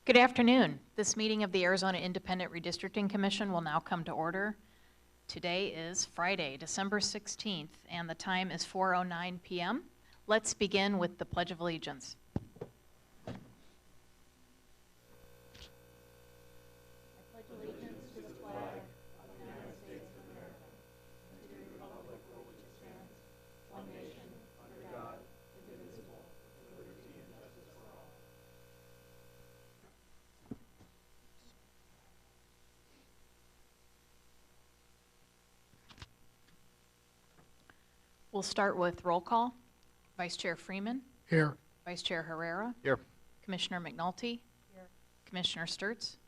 Good afternoon. This meeting of the Arizona Independent Redistricting Commission will now come to order. Today is Friday, December 16th, and the time is 4:09 p.m. Let's begin with the Pledge of Allegiance. I pledge allegiance to the flag of the United States of America and to the republic for which it stands, one nation, under God, indivisible, with liberty and justice for all. We'll start with roll call. Vice Chair Freeman. Here. Vice Chair Herrera. Here. Commissioner McNulty. Here. Commissioner Sturts.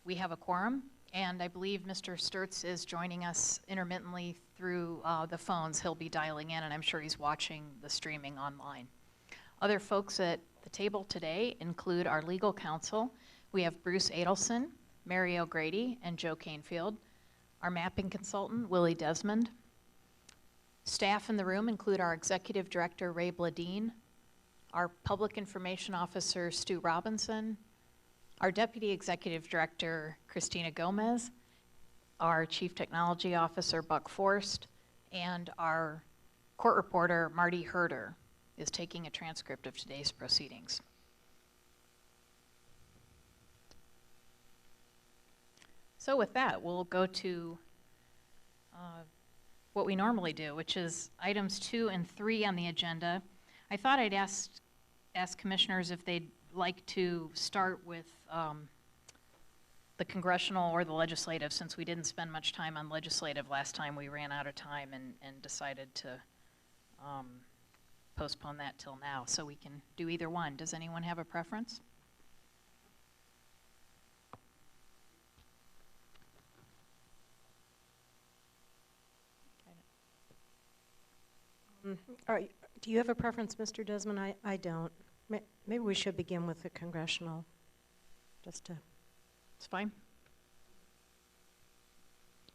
We have a quorum, and I believe Mr. Sturts is joining us intermittently through the phones. He'll be dialing in, and I'm sure he's watching the streaming online. Other folks at the table today include our legal counsel. We have Bruce Adelson, Mary O'Grady, and Joe Canfield. Our mapping consultant, Willie Desmond. Staff in the room include our Executive Director, Ray Bladine, our Public Information Officer, Stu Robinson, our Deputy Executive Director, Christina Gomez, our Chief Technology Officer, Buck Forst, and our court reporter, Marty Herder, is taking a transcript of today's proceedings. So with that, we'll go to what we normally do, which is items 2 and 3 on the agenda. I thought I'd ask commissioners if they'd like to start with the congressional or the legislative, since we didn't spend much time on legislative last time. We ran out of time and decided to postpone that till now, so we can do either one. Does anyone have a preference? Do you have a preference, Mr. Desmond? I don't. Maybe we should begin with the congressional, just to... It's fine.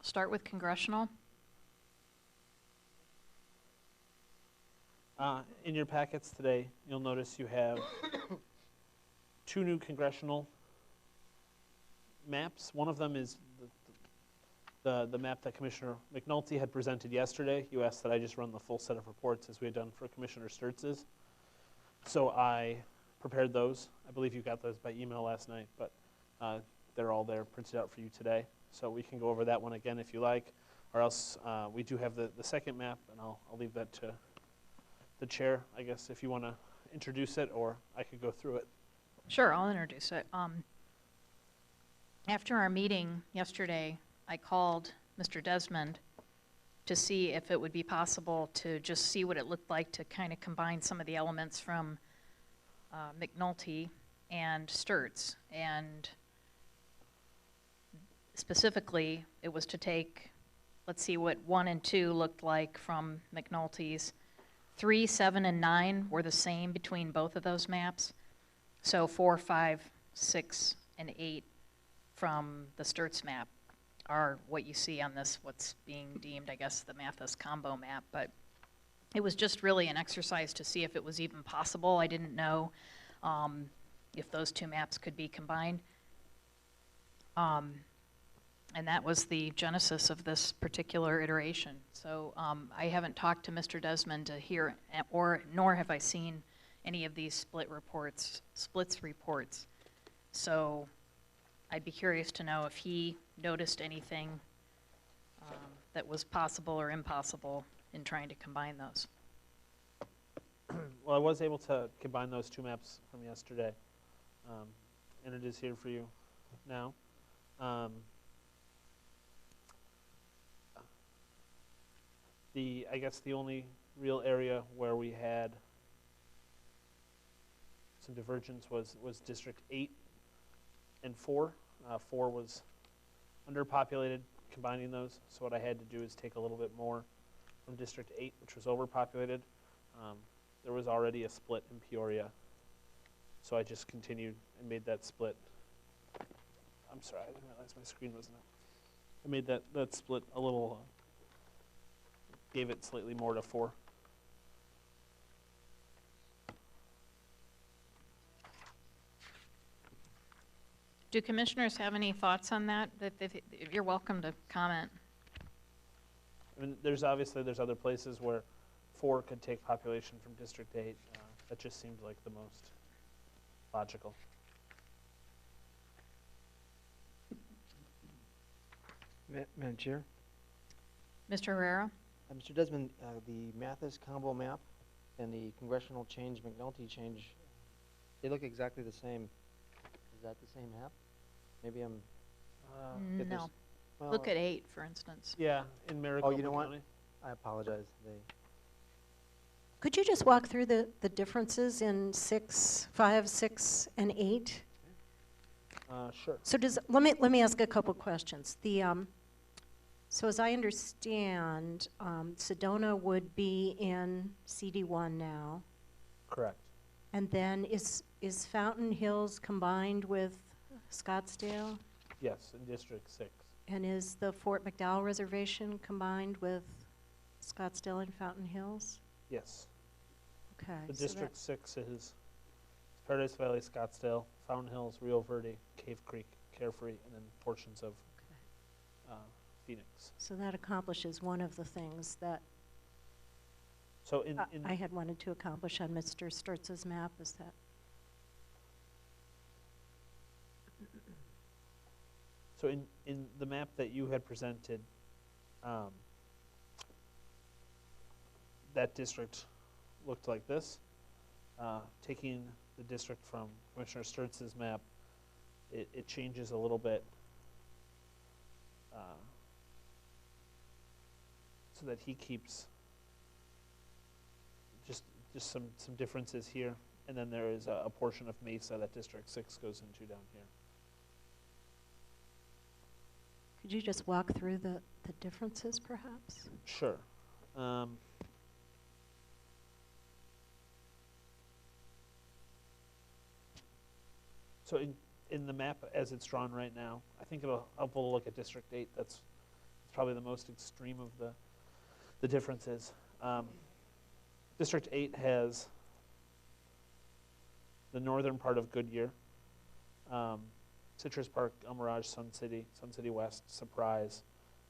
Start with congressional. In your packets today, you'll notice you have 2 new congressional maps. One of them is the map that Commissioner McNulty had presented yesterday. You asked that I just run the full set of reports as we had done for Commissioner Sturts's. So I prepared those. I believe you got those by email last night, but they're all there printed out for you today. So we can go over that one again if you like, or else we do have the second map, and I'll leave that to the chair, I guess, if you want to introduce it, or I could go through it. Sure, I'll introduce it. After our meeting yesterday, I called Mr. Desmond to see if it would be possible to just see what it looked like to kind of combine some of the elements from McNulty and Sturts. And specifically, it was to take, let's see what 1 and 2 looked like from McNulty's. 3, 7, and 9 were the same between both of those maps. So 4, 5, 6, and 8 from the Sturts map are what you see on this, what's being deemed, I guess, the Mathis combo map. But it was just really an exercise to see if it was even possible. I didn't know if those 2 maps could be combined. And that was the genesis of this particular iteration. So I haven't talked to Mr. Desmond to hear, nor have I seen any of these splits reports. So I'd be curious to know if he noticed anything that was possible or impossible in trying to combine those. Well, I was able to combine those 2 maps from yesterday, and it is here for you now. I guess the only real area where we had some divergence was District 8 and 4. 4 was underpopulated, combining those. So what I had to do is take a little bit more from District 8, which was overpopulated. There was already a split in Peoria, so I just continued and made that split. I'm sorry, I didn't realize my screen wasn't up. I made that split a little, gave it slightly more to 4. Do commissioners have any thoughts on that? You're welcome to comment. I mean, there's other places where 4 could take population from District 8. That just seems like the most logical. Madam Chair. Mr. Herrera? Mr. Desmond, the Mathis combo map and the congressional change, McNulty change, they look exactly the same. Is that the same map? Maybe I'm... get this- No. well, Look at 8, for instance. Yeah, in Maricopa you know what? County. I apologize. Could you just walk through the differences in 6, 5, 6, and 8? Sure. So let me ask a couple questions. So as I understand, Sedona would be in CD1 now, Correct. and then is Fountain Hills combined with Scottsdale? Yes, in District 6. And is the Fort McDowell Reservation combined with Scottsdale and Fountain Hills? Yes. Okay. The so District 6 is Paradise Valley, Scottsdale, Fountain Hills, Rio Verde, Cave Creek, Carefree, and then portions of Phoenix. So that accomplishes one of the things that So I had wanted to accomplish on Mr. Sturtz's map, is that? So in the map that you had presented, that district looked like this. Taking the district from Commissioner Sturtz's map, it changes a little bit so that he keeps just some differences here, and then there is a portion of Mesa that District 6 goes into down here. Could you just walk through the differences, perhaps? Sure. So in the map as it's drawn right now, I think it'll helpful to look at District 8. That's probably the most extreme of the differences. District 8 has the northern part of Goodyear, Citrus Park, El Mirage, Sun City West, Surprise,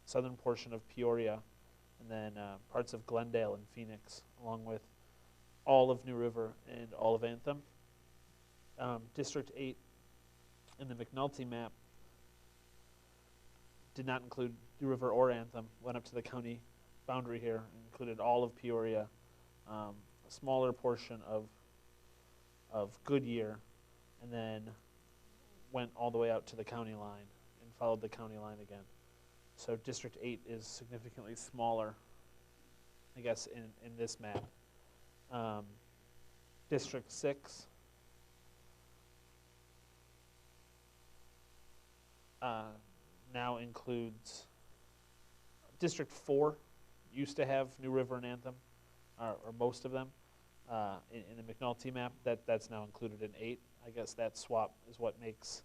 southern portion of Peoria, and then parts of Glendale and Phoenix, along with all of New River and all of Anthem. District 8 in the McNulty map did not include New River or Anthem, went up to the county boundary here, included all of Peoria, a smaller portion of Goodyear, and then went all the way out to the county line and followed the county line again. So District 8 is significantly smaller, I guess, in this map. District 6 now includes District 4 used to have New River and Anthem, or most of them. In the McNulty map, that's now included in 8. I guess that swap is what makes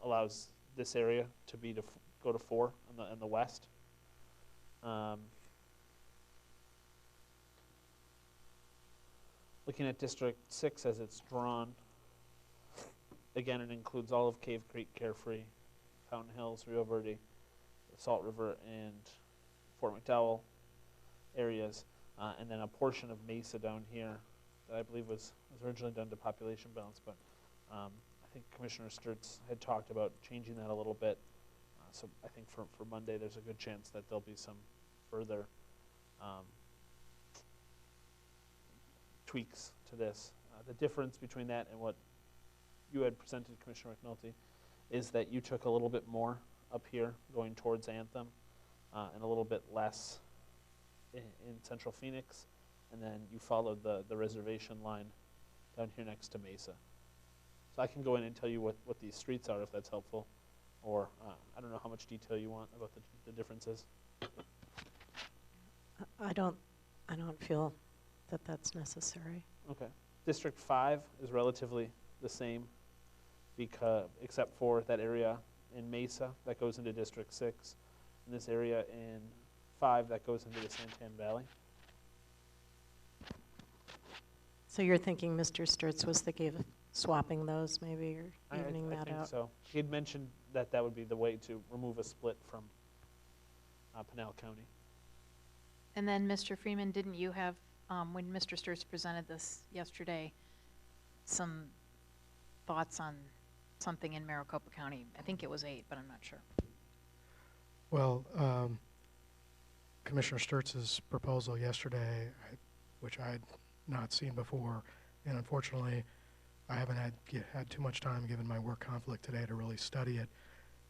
allows this area to be go to 4 in the west. Looking at District 6 as it's drawn, again, it includes all of Cave Creek, Carefree, Fountain Hills, Rio Verde, Salt River, and Fort McDowell areas, and then a portion of Mesa down here that I believe was originally done to population balance, but I think Commissioner Sturtz had talked about changing that a little bit. So I think for Monday, there's a good chance that there'll be some further tweaks to this. The difference between that and what you had presented, Commissioner McNulty, is that you took a little bit more up here going towards Anthem and a little bit less in central Phoenix, and then you followed the reservation line down here next to Mesa. So I can go in and tell you what these streets are if that's helpful, or I don't know how much detail you want about the differences. I don't feel that that's necessary. Okay. District 5 is relatively the same, except for that area in Mesa that goes into District 6, and this area in 5 that goes into the Santan Valley. So you're thinking Mr. Sturtz was swapping those maybe, or evening I that think out? so. He had mentioned that that would be the way to remove a split from Pinal County. And then, Mr. Freeman, didn't you have, when Mr. Sturts presented this yesterday, some thoughts on something in Maricopa County? I think it was 8, but I'm not sure. Well, Commissioner Sturts's proposal yesterday, which I had not seen before, and unfortunately, I haven't had too much time given my work conflict today to really study it.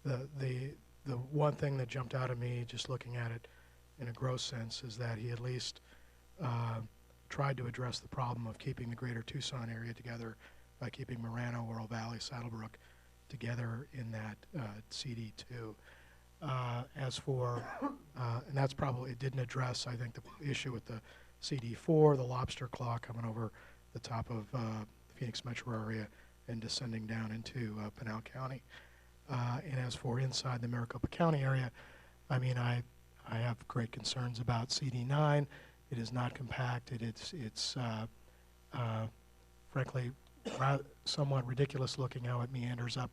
The one thing that jumped out at me just looking at it in a gross sense is that he at least tried to address the problem of keeping the greater Tucson area together by keeping Marano, Oro Valley, Saddlebrook together in that CD2. As for, and that's probably, it didn't address, I think, the issue with the CD4, the lobster claw coming over the top of the Phoenix metro area and descending down into Pinal County. And as for inside the Maricopa County area, I mean, I have great concerns about CD9. It is not compacted. It's frankly, somewhat ridiculous looking how it meanders up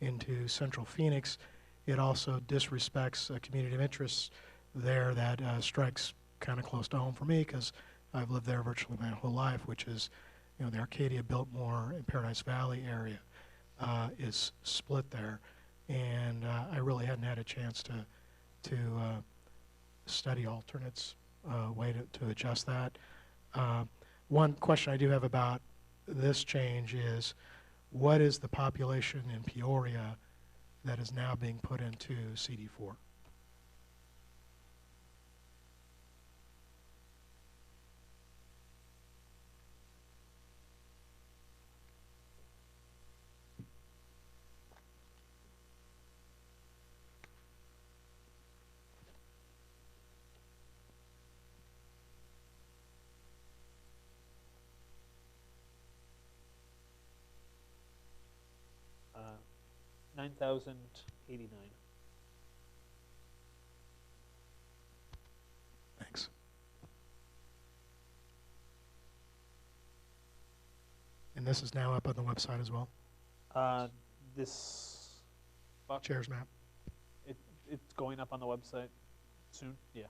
into central Phoenix. It also disrespects a community of interest there that strikes kind of close to home for me because I've lived there virtually my whole life, which is, you know, the Arcadia, Biltmore, and Paradise Valley area is split there. And I really hadn't had a chance to study alternates, way to adjust that. One question I do have about this change is, what is the population in Peoria that is now being put into CD4? Uh, 9,089. Thanks. And this is now up on the website as well, This chair's map. it's going up on the website soon. Yeah.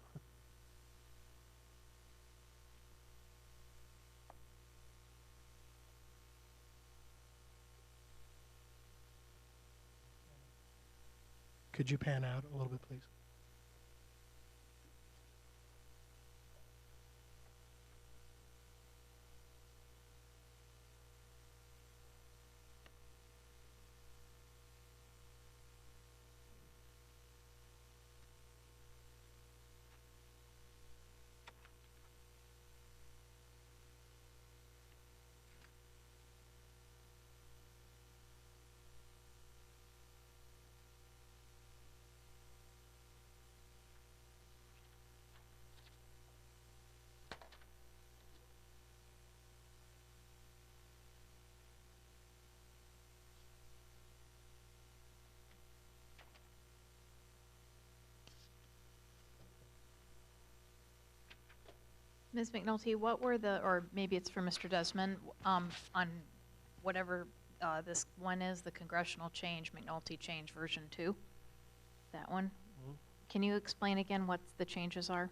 Could you pan out a little bit, please? Ms. McNulty, what were the, or maybe it's for Mr. Desmond, on whatever this one is, the congressional change, McNulty change version 2, that one? Mhm. Can you explain again what the changes are?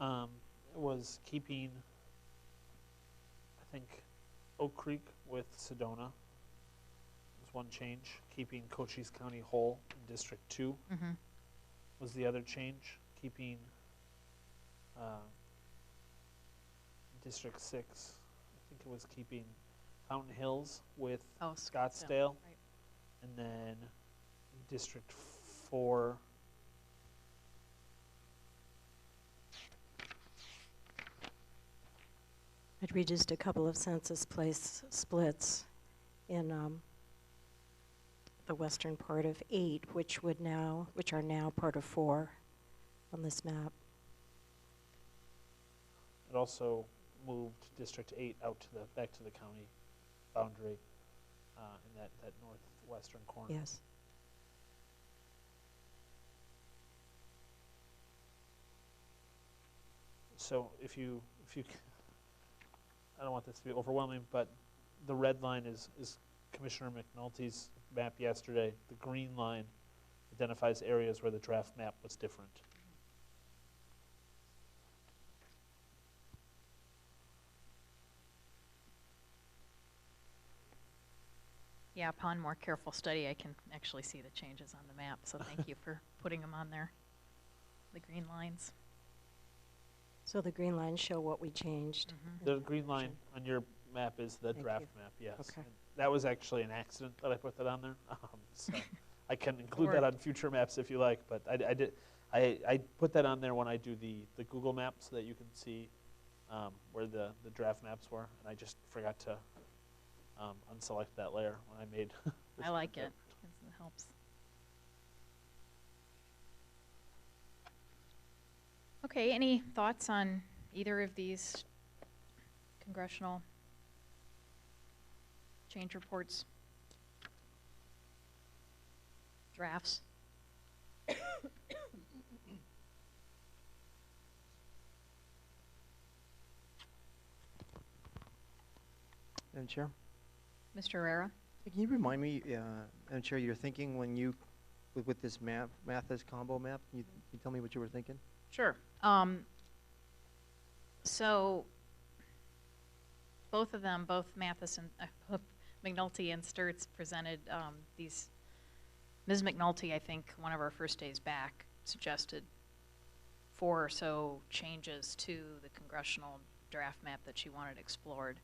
It was keeping, I think, Oak Creek with Sedona was one change. Keeping Cochise County whole in District 2 Mm-hmm. was the other change. Keeping District 6, I think it was keeping Fountain Hills with Scottsdale. Right. And then District 4, I'd read just a couple of census place splits in the western part of 8, which are now part of 4 on this map. it also moved District 8 out to back to the county boundary in that northwestern corner. Yes. So if you, I don't want this to be overwhelming, but the red line is Commissioner McNulty's map yesterday. The green line identifies areas where the draft map was different. Yeah, upon more careful study, I can actually see the changes on the map, so thank you for putting them on there, the green lines. So the green lines show what we changed. Mhm. The green line on your map is the Thank draft you. map, yes. Okay. And that was actually an accident that I put that on there. So I can include that on future maps if you like, but I put that on there when I do the Google map so that you can see where the draft maps were, and I just forgot to unselect that layer when I made this I like map. it, 'cause it helps. Okay, any thoughts on either of these congressional change reports? Drafts? Madam Chair? Mr. Herrera? Can you remind me, Madam Chair, your thinking when you, with this Mathis combo map? Can you tell me what you were thinking? Sure. So both of them, both Mathis and McNulty and Sturts presented these. Ms. McNulty, I think, one of our first days back, suggested 4 or so changes to the congressional draft map that she wanted explored.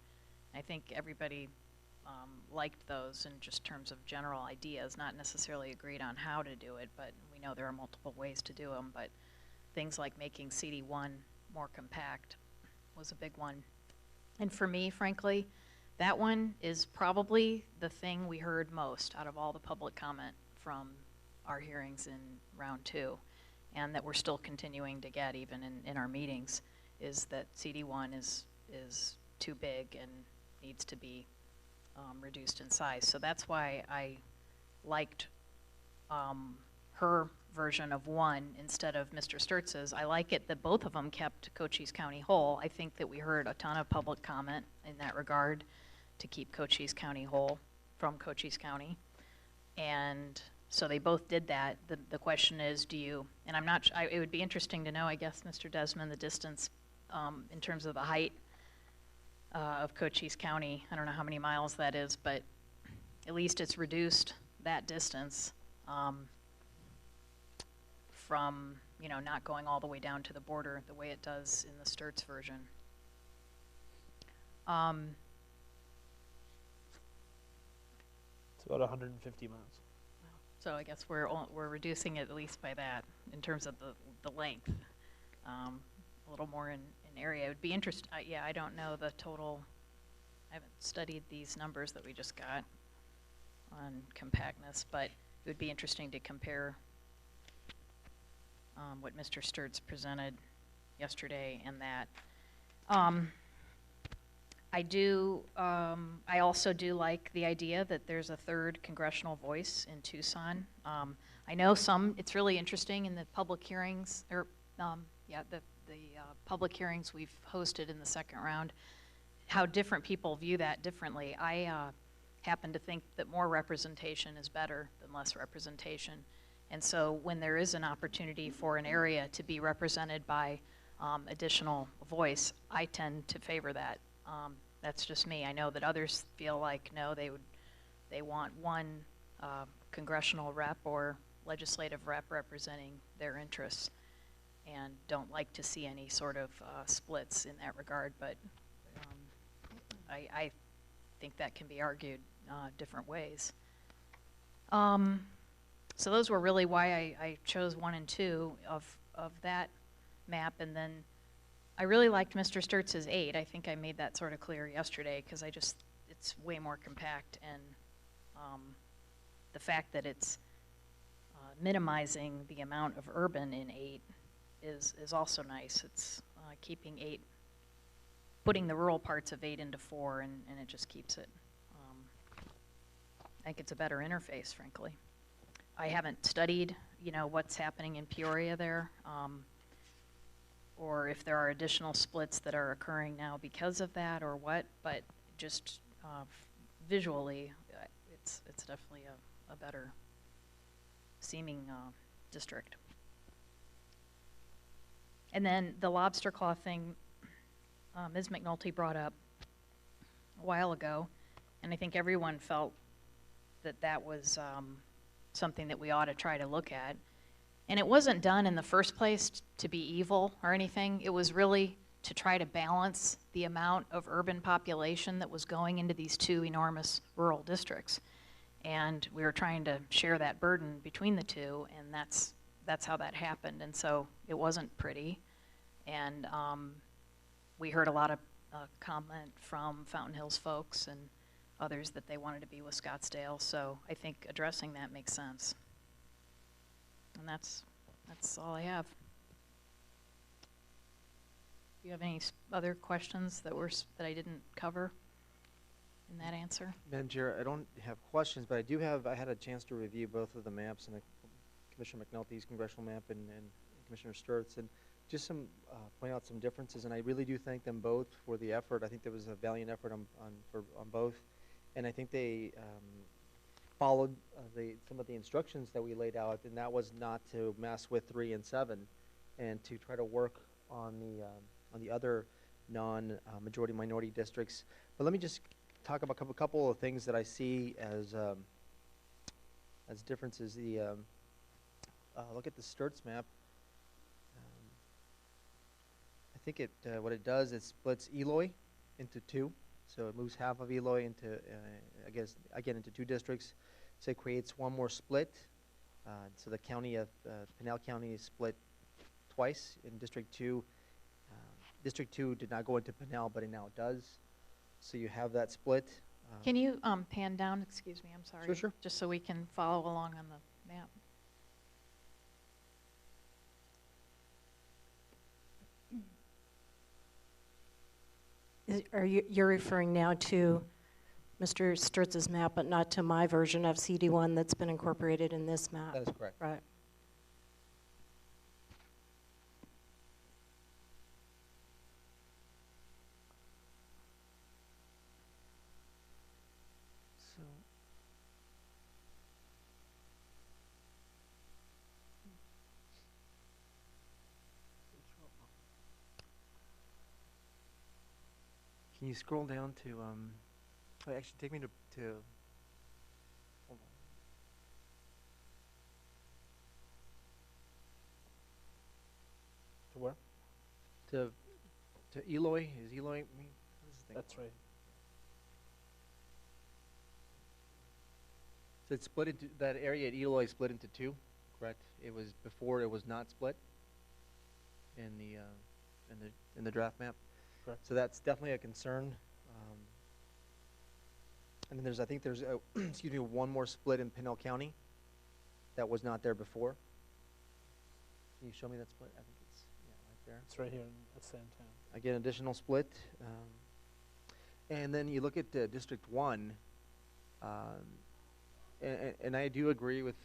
I think everybody liked those in just terms of general ideas, not necessarily agreed on how to do it, but we know there are multiple ways to do them. But things like making CD1 more compact was a big one. And for me, frankly, that one is probably the thing we heard most out of all the public comment from our hearings in round 2, and that we're still continuing to get even in our meetings, is that CD1 is too big and needs to be reduced in size. So that's why I liked her version of 1 instead of Mr. Sturts's. I like it that both of them kept Cochise County whole. I think that we heard a ton of public comment in that regard to keep Cochise County whole from Cochise County. And so they both did that. The question is, do you, and I'm not, it would be interesting to know, I guess, Mr. Desmond, the distance in terms of the height of Cochise County. I don't know how many miles that is, but at least it's reduced that distance from, not going all the way down to the border the way it does in the Sturts version. It's about 150 miles. So I guess we're reducing it at least by that in terms of the length. A little more in area. It would be interesting. Yeah, I don't know the total. I haven't studied these numbers that we just got on compactness, but it would be interesting to compare what Mr. Sturts presented yesterday and that. I also do like the idea that there's a third congressional voice in Tucson. I know it's really interesting in the public hearings, or the public hearings we've hosted in the second round, how different people view that differently. I happen to think that more representation is better than less representation. And so when there is an opportunity for an area to be represented by additional voice, I tend to favor that. That's just me. I know that others feel like, no, they want one congressional rep or legislative rep representing their interests and don't like to see any sort of splits in that regard. But I think that can be argued different ways. So those were really why I chose 1 and 2 of that map. And then I really liked Mr. Sturts's 8. I think I made that sort of clear yesterday because it's way more compact, and the fact that it's minimizing the amount of urban in 8 is also nice. It's keeping 8, putting the rural parts of 8 into 4, and it just keeps it. I think it's a better interface, frankly. I haven't studied, what's happening in Peoria there, or if there are additional splits that are occurring now because of that or what, but just visually, it's definitely a better seeming district. And then the lobster claw thing, Ms. McNulty brought up a while ago, and I think everyone felt that that was something that we ought to try to look at. And it wasn't done in the first place to be evil or anything. It was really to try to balance the amount of urban population that was going into these two enormous rural districts. And we were trying to share that burden between the two, and that's how that happened. And so it wasn't pretty. And we heard a lot of comment from Fountain Hills folks and others that they wanted to be with Scottsdale. So I think addressing that makes sense. And that's all I have. Do you have any other questions that I didn't cover in that answer? Madam Chair, I don't have questions, but I had a chance to review both of the maps, and Commissioner McNulty's congressional map and Commissioner Sturt's, and just point out some differences. And I really do thank them both for the effort. I think there was a valiant effort on both, and I think they followed some of the instructions that we laid out, and that was not to mess with 3 and 7, and to try to work on the other non-majority minority districts. But let me just talk about a couple of things that I see as differences. Look at the Sturt's map. I think what it does is splits Eloy into 2. So it moves half of Eloy into, into 2 districts. So it creates one more split. So the county of Pinal County is split twice in District 2. District 2 did not go into Pinal, but it now does. So you have that split. Can you pan down? Excuse me, I'm sorry. Sure, sure. Just so we can follow along on the map. You're referring now to Mr. Sturtz's map, but not to my version of CD1 that's been incorporated in this map? That is correct. Right. So can you scroll down to actually take me to hold on. To where? To Eloy? Is Eloy what is this thing That's called? right. So it's split into that area at Eloy split into 2, correct? It was before it was not split in the draft map. Correct. So that's definitely a concern. And then I think there's excuse me, one more split in Pinal County that was not there before. Can you show me that split? I think it's right there. It's right here at Sandtown. Again, additional split. And then you look at District 1, and I do agree with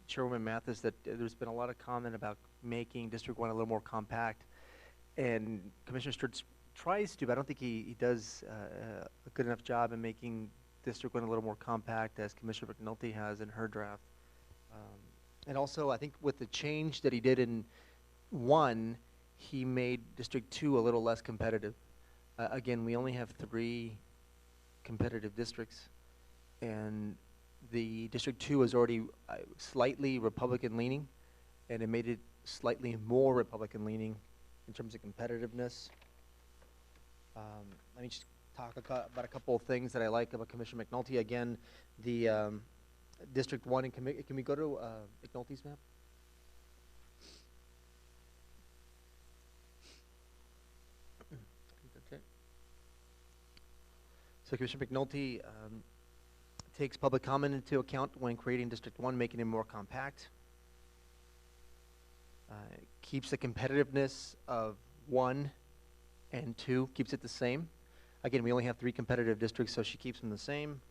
Chairwoman Mathis that there's been a lot of comment about making District 1 a little more compact. And Commissioner Sturtz tries to, but I don't think he does a good enough job in making District 1 a little more compact, as Commissioner McNulty has in her draft. And also, I think with the change that he did in 1, he made District 2 a little less competitive. Again, we only have 3 competitive districts, and the District 2 is already slightly Republican leaning, and it made it slightly more Republican leaning in terms of competitiveness. Let me just talk about a couple of things that I like about Commissioner McNulty. Again, the District 1, and can we go to McNulty's map? Okay. So Commissioner McNulty takes public comment into account when creating District 1, making it more compact. Keeps the competitiveness of 1 and 2, keeps it the same. Again, we only have 3 competitive districts, so she keeps them the same.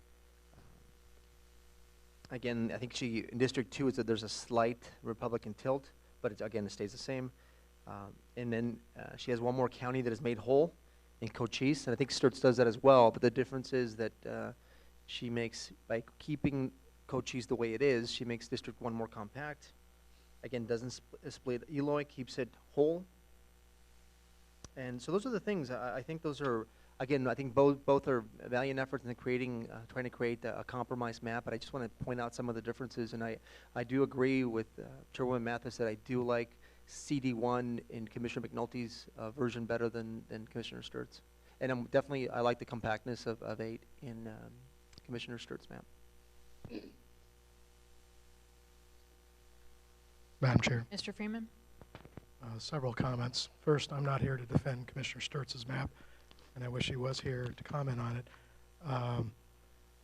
Again, I think in District 2 is that there's a slight Republican tilt, but again, it stays the same. And then she has one more county that is made whole in Cochise, and I think Sturts does that as well, but the difference is that she makes, by keeping Cochise the way it is, she makes District 1 more compact. Again, doesn't split Eloy, keeps it whole. And so those are the things. I think those are, again, I think both are valiant efforts in creating, trying to create a compromise map, but I just want to point out some of the differences, and I do agree with Chairwoman Mathis that I do like CD1 in Commissioner McNulty's version better than Commissioner Sturts. And I like the compactness of 8 in Commissioner Sturts' map. Madam Chair, Mr. Freeman? several comments. First, I'm not here to defend Commissioner Sturts' map, and I wish he was here to comment on it.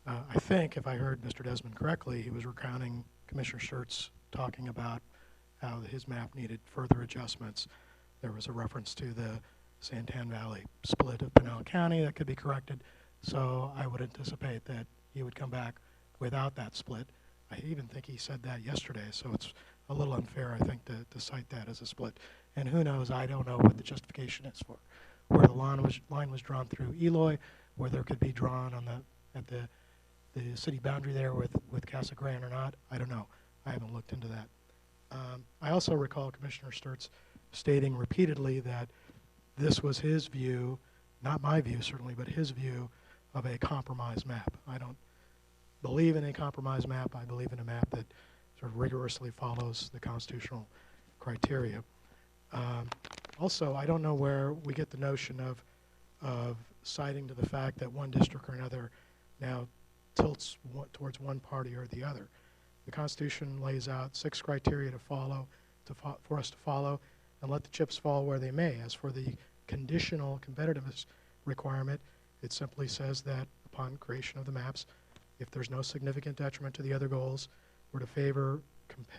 I think, if I heard Mr. Desmond correctly, he was recounting Commissioner Sturts talking about how his map needed further adjustments. There was a reference to the Santan Valley split of Pinal County that could be corrected, so I would anticipate that he would come back without that split. I even think he said that yesterday, so it's a little unfair, I think, to cite that as a split. And who knows, I don't know what the justification is for. Where the line was drawn through Eloy, where there could be drawn on at the city boundary there with Casa Grande or not, I don't know. I haven't looked into that. I also recall Commissioner Sturts stating repeatedly that this was his view, not my view certainly, but his view of a compromise map. I don't believe in a compromise map. I believe in a map that sort of rigorously follows the constitutional criteria. Also, I don't know where we get the notion of citing to the fact that one district or another now tilts towards one party or the other. The Constitution lays out 6 criteria to follow, for us to follow, and let the chips fall where they may. As for the conditional competitiveness requirement, it simply says that upon creation of the maps, if there's no significant detriment to the other goals, we're to favor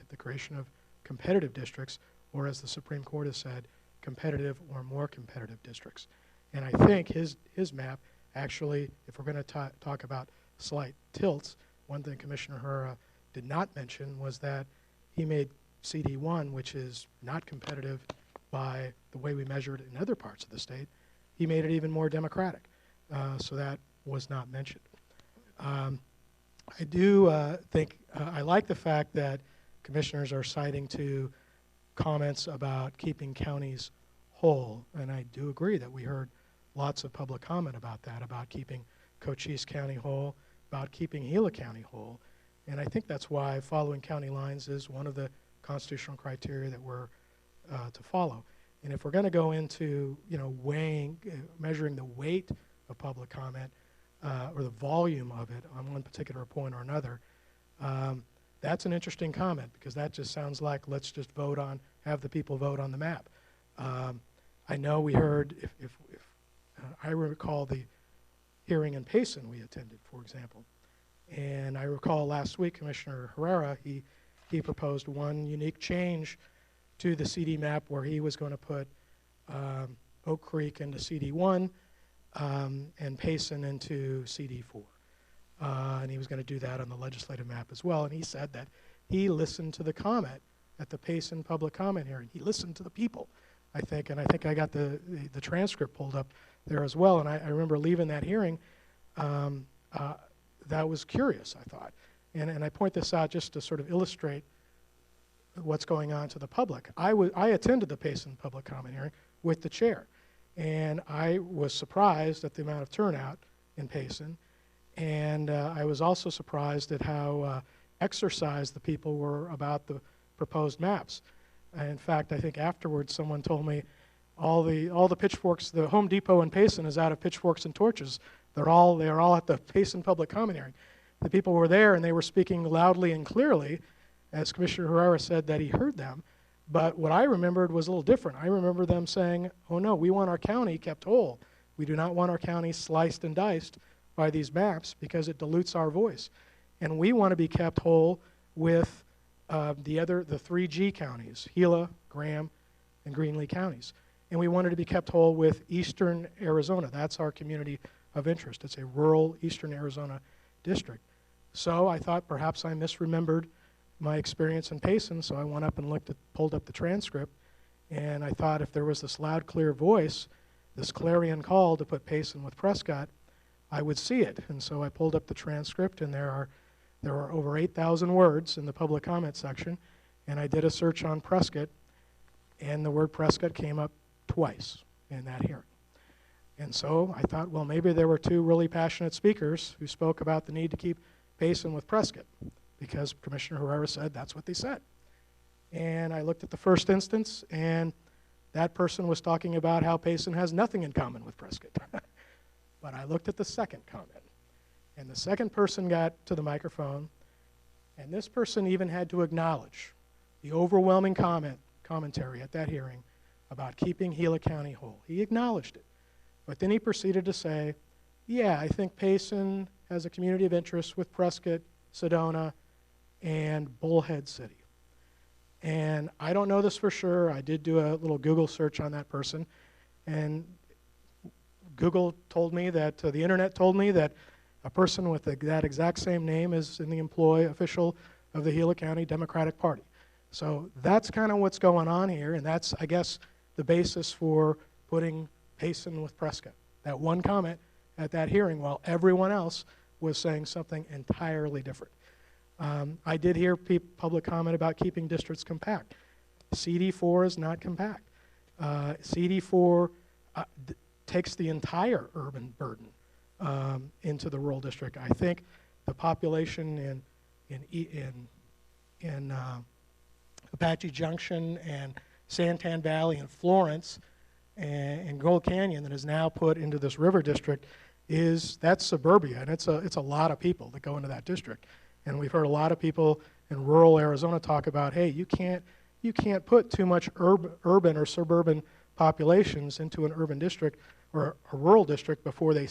the creation of competitive districts, or as the Supreme Court has said, competitive or more competitive districts. And I think his map actually, if we're going to talk about slight tilts, one thing Commissioner Herrera did not mention was that he made CD1, which is not competitive by the way we measure it in other parts of the state, he made it even more democratic. So that was not mentioned. I do think, I like the fact that commissioners are citing to comments about keeping counties whole, and I do agree that we heard lots of public comment about that, about keeping Cochise County whole, about keeping Gila County whole, and I think that's why following county lines is one of the constitutional criteria that we're to follow. And if we're going to go into, weighing, measuring the weight of public comment, or the volume of it on one particular point or another, that's an interesting comment, because that just sounds like let's just have the people vote on the map. I know we heard, if I recall the hearing in Payson we attended, for example, and I recall last week Commissioner Herrera, he proposed one unique change to the CD map where he was going to put Oak Creek into CD1, and Payson into CD4. And he was going to do that on the legislative map as well. And he said that he listened to the comment at the Payson public comment hearing. He listened to the people, I think. And I think I got the transcript pulled up there as well. And I remember leaving that hearing. That was curious, I thought. And I point this out just to sort of illustrate what's going on to the public. I attended the Payson public comment hearing with the chair. And I was surprised at the amount of turnout in Payson. And I was also surprised at how exercised the people were about the proposed maps. In fact, I think afterwards someone told me all the pitchforks, the Home Depot in Payson is out of pitchforks and torches. They are all at the Payson public comment hearing. The people were there and they were speaking loudly and clearly, as Commissioner Herrera said that he heard them. But what I remembered was a little different. I remember them saying, oh no, we want our county kept whole. We do not want our county sliced and diced by these maps because it dilutes our voice. And we want to be kept whole with the 3 G counties, Gila, Graham, and Greenlee counties. And we wanted to be kept whole with eastern Arizona. That's our community of interest. It's a rural eastern Arizona district. So I thought perhaps I misremembered my experience in Payson, so I went up and pulled up the transcript, and I thought if there was this loud, clear voice this clarion call to put Payson with Prescott, I would see it. And so I pulled up the transcript, and there are over 8,000 words in the public comment section, and I did a search on Prescott, and the word Prescott came up twice in that hearing. And so I thought, well, maybe there were two really passionate speakers who spoke about the need to keep Payson with Prescott, because Commissioner Herrera said that's what they said. And I looked at the first instance, and that person was talking about how Payson has nothing in common with Prescott. But I looked at the second comment, and the second person got to the microphone, and this person even had to acknowledge the overwhelming commentary at that hearing about keeping Gila County whole. He acknowledged it. But then he proceeded to say, yeah, I think Payson has a community of interest with Prescott, Sedona, and Bullhead City. And I don't know this for sure. I did do a little Google search on that person, and Google told me that, the internet told me that a person with that exact same name is in the employ official of the Gila County Democratic Party. So that's kind of what's going on here, and that's, I guess, the basis for putting Payson with Prescott. That one comment at that hearing, while everyone else was saying something entirely different. I did hear public comment about keeping districts compact. CD4 is not compact. CD4 takes the entire urban burden into the rural district. I think the population in Apache Junction and Santan Valley and Florence and Gold Canyon that is now put into this river district that's suburbia, and it's a lot of people that go into that district. And we've heard a lot of people in rural Arizona talk about, hey, you can't put too much urban or suburban populations into an urban district or a rural district before they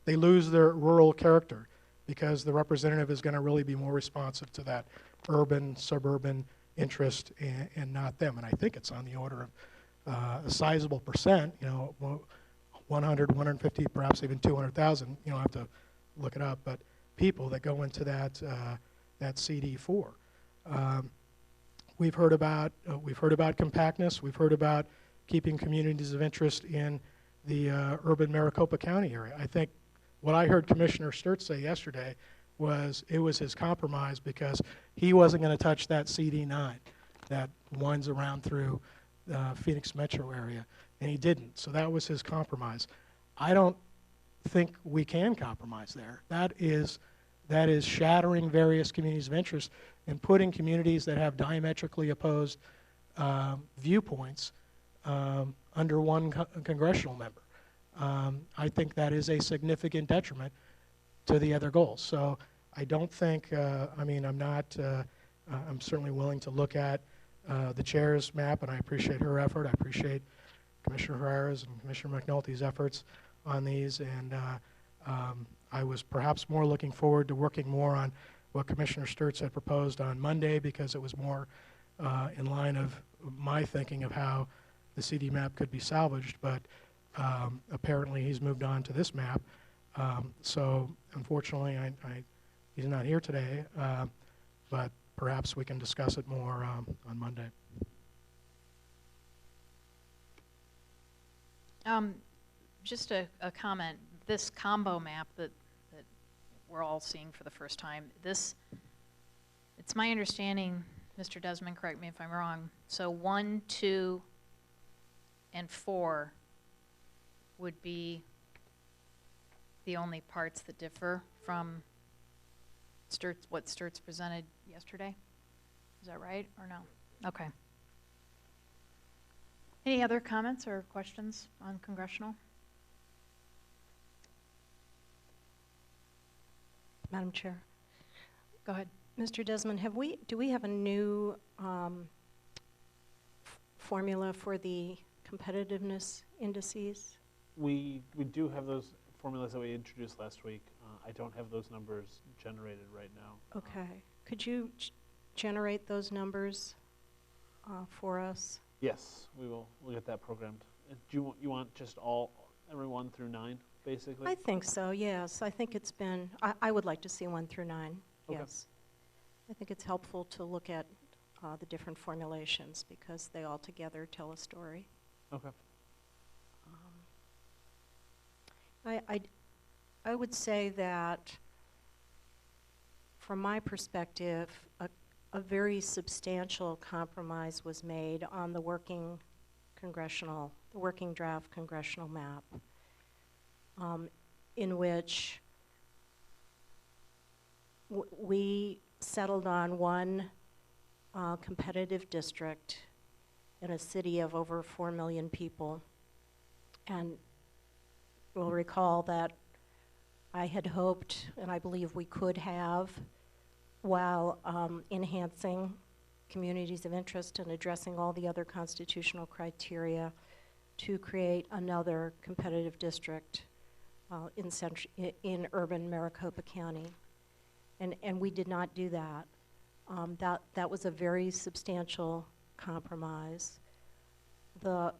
lose their rural character, because the representative is going to really be more responsive to that urban, suburban interest and not them. And I think it's on the order of a sizable percent, 100, 150, perhaps even 200,000. You don't have to look it up, but people that go into that CD4. We've heard about compactness. We've heard about keeping communities of interest in the urban Maricopa County area. I think what I heard Commissioner Sturts say yesterday was it was his compromise because he wasn't going to touch that CD9 that winds around through the Phoenix metro area, and he didn't. So that was his compromise. I don't think we can compromise there. That is shattering various communities of interest and putting communities that have diametrically opposed viewpoints under one congressional member. I think that is a significant detriment to the other goals. So I don't think, I'm certainly willing to look at the chair's map, and I appreciate her effort. I appreciate Commissioner Herrera's and Commissioner McNulty's efforts on these, and I was perhaps more looking forward to working more on what Commissioner Sturts had proposed on Monday, because it was more in line of my thinking of how the CD map could be salvaged, but apparently he's moved on to this map. So unfortunately, he's not here today, but perhaps we can discuss it more on Monday. Just a comment. This combo map that we're all seeing for the first time, it's my understanding, Mr. Desmond, correct me if I'm wrong, so 1, 2, and 4 would be the only parts that differ from what Sturts presented yesterday? Is that right or no? Okay. Any other comments or questions on congressional? Madam Chair. Go ahead. Mr. Desmond, do we have a new formula for the competitiveness indices? We do have those formulas that we introduced last week. I don't have those numbers generated right now. Okay. Could you generate those numbers for us? Yes, we'll get that programmed. Do you want just every 1 through 9, basically? I think so, yes. I think it's been, I would like to see 1 through 9, Okay. yes. I think it's helpful to look at the different formulations because they all together tell a story. Okay. I would say that, from my perspective, a very substantial compromise was made on the working draft congressional map, in which we settled on one competitive district in a city of over 4 million people. And you'll recall that I had hoped, and I believe we could have, while enhancing communities of interest and addressing all the other constitutional criteria, to create another competitive district in urban Maricopa County. And we did not do that. That was a very substantial compromise. The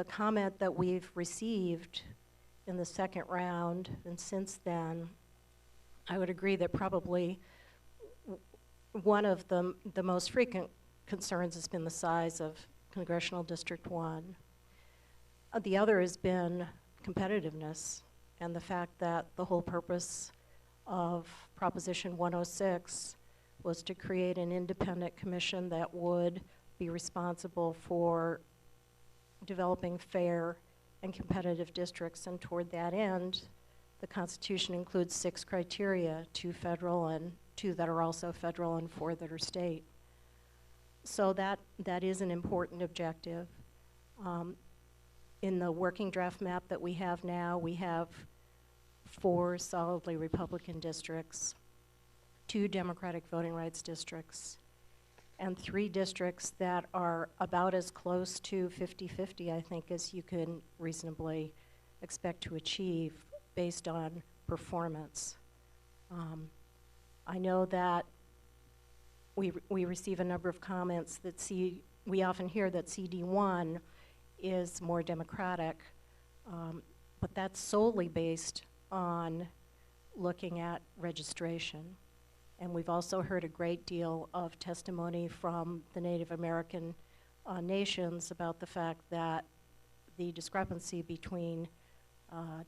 comment that we've received in the second round, and since then, I would agree that probably one of the most frequent concerns has been the size of Congressional District 1. The other has been competitiveness, and the fact that the whole purpose of Proposition 106 was to create an independent commission that would be responsible for developing fair and competitive districts, and toward that end, the Constitution includes 6 criteria, 2 federal and 2 that are also federal and 4 that are state. So that is an important objective. In the working draft map that we have now, we have 4 solidly Republican districts, 2 Democratic voting rights districts, and 3 districts that are about as close to 50-50, I think, as you can reasonably expect to achieve based on performance. I know that we receive a number of comments that we often hear that CD1 is more democratic, but that's solely based on looking at registration. And we've also heard a great deal of testimony from the Native American nations about the fact that the discrepancy between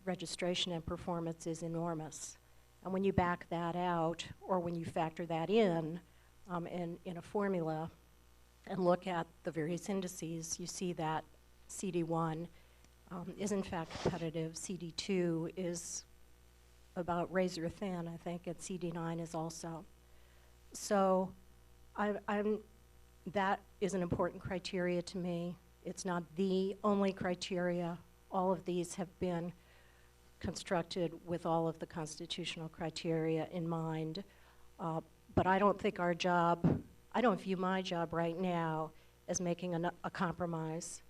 registration and performance is enormous. And when you back that out, or when you factor that in a formula and look at the various indices, you see that CD1 is in fact competitive. CD2 is about razor thin, I think, and CD9 is also. So that is an important criteria to me. It's not the only criteria. All of these have been constructed with all of the constitutional criteria in mind. But I don't think I don't view my job right now as making a compromise.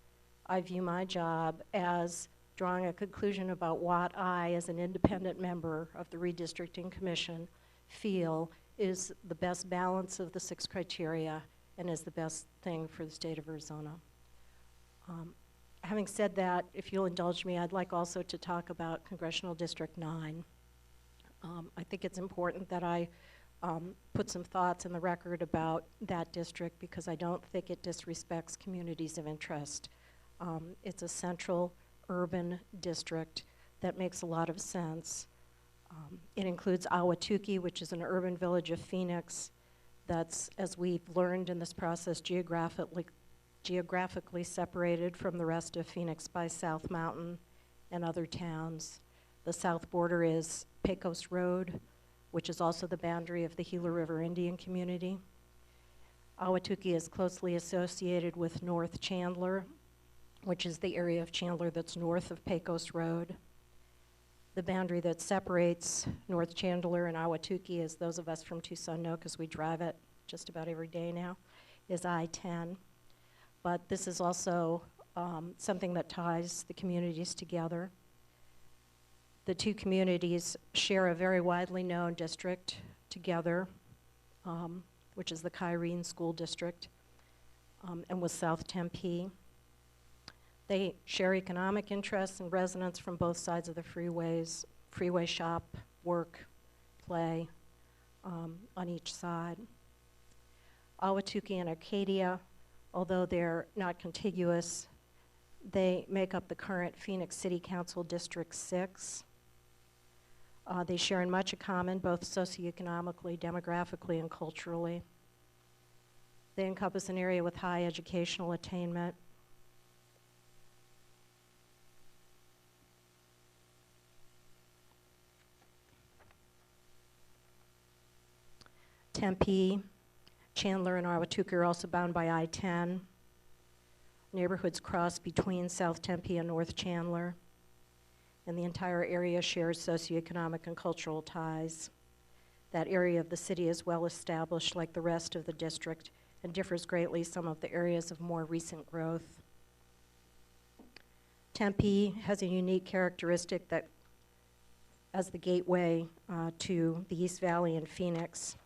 I view my job as drawing a conclusion about what I, as an independent member of the Redistricting Commission, feel is the best balance of the 6 criteria and is the best thing for the state of Arizona. Having said that, if you'll indulge me, I'd like also to talk about Congressional District 9. I think it's important that I put some thoughts in the record about that district, because I don't think it disrespects communities of interest. It's a central urban district that makes a lot of sense. It includes Ahwatukee, which is an urban village of Phoenix that's, as we've learned in this process, geographically separated from the rest of Phoenix by South Mountain and other towns. The south border is Pecos Road, which is also the boundary of the Gila River Indian community. Ahwatukee is closely associated with North Chandler, which is the area of Chandler that's north of Pecos Road. The boundary that separates North Chandler and Ahwatukee, as those of us from Tucson know because we drive it just about every day now, is I-10. But this is also something that ties the communities together. The 2 communities share a very widely known district together, which is the Kyrene School District, and with South Tempe. They share economic interests and residents from both sides of the freeways, freeway shop, work, play, on each side. Ahwatukee and Arcadia, although they're not contiguous, they make up the current Phoenix City Council District 6. They share in much in common, both socioeconomically, demographically, and culturally. They encompass an area with high educational attainment. Tempe, Chandler, and Ahwatukee are also bound by I-10. Neighborhoods cross between South Tempe and North Chandler, and the entire area shares socioeconomic and cultural ties. That area of the city is well established like the rest of the district and differs greatly some of the areas of more recent growth. Tempe has a unique characteristic that as the gateway to the East Valley and Phoenix.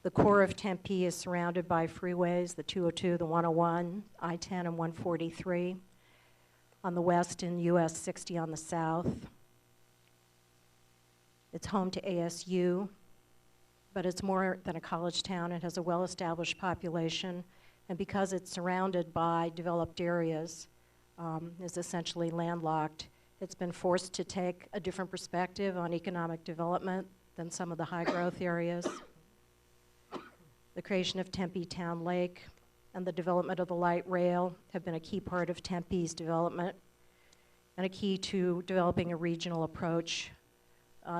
The core of Tempe is surrounded by freeways, the 202, the 101, I-10, and 143 on the west and US 60 on the south. It's home to ASU, but it's more than a college town. It has a well-established population, and because it's surrounded by developed areas, is essentially landlocked. It's been forced to take a different perspective on economic development than some of the high-growth areas. The creation of Tempe Town Lake and the development of the light rail have been a key part of Tempe's development and a key to developing a regional approach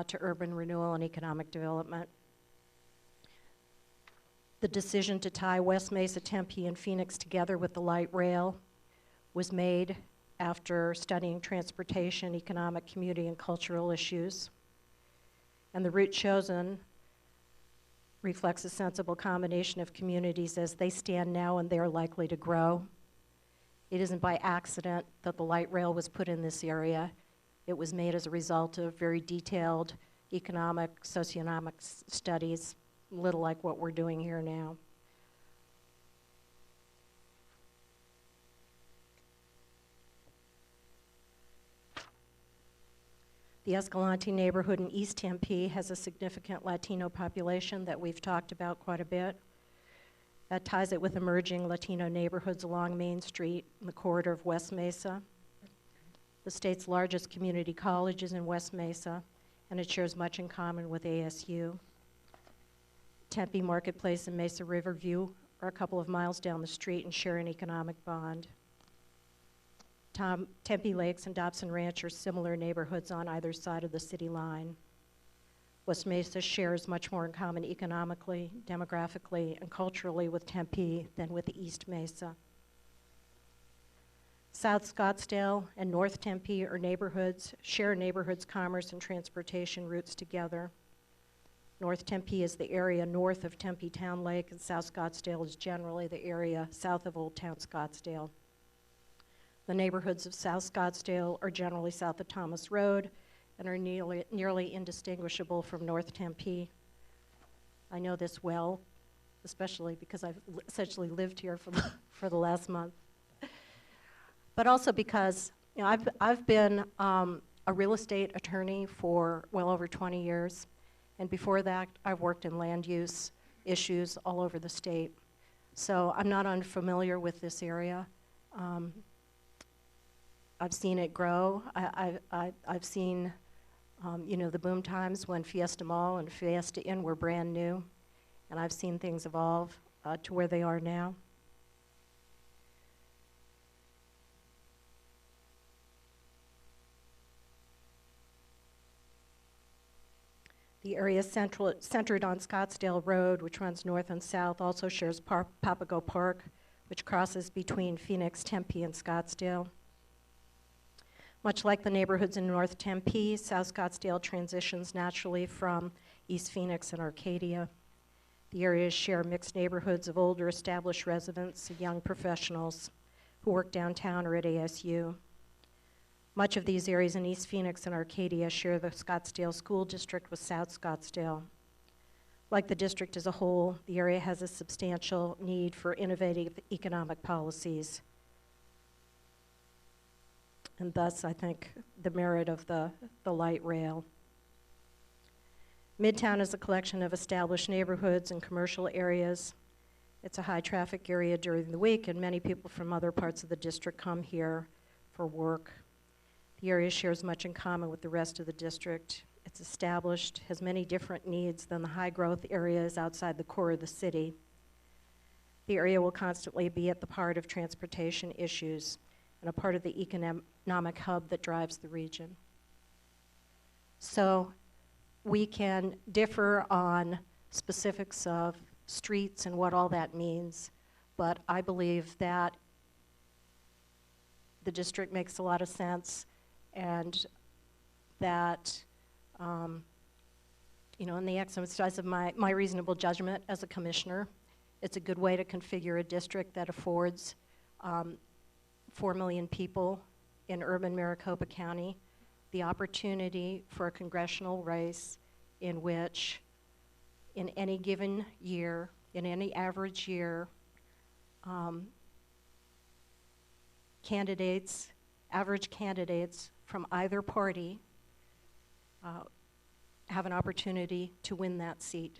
to urban renewal and economic development. The decision to tie West Mesa, Tempe, and Phoenix together with the light rail was made after studying transportation, economic, community, and cultural issues. And the route chosen reflects a sensible combination of communities as they stand now and they're likely to grow. It isn't by accident that the light rail was put in this area. It was made as a result of very detailed economic, socioeconomic studies, little like what we're doing here now. The Escalante neighborhood in East Tempe has a significant Latino population that we've talked about quite a bit. That ties it with emerging Latino neighborhoods along Main Street in the corridor of West Mesa. The state's largest community college is in West Mesa, and it shares much in common with ASU. Tempe Marketplace and Mesa Riverview are a couple of miles down the street and share an economic bond. Tempe Lakes and Dobson Ranch are similar neighborhoods on either side of the city line. West Mesa shares much more in common economically, demographically, and culturally with Tempe than with East Mesa. South Scottsdale and North Tempe are neighborhoods, share neighborhoods, commerce, and transportation routes together. North Tempe is the area north of Tempe Town Lake, and South Scottsdale is generally the area south of Old Town Scottsdale. The neighborhoods of South Scottsdale are generally south of Thomas Road and are nearly indistinguishable from North Tempe. I know this well, especially because I've essentially lived here for the last month. But also because I've been a real estate attorney for well over 20 years. And before that, I've worked in land use issues all over the state. So I'm not unfamiliar with this area. I've seen it grow. I've seen, the boom times when Fiesta Mall and Fiesta Inn were brand new. And I've seen things evolve to where they are now. The area centered on Scottsdale Road, which runs north and south, also shares Papago Park, which crosses between Phoenix, Tempe, and Scottsdale. Much like the neighborhoods in North Tempe, South Scottsdale transitions naturally from East Phoenix and Arcadia. The areas share mixed neighborhoods of older established residents and young professionals who work downtown or at ASU. Much of these areas in East Phoenix and Arcadia share the Scottsdale School District with South Scottsdale. Like the district as a whole, the area has a substantial need for innovative economic policies. And thus, I think, the merit of the light rail. Midtown is a collection of established neighborhoods and commercial areas. It's a high traffic area during the week, and many people from other parts of the district come here for work. The area shares much in common with the rest of the district. It's established, has many different needs than the high-growth areas outside the core of the city. The area will constantly be at the heart of transportation issues and a part of the economic hub that drives the region. So we can differ on specifics of streets and what all that means, but I believe that the district makes a lot of sense, and that, you know, in the exercise of my reasonable judgment as a commissioner, it's a good way to configure a district that affords 4 million people in urban Maricopa County the opportunity for a congressional race in which, in any given year, in any average year, average candidates from either party have an opportunity to win that seat.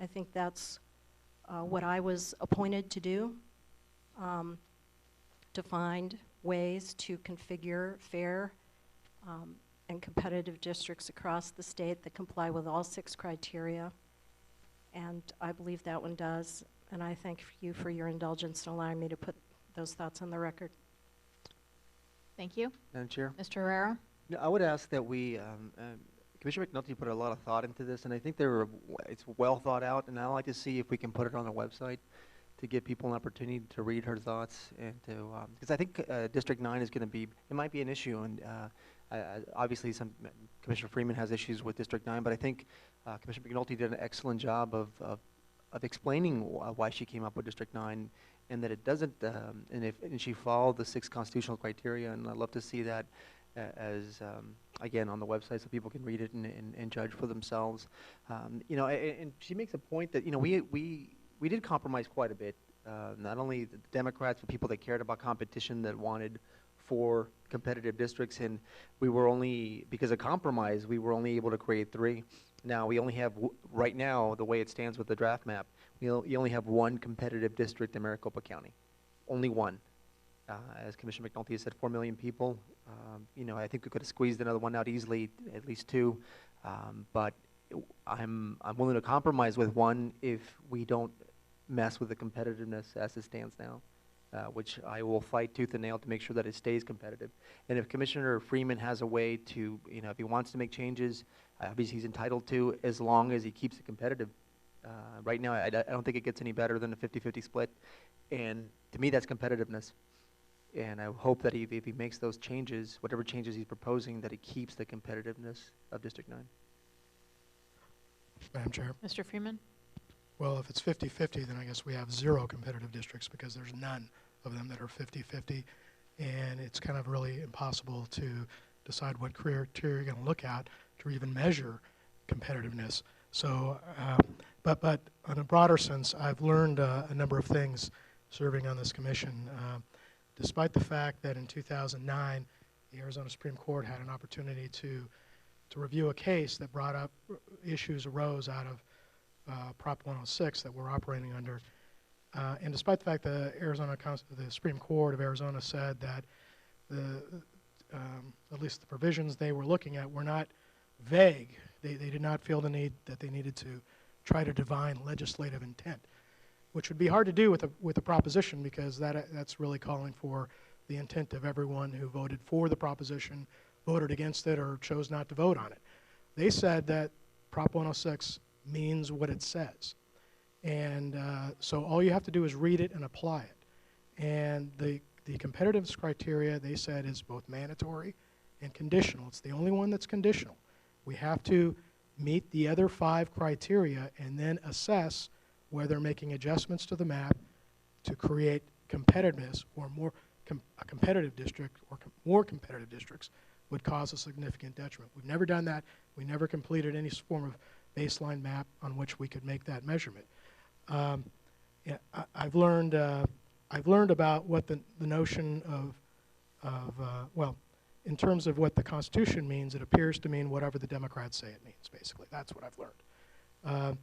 I think that's what I was appointed to do, to find ways to configure fair and competitive districts across the state that comply with all 6 criteria. And I believe that one does. And I thank you for your indulgence in allowing me to put those thoughts on the record. Thank you. Madam Chair? Mr. Herrera? No, I would ask that we, Commissioner McNulty put a lot of thought into this, and I think it's well thought out, and I'd like to see if we can put it on the website to give people an opportunity to read her thoughts, and to, because I think District 9 is going to be, it might be an issue, and obviously Commissioner Freeman has issues with District 9, but I think Commissioner McNulty did an excellent job of explaining why she came up with District 9, and that it doesn't, and she followed the 6 constitutional criteria, and I'd love to see that as, again, on the website so people can read it and judge for themselves. You know, and she makes a point that, you know, we did compromise quite a bit, not only the Democrats, but people that cared about competition, that wanted 4 competitive districts, and we were only, because of compromise, we were only able to create 3. Now, we only have, right now, the way it stands with the draft map, you only have 1 competitive district in Maricopa County. Only 1. As Commissioner McNulty has said, 4 million people. You know, I think we could have squeezed another one out easily, at least 2. But I'm willing to compromise with 1 if we don't mess with the competitiveness as it stands now, which I will fight tooth and nail to make sure that it stays competitive. And if Commissioner Freeman has a way to, you know, if he wants to make changes, obviously he's entitled to, as long as he keeps it competitive. Right now, I don't think it gets any better than a 50-50 split, and to me, that's competitiveness. And I hope that if he makes those changes, whatever changes he's proposing, that he keeps the competitiveness of District 9. Madam Chair. Mr. Freeman? Well, if it's 50-50, then I guess we have 0 competitive districts, because there's none of them that are 50-50, and it's kind of really impossible to decide what criteria you're going to look at to even measure competitiveness. So, but in a broader sense, I've learned a number of things serving on this commission. Despite the fact that in 2009, the Arizona Supreme Court had an opportunity to review a case that brought up issues arose out of Prop 106 that we're operating under. And despite the fact that the Supreme Court of Arizona said that at least the provisions they were looking at were not vague, they did not feel the need that they needed to try to divine legislative intent, which would be hard to do with a proposition, because that's really calling for the intent of everyone who voted for the proposition, voted against it, or chose not to vote on it. They said that Prop 106 means what it says. And so all you have to do is read it and apply it. And the competitiveness criteria, they said, is both mandatory and conditional. It's the only one that's conditional. We have to meet the other 5 criteria and then assess whether making adjustments to the map to create competitiveness or a competitive district or more competitive districts would cause a significant detriment. We've never done that. We never completed any form of baseline map on which we could make that measurement. Yeah, I've learned about what the notion of well, in terms of what the Constitution means, it appears to mean whatever the Democrats say it means, basically. That's what I've learned.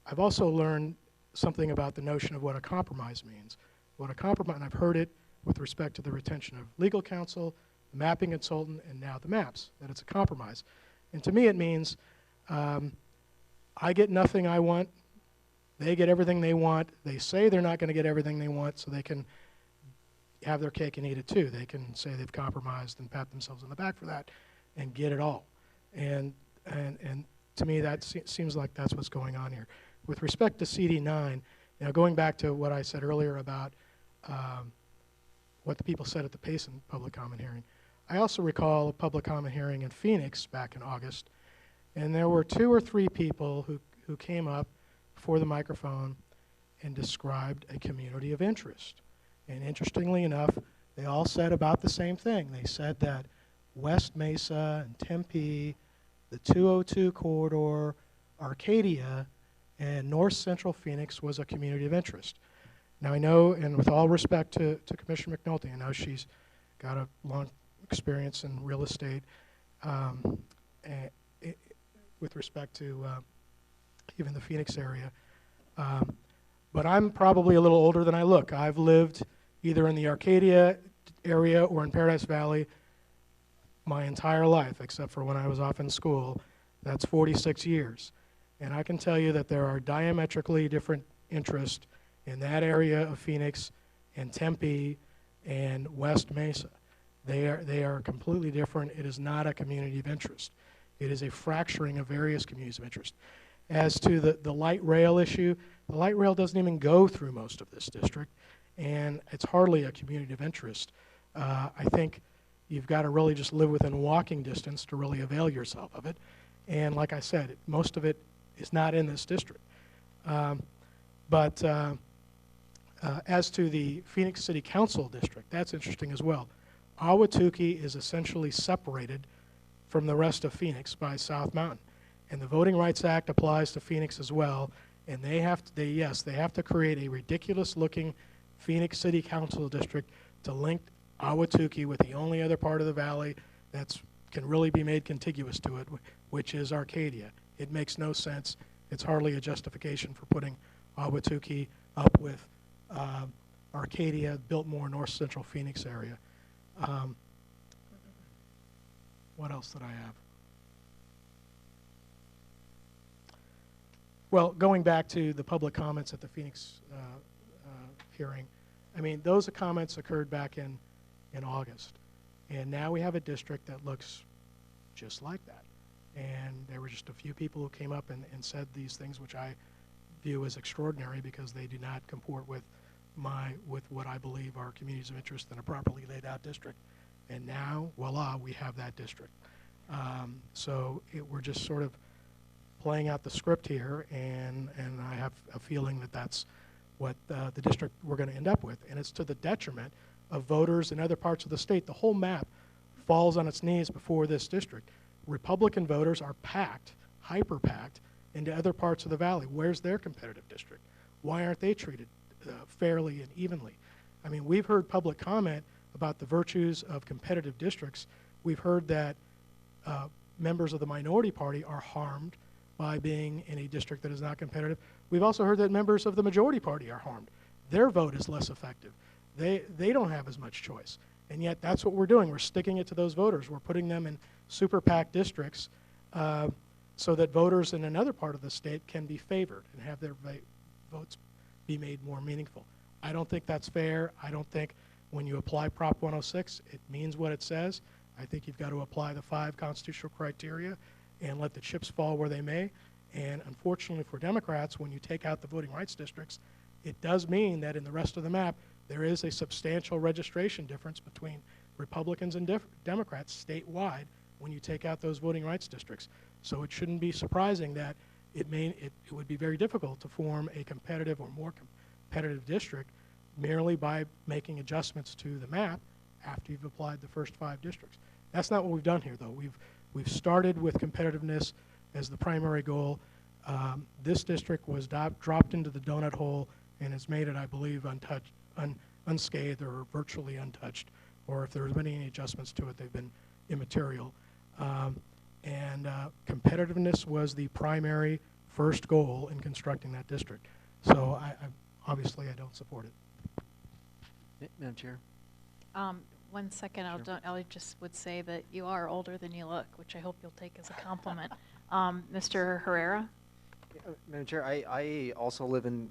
I've also learned something about the notion of what a compromise means. What a compromise, and I've heard it with respect to the retention of legal counsel, the mapping consultant, and now the maps, that it's a compromise. And to me it means I get nothing I want, they get everything they want. They say they're not going to get everything they want, so they can have their cake and eat it too. They can say they've compromised and pat themselves on the back for that and get it all. And to me that seems like that's what's going on here. With respect to CD9, now going back to what I said earlier about what the people said at the Payson public comment hearing, I also recall a public comment hearing in Phoenix back in August, and there were 2 or 3 people who came up before the microphone and described a community of interest. And interestingly enough, they all said about the same thing. They said that West Mesa and Tempe, the 202 corridor, Arcadia, and North Central Phoenix was a community of interest. Now I know, and with all respect to Commissioner McNulty, I know she's got a long experience in real estate with respect to even the Phoenix area. But I'm probably a little older than I look. I've lived either in the Arcadia area or in Paradise Valley my entire life, except for when I was off in school. That's 46 years. And I can tell you that there are diametrically different interests in that area of Phoenix and Tempe and West Mesa. They are completely different. It is not a community of interest. It is a fracturing of various communities of interest. As to the light rail issue, the light rail doesn't even go through most of this district, and it's hardly a community of interest. I think you've got to really just live within walking distance to really avail yourself of it. And like I said, most of it is not in this district. As to the Phoenix City Council district, that's interesting as well. Ahwatukee is essentially separated from the rest of Phoenix by South Mountain. And the Voting Rights Act applies to Phoenix as well. And they have to create a ridiculous-looking Phoenix City Council district to link Ahwatukee with the only other part of the valley that can really be made contiguous to it, which is Arcadia. It makes no sense. It's hardly a justification for putting Ahwatukee up with Arcadia, Biltmore, North Central Phoenix area. What else did I have? Well, going back to the public comments at the Phoenix hearing, I mean, those comments occurred back in August. And now we have a district that looks just like that. And there were just a few people who came up and said these things, which I view as extraordinary because they do not comport with what I believe are communities of interest in a properly laid out district. And now, voila, we have that district. So we're just sort of playing out the script here, and I have a feeling that that's what the district we're going to end up with. And it's to the detriment of voters in other parts of the state. The whole map falls on its knees before this district. Republican voters are packed, hyper-packed, into other parts of the valley. Where's their competitive district? Why aren't they treated fairly and evenly? I mean, we've heard public comment about the virtues of competitive districts. We've heard that members of the minority party are harmed by being in a district that is not competitive. We've also heard that members of the majority party are harmed. Their vote is less effective. They don't have as much choice. And yet that's what we're doing. We're sticking it to those voters. We're putting them in super PAC districts so that voters in another part of the state can be favored and have their votes be made more meaningful. I don't think that's fair. I don't think when you apply Prop 106, it means what it says. I think you've got to apply the 5 constitutional criteria and let the chips fall where they may. And unfortunately for Democrats, when you take out the voting rights districts, it does mean that in the rest of the map, there is a substantial registration difference between Republicans and Democrats statewide when you take out those voting rights districts. So it shouldn't be surprising that it would be very difficult to form a competitive or more competitive district merely by making adjustments to the map after you've applied the first 5 districts. That's not what we've done here, though. We've started with competitiveness as the primary goal. This district was dropped into the donut hole and has made it, I believe, unscathed or virtually untouched. Or if there's been any adjustments to it, they've been immaterial. Competitiveness was the primary first goal in constructing that district. So obviously I don't support it. Madam Chair? 1 second, Sure. I just would say that you are older than you look, which I hope you'll take as a compliment. Mr. Herrera? Yeah, Madam Chair, I also live in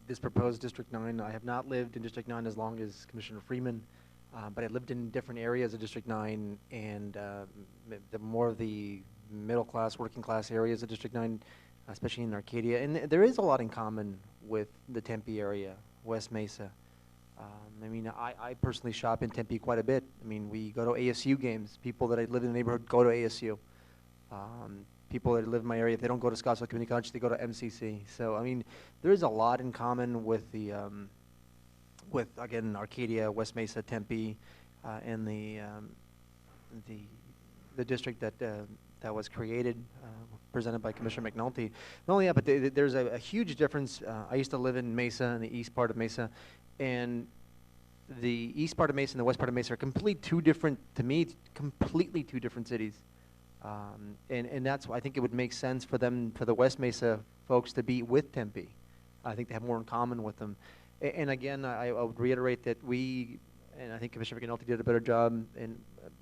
this proposed District 9. I have not lived in District 9 as long as Commissioner Freeman, but I lived in different areas of District 9, and the more of the middle class, working class areas of District 9, especially in Arcadia. And there is a lot in common with the Tempe area, West Mesa. I mean, I personally shop in Tempe quite a bit. I mean, we go to ASU games. People that I live in the neighborhood go to ASU. People that live in my area, if they don't go to Scottsdale Community College, they go to MCC. So, I mean, there is a lot in common with the, again, Arcadia, West Mesa, Tempe, and the district that was created, presented by Commissioner McNulty. Not only that, but there's a huge difference. I used to live in Mesa, in the east part of Mesa, and the east part of Mesa and the west part of Mesa are completely two different cities. And that's why I think it would make sense for the West Mesa folks to be with Tempe. I think they have more in common with them. And again, I would reiterate that and I think Commissioner McNulty did a better job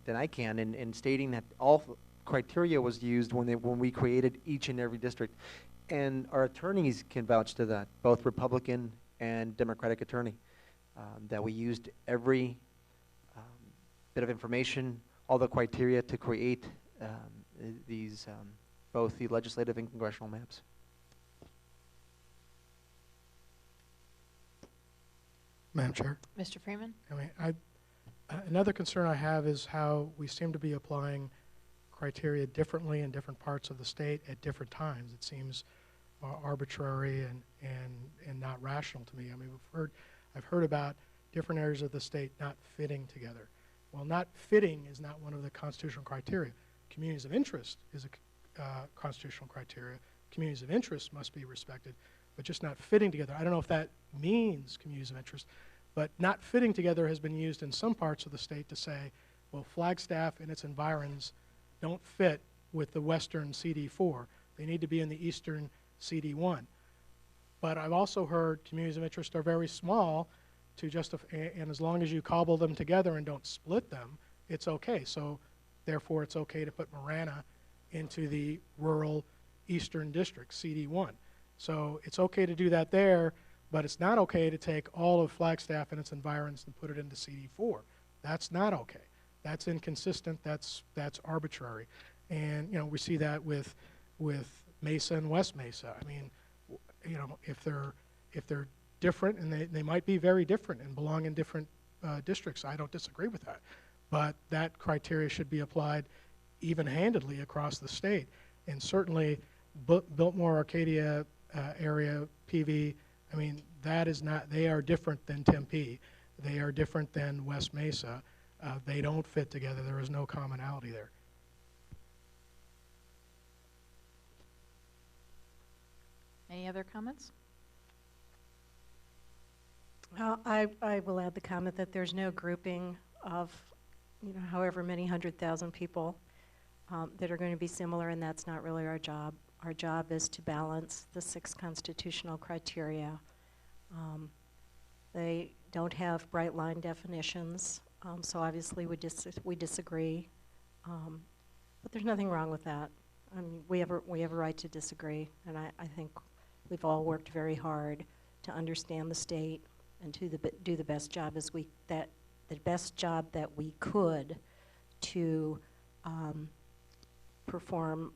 than I can in stating that all criteria was used when we created each and every district. And our attorneys can vouch to that, both Republican and Democratic attorney, that we used every bit of information, all the criteria to create these, both the legislative and congressional maps. Madam Chair, Mr. Freeman? I mean, another concern I have is how we seem to be applying criteria differently in different parts of the state at different times. It seems arbitrary and not rational to me. I mean, I've heard about different areas of the state not fitting together. Well, not fitting is not one of the constitutional criteria. Communities of interest is a constitutional criteria. Communities of interest must be respected, but just not fitting together. I don't know if that means communities of interest, but not fitting together has been used in some parts of the state to say, well, Flagstaff and its environs don't fit with the western CD4. They need to be in the eastern CD1. But I've also heard communities of interest are very small to justify, and as long as you cobble them together and don't split them, it's okay. So therefore, it's okay to put Marana into the rural eastern district, CD1. So it's okay to do that there, but it's not okay to take all of Flagstaff and its environs and put it into CD4. That's not okay. That's inconsistent. That's arbitrary. And you know, we see that with Mesa and West Mesa. I mean, you know, if they're different, and they might be very different and belong in different districts, I don't disagree with that. But that criteria should be applied even-handedly across the state. And certainly, Biltmore, Arcadia area, PV, I mean, that is not, they are different than Tempe. They are different than West Mesa. They don't fit together. There is no commonality there. Any other comments? I will add the comment that there's no grouping of, you know, however many 100,000 people that are going to be similar, and that's not really our job. Our job is to balance the 6 constitutional criteria. They don't have bright line definitions, so obviously we disagree. But there's nothing wrong with that. I mean, we have a right to disagree, and I think we've all worked very hard to understand the state and to do the best job that we could to perform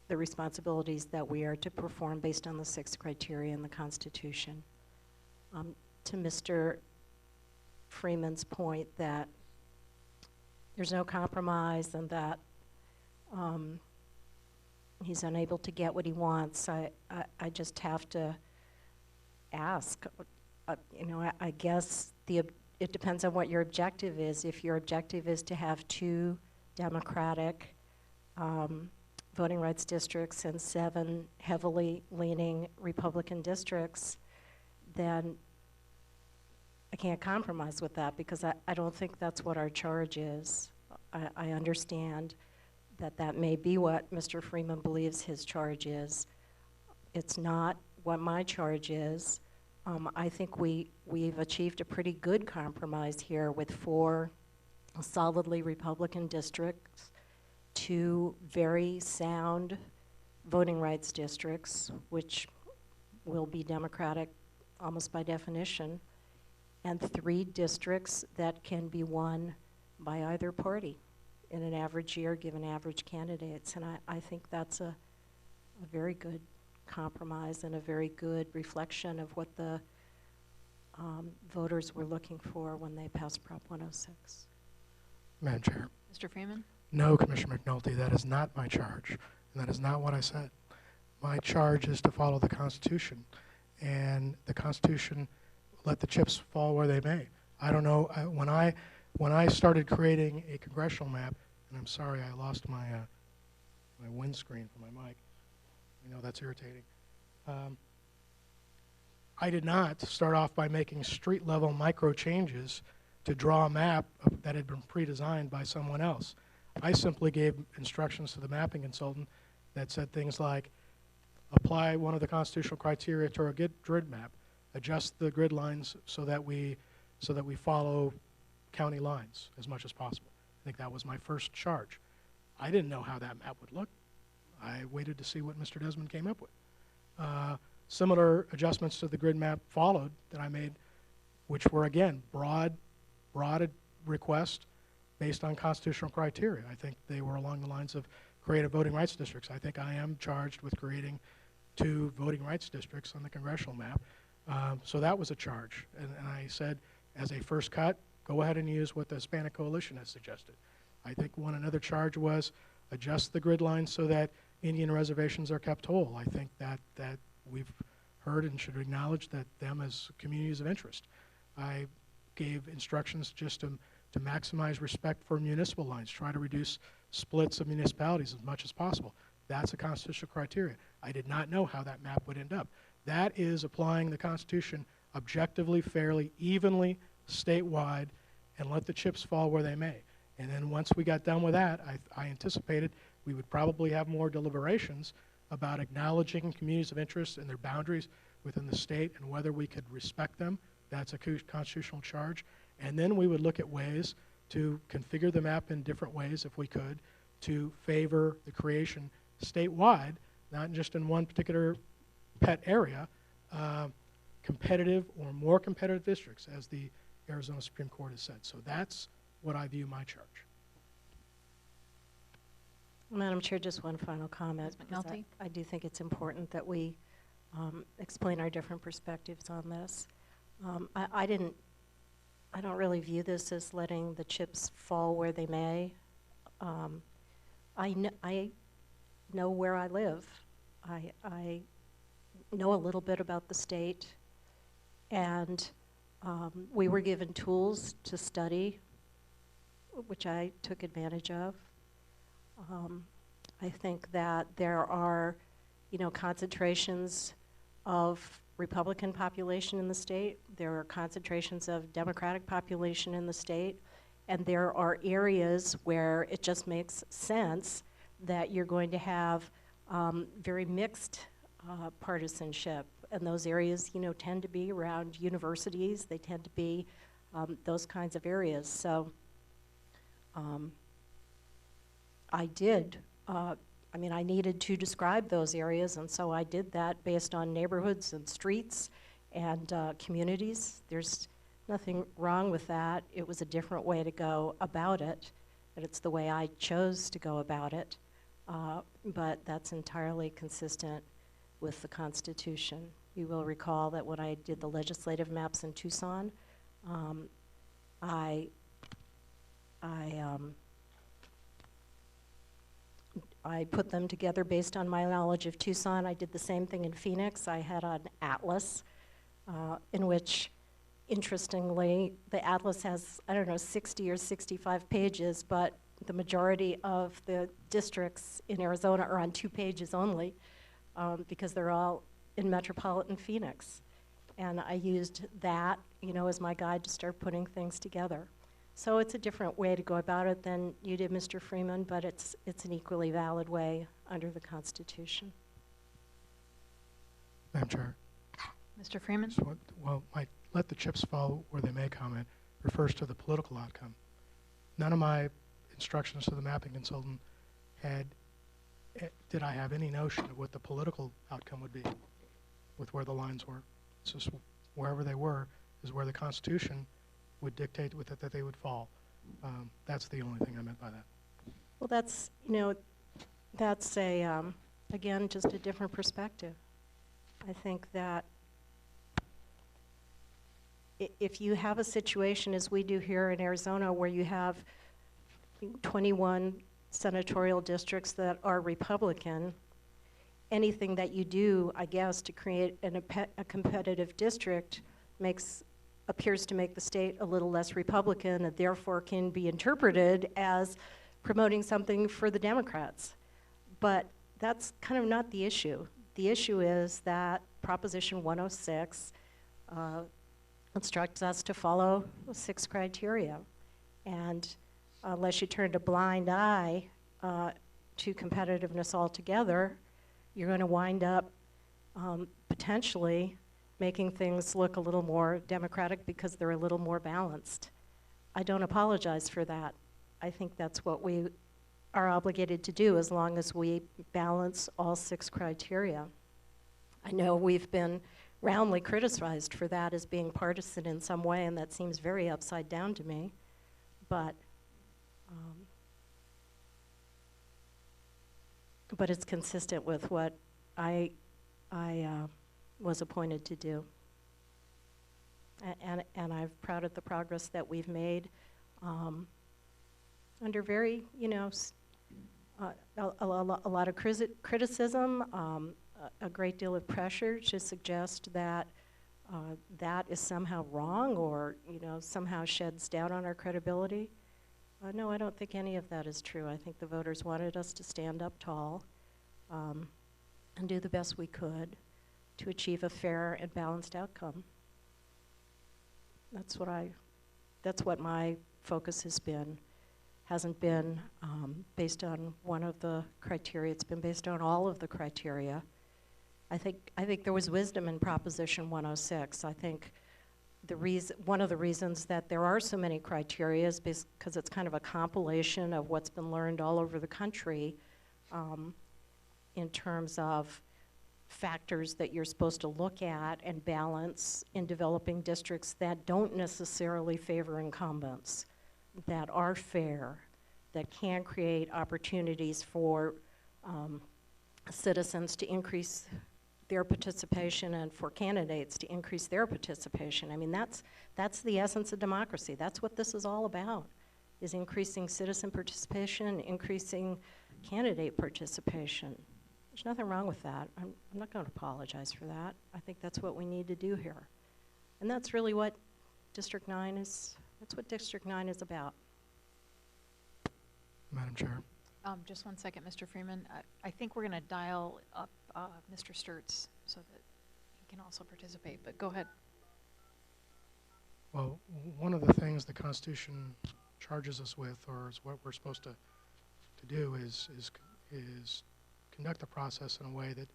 the responsibilities that we are to perform based on the 6 criteria in the Constitution. To Mr. Freeman's point that there's no compromise and that he's unable to get what he wants, I just have to ask, you know, I guess it depends on what your objective is. If your objective is to have 2 Democratic voting rights districts and 7 heavily leaning Republican districts, then I can't compromise with that, because I don't think that's what our charge is. I understand that may be what Mr. Freeman believes his charge is. It's not what my charge is. I think we've achieved a pretty good compromise here with 4 solidly Republican districts to very sound voting rights districts, which will be Democratic almost by definition, and 3 districts that can be won by either party in an average year given average candidates. And I think that's a very good compromise and a very good reflection of what the voters were looking for when they passed Prop 106. Madam Chair. Mr. Freeman? No, Commissioner McNulty, that is not my charge, and that is not what I said. My charge is to follow the Constitution, and the Constitution, let the chips fall where they may. I don't know, when I started creating a congressional map, and I'm sorry I lost my my windscreen for my mic. I know that's irritating. I did not start off by making street-level micro changes to draw a map that had been pre-designed by someone else. I simply gave instructions to the mapping consultant that said things like, apply one of the constitutional criteria to our grid map, adjust the grid lines so that we follow county lines as much as possible. I think that was my first charge. I didn't know how that map would look. I waited to see what Mr. Desmond came up with. Similar adjustments to the grid map followed that I made, which were, again, broad request based on constitutional criteria. I think they were along the lines of creative voting rights districts. I think I am charged with creating 2 voting rights districts on the congressional map. So that was a charge. And I said, as a first cut, go ahead and use what the Hispanic Coalition has suggested. I think another charge was adjust the grid lines so that Indian reservations are kept whole. I think that we've heard and should acknowledge that them as communities of interest. I gave instructions just to maximize respect for municipal lines, try to reduce splits of municipalities as much as possible. That's a constitutional criteria. I did not know how that map would end up. That is applying the Constitution objectively, fairly, evenly, statewide, and let the chips fall where they may. And then once we got done with that, I anticipated we would probably have more deliberations about acknowledging communities of interest and their boundaries within the state and whether we could respect them. That's a constitutional charge. And then we would look at ways to configure the map in different ways, if we could, to favor the creation statewide, not just in one particular pet area, competitive or more competitive districts, as the Arizona Supreme Court has said. So that's what I view my charge. Madam Chair, just one final comment. Ms. McNulty? I do think it's important that we explain our different perspectives on this. I don't really view this as letting the chips fall where they may. I know where I live. I know a little bit about the state, and we were given tools to study, which I took advantage of. I think that there are, concentrations of Republican population in the state. There are concentrations of Democratic population in the state. And there are areas where it just makes sense that you're going to have very mixed partisanship. And those areas, tend to be around universities. They tend to be those kinds of areas. So I did, I needed to describe those areas, and so I did that based on neighborhoods and streets and communities. There's nothing wrong with that. It was a different way to go about it, but it's the way I chose to go about it. But that's entirely consistent with the Constitution. You will recall that when I did the legislative maps in Tucson, I put them together based on my knowledge of Tucson. I did the same thing in Phoenix. I had an atlas in which, interestingly, the atlas has, 60 or 65 pages, but the majority of the districts in Arizona are on 2 pages only because they're all in metropolitan Phoenix. And I used that, as my guide to start putting things together. So it's a different way to go about it than you did, Mr. Freeman, but it's an equally valid way under the Constitution. Madam Chair. Mr. Freeman? So, well, my let the chips fall where they may comment refers to the political outcome. none of my instructions to the mapping consultant did I have any notion of what the political outcome would be with where the lines were. It's just wherever they were is where the Constitution would dictate with it that they would fall. That's the only thing I meant by that. Well, that's, that's again, just a different perspective. I think that if you have a situation, as we do here in Arizona, where you have 21 senatorial districts that are Republican, anything that you do, I guess, to create a competitive district appears to make the state a little less Republican, and therefore can be interpreted as promoting something for the Democrats. But that's kind of not the issue. The issue is that Proposition 106 instructs us to follow 6 criteria. And unless you turn a blind eye to competitiveness altogether, you're going to wind up potentially making things look a little more democratic because they're a little more balanced. I don't apologize for that. I think that's what we are obligated to do as long as we balance all 6 criteria. I know we've been roundly criticized for that as being partisan in some way, and that seems very upside down to me. But it's consistent with what I was appointed to do. And I'm proud of the progress that we've made under very, a lot of criticism, a great deal of pressure to suggest that that is somehow wrong or, somehow sheds doubt on our credibility. No, I don't think any of that is true. I think the voters wanted us to stand up tall and do the best we could to achieve a fair and balanced outcome. That's what my focus has been. Hasn't been based on one of the criteria. It's been based on all of the criteria. I think there was wisdom in Proposition 106. I think one of the reasons that there are so many criteria is because it's kind of a compilation of what's been learned all over the country in terms of factors that you're supposed to look at and balance in developing districts that don't necessarily favor incumbents, that are fair, that can create opportunities for citizens to increase their participation and for candidates to increase their participation. I mean, that's the essence of democracy. That's what this is all about, is increasing citizen participation and increasing candidate participation. There's nothing wrong with that. I'm not going to apologize for that. I think that's what we need to do here. And that's really what District 9 is, that's what District 9 is about. Madam Chair. Just one second, Mr. Freeman. I think we're going to dial up Mr. Sturts so that he can also participate, but go ahead. Well, one of the things the Constitution charges us with, or is what we're supposed to do, is conduct the process in a way that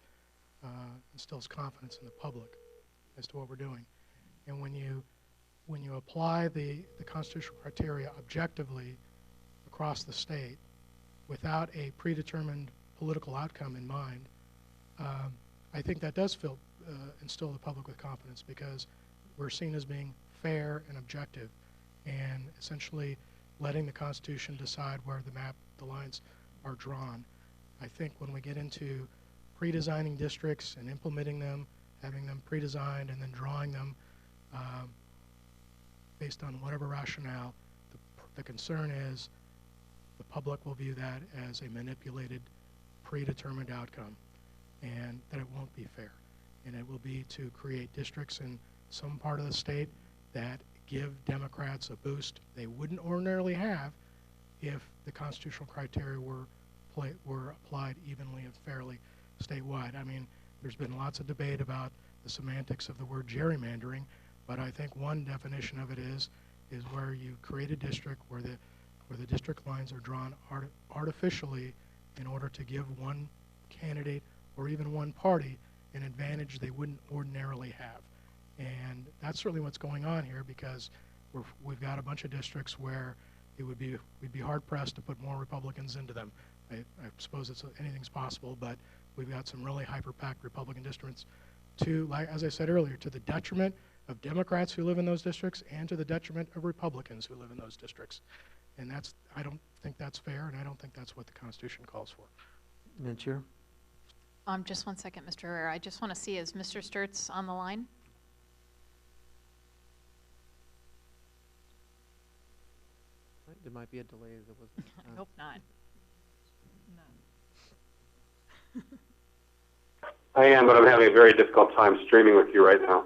instills confidence in the public as to what we're doing. And when you apply the constitutional criteria objectively across the state without a predetermined political outcome in mind, I think that does instill the public with confidence, because we're seen as being fair and objective and essentially letting the Constitution decide where the lines are drawn. I think when we get into pre-designing districts and implementing them, having them pre-designed and then drawing them based on whatever rationale, the concern is the public will view that as a manipulated, predetermined outcome, and that it won't be fair. And it will be to create districts in some part of the state that give Democrats a boost they wouldn't ordinarily have if the constitutional criteria were applied evenly and fairly statewide. I mean, there's been lots of debate about the semantics of the word gerrymandering, but I think one definition of it is where you create a district where the district lines are drawn artificially in order to give one candidate or even one party an advantage they wouldn't ordinarily have. And that's certainly what's going on here, because we've got a bunch of districts where we'd be hard pressed to put more Republicans into them. I suppose anything's possible, but we've got some really hyper-packed Republican districts like, as I said earlier, to the detriment of Democrats who live in those districts and to the detriment of Republicans who live in those districts. And I don't think that's fair, and I don't think that's what the Constitution calls for. Madam Chair? Just one second, Mr. Herrera. I just want to see, is Mr. Sturts on the line? There might be a delay. There wasn't. I hope not. I am, but I'm having a very difficult time streaming with you right now.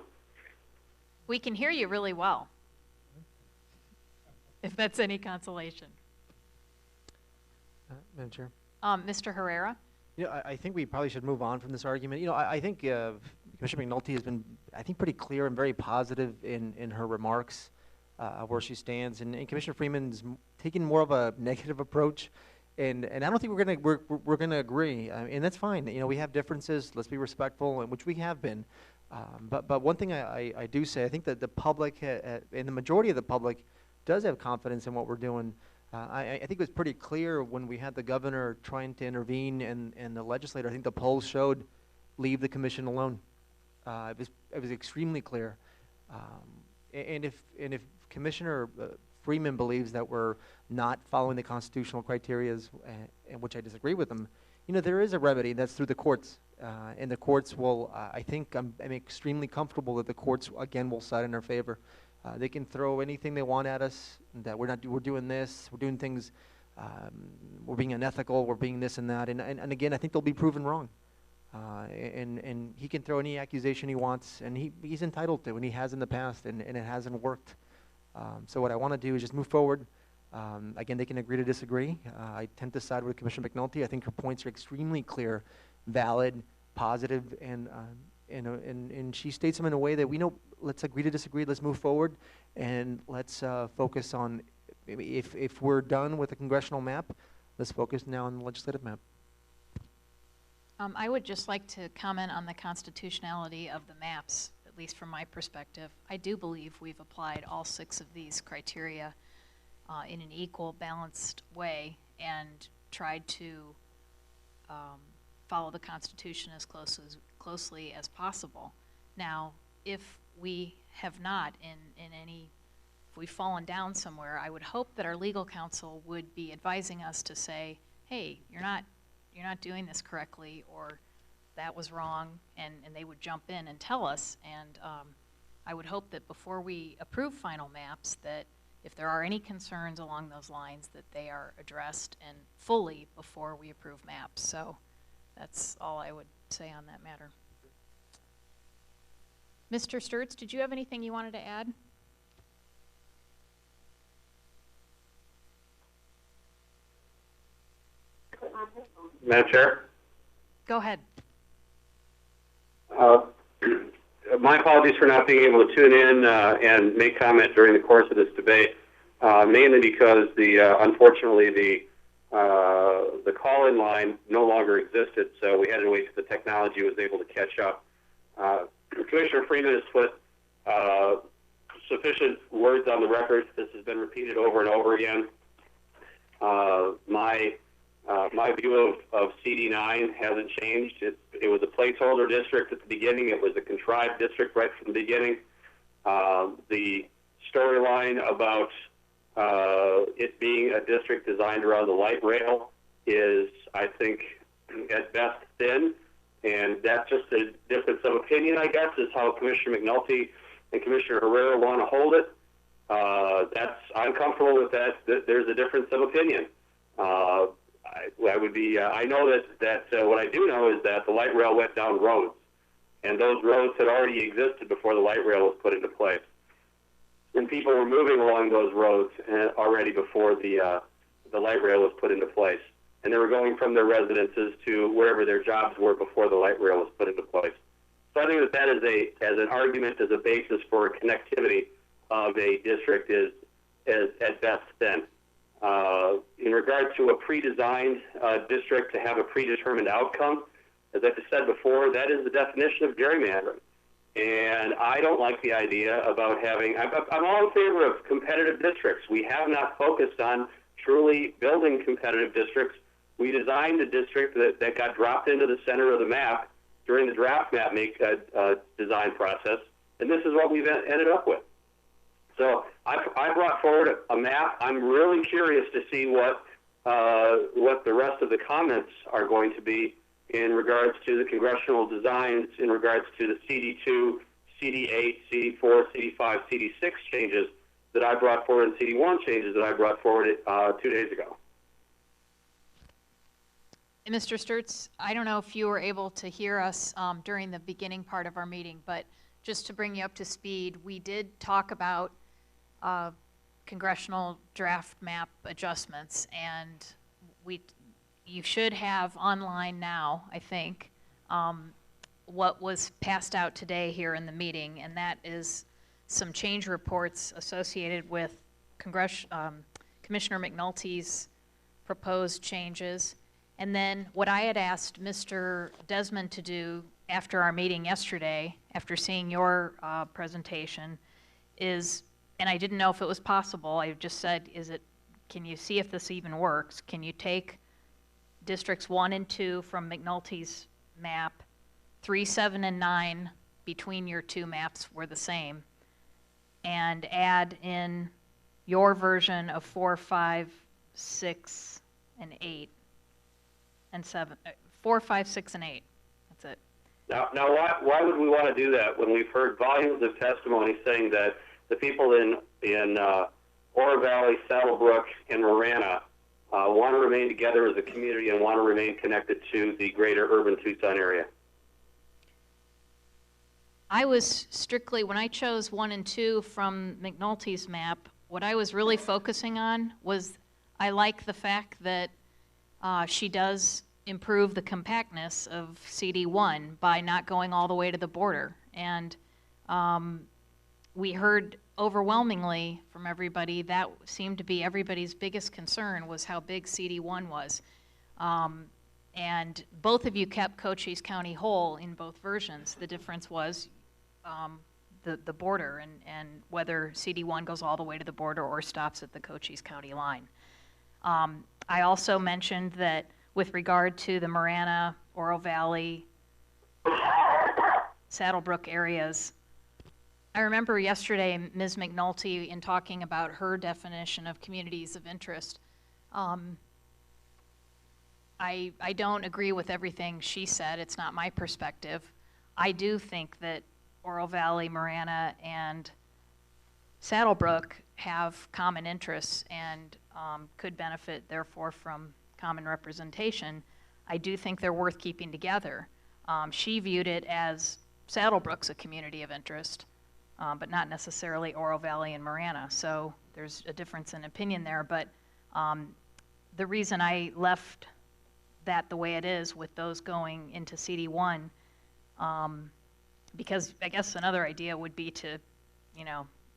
We can hear you really well, if that's any consolation. Madam Chair? Mr. Herrera? You know, I think we probably should move on from this argument. You know, I think Commissioner McNulty has been, I think, pretty clear and very positive in her remarks where she stands, and Commissioner Freeman's taking more of a negative approach, and I don't think we're gonna agree, and that's fine. You know, we have differences. Let's be respectful, and which we have been. But one thing I do say, I think that the public and the majority of the public does have confidence in what we're doing. I think it was pretty clear when we had the governor trying to intervene and the legislator. I think the polls showed leave the commission alone. It was extremely clear. And if Commissioner Freeman believes that we're not following the constitutional criteria, and which I disagree with him, you know, there is a remedy. That's through the courts, and the courts will. I think I'm extremely comfortable that the courts again will side in our favor. They can throw anything they want at us, that we're doing this, we're doing things, we're being unethical, we're being this and that, and again, I think they'll be proven wrong. And he can throw any accusation he wants, and he's entitled to, and he has in the past, and it hasn't worked. So what I want to do is just move forward. Again, they can agree to disagree. I tend to side with Commissioner McNulty. I think her points are extremely clear, valid, positive, and she states them in a way that we know. Let's agree to disagree. Let's move forward, and let's focus on. If we're done with the congressional map, let's focus now on the legislative map. I would just like to comment on the constitutionality of the maps, at least from my perspective. I do believe we've applied all 6 of these criteria in an equal, balanced way and tried to follow the Constitution as closely as possible. Now, if we have not if we've fallen down somewhere, I would hope that our legal counsel would be advising us to say, hey, you're not doing this correctly, or that was wrong, and they would jump in and tell us. And I would hope that before we approve final maps, that if there are any concerns along those lines, that they are addressed and fully before we approve maps. So that's all I would say on that matter. Mr. Sturts, did you have anything you wanted to add? Madam Chair? Go ahead. My apologies for not being able to tune in and make comment during the course of this debate, mainly because unfortunately the call-in line no longer existed, so we had to wait till the technology was able to catch up. Commissioner Freeman has put sufficient words on the record. This has been repeated over and over again. My view of CD9 hasn't changed. It was a placeholder district at the beginning. It was a contrived district right from the beginning. The storyline about it being a district designed around the light rail is, I think, at best thin, and that's just a difference of opinion, I guess, is how Commissioner McNulty and Commissioner Herrera want to hold it. I'm comfortable with that. There's a difference of opinion. I know that what I do know is that the light rail went down roads, and those roads had already existed before the light rail was put into place. And people were moving along those roads already before the light rail was put into place. And they were going from their residences to wherever their jobs were before the light rail was put into place. So I think that is as an argument, as a basis for connectivity of a district is at best thin. In regard to a pre-designed district to have a predetermined outcome, as I've said before, that is the definition of gerrymandering. And I don't like the idea about having, I'm all in favor of competitive districts. We have not focused on truly building competitive districts. We designed a district that got dropped into the center of the map during the draft map design process, and this is what we've ended up with. So I brought forward a map. I'm really curious to see what the rest of the comments are going to be in regards to the congressional designs, in regards to the CD2, CD8, CD4, CD5, CD6 changes that I brought forward, and CD1 changes that I brought forward 2 days ago. And Mr. Sturts, I don't know if you were able to hear us during the beginning part of our meeting, but just to bring you up to speed, we did talk about congressional draft map adjustments, and you should have online now, I think, what was passed out today here in the meeting, and that is some change reports associated with Commissioner McNulty's proposed changes. And then what I had asked Mr. Desmond to do after our meeting yesterday, after seeing your presentation, is, and I didn't know if it was possible, I just said, can you see if this even works? Can you take districts 1 and 2 from McNulty's map, 3, 7, and 9 between your two maps were the same, and add in your version of 4, 5, 6, and 8, and 7, 4, 5, 6, and 8. That's it. Now, why would we want to do that when we've heard volumes of testimony saying that the people in Oro Valley, Saddlebrook, and Marana want to remain together as a community and want to remain connected to the greater urban Tucson area? I was strictly, when I chose 1 and 2 from McNulty's map, what I was really focusing on was I like the fact that she does improve the compactness of CD1 by not going all the way to the border. And we heard overwhelmingly from everybody that seemed to be everybody's biggest concern was how big CD1 was. And both of you kept Cochise County whole in both versions. The difference was the border and whether CD1 goes all the way to the border or stops at the Cochise County line. I also mentioned that with regard to the Marana, Oro Valley, Saddlebrook areas, I remember yesterday Ms. McNulty, in talking about her definition of communities of interest, I don't agree with everything she said. It's not my perspective. I do think that Oro Valley, Marana, and Saddlebrook have common interests and could benefit, therefore, from common representation. I do think they're worth keeping together. She viewed it as Saddlebrook's a community of interest, but not necessarily Oro Valley and Marana. So there's a difference in opinion there. But the reason I left that the way it is with those going into CD1, because I guess another idea would be to,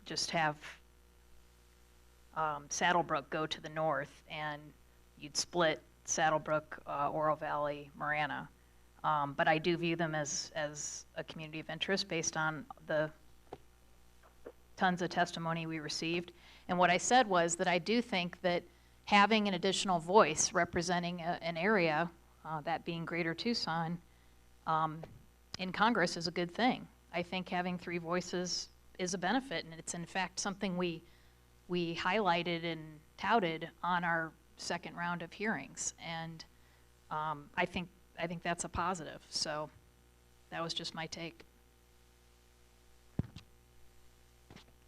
just have Saddlebrook go to the north, and you'd split Saddlebrook, Oro Valley, Marana. But I do view them as a community of interest based on the tons of testimony we received. And what I said was that I do think that having an additional voice representing an area, that being Greater Tucson, in Congress is a good thing. I think having 3 voices is a benefit, and it's in fact something we highlighted and touted on our second round of hearings. And I think that's a positive. So that was just my take.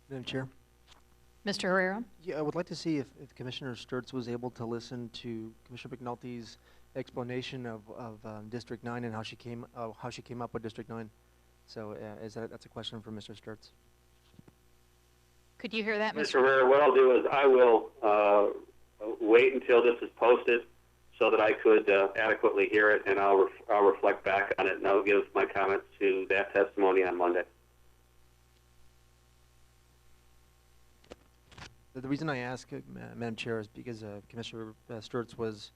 Madam Chair? Mr. Herrera? Yeah, I would like to see if Commissioner Sturts was able to listen to Commissioner McNulty's explanation of District 9 and how she came up with District 9. So that's a question for Mr. Sturts. Could you hear that, Mr. Herrera, what I'll do is I will wait until this is posted so that I could adequately hear it, and I'll reflect back on it, and I'll give my comments to that testimony on Monday. The reason I ask, Madam Chair, is because Commissioner Sturts was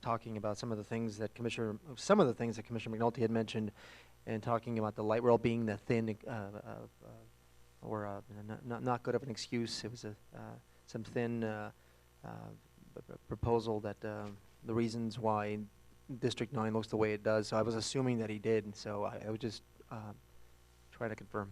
talking about some of the things that Commissioner McNulty had mentioned, and talking about the light rail being the thin, not good of an excuse. It was some thin proposal that the reasons why District 9 looks the way it does. So I was assuming that he did, and so I would just try to confirm.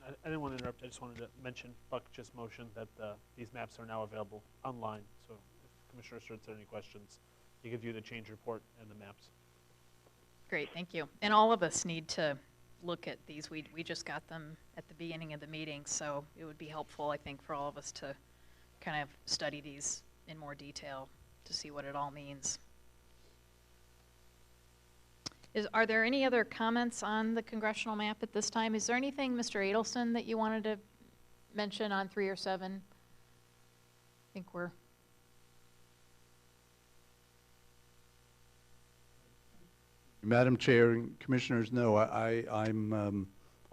I didn't want to interrupt. I just wanted to mention Buck just motioned that these maps are now available online. So if Commissioner Sturts had any questions, you could view the change report and the maps. Great, thank you. And all of us need to look at these. We just got them at the beginning of the meeting, so it would be helpful, I think, for all of us to kind of study these in more detail to see what it all means. Are there any other comments on the congressional map at this time? Is there anything, Mr. Adelson, that you wanted to mention on 3 or 7? I think we're... Madam Chair and Commissioners, no, I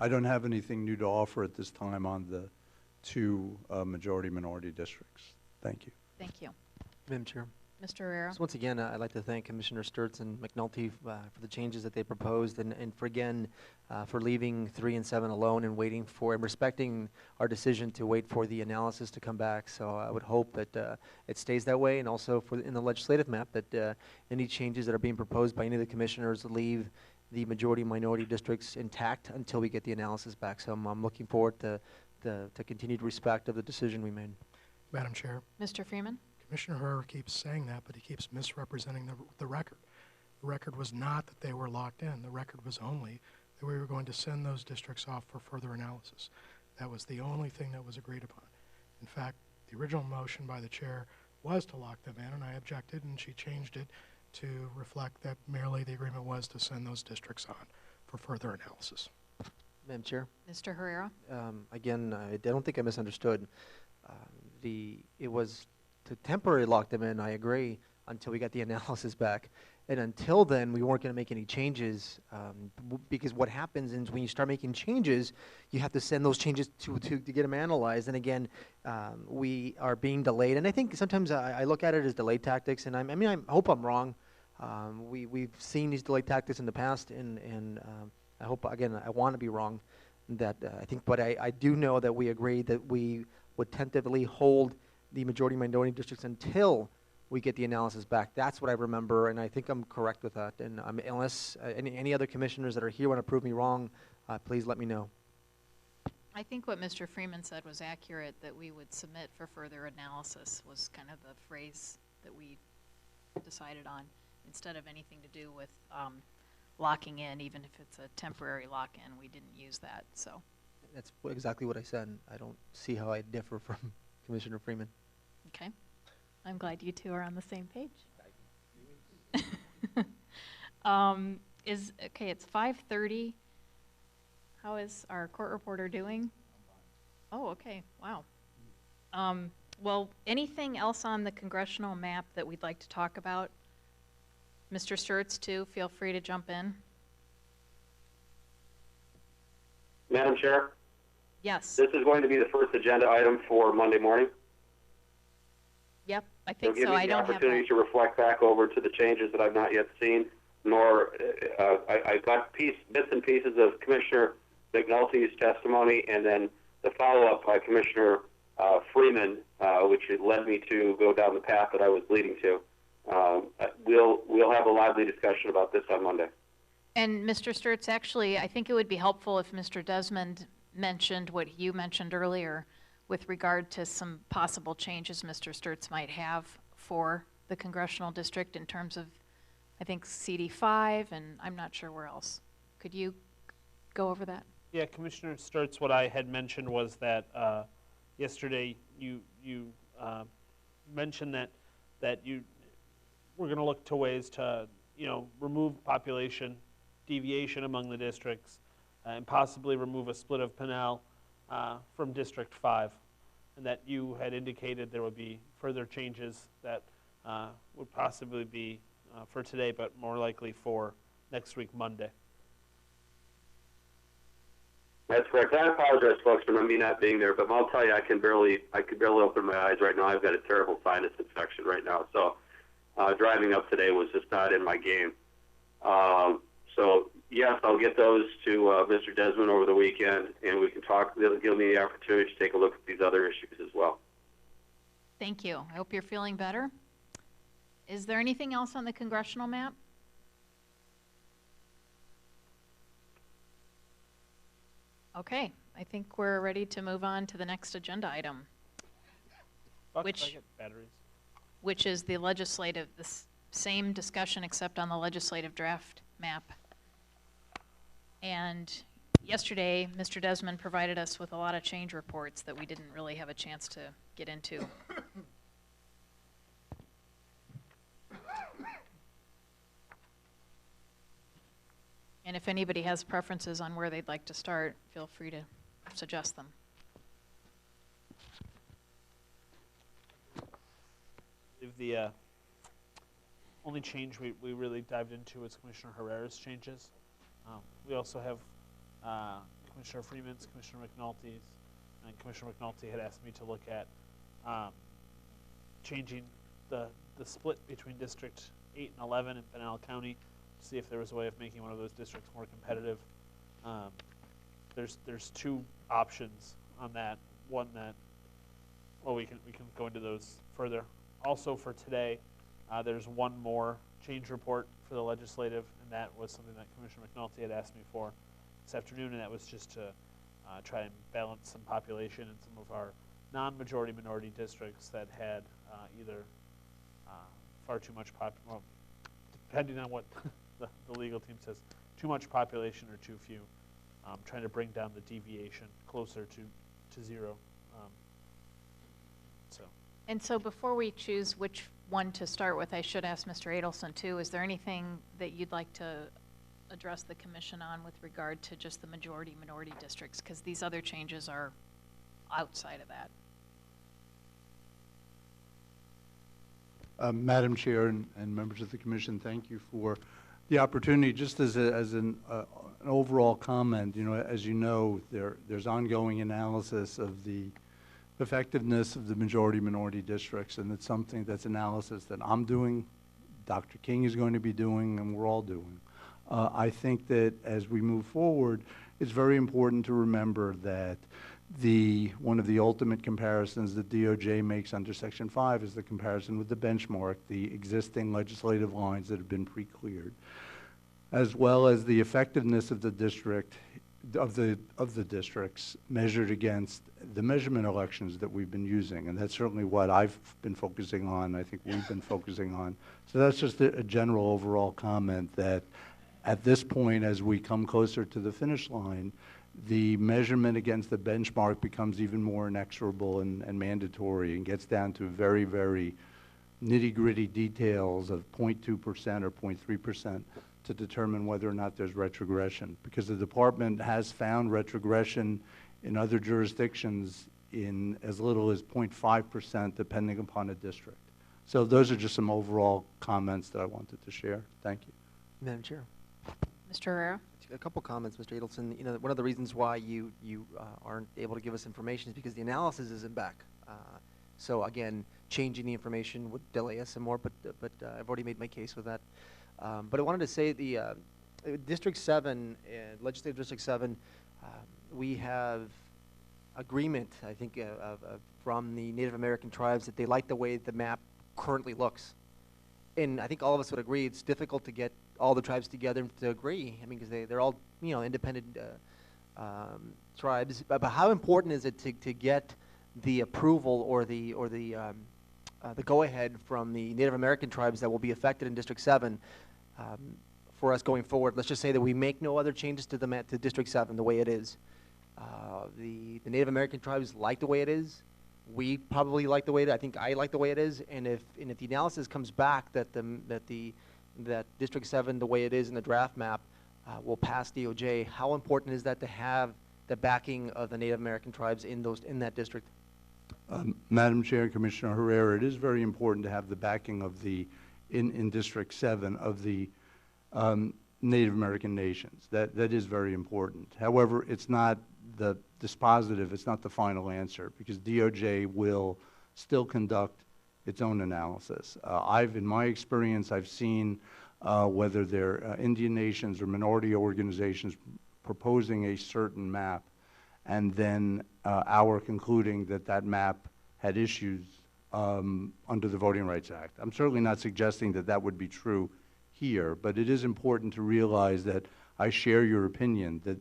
don't have anything new to offer at this time on the 2 majority-minority districts. Thank you. Thank you. Madam Chair. Mr. Herrera? So once again, I'd like to thank Commissioner Sturts and McNulty for the changes that they proposed, and for again, for leaving 3 and 7 alone and waiting for, and respecting our decision to wait for the analysis to come back. So I would hope that it stays that way, and also for in the legislative map that any changes that are being proposed by any of the commissioners leave the majority-minority districts intact until we get the analysis back. So I'm looking forward to continued respect of the decision we made. Madam Chair, Mr. Freeman? Commissioner Herrera keeps saying that, but he keeps misrepresenting the record. The record was not that they were locked in. The record was only that we were going to send those districts off for further analysis. That was the only thing that was agreed upon. In fact, the original motion by the chair was to lock them in, and I objected, and she changed it to reflect that merely the agreement was to send those districts on for further analysis. Madam Chair? Mr. Herrera? Again, I don't think I misunderstood. It was to temporarily lock them in, I agree, until we got the analysis back. And until then, we weren't going to make any changes, because what happens is when you start making changes, you have to send those changes to get them analyzed. And again, we are being delayed. And I think sometimes I look at it as delay tactics, and I hope I'm wrong. We've seen these delay tactics in the past, and I hope, again, I want to be wrong. That I think, but I do know that we agreed that we would tentatively hold the majority-minority districts until we get the analysis back. That's what I remember, and I think I'm correct with that. And unless any other commissioners that are here want to prove me wrong, please let me know. I think what Mr. Freeman said was accurate, that we would submit for further analysis was kind of the phrase that we decided on, instead of anything to do with locking in, even if it's a temporary lock-in. We didn't use that, so. That's exactly what I said. I don't see how I differ from Commissioner Freeman. Okay. I'm glad you two are on the same page. Okay, it's 5:30. How is our court reporter doing? Oh, okay, wow. Well, anything else on the congressional map that we'd like to talk about? Mr. Sturts, too, feel free to jump in. Madam Chair, Yes. this is going to be the first agenda item for Monday morning. Yep, I think Give so. me I the don't have opportunity that. to reflect back over to the changes that I've not yet seen, nor I got bits and pieces of Commissioner McNulty's testimony, and then the follow-up by Commissioner Freeman, which led me to go down the path that I was leading to. We'll have a lively discussion about this on Monday. And Mr. Sturts, actually, I think it would be helpful if Mr. Desmond mentioned what you mentioned earlier with regard to some possible changes Mr. Sturts might have for the congressional district in terms of, I think, CD5, and I'm not sure where else. Could you go over that? Yeah, Commissioner Sturts, what I had mentioned was that yesterday you mentioned that we're going to look to ways to remove population deviation among the districts and possibly remove a split of Pinal from District 5, and that you had indicated there would be further changes that would possibly be for today, but more likely for next week, Monday. That's correct. I apologize, folks, for me not being there, but I'll tell you, I could barely open my eyes right now. I've got a terrible sinus infection right now, so driving up today was just not in my game. So yes, I'll get those to Mr. Desmond over the weekend, and we can talk. They'll give me the opportunity to take a look at these other issues as well. Thank you. I hope you're feeling better. Is there anything else on the congressional map? Okay, I think we're ready to move on to the next agenda item, Buck, Which- if I get batteries. which is the legislative, same discussion except on the legislative draft map. And yesterday, Mr. Desmond provided us with a lot of change reports that we didn't really have a chance to get into. And if anybody has preferences on where they'd like to start, feel free to suggest them. The only change we really dived into was Commissioner Herrera's changes. We also have Commissioner Freeman's, Commissioner McNulty's, and Commissioner McNulty had asked me to look at changing the split between District 8 and 11 in Pinal County, to see if there was a way of making one of those districts more competitive. There's two options on that. One that, well, we can go into those further. Also for today, there's one more change report for the legislative, and that was something that Commissioner McNulty had asked me for this afternoon, and that was just to try and balance some population in some of our non-majority minority districts that had either far too much well, depending on what the legal team says, too much population or too few, trying to bring down the deviation closer to zero. And so before we choose which one to start with, I should ask Mr. Adelson too, is there anything that you'd like to address the commission on with regard to just the majority minority districts? Because these other changes are outside of that. Madam Chair and members of the commission, thank you for the opportunity. Just as an overall comment, as you know, there's ongoing analysis of the effectiveness of the majority minority districts, and it's something that's analysis that I'm doing, Dr. King is going to be doing, and we're all doing. I think that as we move forward, it's very important to remember that one of the ultimate comparisons that DOJ makes under Section 5 is the comparison with the benchmark, the existing legislative lines that have been pre-cleared, as well as the effectiveness of the district, of the districts measured against the measurement elections that we've been using. And that's certainly what I've been focusing on, I think we've been focusing on. So that's just a general overall comment that at this point, as we come closer to the finish line, the measurement against the benchmark becomes even more inexorable and mandatory, and gets down to very, very nitty-gritty details of 0.2% or 0.3% to determine whether or not there's retrogression. Because the department has found retrogression in other jurisdictions in as little as 0.5% depending upon a district. So those are just some overall comments that I wanted to share. Thank you. Madam Chair. Mr. Herrera? A couple comments, Mr. Adelson. One of the reasons why you aren't able to give us information is because the analysis isn't back. So again, changing the information would delay us some more, but I've already made my case with that. But I wanted to say the District 7, Legislative District 7, we have agreement, I think, from the Native American tribes that they like the way the map currently looks. And I think all of us would agree it's difficult to get all the tribes together to agree. I mean, because they're all, independent tribes. But how important is it to get the approval or the go-ahead from the Native American tribes that will be affected in District 7 for us going forward? Let's just say that we make no other changes to to District 7 the way it is. The Native American tribes like the way it is. We probably like the way I think I like the way it is. And if the analysis comes back that that District 7 the way it is in the draft map will pass DOJ, how important is that to have the backing of the Native American tribes in that district? Madam Chair and Commissioner Herrera, it is very important to have the backing of in District 7 of the Native American nations. That is very important. However, it's not the dispositive, it's not the final answer, because DOJ will still conduct its own analysis. In my experience, I've seen whether they're Indian nations or minority organizations proposing a certain map, and then our concluding that that map had issues under the Voting Rights Act. I'm certainly not suggesting that that would be true here, but it is important to realize that I share your opinion that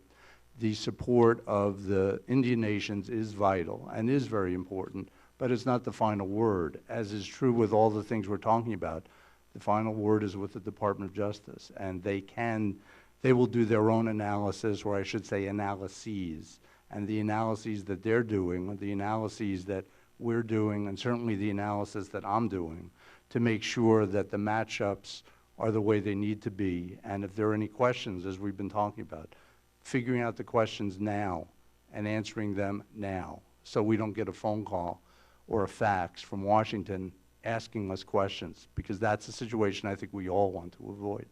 the support of the Indian nations is vital and is very important, but it's not the final word, as is true with all the things we're talking about. The final word is with the Department of Justice, and they will do their own analysis, or I should say analyses, and the analyses that they're doing, the analyses that we're doing, and certainly the analysis that I'm doing, to make sure that the matchups are the way they need to be. And if there are any questions, as we've been talking about, figuring out the questions now and answering them now, so we don't get a phone call or a fax from Washington asking us questions, because that's a situation I think we all want to avoid.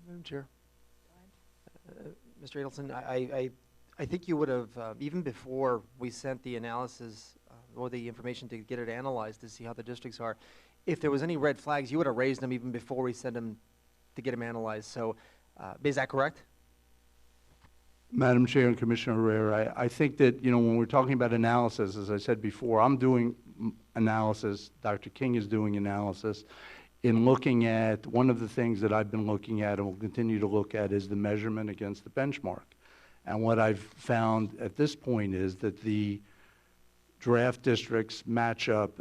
Madam Chair. Mr. Adelson, I think you would have, even before we sent the analysis or the information to get it analyzed to see how the districts are, if there was any red flags, you would have raised them even before we sent them to get them analyzed. So is that correct? Madam Chair and Commissioner Herrera, I think that, when we're talking about analysis, as I said before, I'm doing analysis, Dr. King is doing analysis. In looking at, one of the things that I've been looking at and will continue to look at is the measurement against the benchmark. And what I've found at this point is that the draft districts match up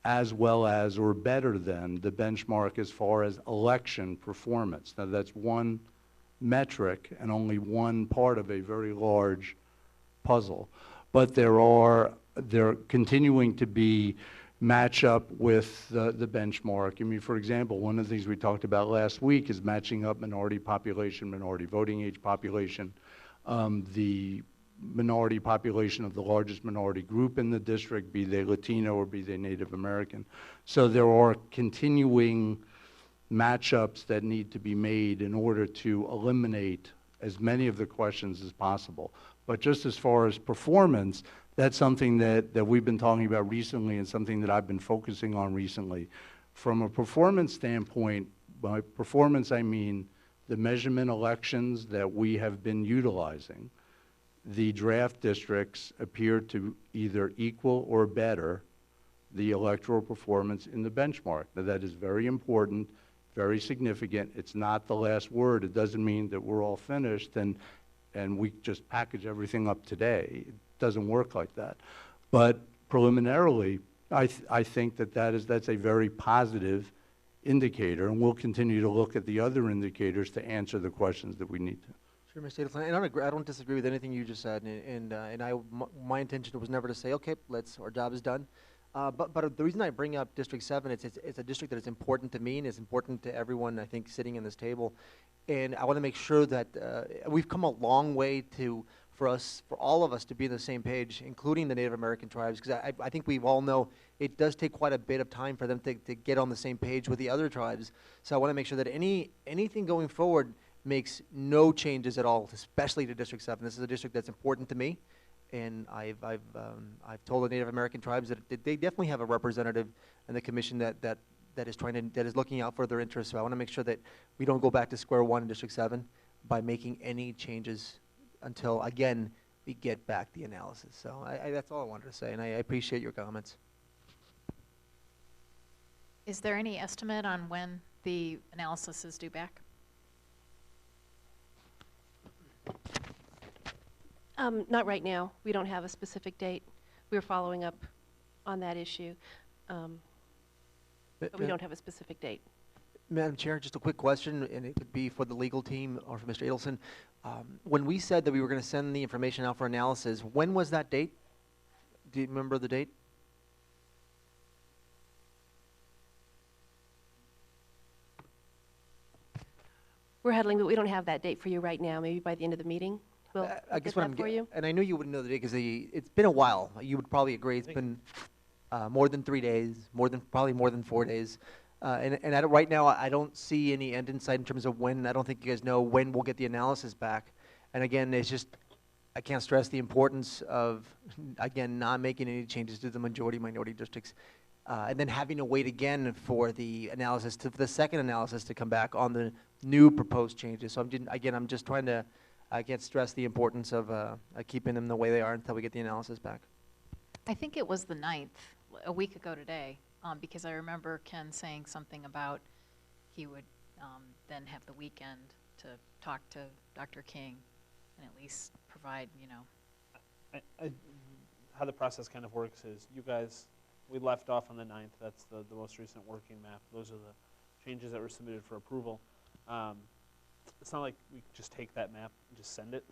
as well as or better than the benchmark as far as election performance. Now that's one metric and only one part of a very large puzzle. But they're continuing to be match up with the benchmark. I mean, for example, one of the things we talked about last week is matching up minority population, minority voting age population, the minority population of the largest minority group in the district, be they Latino or be they Native American. So there are continuing matchups that need to be made in order to eliminate as many of the questions as possible. But just as far as performance, that's something that we've been talking about recently and something that I've been focusing on recently. From a performance standpoint, by performance I mean the measurement elections that we have been utilizing. The draft districts appear to either equal or better the electoral performance in the benchmark. Now that is very important, very significant. It's not the last word. It doesn't mean that we're all finished and we just package everything up today. It doesn't work like that. But preliminarily, I think that's a very positive indicator, and we'll continue to look at the other indicators to answer the questions that we need to. Sure, Mr. Adelson, and I don't disagree with anything you just said, and my intention was never to say, okay, our job is done. But the reason I bring up District 7, it's a district that is important to me and is important to everyone, I think, sitting in this table. And I want to make sure that we've come a long way for all of us to be on the same page, including the Native American tribes, because I think we all know it does take quite a bit of time for them to get on the same page with the other tribes. So I want to make sure that anything going forward makes no changes at all, especially to District 7. This is a district that's important to me, and I've told the Native American tribes that they definitely have a representative in the commission that is looking out for their interests. So I want to make sure that we don't go back to square one in District 7 by making any changes until, again, we get back the analysis. So that's all I wanted to say, and I appreciate your comments. Is there any estimate on when the analysis is due back? Not right now. We don't have a specific date. We're following up on that issue, but we don't have a specific date. Madam Chair, just a quick question, and it could be for the legal team or for Mr. Adelson. When we said that we were going to send the information out for analysis, when was that date? Do you remember the date? We're huddling, but we don't have that date for you right now. Maybe by the end of the meeting, we'll I guess get what that for you. and I knew you wouldn't know the date because it's been a while. You would probably agree it's been more than 3 days, probably more than 4 days. Right now, I don't see any end in sight in terms of when. I don't think you guys know when we'll get the analysis back. And again, it's just, I can't stress the importance of, again, not making any changes to the majority-minority districts, and then having to wait again for the analysis, for the second analysis to come back on the new proposed changes. So I'm just trying to, I can't stress the importance of keeping them the way they are until we get the analysis back. I think it was the 9th, a week ago today, because I remember Ken saying something about he would then have the weekend to talk to Dr. King and at least provide, you know. How the process kind of works is you guys, we left off on the 9th. That's the most recent working map. Those are the changes that were submitted for approval. It's not like we just take that map and just send it.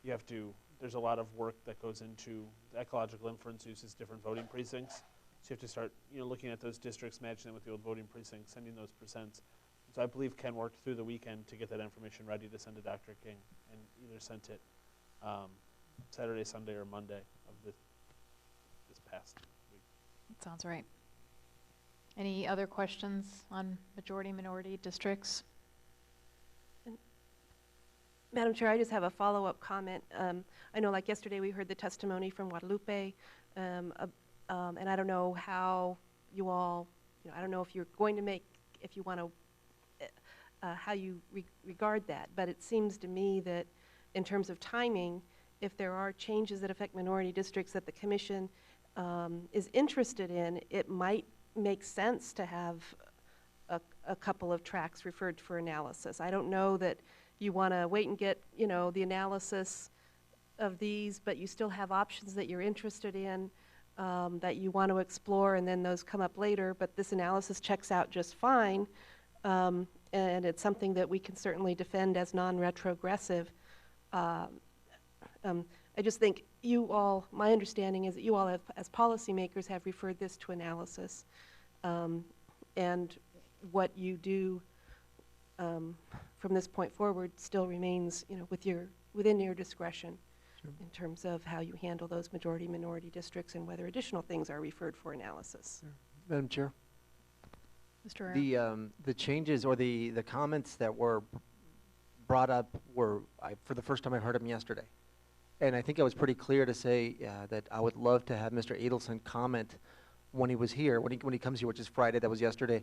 You have to, there's a lot of work that goes into the ecological inference uses different voting precincts. So you have to start, looking at those districts, matching them with the old voting precincts, sending those percents. So I believe Ken worked through the weekend to get that information ready to send to Dr. King, and either sent it Saturday, Sunday, or Monday of this past week. That sounds right. Any other questions on majority-minority districts? Madam Chair, I just have a follow-up comment. I know, like yesterday, we heard the testimony from Guadalupe, and I don't know how you all, I don't know if you're going to make, if you want to, how you regard that. But it seems to me that in terms of timing, if there are changes that affect minority districts that the commission is interested in, it might make sense to have a couple of tracks referred for analysis. I don't know that you want to wait and get, the analysis of these, but you still have options that you're interested in that you want to explore, and then those come up later, but this analysis checks out just fine, and it's something that we can certainly defend as non-retrogressive. I just think you all, my understanding is that you all have, as policymakers, have referred this to analysis, and what you do from this point forward still remains, within your discretion. Sure. In terms of how you handle those majority-minority districts and whether additional things are referred for analysis. Sure. Madam Chair. Mr. Herrera? The changes or the comments that were brought up were, for the first time I heard them yesterday. And I think I was pretty clear to say that I would love to have Mr. Adelson comment when he was here, when he comes here, which is Friday, that was yesterday.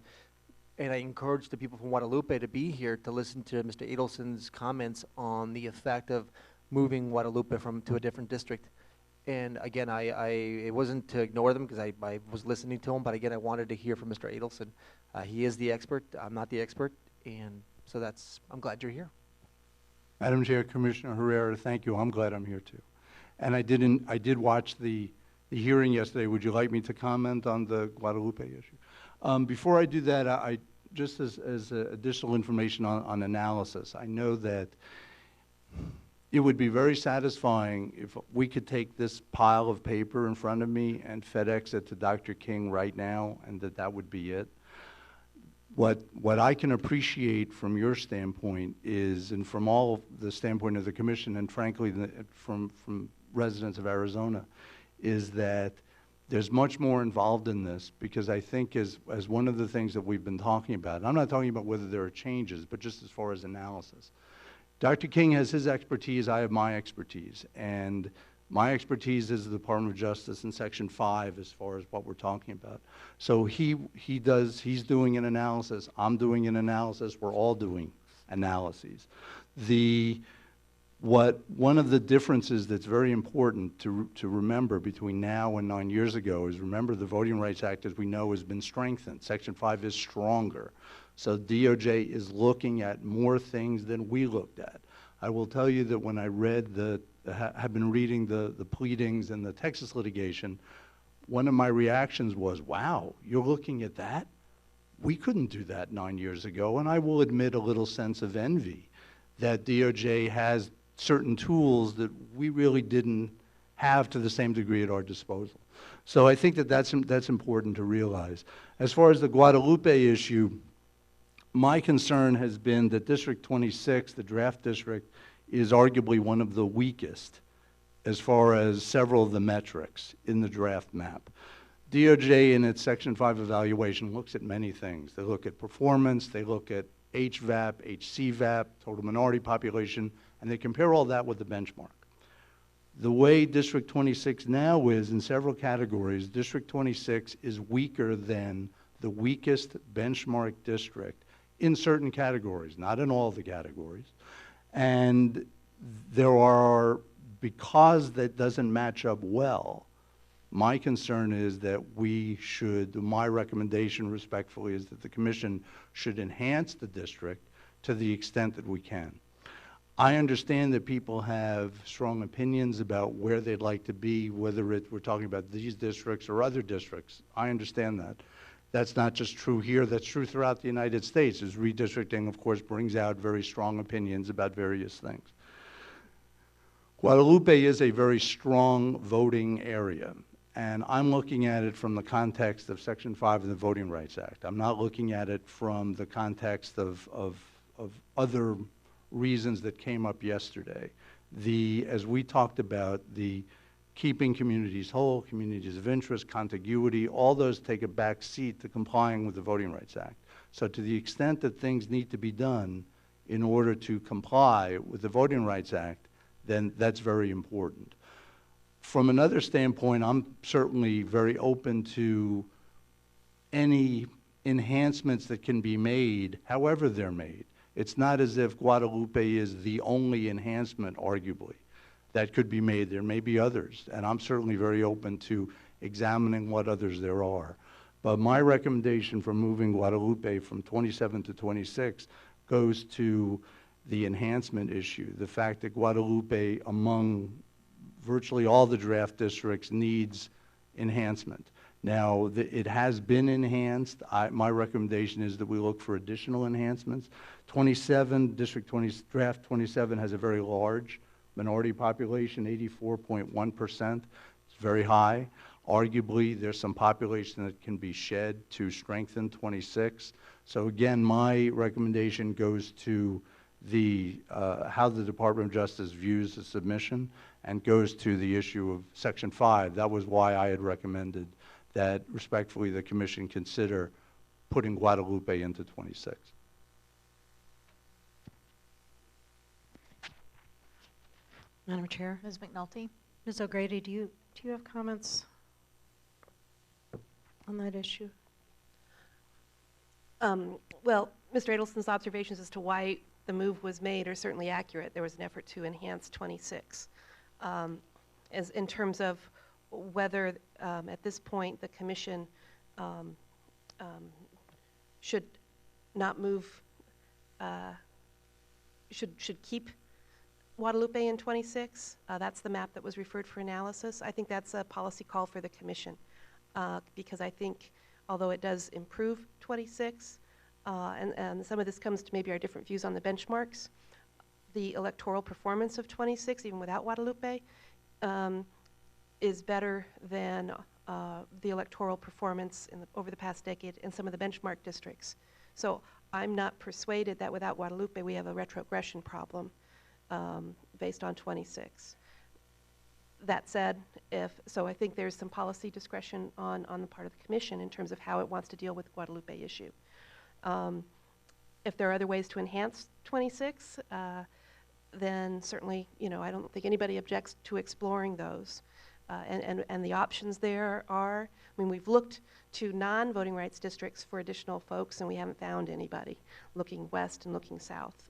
And I encourage the people from Guadalupe to be here to listen to Mr. Adelson's comments on the effect of moving Guadalupe to a different district. And again, it wasn't to ignore them because I was listening to him, but again, I wanted to hear from Mr. Adelson. He is the expert, I'm not the expert, and so I'm glad you're here. Madam Chair, Commissioner Herrera, thank you. I'm glad I'm here too. And I did watch the hearing yesterday. Would you like me to comment on the Guadalupe issue? Before I do that, just as additional information on analysis, I know that it would be very satisfying if we could take this pile of paper in front of me and FedEx it to Dr. King right now, and that would be it. What I can appreciate from your standpoint is, and from all the standpoint of the commission, and frankly from residents of Arizona, is that there's much more involved in this, because I think as one of the things that we've been talking about, and I'm not talking about whether there are changes, but just as far as analysis. Dr. King has his expertise, I have my expertise, and my expertise is the Department of Justice in Section 5 as far as what we're talking about. So he's doing an analysis, I'm doing an analysis, we're all doing analyses. One of the differences that's very important to remember between now and 9 years ago is, remember, the Voting Rights Act, as we know, has been strengthened. Section 5 is stronger. So DOJ is looking at more things than we looked at. I will tell you that when I have been reading the pleadings and the Texas litigation, one of my reactions was, wow, you're looking at that? We couldn't do that 9 years ago. And I will admit a little sense of envy that DOJ has certain tools that we really didn't have to the same degree at our disposal. So I think that's important to realize. As far as the Guadalupe issue, my concern has been that District 26, the draft district, is arguably one of the weakest as far as several of the metrics in the draft map. DOJ in its Section 5 evaluation looks at many things. They look at performance, they look at HVAP, HCVAP, total minority population, and they compare all that with the benchmark. The way District 26 now is in several categories, District 26 is weaker than the weakest benchmark district in certain categories, not in all the categories. And there are, because that doesn't match up well, my concern is that we should, my recommendation respectfully is that the commission should enhance the district to the extent that we can. I understand that people have strong opinions about where they'd like to be, whether we're talking about these districts or other districts. I understand that. That's not just true here, that's true throughout the United States, as redistricting, of course, brings out very strong opinions about various things. Guadalupe is a very strong voting area, and I'm looking at it from the context of Section 5 of the Voting Rights Act. I'm not looking at it from the context of other reasons that came up yesterday. As we talked about, the keeping communities whole, communities of interest, contiguity, all those take a back seat to complying with the Voting Rights Act. So to the extent that things need to be done in order to comply with the Voting Rights Act, then that's very important. From another standpoint, I'm certainly very open to any enhancements that can be made, however they're made. It's not as if Guadalupe is the only enhancement, arguably, that could be made. There may be others, and I'm certainly very open to examining what others there are. But my recommendation for moving Guadalupe from 27 to 26 goes to the enhancement issue, the fact that Guadalupe, among virtually all the draft districts, needs enhancement. Now, it has been enhanced. My recommendation is that we look for additional enhancements. 27, draft 27 has a very large minority population, 84.1%. It's very high. Arguably, there's some population that can be shed to strengthen 26. So again, my recommendation goes to how the Department of Justice views the submission and goes to the issue of Section 5. That was why I had recommended that, respectfully, the Commission consider putting Guadalupe into 26. Madam Chair. Ms. McNulty? Ms. O'Grady, do you have comments on that issue? Well, Mr. Adelson's observations as to why the move was made are certainly accurate. There was an effort to enhance 26. As in terms of whether at this point the Commission should not move, should keep Guadalupe in 26. That's the map that was referred for analysis. I think that's a policy call for the Commission because I think although it does improve 26, and some of this comes to maybe our different views on the benchmarks, the electoral performance of 26, even without Guadalupe, is better than the electoral performance over the past decade in some of the benchmark districts. So I'm not persuaded that without Guadalupe we have a retrogression problem based on 26. That said, so I think there's some policy discretion on the part of the Commission in terms of how it wants to deal with the Guadalupe issue. If there are other ways to enhance 26, then certainly, I don't think anybody objects to exploring those. And the options there are, we've looked to non-voting rights districts for additional folks, and we haven't found anybody looking west and looking south.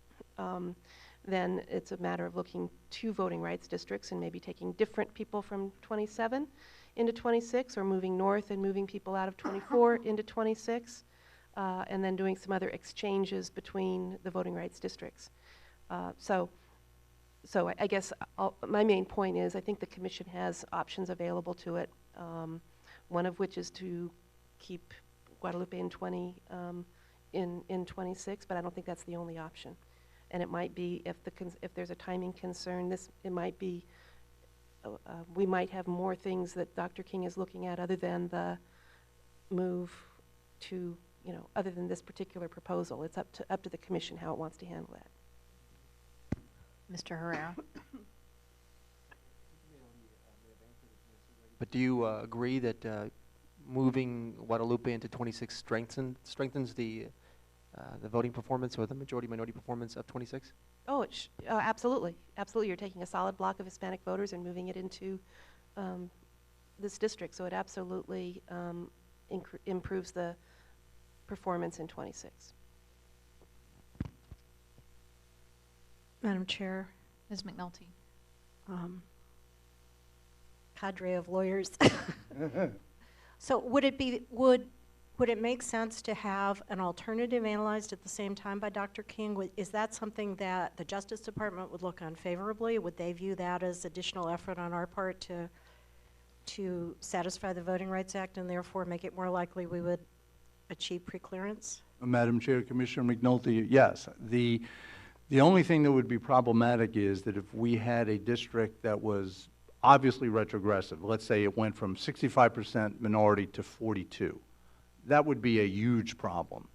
Then it's a matter of looking to voting rights districts and maybe taking different people from 27 into 26, or moving north and moving people out of 24 into 26, and then doing some other exchanges between the voting rights districts. So I guess my main point is I think the Commission has options available to it, one of which is to keep Guadalupe in 26, but I don't think that's the only option. And it might be, if there's a timing concern, it might be, we might have more things that Dr. King is looking at other than the move to, other than this particular proposal. It's up to the Commission how it wants to handle that. Mr. Herrera? But do you agree that moving Guadalupe into 26 strengthens the the voting performance or the majority-minority performance of 26? Oh, absolutely. Absolutely. You're taking a solid block of Hispanic voters and moving it into this district. So it absolutely improves the performance in 26. Madam Chair, Ms. McNulty? cadre of lawyers. So would it make sense to have an alternative analyzed at the same time by Dr. King? Is that something that the Justice Department would look on favorably? Would they view that as additional effort on our part to satisfy the Voting Rights Act and therefore make it more likely we would achieve preclearance? Madam Chair, Commissioner McNulty, yes. The only thing that would be problematic is that if we had a district that was obviously retrogressive, let's say it went from 65% minority to 42, that would be a huge problem.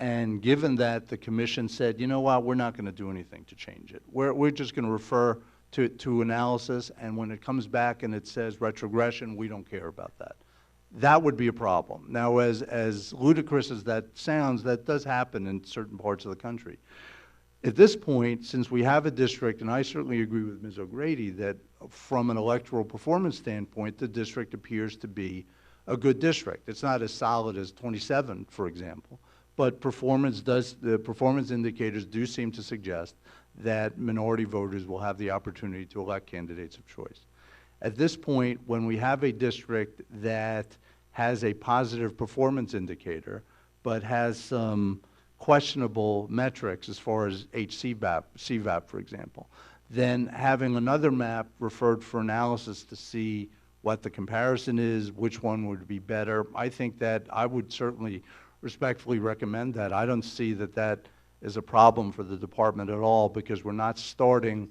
And given that the commission said, you know what, we're not going to do anything to change it. We're just going to refer to analysis, and when it comes back and it says retrogression, we don't care about that. That would be a problem. Now, as ludicrous as that sounds, that does happen in certain parts of the country. At this point, since we have a district, and I certainly agree with Ms. O'Grady, that from an electoral performance standpoint, the district appears to be a good district. It's not as solid as 27, for example, but the performance indicators do seem to suggest that minority voters will have the opportunity to elect candidates of choice. At this point, when we have a district that has a positive performance indicator, but has some questionable metrics as far as CVAP, for example, then having another map referred for analysis to see what the comparison is, which one would be better, I think that I would certainly respectfully recommend that. I don't see that that is a problem for the department at all, because we're not starting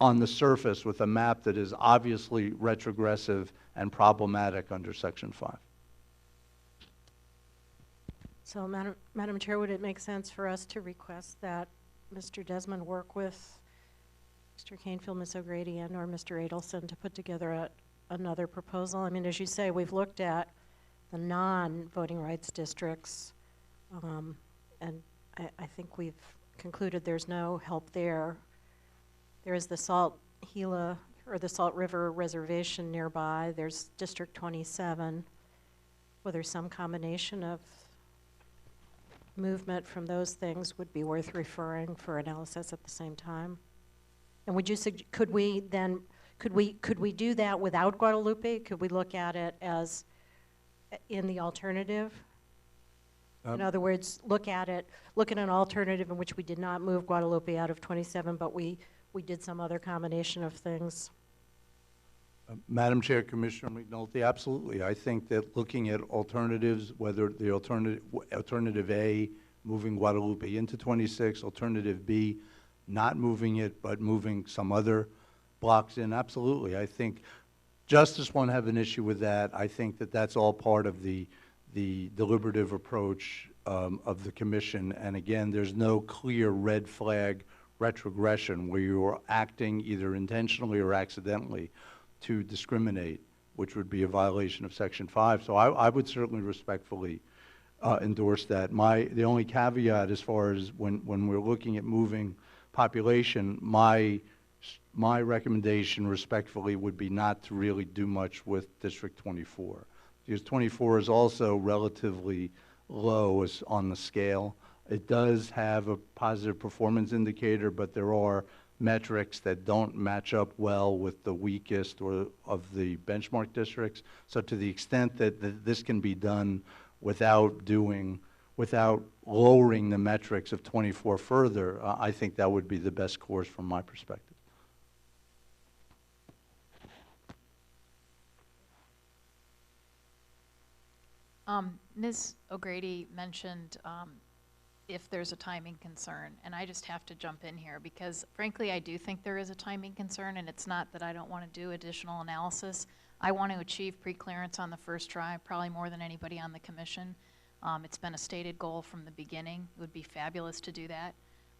on the surface with a map that is obviously retrogressive and problematic under Section 5. So, Madam Chair, would it make sense for us to request that Mr. Desmond work with Mr. Canfield, Ms. O'Grady, and or Mr. Adelson to put together another proposal? I mean, as you say, we've looked at the non-voting rights districts, and I think we've concluded there's no help there. There is the Salt River Reservation nearby. There's District 27, whether some combination of movement from those things would be worth referring for analysis at the same time. And would you could we do that without Guadalupe? Could we look at it as in the alternative? In other words, look at an alternative in which we did not move Guadalupe out of 27, but we did some other combination of things. Madam Chair, Commissioner McNulty, absolutely. I think that looking at alternatives, whether the alternative A, moving Guadalupe into 26, alternative B, not moving it, but moving some other blocks in, absolutely. I think Justice won't have an issue with that. I think that that's all part of the deliberative approach of the commission. And again, there's no clear red flag retrogression where you're acting either intentionally or accidentally to discriminate, which would be a violation of Section 5. So I would certainly respectfully endorse that. The only caveat as far as when we're looking at moving population, my recommendation respectfully would be not to really do much with District 24. Because 24 is also relatively low on the scale. It does have a positive performance indicator, but there are metrics that don't match up well with the weakest of the benchmark districts. So to the extent that this can be done without lowering the metrics of 24 further, I think that would be the best course from my perspective. Ms. O'Grady mentioned if there's a timing concern, and I just have to jump in here because frankly I do think there is a timing concern, and it's not that I don't want to do additional analysis. I want to achieve preclearance on the first try, probably more than anybody on the commission. It's been a stated goal from the beginning. It would be fabulous to do that,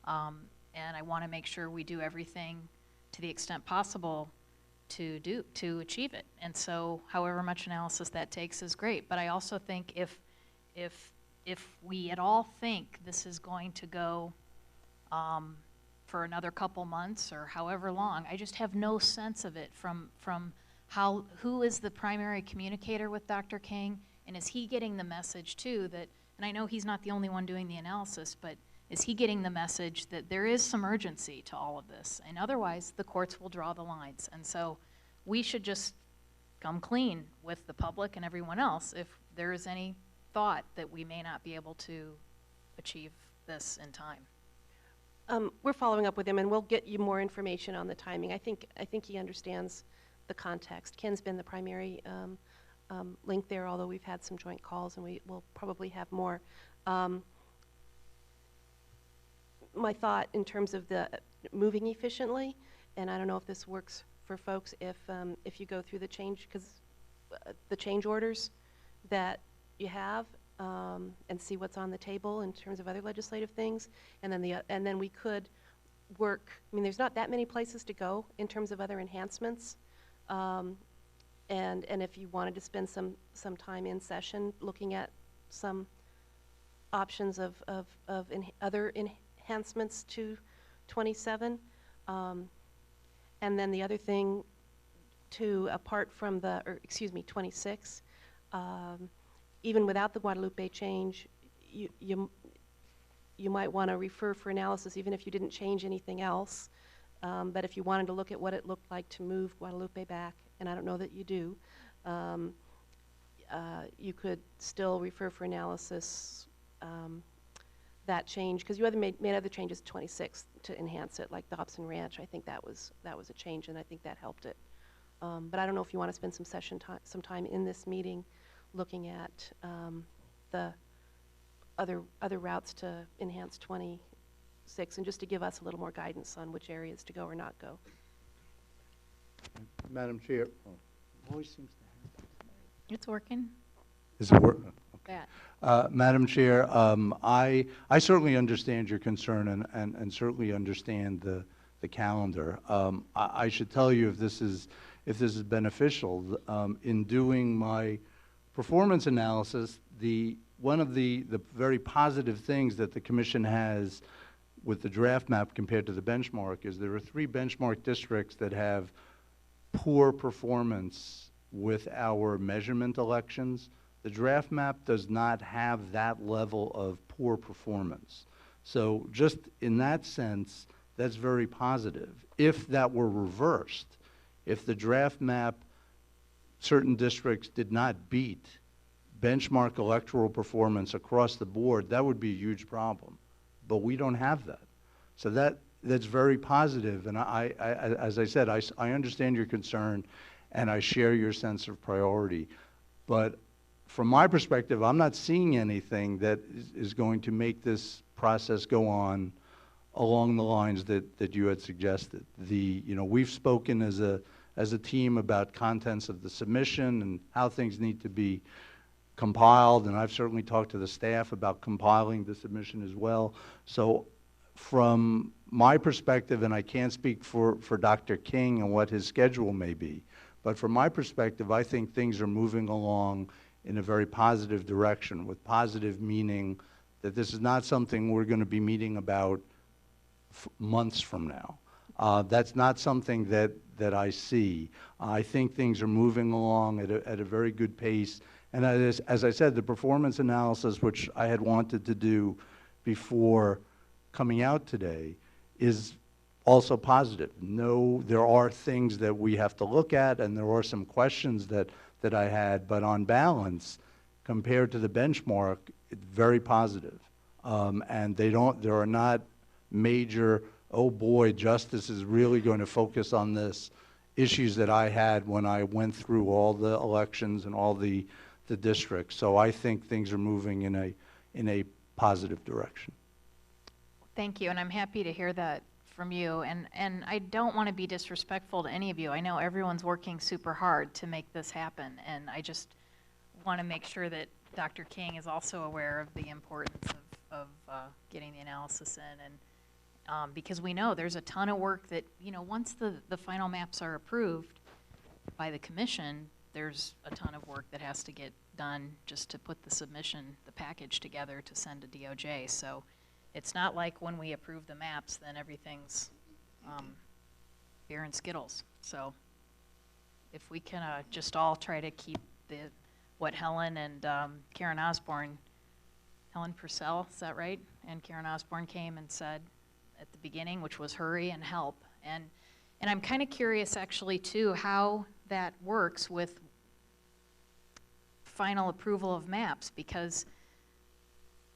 and I want to make sure we do everything to the extent possible to achieve it. And so however much analysis that takes is great, but I also think if if we at all think this is going to go for another couple months or however long. I just have no sense of it from who is the primary communicator with Dr. King, and is he getting the message too that, and I know he's not the only one doing the analysis, but is he getting the message that there is some urgency to all of this? And otherwise, the courts will draw the lines. And so we should just come clean with the public and everyone else if there is any thought that we may not be able to achieve this in time. We're following up with him, and we'll get you more information on the timing. I think he understands the context. Ken's been the primary link there, although we've had some joint calls, and we will probably have more. My thought in terms of the moving efficiently, and I don't know if this works for folks, if you go through the change, because the change orders that you have, and see what's on the table in terms of other legislative things, and then we could work. I mean, there's not that many places to go in terms of other enhancements, and if you wanted to spend some time in session looking at some options of other enhancements to 27, and then the other thing apart from 26. Even without the Guadalupe change, you might want to refer for analysis even if you didn't change anything else. But if you wanted to look at what it looked like to move Guadalupe back, and I don't know that you do, you could still refer for analysis that change, because you made other changes 26 to enhance it, like Dobson Ranch. I think that was a change, and I think that helped it. But I don't know if you want to spend some time in this meeting looking at the other routes to enhance 26, and just to give us a little more guidance on which areas to go or not go. Madam Chair, voice seems to have. It's working. Is it work? Okay. That. Madam Chair, I certainly understand your concern and certainly understand the calendar. I should tell you, if this is beneficial, in doing my performance analysis, one of the very positive things that the Commission has with the draft map compared to the benchmark is there are 3 benchmark districts that have poor performance with our measurement elections. The draft map does not have that level of poor performance. So just in that sense, that's very positive. If that were reversed, if the draft map, certain districts did not beat benchmark electoral performance across the board, that would be a huge problem. But we don't have that. So that's very positive. And as I said, I understand your concern, and I share your sense of priority. But from my perspective, I'm not seeing anything that is going to make this process go on along the lines that you had suggested. We've spoken as a team about contents of the submission and how things need to be compiled, and I've certainly talked to the staff about compiling the submission as well. So from my perspective, and I can't speak for Dr. King and what his schedule may be, but from my perspective, I think things are moving along in a very positive direction, with positive meaning that this is not something we're going to be meeting about months from now. That's not something that I see. I think things are moving along at a very good pace. And as I said, the performance analysis, which I had wanted to do before coming out today, is also positive. No, there are things that we have to look at, and there are some questions that I had, but on balance, compared to the benchmark, it's very positive. And there are not major, oh boy, justice is really going to focus on this, issues that I had when I went through all the elections and all the districts. So I think things are moving in a positive direction. Thank you, and I'm happy to hear that from you. And I don't want to be disrespectful to any of you. I know everyone's working super hard to make this happen, and I just want to make sure that Dr. King is also aware of the importance of getting the analysis in, and because we know there's a ton of work that, once the final maps are approved by the Commission, there's a ton of work that has to get done just to put the submission, the package together to send to DOJ. So it's not like when we approve the maps, then everything's beer and Skittles. So if we can just all try to keep what Helen and Karen Osborne, Helen Purcell, is that right? And Karen Osborne came and said at the beginning, which was hurry and help. And I'm kind of curious actually too how that works with final approval of maps, because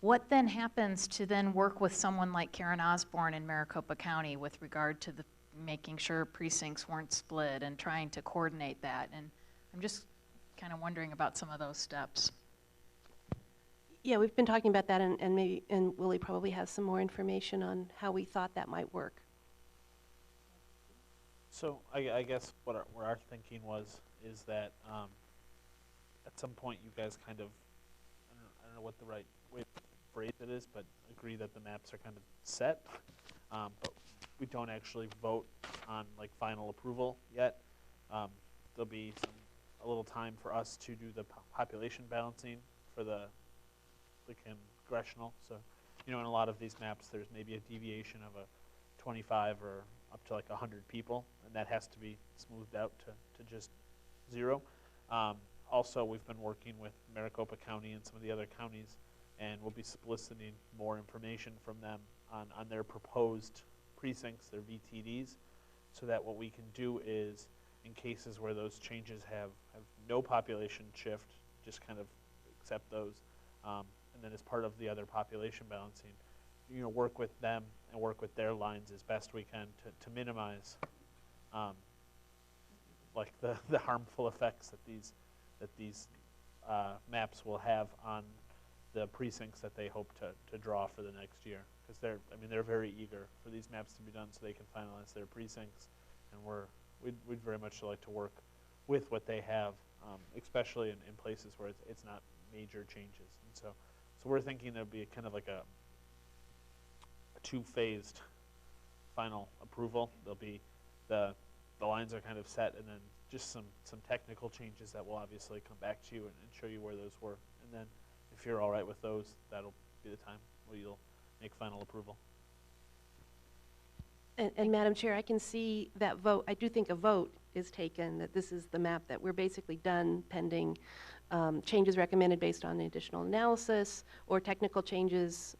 what then happens to then work with someone like Karen Osborne in Maricopa County with regard to the making sure precincts weren't split and trying to coordinate that? And I'm just kind of wondering about some of those steps. Yeah, we've been talking about that, and Willie probably has some more information on how we thought that might work. So I guess what our thinking is that at some point you guys kind of, I don't know what the right way to phrase it is, but agree that the maps are kind of set, but we don't actually vote on like final approval yet. There'll be a little time for us to do the population balancing for the congressional. So, you know, in a lot of these maps, there's maybe a deviation of a 25 or up to like 100 people, and that has to be smoothed out to just 0. Also, we've been working with Maricopa County and some of the other counties, and we'll be soliciting more information from them on their proposed precincts, their VTDs, so that what we can do is, in cases where those changes have no population shift, just kind of accept those, and then as part of the other population balancing, you know, work with them and work with their lines as best we can to minimize like the harmful effects that these maps will have on the precincts that they hope to draw for the next year. Because they're very eager for these maps to be done so they can finalize their precincts, and we'd very much like to work with what they have, especially in places where it's not major changes. And so we're thinking there'll be kind of like a 2-phased final approval. There'll be the lines are kind of set, and then just some technical changes that will obviously come back to you and show you where those were. And then if you're all right with those, that'll be the time where you'll make final approval. And Madam Chair, I can see that vote. I do think a vote is taken, that this is the map that we're basically done pending changes recommended based on the additional analysis or technical changes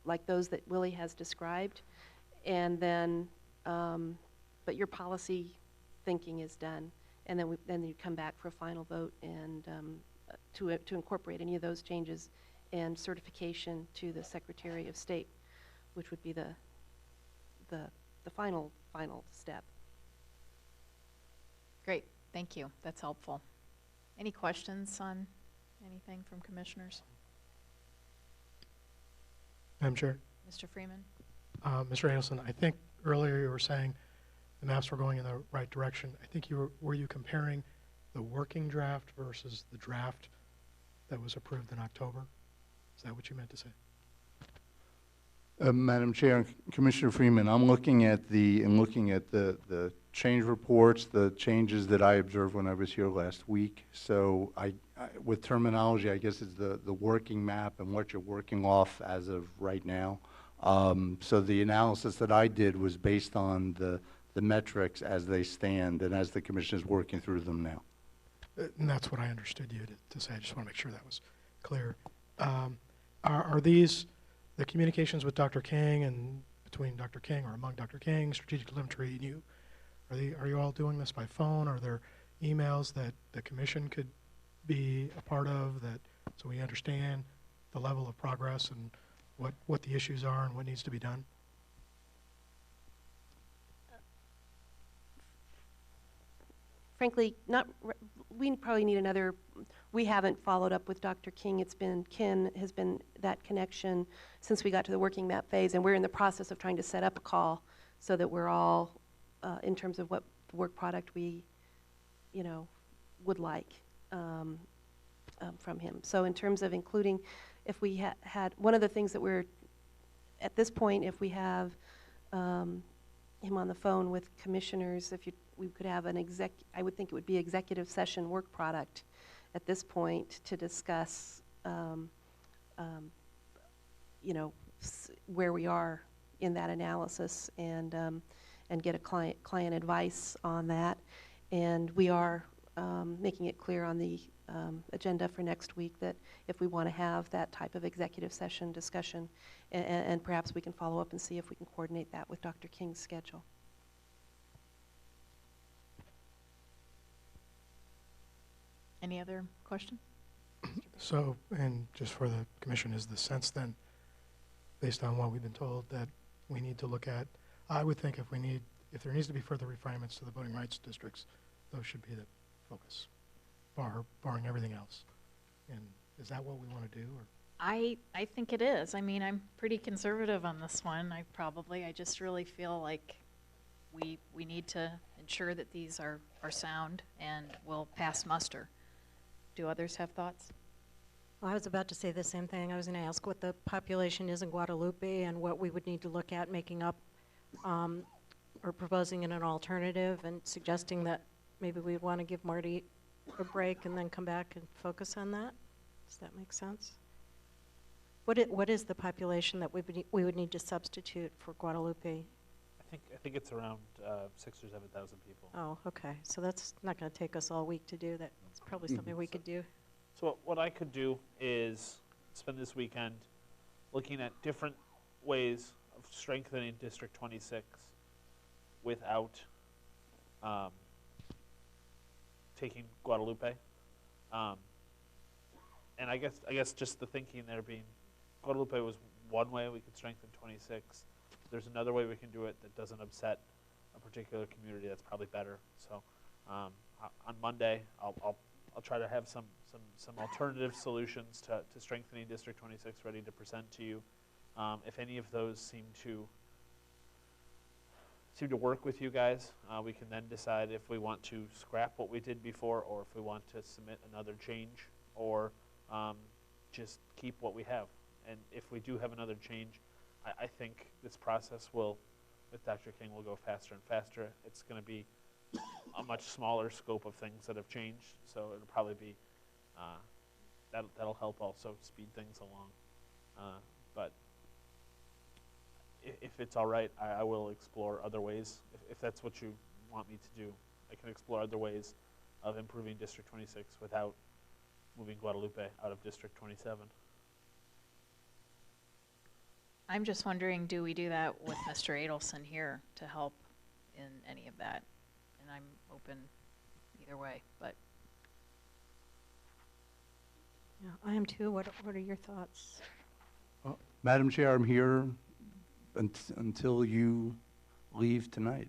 like those that Willie has described. And then, but your policy thinking is done. And then you come back for a final vote and to incorporate any of those changes and certification to the Secretary of State, which would be the final step. Great, thank you. That's helpful. Any questions on anything from commissioners? Madam Chair. Mr. Freeman? Mr. Anderson, I think earlier you were saying the maps were going in the right direction. I think were you comparing the working draft versus the draft that was approved in October? Is that what you meant to say? Madam Chair, Commissioner Freeman, I'm looking at the change reports, the changes that I observed when I was here last week. So with terminology, I guess it's the working map and what you're working off as of right now. So the analysis that I did was based on the metrics as they stand and as the Commission is working through them now. And that's what I understood you to say. I just want to make sure that was clear. Are these the communications with Dr. King and between Dr. King or among Dr. King, Strategic Telemetry, and you? Are you all doing this by phone? Are there emails that the Commission could be a part of so we understand the level of progress and what the issues are and what needs to be done? Frankly, we probably need another. We haven't followed up with Dr. King. Ken has been that connection since we got to the working map phase, and we're in the process of trying to set up a call so that we're all, in terms of what work product we, would like from him. So in terms of including, if we had, one of the things that we're, at this point, if we have him on the phone with commissioners, we could have I would think it would be executive session work product at this point to discuss, you know, where we are in that analysis and get a client advice on that. And we are making it clear on the agenda for next week that if we want to have that type of executive session discussion, and perhaps we can follow up and see if we can coordinate that with Dr. King's schedule. Any other questions? So, and just for the commission, is the sense then, based on what we've been told, that we need to look at, I would think if there needs to be further refinements to the voting rights districts, those should be the focus, barring everything else. And is that what we want to do? Or? I think it is. I mean, I'm pretty conservative on this one. I just really feel like we need to ensure that these are sound and will pass muster. Do others have thoughts? Well, I was about to say the same thing. I was going to ask what the population is in Guadalupe and what we would need to look at making up or proposing in an alternative, and suggesting that maybe we'd want to give Marty a break and then come back and focus on that. Does that make sense? What is the population that we would need to substitute for Guadalupe? I think it's around 6,000 or 7,000 people. Oh, okay. So that's not going to take us all week to do that. It's probably something we could do. So what I could do is spend this weekend looking at different ways of strengthening District 26 without taking Guadalupe. And I guess just the thinking there being Guadalupe was one way we could strengthen 26. There's another way we can do it that doesn't upset a particular community that's probably better. So on Monday, I'll try to have some alternative solutions to strengthening District 26 ready to present to you. If any of those seem to work with you guys, we can then decide if we want to scrap what we did before, or if we want to submit another change, or just keep what we have. And if we do have another change, I think this process will, with Dr. King, will go faster and faster. It's going to be a much smaller scope of things that have changed, so it'll probably be, that'll help also speed things along. But if it's all right, I will explore other ways. If that's what you want me to do, I can explore other ways of improving District 26 without moving Guadalupe out of District 27. I'm just wondering, do we do that with Mr. Adelson here to help in any of that? And I'm open either way, but. Yeah, I am too. What are your thoughts? Madam Chair, I'm here until you leave tonight.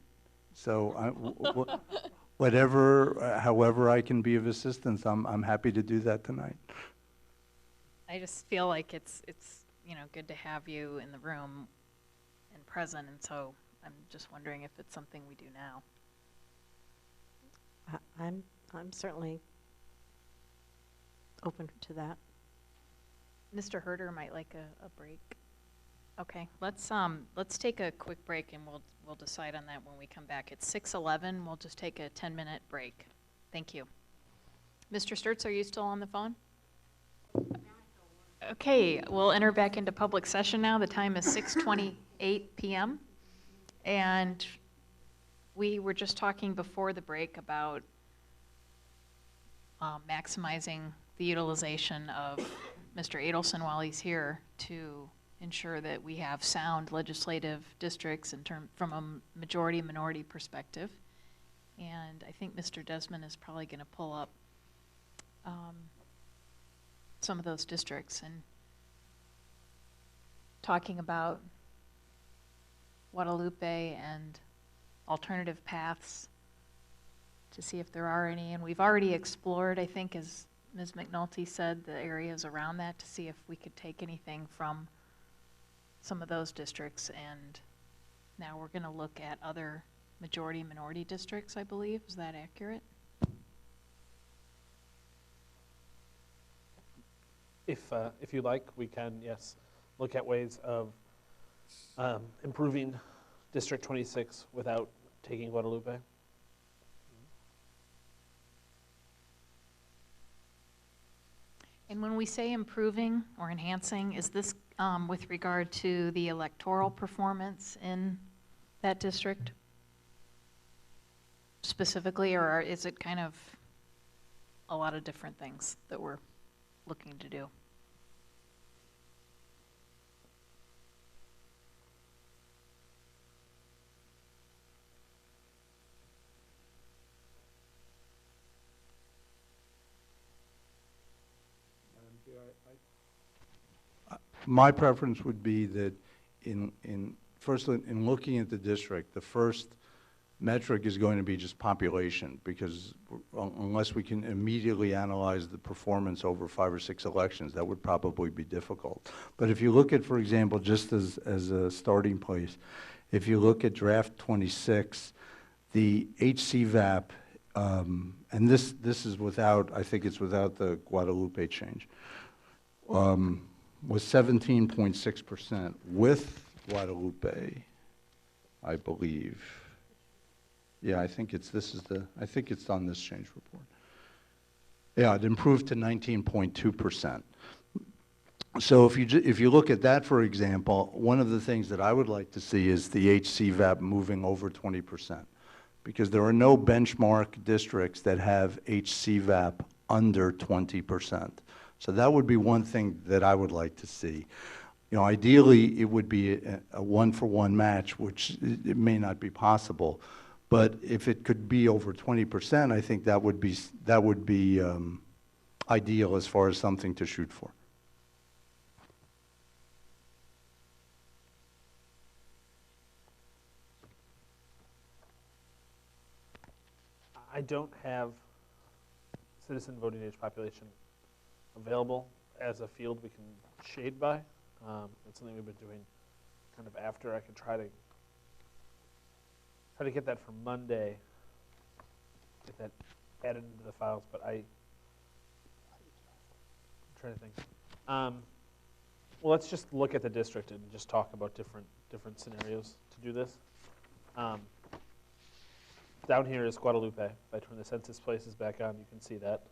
So however I can be of assistance, I'm happy to do that tonight. I just feel like it's good to have you in the room and present, and so I'm just wondering if it's something we do now. I'm certainly open to that. Mr. Herder might like a break. Okay, let's take a quick break, and we'll decide on that when we come back. It's 6:11. We'll just take a 10-minute break. Thank you. Mr. Sturts, are you still on the phone? Okay, we'll enter back into public session now. The time is 6:28 p.m. And we were just talking before the break about maximizing the utilization of Mr. Adelson while he's here to ensure that we have sound legislative districts from a majority-minority perspective. And I think Mr. Desmond is probably going to pull up some of those districts and talking about Guadalupe and alternative paths to see if there are any. And we've already explored, I think, as Ms. McNulty said, the areas around that to see if we could take anything from some of those districts. And now we're going to look at other majority-minority districts, I believe. Is that accurate? If you like, we can, yes, look at ways of improving District 26 without taking Guadalupe. And when we say improving or enhancing, is this with regard to the electoral performance in that district specifically, or is it kind of a lot of different things that we're looking to do? My preference would be that firstly, in looking at the district, the first metric is going to be just population, because unless we can immediately analyze the performance over 5 or 6 elections, that would probably be difficult. But if you look at, for example, just as a starting place, if you look at draft 26, the HCVAP, and this is without, I think it's without the Guadalupe change, was 17.6%. With Guadalupe, I believe. Yeah, I think it's on this change report. Yeah, it improved to 19.2%. So if you look at that, for example, one of the things that I would like to see is the HCVAP moving over 20%, because there are no benchmark districts that have HCVAP under 20%. So that would be one thing that I would like to see. You know, ideally, it would be a one-for-one match, which it may not be possible. But if it could be over 20%, I think that would be ideal as far as something to shoot for. I don't have citizen voting age population available as a field we can shade by. It's something we've been doing kind of after. I could try to get that for Monday, get that added into the files, but I'm trying to think. Well, let's just look at the district and just talk about different scenarios to do this. Down here is Guadalupe. If I turn the census places back on, you can see that.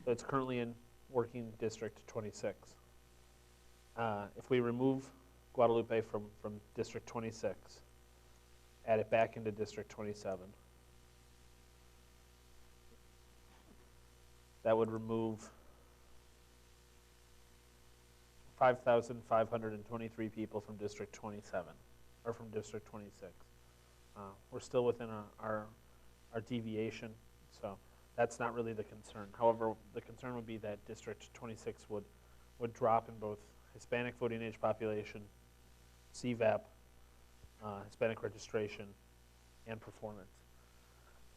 So it's currently in working district 26. If we remove Guadalupe from district 26, add it back into district 27, that would remove 5,523 people from district 27, or from district 26. We're still within our deviation, so that's not really the concern. However, the concern would be that district 26 would drop in both Hispanic voting age population, CVAP, Hispanic registration, and performance.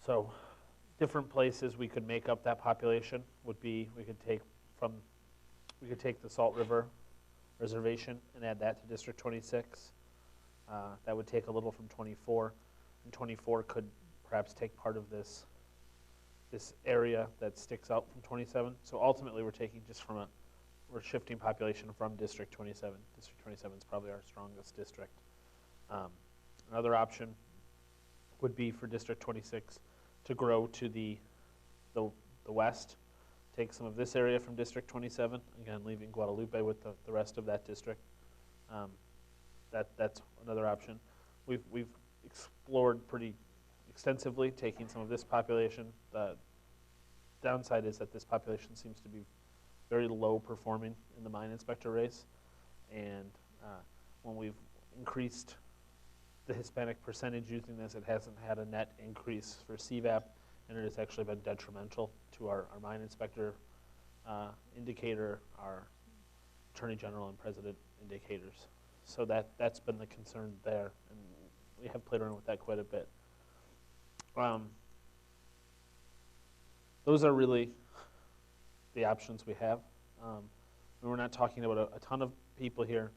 So different places we could make up that population would be, we could take the Salt River Reservation and add that to District 26. That would take a little from 24, and 24 could perhaps take part of this area that sticks out from 27. So ultimately, we're taking just we're shifting population from District 27. District 27 is probably our strongest district. Another option would be for District 26 to grow to the west, take some of this area from District 27, again leaving Guadalupe with the rest of that district. That's another option. We've explored pretty extensively taking some of this population. The downside is that this population seems to be very low performing in the mine inspector race, and when we've increased the Hispanic percentage using this, it hasn't had a net increase for CVAP, and it has actually been detrimental to our mine inspector indicator, our Attorney General and President indicators. So that's been the concern there, and we have played around with that quite a bit. Those are really the options we have. And we're not talking about a ton of people here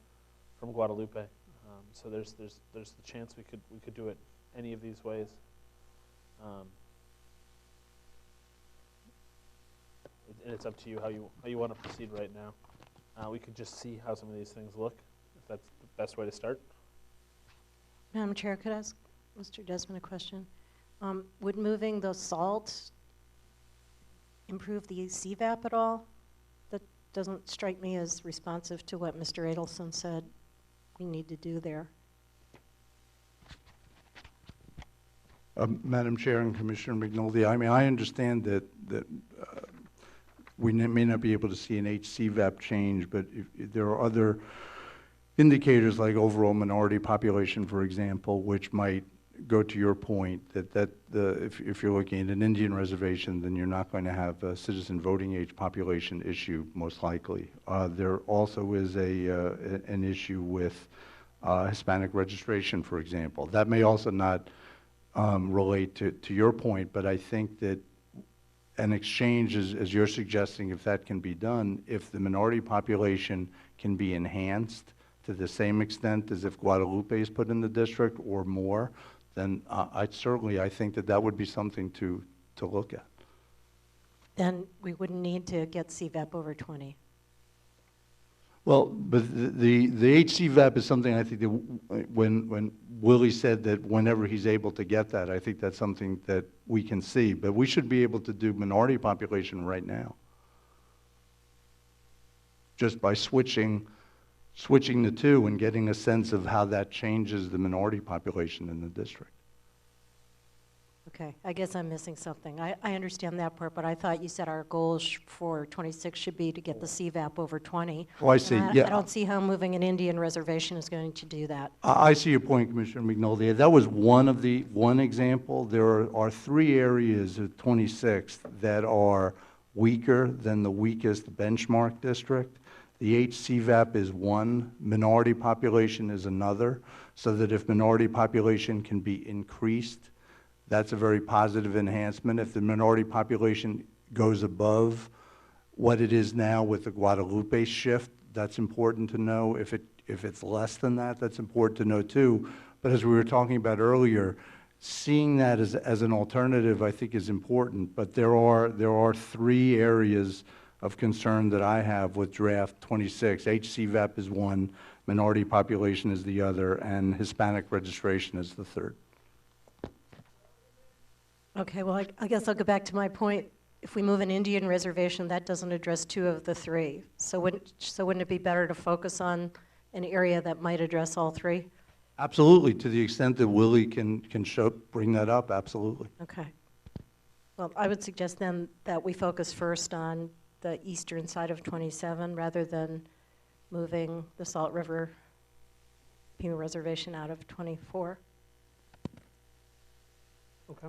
from Guadalupe, so there's the chance we could do it any of these ways. And it's up to you how you want to proceed right now. We could just see how some of these things look, if that's the best way to start. Madam Chair, could I ask Mr. Desmond a question? Would moving the salt improve the CVAP at all? doesn't strike me as responsive to what Mr. Adelson said we need to do there. Madam Chair and Commissioner McNulty, I mean, I understand that we may not be able to see an HCVAP change, but if there are other indicators like overall minority population, for example, which might go to your point that if you're looking at an Indian reservation, then you're not going to have a citizen voting age population issue, most likely. There also is an issue with Hispanic registration, for example. That may also not relate to your point, but I think that an exchange, as you're suggesting, if that can be done, if the minority population can be enhanced to the same extent as if Guadalupe is put in the district or more, then I think that would be something to look at. Then we wouldn't need to get CVAP over 20. Well, but the HCVAP is something I think that when Willie said that whenever he's able to get that, I think that's something that we can see. But we should be able to do minority population right now, just by switching the two and getting a sense of how that changes the minority population in the district. Okay, I guess I'm missing something. I understand that part, but I thought you said our goal for 26 should be to get the CVAP over 20. Oh, I see, yeah. I don't see how moving an Indian reservation is going to do that. I see your point, Commissioner McNulty. That was one example. There are 3 areas of 26 that are weaker than the weakest benchmark district. The HCVAP is one, minority population is another, so that if minority population can be increased, that's a very positive enhancement. If the minority population goes above what it is now with the Guadalupe shift, that's important to know. If it's less than that, that's important to know too. But as we were talking about earlier, seeing that as an alternative, I think, is important. But there are 3 areas of concern that I have with draft 26. HCVAP is one, minority population is the other, and Hispanic registration is the third. Okay, well, I guess I'll go back to my point. If we move an Indian reservation, that doesn't address 2 of the 3. So wouldn't it be better to focus on an area that might address all 3? Absolutely, to the extent that Willie can bring that up, absolutely. Okay. Well, I would suggest then that we focus first on the eastern side of 27 rather than moving the Salt River Pima Reservation out of 24. Okay.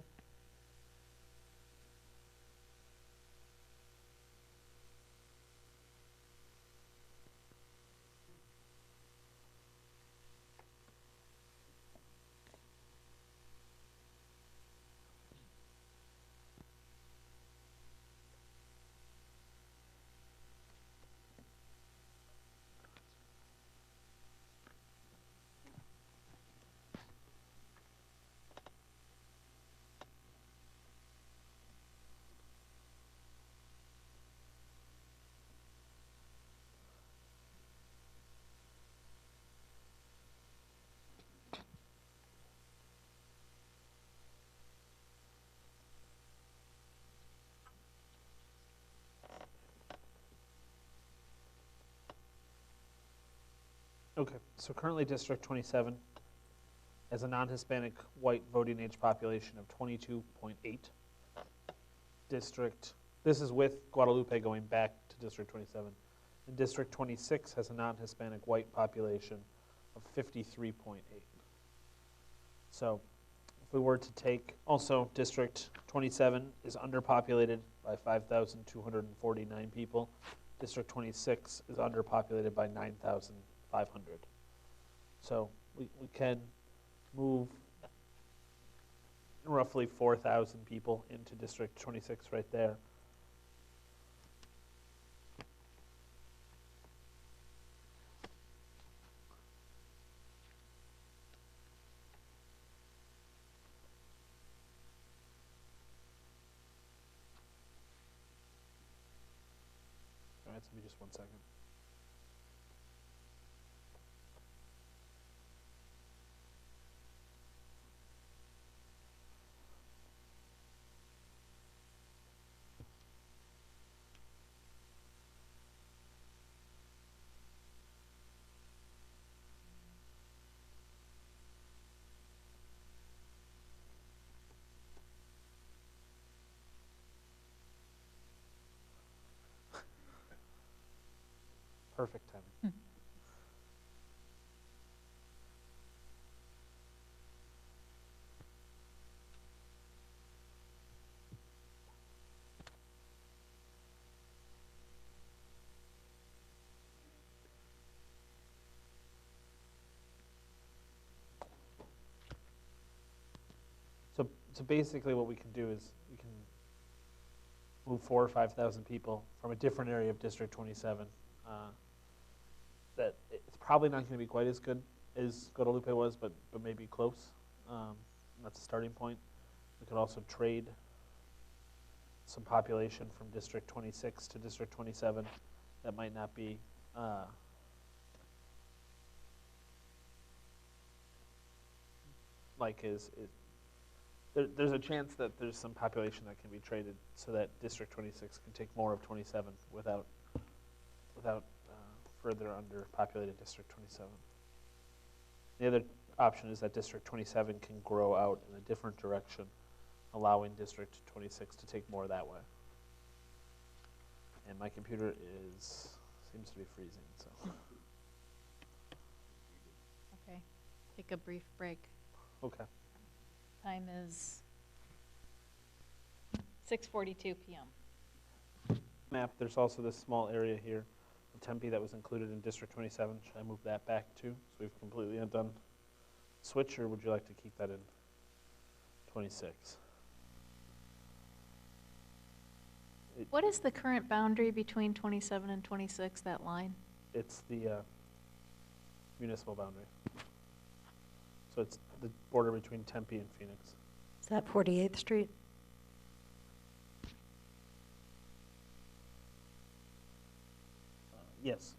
Okay, so currently District 27 has a non-Hispanic white voting age population of 22.8. This is with Guadalupe going back to District 27. And District 26 has a non-Hispanic white population of 53.8. So if we were to take, also District 27 is underpopulated by 5,249 people. District 26 is underpopulated by 9,500. So we can move roughly 4,000 people into District 26 right there. All right, so give me just 1 second. Perfect timing. So basically what we can do is we can move 4,000 or 5,000 people from a different area of District 27. That it's probably not going to be quite as good as Guadalupe was, but maybe close. That's a starting point. We could also trade some population from District 26 to District 27 that might not be there's a chance that there's some population that can be traded so that District 26 can take more of 27 without further underpopulated District 27. The other option is that District 27 can grow out in a different direction, allowing District 26 to take more that way. And my computer seems to be freezing, so. Okay, take a brief break. Okay. Time is 6:42 p.m. Map, there's also this small area here in Tempe that was included in District 27. Should I move that back too? So we've completely undone switch, or would you like to keep that in 26? What is the current boundary between 27 and 26, that line? It's the municipal boundary. So it's the border between Tempe and Phoenix. Is that 48th Street? Yes.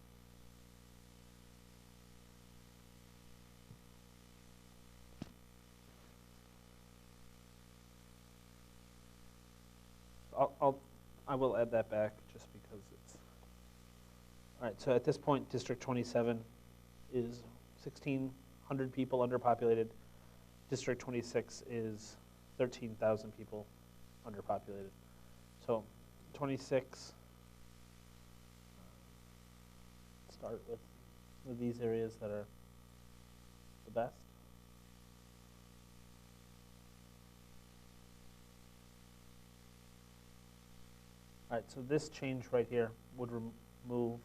I will add that back just because it's, all right, so at this point, District 27 is 1,600 people underpopulated. District 26 is 13,000 people underpopulated. So 26, start with these areas that are the best. All right, so this change right here would remove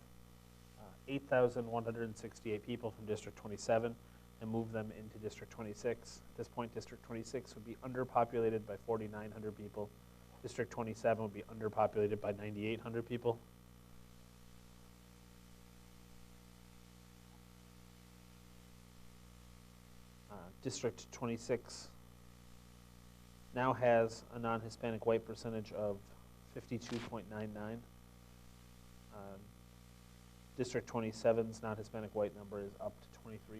8,168 people from District 27 and move them into District 26. At this point, District 26 would be underpopulated by 4,900 people. District 27 would be underpopulated by 9,800 people. District 26 now has a non-Hispanic white percentage of 52.99. District 27's non-Hispanic white number is up to 23.18.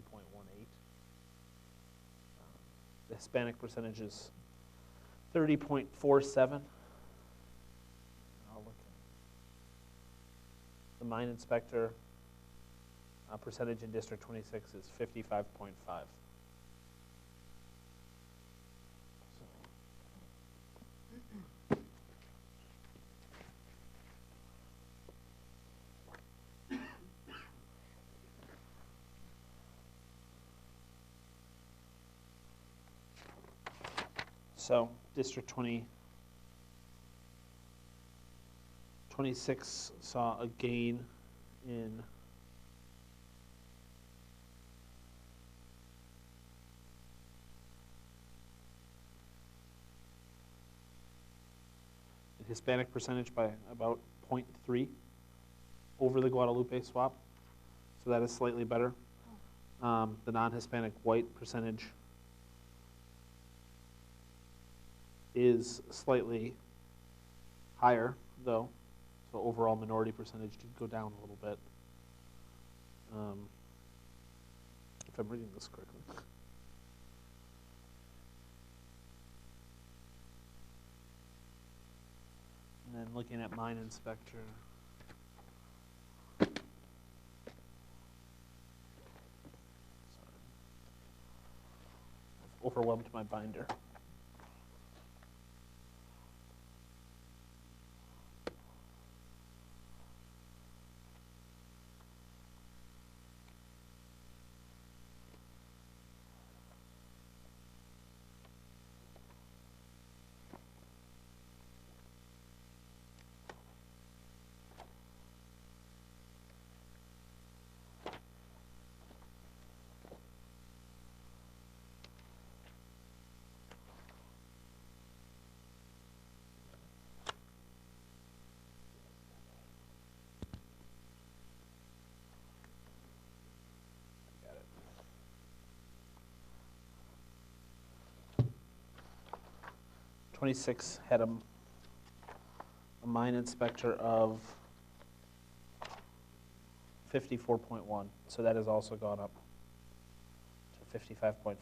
The Hispanic percentage is 30.47. I'll look at the mine inspector percentage in District 26 is 55.5. So District 26 saw a gain in Hispanic percentage by about 0.3 over the Guadalupe swap. So that is slightly better. The non-Hispanic white percentage is slightly higher, though. So overall minority percentage did go down a little bit. If I'm reading this correctly. And then looking at mine inspector. Sorry. I've overwhelmed my binder. 26 had a mine inspector of 54.1, so that has also gone up to 55.5.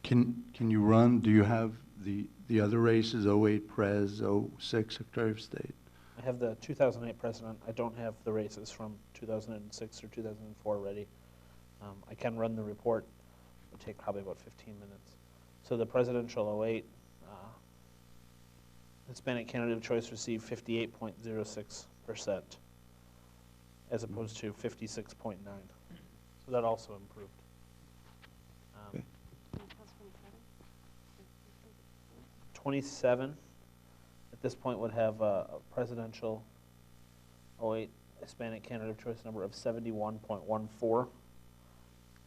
Can you run, do you have the other races, 08 Pres, 06 Secretary of State? I have the 2008 president. I don't have the races from 2006 or 2004 ready. I can run the report. It would take probably about 15 minutes. So the presidential 08 Hispanic candidate of choice received 58.06%, as opposed to 56.9. So that also improved. Okay. 27 at this point would have a presidential 08 Hispanic candidate of choice number of 71.14.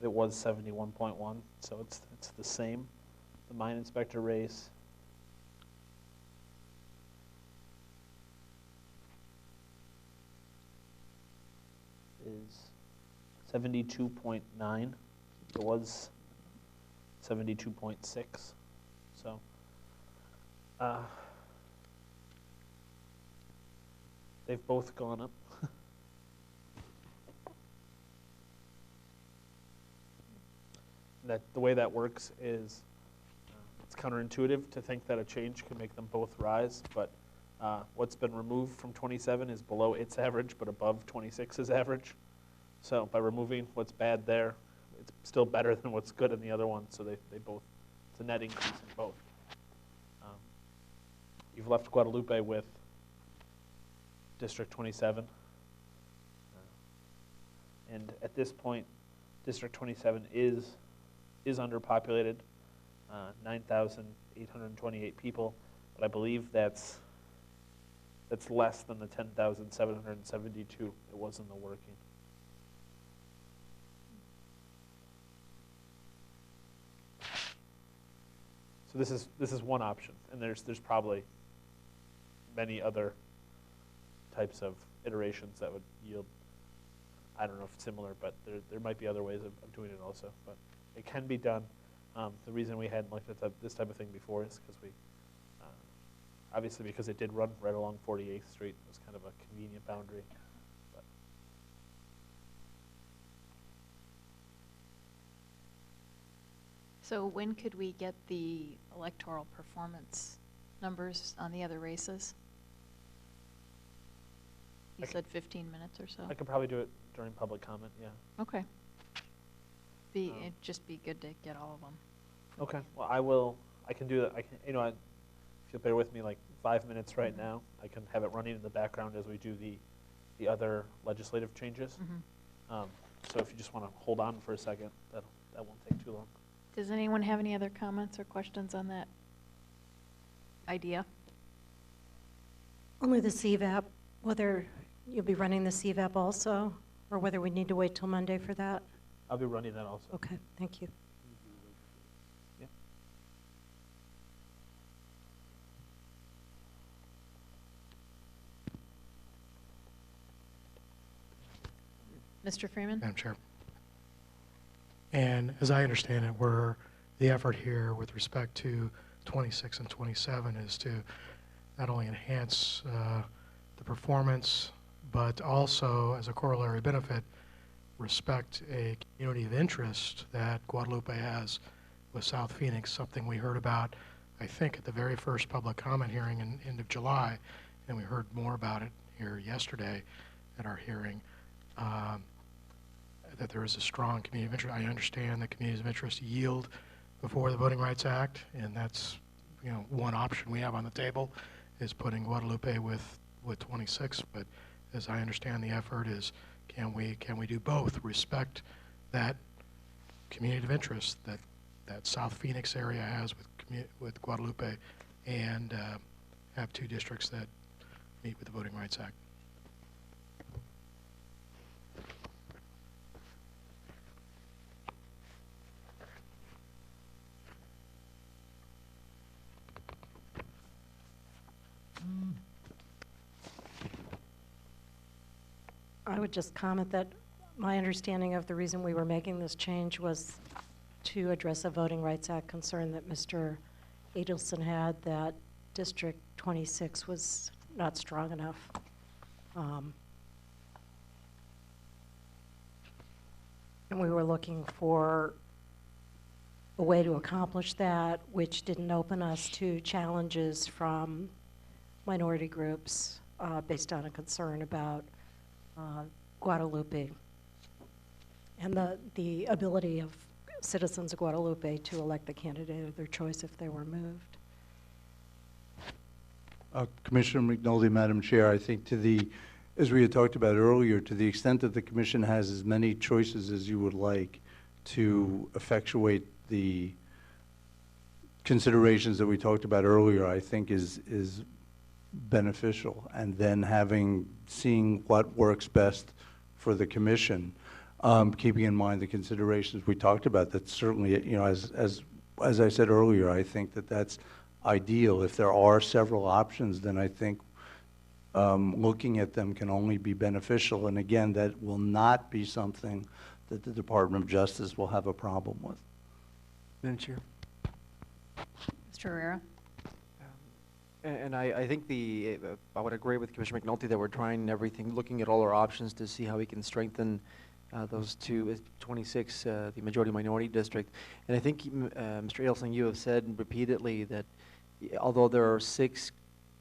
It was 71.1, so it's the same. The mine inspector race is 72.9. It was 72.6. So they've both gone up. That the way that works is it's counterintuitive to think that a change can make them both rise, but what's been removed from 27 is below its average, but above 26's average. So by removing what's bad there, it's still better than what's good in the other one, so they both, it's a net increase in both. You've left Guadalupe with District 27. And at this point, District 27 is underpopulated, 9,828 people, but I believe that's less than the 10,772 it was in the working. So this is one option, and there's probably many other types of iterations that would yield, I don't know if it's similar, but there might be other ways of doing it also, but it can be done. The reason we hadn't looked at this type of thing before is because obviously because it did run right along 48th Street, it was kind of a convenient boundary. But So when could we get the electoral performance numbers on the other races? You said 15 minutes or so? I could probably do it during public comment, yeah. Okay. It'd just be good to get all of them. Okay, well, I can do that. I can, if you'll bear with me like 5 minutes right now, I can have it running in the background as we do the other legislative changes. So if you just want to hold on for a second, that won't take too long. Does anyone have any other comments or questions on that idea? Only the CVAP, whether you'll be running the CVAP also, or whether we need to wait till Monday for that? I'll be running that also. Okay, thank you. Yeah. Mr. Freeman? Madam Chair. And as I understand it, the effort here with respect to 26 and 27 is to not only enhance the performance, but also, as a corollary benefit, respect a community of interest that Guadalupe has with South Phoenix, something we heard about, I think, at the very first public comment hearing in end of July, and we heard more about it here yesterday at our hearing, that there is a strong community of interest. I understand that communities of interest yield before the Voting Rights Act, and that's one option we have on the table is putting Guadalupe with 26, but as I understand the effort is can we do both, respect that community of interest that South Phoenix area has with Guadalupe, and have two districts that meet with the Voting Rights Act. I would just comment that my understanding of the reason we were making this change was to address a Voting Rights Act concern that Mr. Adelson had, that District 26 was not strong enough. And we were looking for a way to accomplish that, which didn't open us to challenges from minority groups based on a concern about Guadalupe and the ability of citizens of Guadalupe to elect the candidate of their choice if they were moved. Commissioner McNulty, Madam Chair, I think as we had talked about earlier, to the extent that the commission has as many choices as you would like to effectuate the considerations that we talked about earlier, I think is beneficial. And then seeing what works best for the commission, keeping in mind the considerations we talked about, that's certainly, you know, as I said earlier, I think that's ideal. If there are several options, then I think looking at them can only be beneficial. And again, that will not be something that the Department of Justice will have a problem with. Madam Chair. Mr. Herrera? And I think I would agree with Commissioner McNulty that we're trying everything, looking at all our options to see how we can strengthen those 26, the majority-minority district. And I think, Mr. Adelson, you have said repeatedly that although there are 6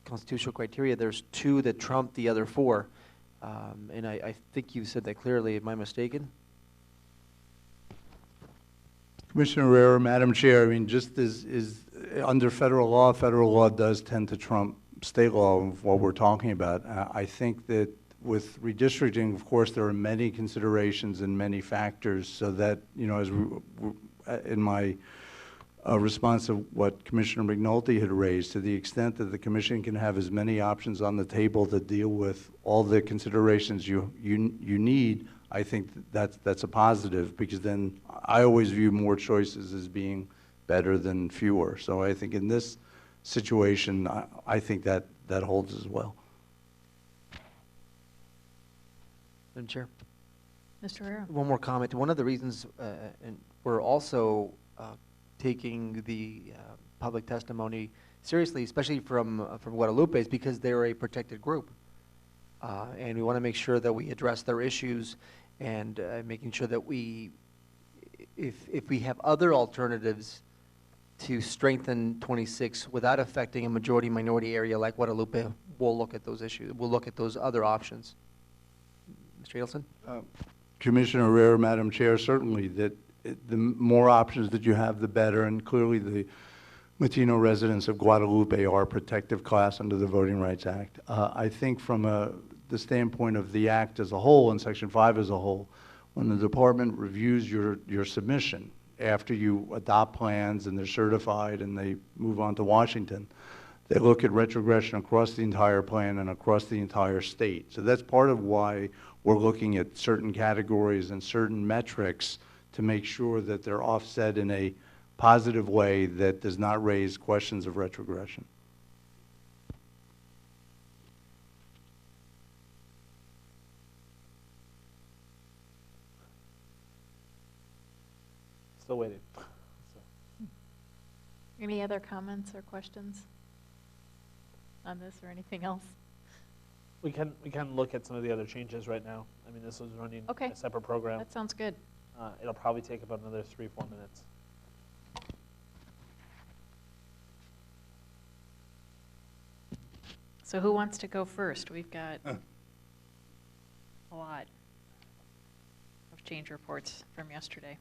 constitutional criteria, there's 2 that trump the other 4. And I think you said that clearly. Am I mistaken? Commissioner Herrera, Madam Chair, I mean, just as under federal law does tend to trump state law of what we're talking about. I think that with redistricting, of course, there are many considerations and many factors, so that, you know, as in my response to what Commissioner McNulty had raised, to the extent that the Commission can have as many options on the table that deal with all the considerations you need, I think that's a positive, because then I always view more choices as being better than fewer. So I think in this situation, I think that holds as well. Madam Chair. Mr. Herrera? One more comment. One of the reasons and we're also taking the public testimony seriously, especially from Guadalupe, is because they're a protected group. And we want to make sure that we address their issues, and making sure that if we have other alternatives to strengthen 26 without affecting a majority-minority area like Guadalupe, we'll look at those issues. We'll look at those other options. Mr. Adelson? Commissioner Herrera, Madam Chair, certainly that the more options that you have, the better, and clearly the Latino residents of Guadalupe are a protective class under the Voting Rights Act. I think from the standpoint of the Act as a whole and Section 5 as a whole, when the department reviews your submission after you adopt plans and they're certified and they move on to Washington, they look at retrogression across the entire plan and across the entire state. So that's part of why we're looking at certain categories and certain metrics to make sure that they're offset in a positive way that does not raise questions of retrogression. Still waiting. Any other comments or questions on this or anything else? We can look at some of the other changes right now. I mean, this was running Okay. a separate program. That sounds good. It'll probably take about another 3-4 minutes. So who wants to go first? We've got a lot of change reports from yesterday.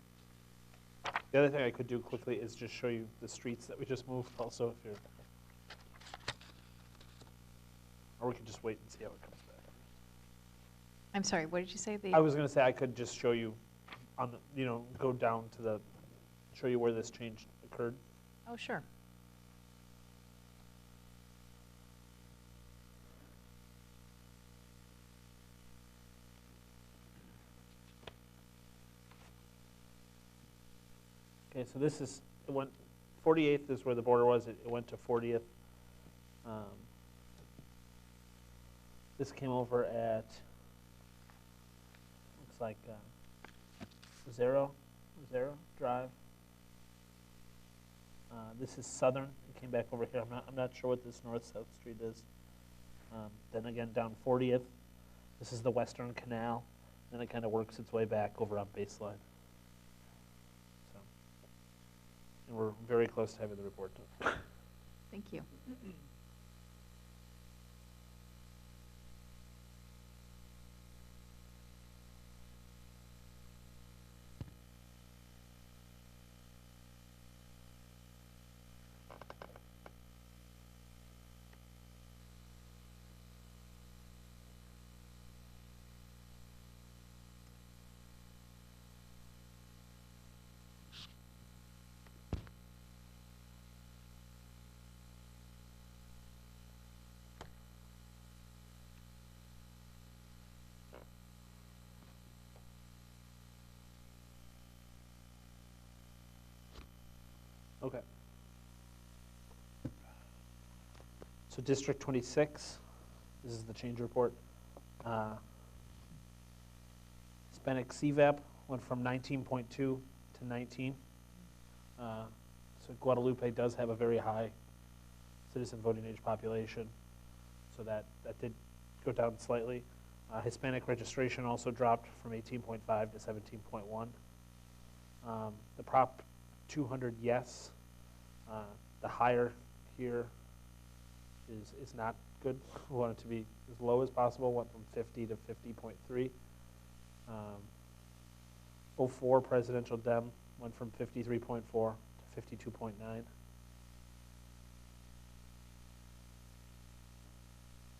The other thing I could do quickly is just show you the streets that we just moved also, if you're, or we could just wait and see how it comes back. I'm sorry, what did you say? I was going to say I could just show you on the, you know, go down to show you where this change occurred. Oh, sure. Okay, so this is, it went, 48th is where the border was, it went to 40th. This came over at, looks like Zero Drive. This is Southern. It came back over here. I'm not sure what this north-south street is. Then again, down 40th. This is the Western Canal. Then it kind of works its way back over on Baseline. So, and we're very close to having the report done. Thank you. Okay. So District 26, this is the change report. Hispanic CVAP went from 19.2 to 19. So Guadalupe does have a very high citizen voting age population, so that did go down slightly. Hispanic registration also dropped from 18.5 to 17.1. The Prop 200 yes, the higher here is not good. We want it to be as low as possible, went from 50 to 50.3. 04 presidential Dem went from 53.4 to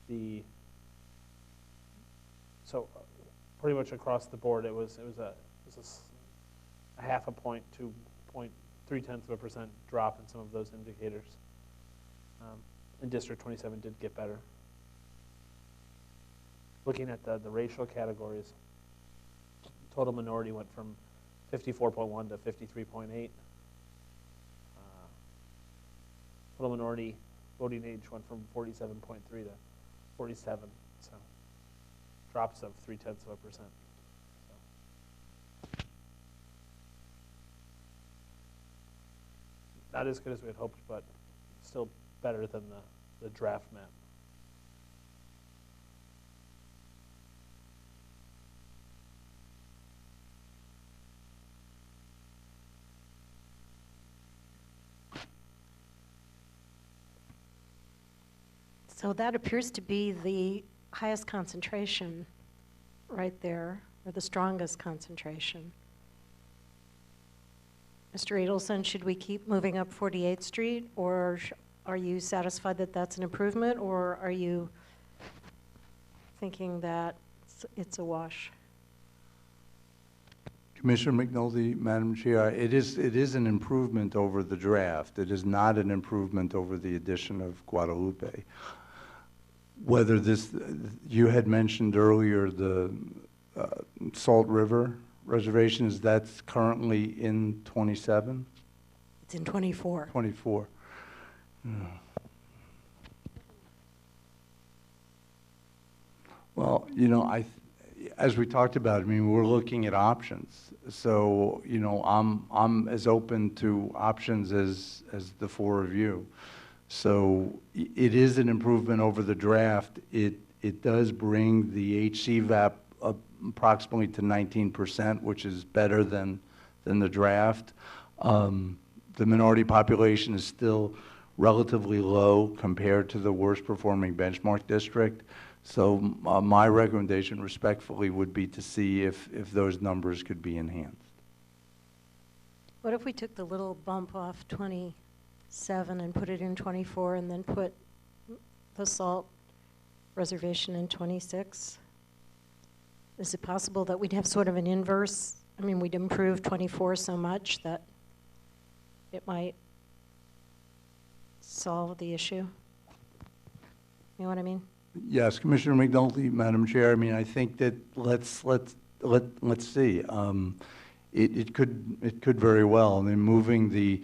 52.9. So pretty much across the board, it was a half a point to 0.3% drop in some of those indicators. And District 27 did get better. Looking at the racial categories, total minority went from 54.1 to 53.8. Total minority voting age went from 47.3 to 47, so drops of 0.3%. Not as good as we had hoped, but still better than the draft map. So that appears to be the highest concentration right there, or the strongest concentration. Mr. Adelson, should we keep moving up 48th Street, or are you satisfied that that's an improvement, or are you thinking that it's a wash? Commissioner McNulty, Madam Chair, it is an improvement over the draft. It is not an improvement over the addition of Guadalupe. Whether this, you had mentioned earlier the Salt River reservations, that's currently in 27? It's in 24. 24. Well, you know, as we talked about, I mean, we're looking at options. So, you know, I'm as open to options as the four of you. So it is an improvement over the draft. It does bring the HCVAP up approximately to 19%, which is better than the draft. The minority population is still relatively low compared to the worst performing benchmark district. So my recommendation respectfully would be to see if those numbers could be enhanced. What if we took the little bump off 27 and put it in 24 and then put the Salt reservation in 26? Is it possible that we'd have sort of an inverse? I mean, we'd improve 24 so much that it might solve the issue? You know what I mean? Yes, Commissioner McNulty, Madam Chair. I mean, I think that let's see. It could very well. I mean, moving the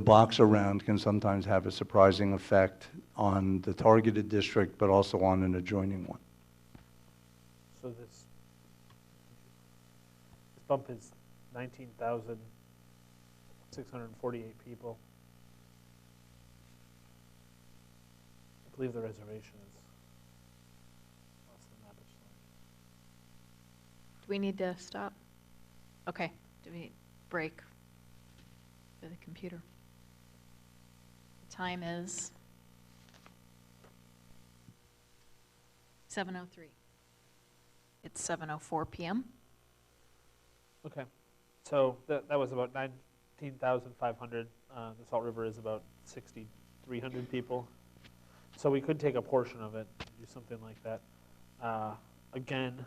box around can sometimes have a surprising effect on the targeted district, but also on an adjoining one. So this bump is 19,648 people. believe the reservation is less than that. Do we need to stop? Okay, do we break for the computer? The time is 7:03. It's 7:04 p.m. Okay, so that was about 19,500. The Salt River is about 6,300 people. So we could take a portion of it, do something like that. Again,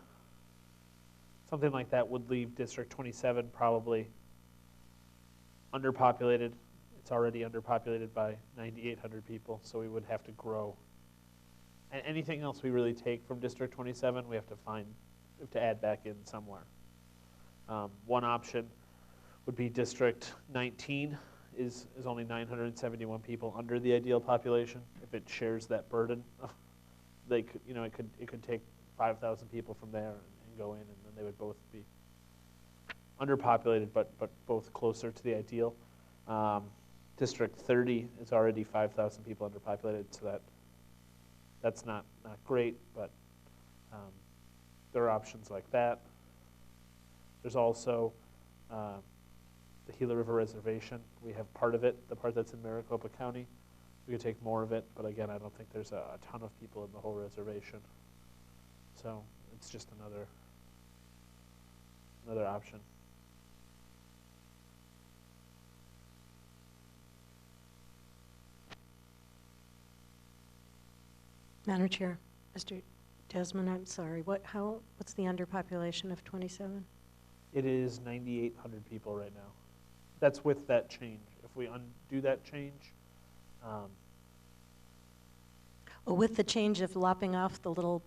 something like that would leave District 27 probably underpopulated. It's already underpopulated by 9,800 people, so we would have to grow. And anything else we really take from District 27, we have to add back in somewhere. One option would be District 19 is only 971 people under the ideal population. If it shares that burden, they could, it could take 5,000 people from there and go in, and then they would both be underpopulated, but both closer to the ideal. District 30 is already 5,000 people underpopulated, so that's not great, but there are options like that. There's also the Gila River Reservation. We have part of it, the part that's in Maricopa County. We could take more of it, but again, I don't think there's a ton of people in the whole reservation. So it's just another option. Madam Chair, Mr. Desmond, I'm sorry, what's the underpopulation of 27? It is 9,800 people right now. That's with that change. If we undo that change, Oh, with the change of lopping off the little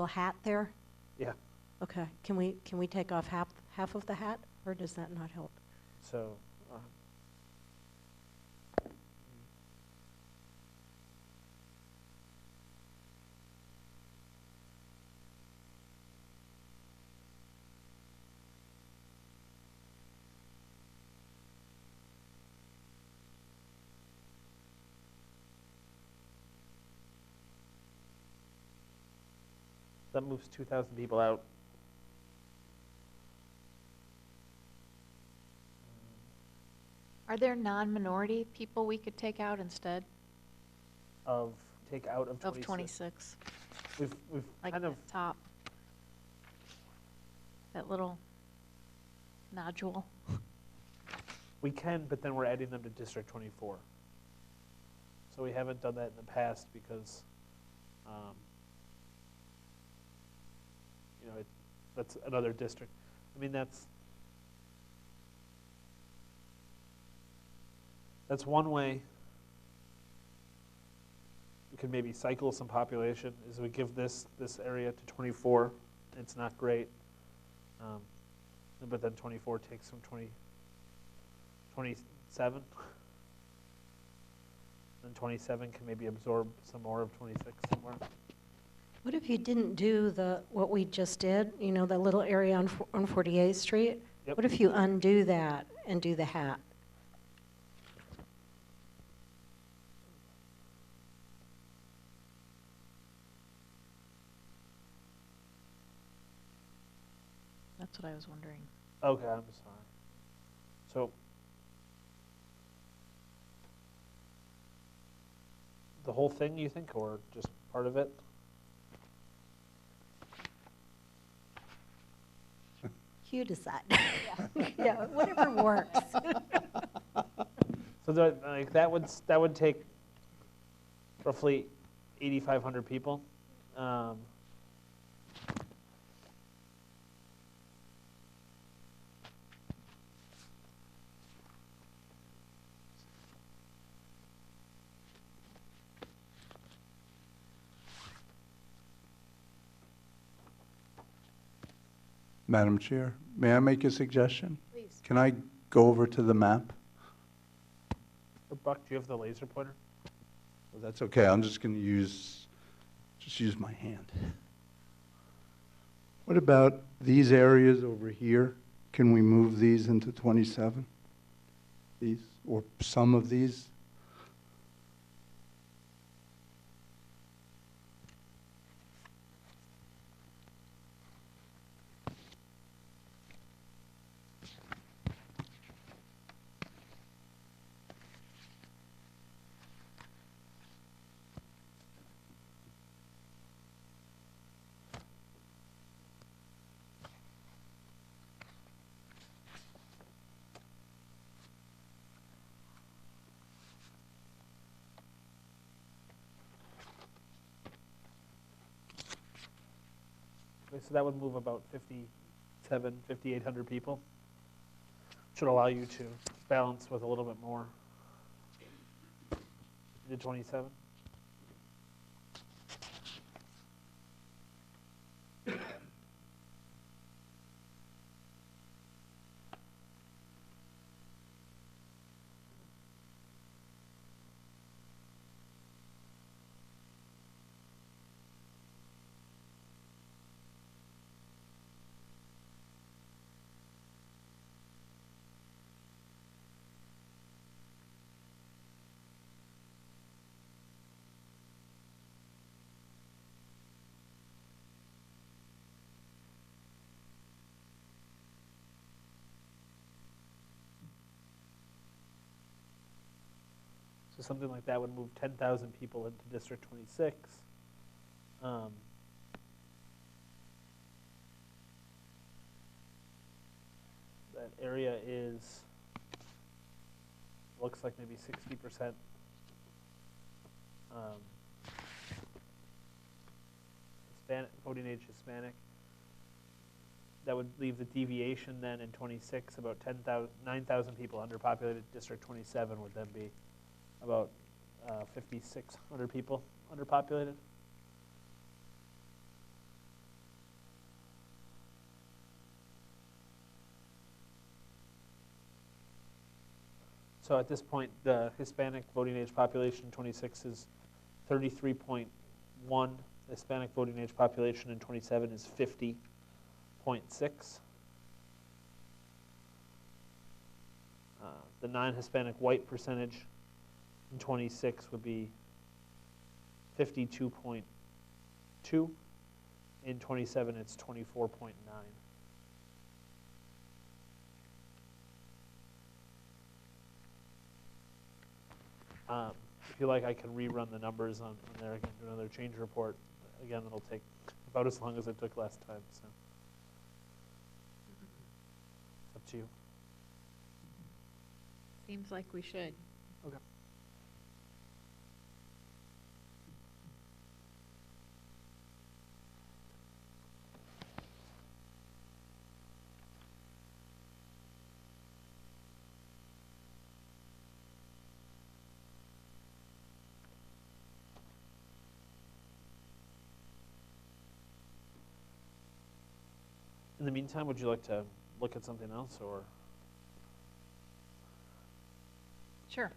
hat there? yeah. Okay, can we take off half of the hat, or does that not help? So that moves 2,000 people out. Are there non-minority people we could take out instead Take out of 26. of 26? We've Like kind of, the top, that little nodule. we can, but then we're adding them to District 24. So we haven't done that in the past because, that's another district. I mean, that's one way we could maybe cycle some population, is we give this area to 24. It's not great. But then 24 takes from 27. And 27 can maybe absorb some more of 26 somewhere. What if you didn't do what we just did, the little area on 48th Street? Yep. What if you undo that and do the hat? That's what I was wondering. Okay, I'm sorry. So the whole thing, you think, or just part of it? You decide. Yeah, whatever works. So that would take roughly 8,500 people. Madam Chair, may I make a suggestion? Please. Can I go over to the map? Buck, do you have the laser pointer? Well, that's okay, I'm just going to use my hand. What about these areas over here? Can we move these into 27? These, or some of these? Okay, so that would move about 5,800 people. Should allow you to balance with a little bit more. You did 27? So something like that would move 10,000 people into District 26. That area is, looks like maybe 60% Hispanic, voting age Hispanic. That would leave the deviation then in 26, about 9,000 people. Underpopulated District 27 would then be about 5,600 people underpopulated. So at this point, the Hispanic voting age population in 26 is 33.1. The Hispanic voting age population in 27 is 50.6. The non-Hispanic white percentage in 26 would be 52.2. In 27, it's 24.9. If you like, I can rerun the numbers on there again, do another change report. Again, it'll take about as long as it took last time, so it's up to you. Seems like we should. Okay. In the meantime, would you like to look at something else, or? Sure.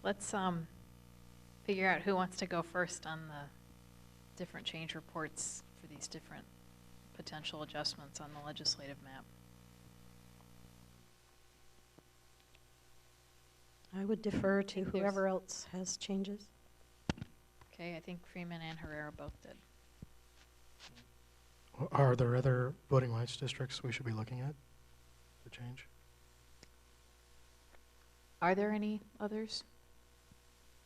Let's figure out who wants to go first on the different change reports for these different potential adjustments on the legislative map. I would defer to think there's- whoever else has changes. Okay, I think Freeman and Herrera both did. Are there other voting rights districts we should be looking at to change? Are there any others?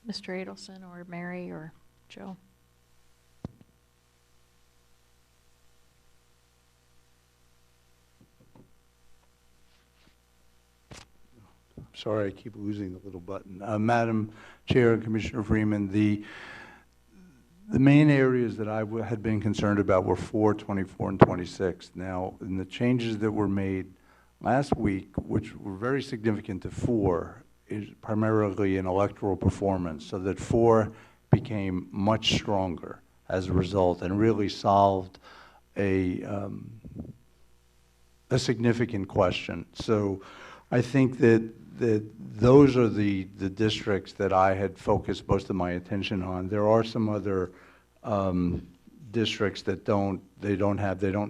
Mr. Adelson or Mary or Joe? Sorry, I keep losing the little button. Madam Chair and Commissioner Freeman, the main areas that I had been concerned about were 4, 24, and 26. Now, in the changes that were made last week, which were very significant to 4, is primarily in electoral performance, so that 4 became much stronger as a result and really solved a significant question. So I think that those are the districts that I had focused most of my attention on. There are some other districts that don't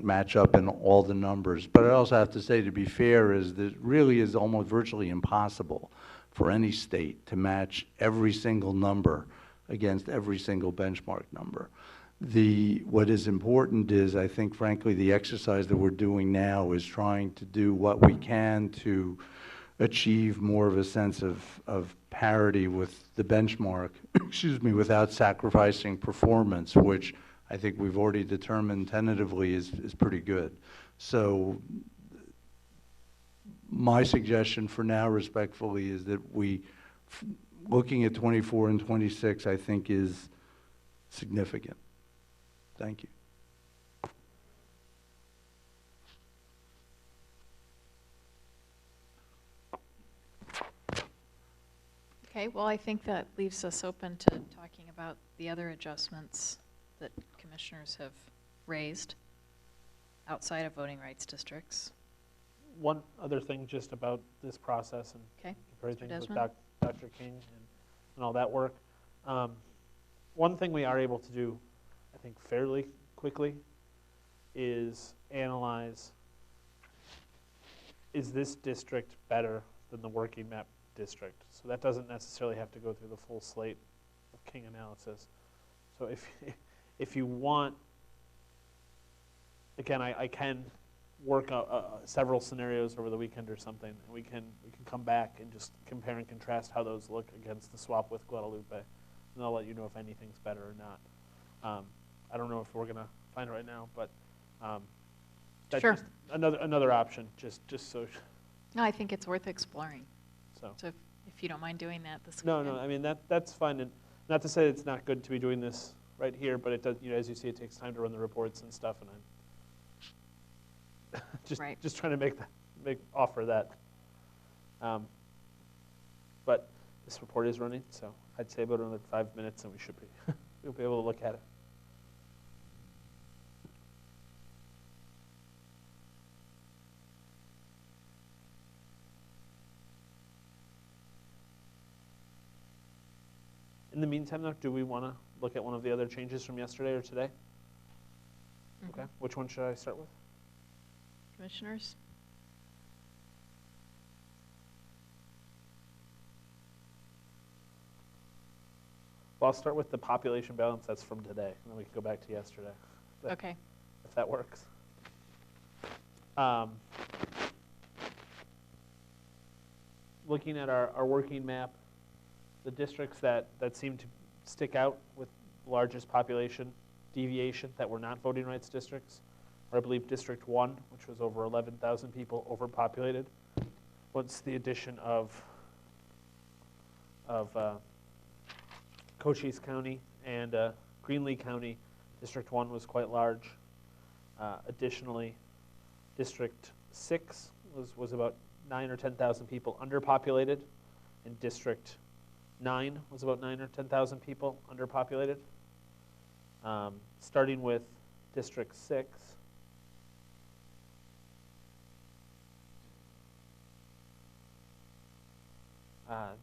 match up in all the numbers. But I also have to say, to be fair, is that it really is almost virtually impossible for any state to match every single number against every single benchmark number. What is important is, I think, frankly, the exercise that we're doing now is trying to do what we can to achieve more of a sense of parity with the benchmark, excuse me, without sacrificing performance, which I think we've already determined tentatively is pretty good. So my suggestion for now, respectfully, is that looking at 24 and 26, I think is significant. Thank you. Okay, well, I think that leaves us open to talking about the other adjustments that commissioners have raised outside of voting rights districts. One other thing just about this process and Okay, everything with Desmond? Dr. King and all that work. One thing we are able to do, I think, fairly quickly is analyze, is this district better than the working map district? So that doesn't necessarily have to go through the full slate of King analysis. So if you want, again, I can work several scenarios over the weekend or something, and we can come back and just compare and contrast how those look against the swap with Guadalupe, and I'll let you know if anything's better or not. I don't know if we're gonna find it right now, but that's Sure. just another option, just so. No, I think it's worth exploring. So If you don't mind doing that this no, weekend. I mean that's fine, and not to say it's not good to be doing this right here, but it does. You know, as you see, it takes time to run the reports and stuff, and I'm just trying to offer that. But this report is running, so I'd say about another 5 minutes, and we should be we'll be able to look at it. In the meantime, though, do we want to look at one of the other changes from yesterday or today? Mhm. Okay. Which one should I start with? Commissioners? Well, I'll start with the population balance. That's from today, and then we can go back to yesterday. Okay. If that works. Looking at our working map, the districts that seem to stick out with largest population deviation that were not voting rights districts are, I believe, District 1, which was over 11,000 people overpopulated. Once the addition of Cochise County and Greenlee County, District 1 was quite large. Additionally, District 6 was about 9 or 10,000 people underpopulated, and District 9 was about 9 or 10,000 people underpopulated. Starting with District 6,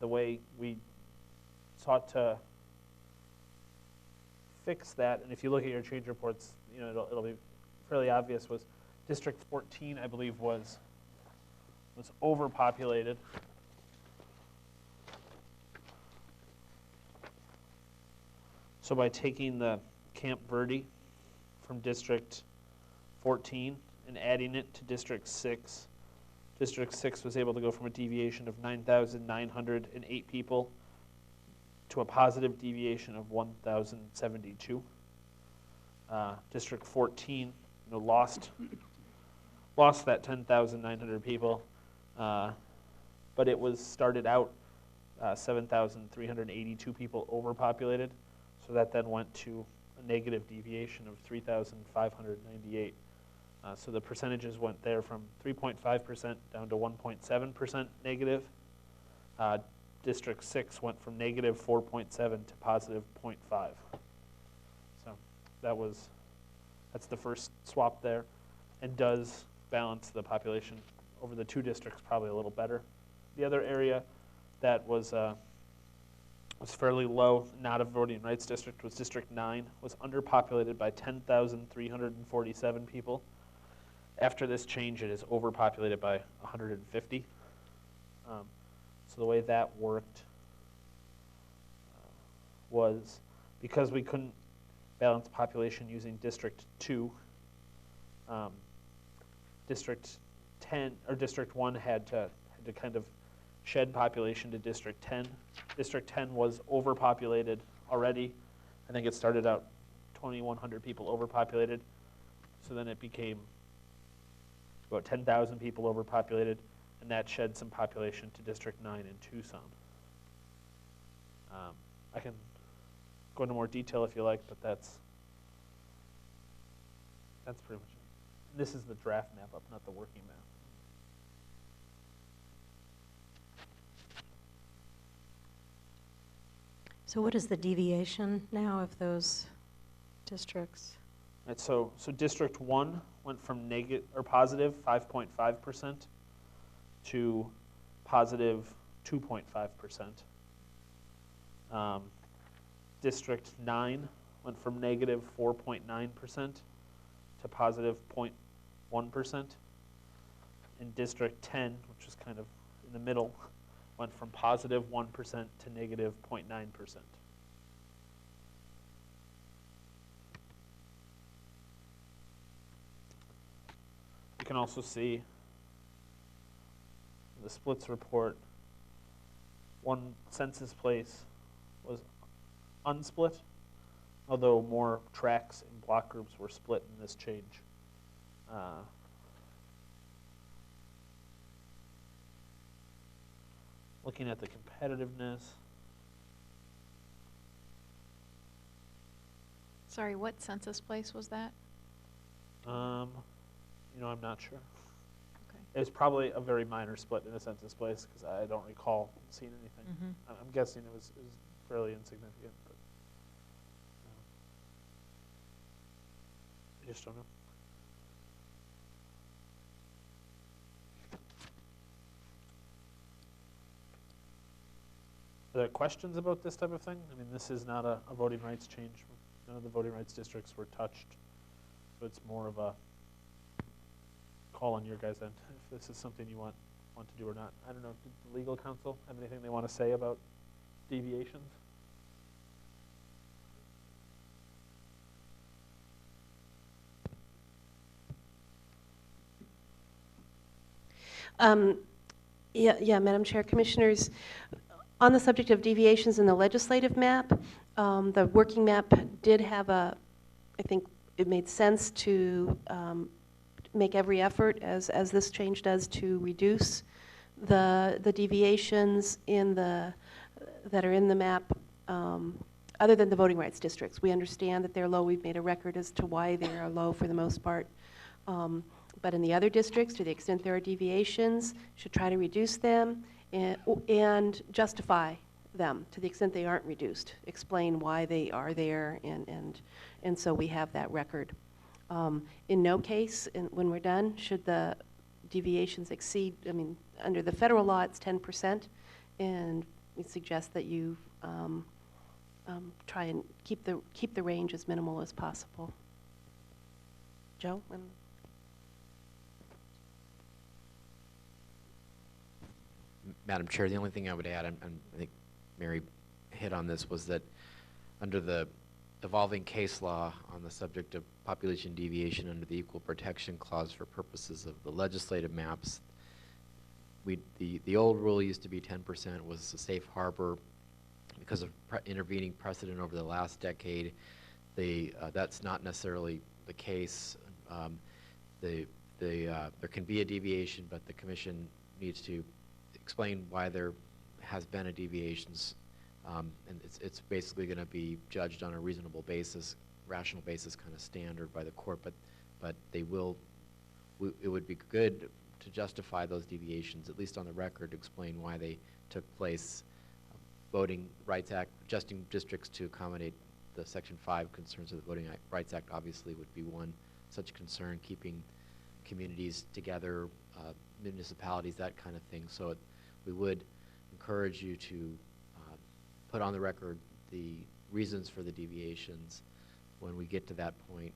the way we sought to fix that, and if you look at your change reports, you know it'll be fairly obvious, was District 14, I believe, was overpopulated. So by taking the Camp Verde from District 14 and adding it to District 6, District 6 was able to go from a deviation of 9,908 people to a positive deviation of 1,072. District 14, lost that 10,900 people, but it was started out 7,382 people overpopulated. So that then went to a negative deviation of 3,598. So the percentages went there from 3.5% down to 1.7% negative. District 6 went from negative 4.7 to positive 0.5. So that's the first swap there, and does balance the population over the two districts probably a little better. The other area that was fairly low, not a voting rights district, was District 9, was underpopulated by 10,347 people. After this change, it is overpopulated by 150. So the way that worked was, because we couldn't balance population using District 2, District 10 or District 1 had to kind of shed population to District 10. District 10 was overpopulated already. I think it started out 2,100 people overpopulated. So then it became about 10,000 people overpopulated, and that shed some population to District 9 in Tucson. I can go into more detail if you like, but that's pretty much it. This is the draft map up, not the working map. So what is the deviation now of those districts? Right, so District 1 went from negative or positive 5.5% to positive 2.5%. District 9 went from negative 4.9% to positive 0.1%. And District 10, which is kind of in the middle, went from positive 1% to negative 0.9%. You can also see the splits report, one census place was unsplit, although more tracts and block groups were split in this change. Looking at the competitiveness, Sorry, what census place was that? I'm not sure. Okay. It was probably a very minor split in a census place because I don't recall seeing anything. Mm-hmm. I'm guessing it was fairly insignificant, but I just don't know. Are there questions about this type of thing? I mean, this is not a voting rights change. None of the voting rights districts were touched. So it's more of a call on your guys' end if this is something you want to do or not. I don't know, did the legal counsel have anything they want to say about deviations? Yeah, Madam Chair, Commissioners, on the subject of deviations in the legislative map, the working map did have I think it made sense to make every effort, as this change does, to reduce the deviations that are in the map, other than the voting rights districts. We understand that they're low. We've made a record as to why they are low for the most part. But in the other districts, to the extent there are deviations, should try to reduce them and justify them to the extent they aren't reduced. Explain why they are there, and so we have that record. In no case, when we're done, should the deviations exceed, under the federal law, it's 10%, and we suggest that you try and keep the range as minimal as possible. Joe? Madam Chair, the only thing I would add, and I think Mary hit on this, was that under the evolving case law on the subject of population deviation under the Equal Protection Clause for purposes of the legislative maps, the old rule used to be 10% was a safe harbor. Because of intervening precedent over the last decade, that's not necessarily the case. There can be a deviation, but the Commission needs to explain why there has been a deviation, and it's basically going to be judged on a reasonable basis, rational basis, kind of standard by the court. But they will. It would be good to justify those deviations, at least on the record, to explain why they took place. Voting Rights Act, adjusting districts to accommodate the Section 5 concerns of the Voting Rights Act obviously would be one such concern, keeping communities together, municipalities, that kind of thing. So we would encourage you to put on the record the reasons for the deviations when we get to that point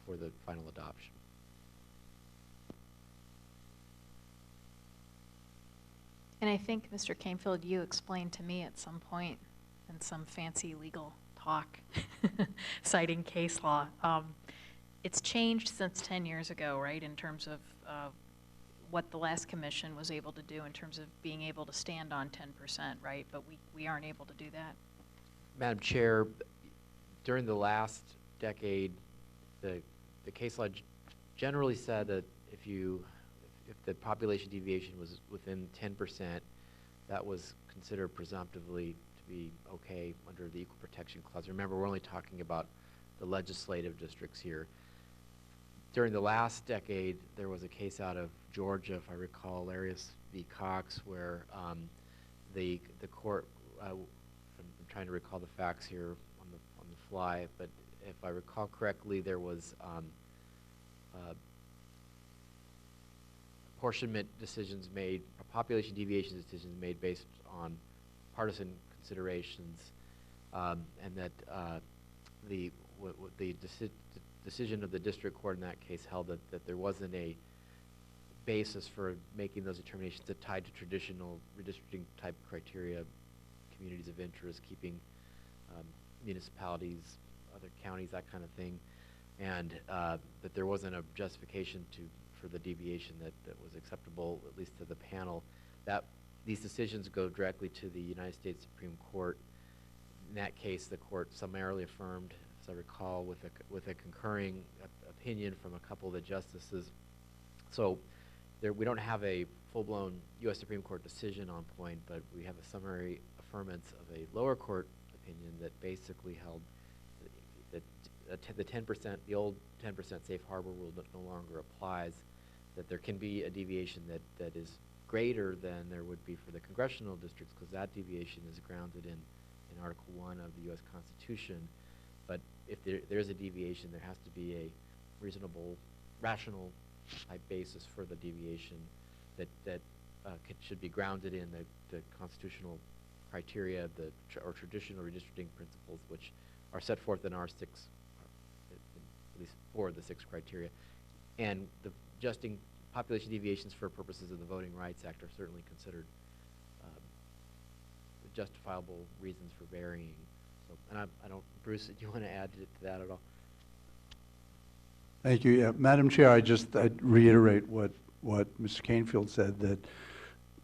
for the final adoption. And I think, Mr. Canfield, you explained to me at some point in some fancy legal talk, citing case law, it's changed since 10 years ago, right, in terms of what the last commission was able to do in terms of being able to stand on 10%, right? But we aren't able to do that. Madam Chair, during the last decade, the case law generally said that if the population deviation was within 10%, that was considered presumptively to be okay under the Equal Protection Clause. Remember, we're only talking about the legislative districts here. During the last decade, there was a case out of Georgia, if I recall, Larius v. Cox, where the court, from trying to recall the facts here on the fly, but if I recall correctly, there was apportionment decisions made, population deviation decisions made based on partisan considerations, and that the decision of the district court in that case held that there wasn't a basis for making those determinations that tied to traditional redistricting type criteria, communities of interest, keeping municipalities, other counties, that kind of thing, and that there wasn't a justification for the deviation that was acceptable, at least to the panel. That these decisions go directly to the United States Supreme Court. In that case, the court summarily affirmed, as I recall, with a concurring opinion from a couple of the justices. So we don't have a full-blown U.S. Supreme Court decision on point, but we have a summary affirmance of a lower court opinion that basically held that the 10%, the old 10% safe harbor rule no longer applies, that there can be a deviation that is greater than there would be for the congressional districts, because that deviation is grounded in Article 1 of the U.S. Constitution. But if there is a deviation, there has to be a reasonable, rational type basis for the deviation that should be grounded in the constitutional criteria, or traditional redistricting principles, which are set forth in our at least 4 of the 6 criteria. And the adjusting population deviations for purposes of the Voting Rights Act are certainly considered justifiable reasons for varying. So, and I don't, Bruce, do you want to add to that at all? Thank you. Yeah, Madam Chair, I'd reiterate what Mr. Canfield said, that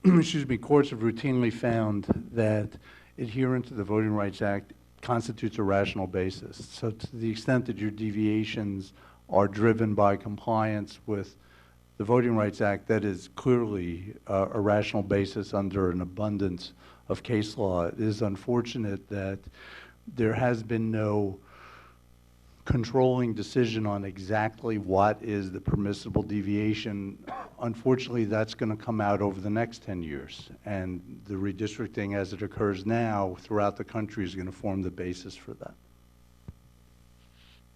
excuse me, courts have routinely found that adherence to the Voting Rights Act constitutes a rational basis. So to the extent that your deviations are driven by compliance with the Voting Rights Act, that is clearly a rational basis under an abundance of case law. It is unfortunate that there has been no controlling decision on exactly what is the permissible deviation. Unfortunately, that's going to come out over the next 10 years. And the redistricting as it occurs now throughout the country is going to form the basis for that.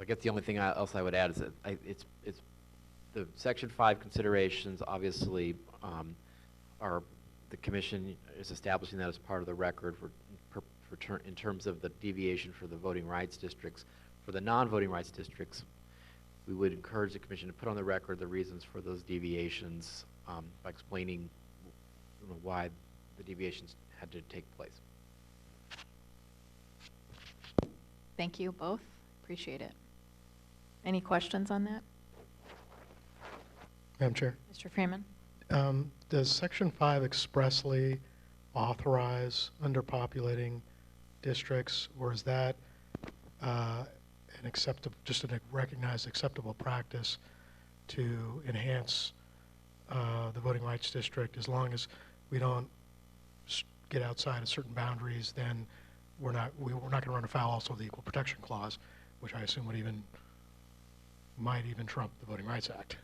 I guess the only thing else I would add is that it's the Section 5 considerations obviously are, the Commission is establishing that as part of the record in terms of the deviation for the voting rights districts. For the non-voting rights districts, we would encourage the Commission to put on the record the reasons for those deviations by explaining why the deviations had to take place. Thank you both. Appreciate it. Any questions on that? Madam Chair, Mr. Freeman? does Section 5 expressly authorize underpopulating districts, or is that an acceptable, just a recognized acceptable practice to enhance the voting rights district? As long as we don't get outside of certain boundaries, then we're not going to run afoul also of the Equal Protection Clause, which I assume might even trump the Voting Rights Act.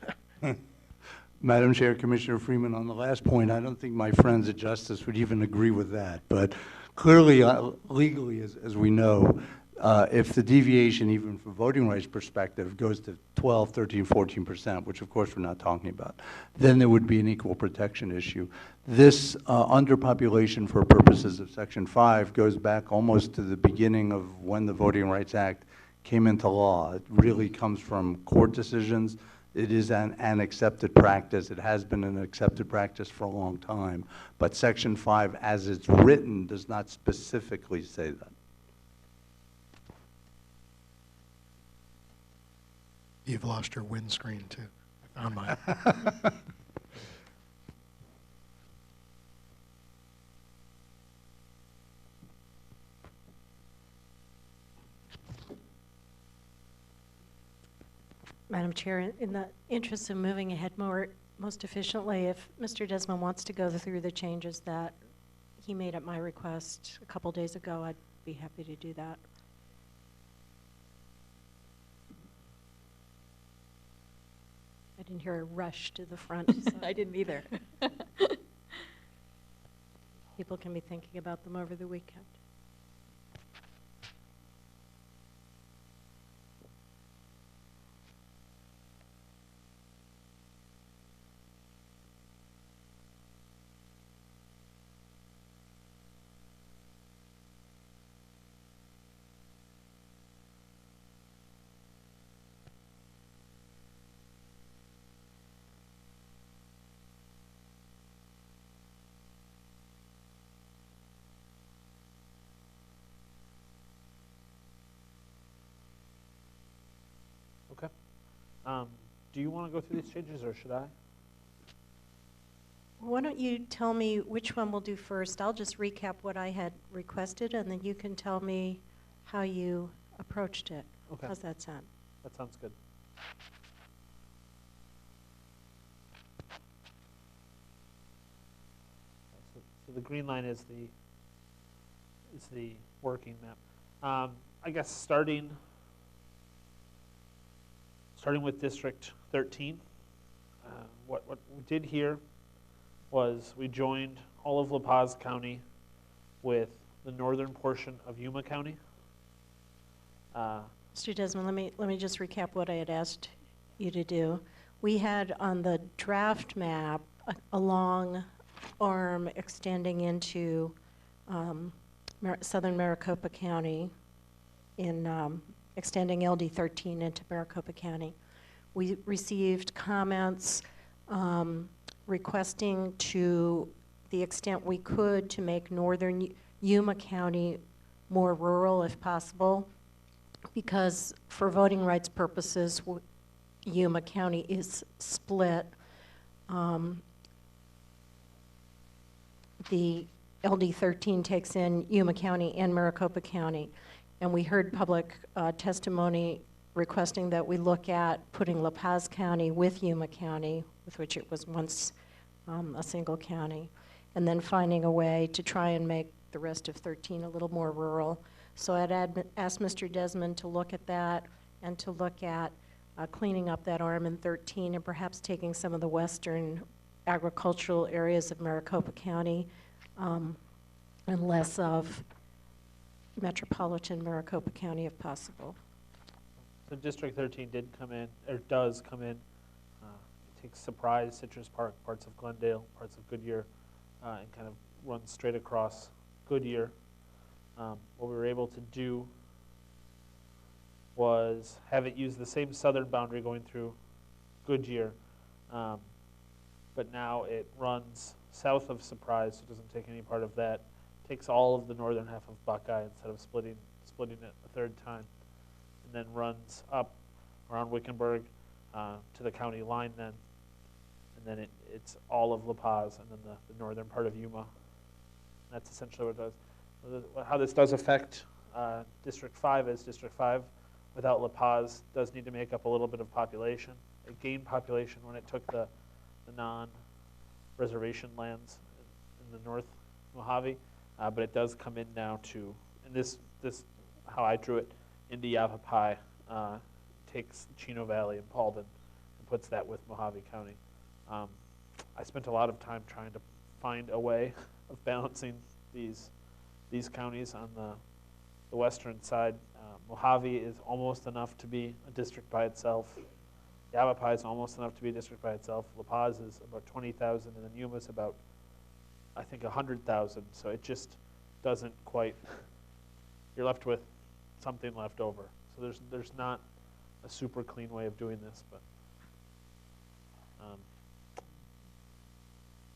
Madam Chair, Commissioner Freeman, on the last point, I don't think my friends at Justice would even agree with that. But clearly, legally, as we know, if the deviation, even from voting rights perspective, goes to 12, 13, 14%, which of course we're not talking about, then there would be an equal protection issue. This underpopulation for purposes of Section 5 goes back almost to the beginning of when the Voting Rights Act came into law. It really comes from court decisions. It is an accepted practice. It has been an accepted practice for a long time. But Section 5, as it's written, does not specifically say that. You've lost your windscreen, too. I found mine. Madam Chair, in the interest of moving ahead most efficiently, if Mr. Desmond wants to go through the changes that he made at my request a couple days ago, I'd be happy to do that. I didn't hear a rush to the front. So I didn't either. people can be thinking about them over the weekend. Do you want to go through these changes, or should I? Why don't you tell me which one we'll do first? I'll just recap what I had requested, and then you can tell me how you approached it. Okay. How's that sound? That sounds good. So the green line is the working map. I guess starting with District 13, what we did here was we joined all of La Paz County with the northern portion of Yuma County. Mr. Desmond, let me just recap what I had asked you to do. We had on the draft map a long arm extending into southern Maricopa County, in extending LD 13 into Maricopa County. We received comments requesting, to the extent we could, to make northern Yuma County more rural if possible, because for voting rights purposes, Yuma County is split. The LD 13 takes in Yuma County and Maricopa County, and we heard public testimony requesting that we look at putting La Paz County with Yuma County, with which it was once a single county, and then finding a way to try and make the rest of 13 a little more rural. So I'd asked Mr. Desmond to look at that and to look at cleaning up that arm in 13 and perhaps taking some of the western agricultural areas of Maricopa County and less of metropolitan Maricopa County if possible. So District 13 did come in, or does come in. It takes Surprise, Citrus Park, parts of Glendale, parts of Goodyear, and kind of runs straight across Goodyear. What we were able to do was have it use the same southern boundary going through Goodyear, but now it runs south of Surprise, so it doesn't take any part of that. Takes all of the northern half of Buckeye instead of splitting it a third time, and then runs up around Wickenburg to the county line then, and then it's all of La Paz and then the northern part of Yuma. That's essentially what it does. How this does affect District 5 is District 5 without La Paz does need to make up a little bit of population. It gained population when it took the non-reservation lands in the North Mojave, but it does come in now to, and this how I drew it, into Yavapai, takes Chino Valley and Paulden and puts that with Mojave County. I spent a lot of time trying to find a way of balancing these counties on the western side. Mojave is almost enough to be a district by itself. Yavapai is almost enough to be a district by itself. La Paz is about 20,000, and then Yuma is about, I think, 100,000. So it just doesn't quite, you're left with something left over. So there's not a super clean way of doing this, but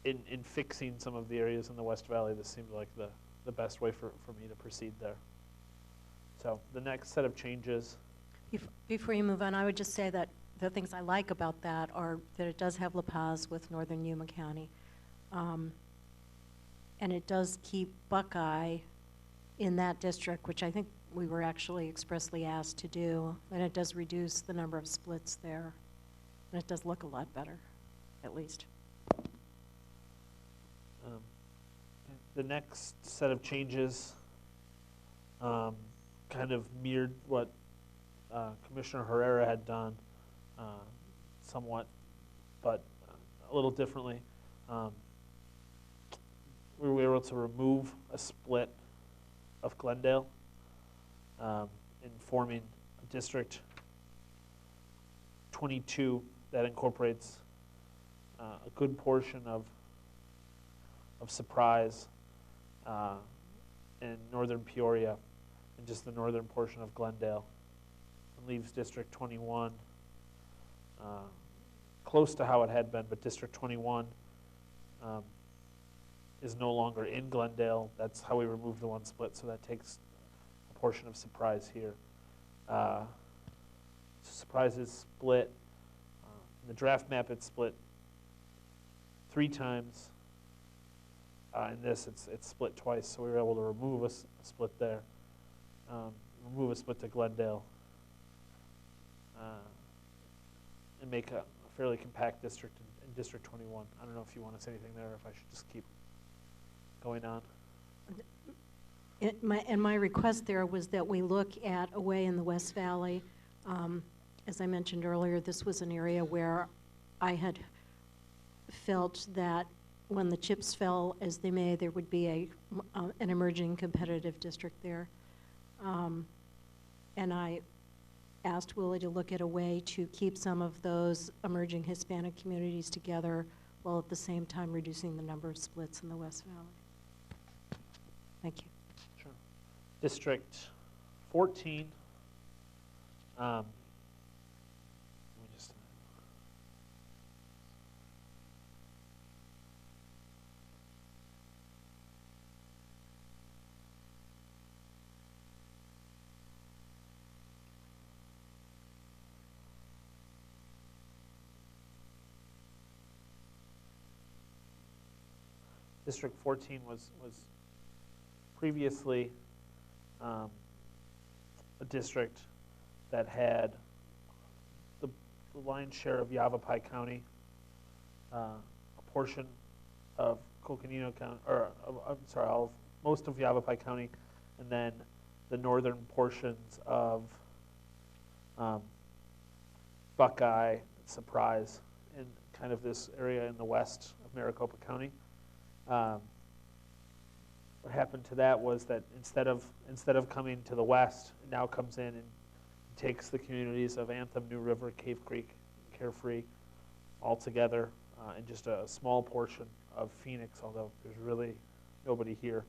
in fixing some of the areas in the West Valley, this seemed like the best way for me to proceed there. So the next set of changes. Before you move on, I would just say that the things I like about that are that it does have La Paz with northern Yuma County. And it does keep Buckeye in that district, which I think we were actually expressly asked to do. And it does reduce the number of splits there. And it does look a lot better, at least. The next set of changes kind of mirrored what Commissioner Herrera had done somewhat, but a little differently. We were able to remove a split of Glendale in forming District 22 that incorporates a good portion of Surprise and northern Peoria and just the northern portion of Glendale, and leaves District 21 close to how it had been, but District 21 is no longer in Glendale. That's how we removed the one split, so that takes a portion of Surprise here. So Surprise is split In the draft map, it's split 3 times. In this, it's split twice, so we were able to remove a split there, remove a split to Glendale, and make a fairly compact district in District 21. I don't know if you want to say anything there, or if I should just keep going on. My request there was that we look at a way in the West Valley. As I mentioned earlier, this was an area where I had felt that when the chips fell as they may, there would be an emerging competitive district there. And I asked Willie to look at a way to keep some of those emerging Hispanic communities together while at the same time reducing the number of splits in the West Valley. Thank you. Sure. District 14. Let me just. District 14 was previously a district that had the lion's share of Yavapai County, a portion of Coconino County, or I'm sorry, most of Yavapai County, and then the northern portions of Buckeye, Surprise, and kind of this area in the west of Maricopa County. What happened to that was that instead of coming to the west, it now comes in and takes the communities of Anthem, New River, Cave Creek, Carefree all together in just a small portion of Phoenix, although there's really nobody here,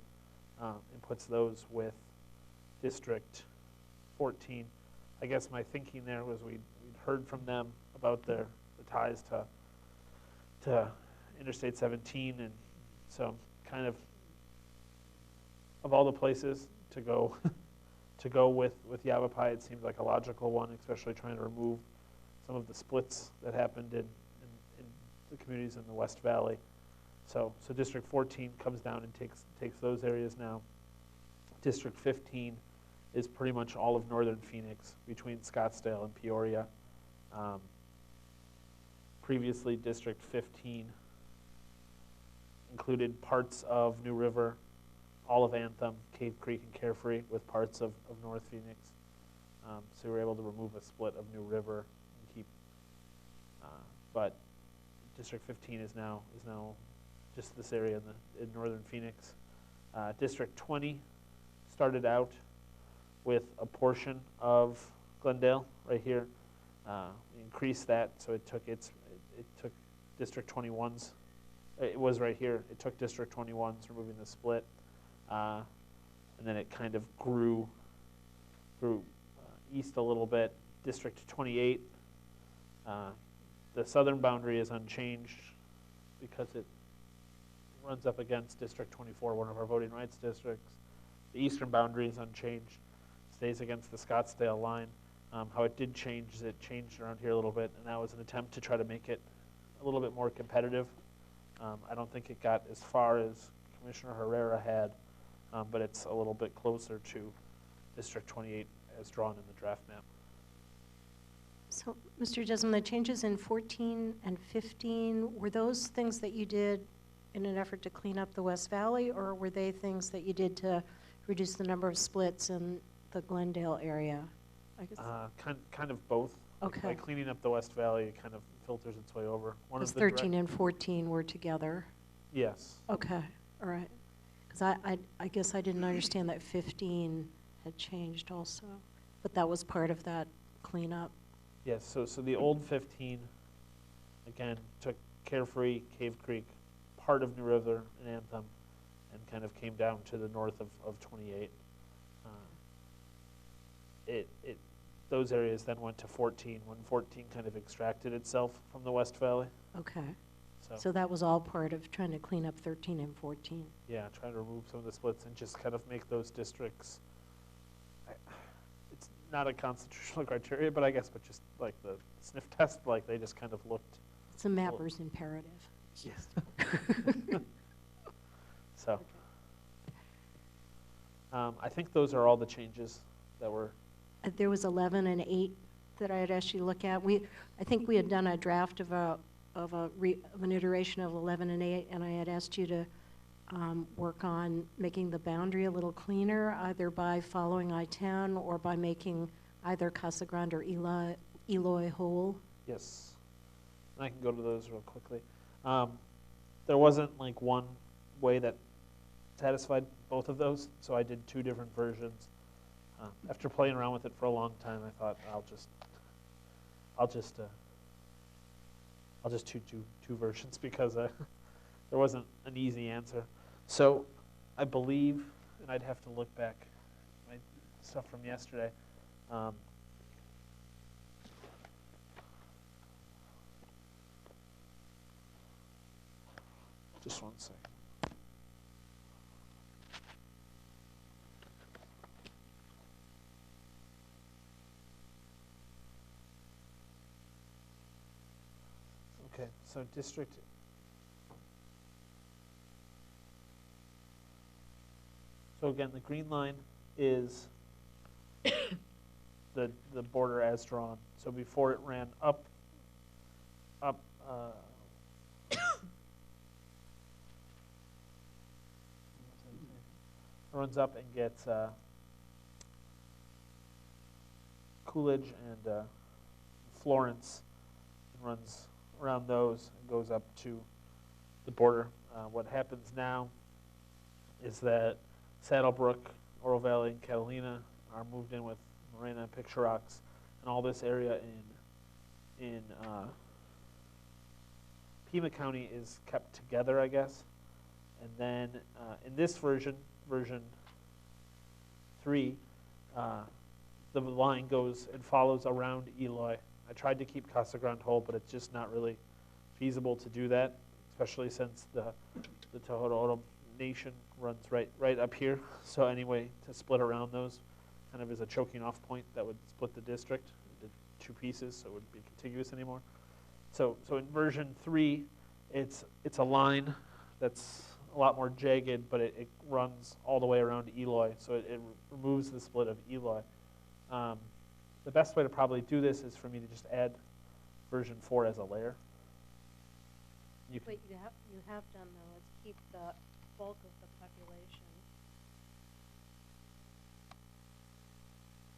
and puts those with District 14. I guess my thinking there was we'd heard from them about the ties to Interstate 17, and so kind of all the places to go with Yavapai, it seemed like a logical one, especially trying to remove some of the splits that happened in the communities in the West Valley. So District 14 comes down and takes those areas now. District 15 is pretty much all of northern Phoenix between Scottsdale and Peoria. Previously, District 15 included parts of New River, all of Anthem, Cave Creek, and Carefree, with parts of North Phoenix. So we were able to remove a split of New River and keep, but District 15 is now just this area in northern Phoenix. District 20 started out with a portion of Glendale right here. We increased that, so it took District 21's. It was right here. It took District 21's, removing the split, and then it kind of grew east a little bit. District 28, the southern boundary is unchanged because it runs up against District 24, one of our voting rights districts. The eastern boundary is unchanged, stays against the Scottsdale line. How it did change is it changed around here a little bit, and that was an attempt to try to make it a little bit more competitive. I don't think it got as far as Commissioner Herrera had, but it's a little bit closer to District 28 as drawn in the draft map. So, Mr. Jessamine, the changes in 14 and 15, were those things that you did in an effort to clean up the West Valley, or were they things that you did to reduce the number of splits in the Glendale area? I guess. Kind of both. Okay. By cleaning up the West Valley, it kind of filters its way over. Because 13 and 14 were together? Yes. Okay, all right. Because I guess I didn't understand that 15 had changed also, but that was part of that cleanup. Yes, so the old 15, again, took Carefree, Cave Creek, part of New River and Anthem, and kind of came down to the north of 28. Those areas then went to 14 when 14 kind of extracted itself from the West Valley. Okay. So that was all part of trying to clean up 13 and 14. Yeah, trying to remove some of the splits and just kind of make those districts. not a constitutional criteria, but I guess, but just like the sniff test, like they just kind of looked. It's a mapper's imperative. Yes. So, I think those are all the changes that were. There was 11 and 8 that I had asked you to look at. I think we had done a draft of an iteration of 11 and 8, and I had asked you to work on making the boundary a little cleaner, either by following I-10 or by making either Casa Grande or Eloy whole. Yes, and I can go to those real quickly. There wasn't like one way that satisfied both of those, so I did 2 different versions. After playing around with it for a long time, I thought I'll just do 2 versions because there wasn't an easy answer. So I believe, and I'd have to look back my stuff from yesterday. Just one second. Okay, so district. So again, the green line is the border as drawn. So before it ran up, runs up and gets Coolidge and Florence, and runs around those and goes up to the border. What happens now is that Saddlebrook, Oro Valley, and Catalina are moved in with Morena and Picture Rocks, and all this area in Pima County is kept together, I guess. And then in this version 3, the line goes and follows around Eloy. I tried to keep Casa Grande whole, but it's just not really feasible to do that, especially since the Tohono Nation runs right up here. So anyway, to split around those kind of is a choking off point that would split the district into 2 pieces, so it wouldn't be contiguous anymore. So in version 3, it's a line that's a lot more jagged, but it runs all the way around Eloy, so it removes the split of Eloy. The best way to probably do this is for me to just add version 4 as a layer. What you have done, though, is keep the bulk of the population.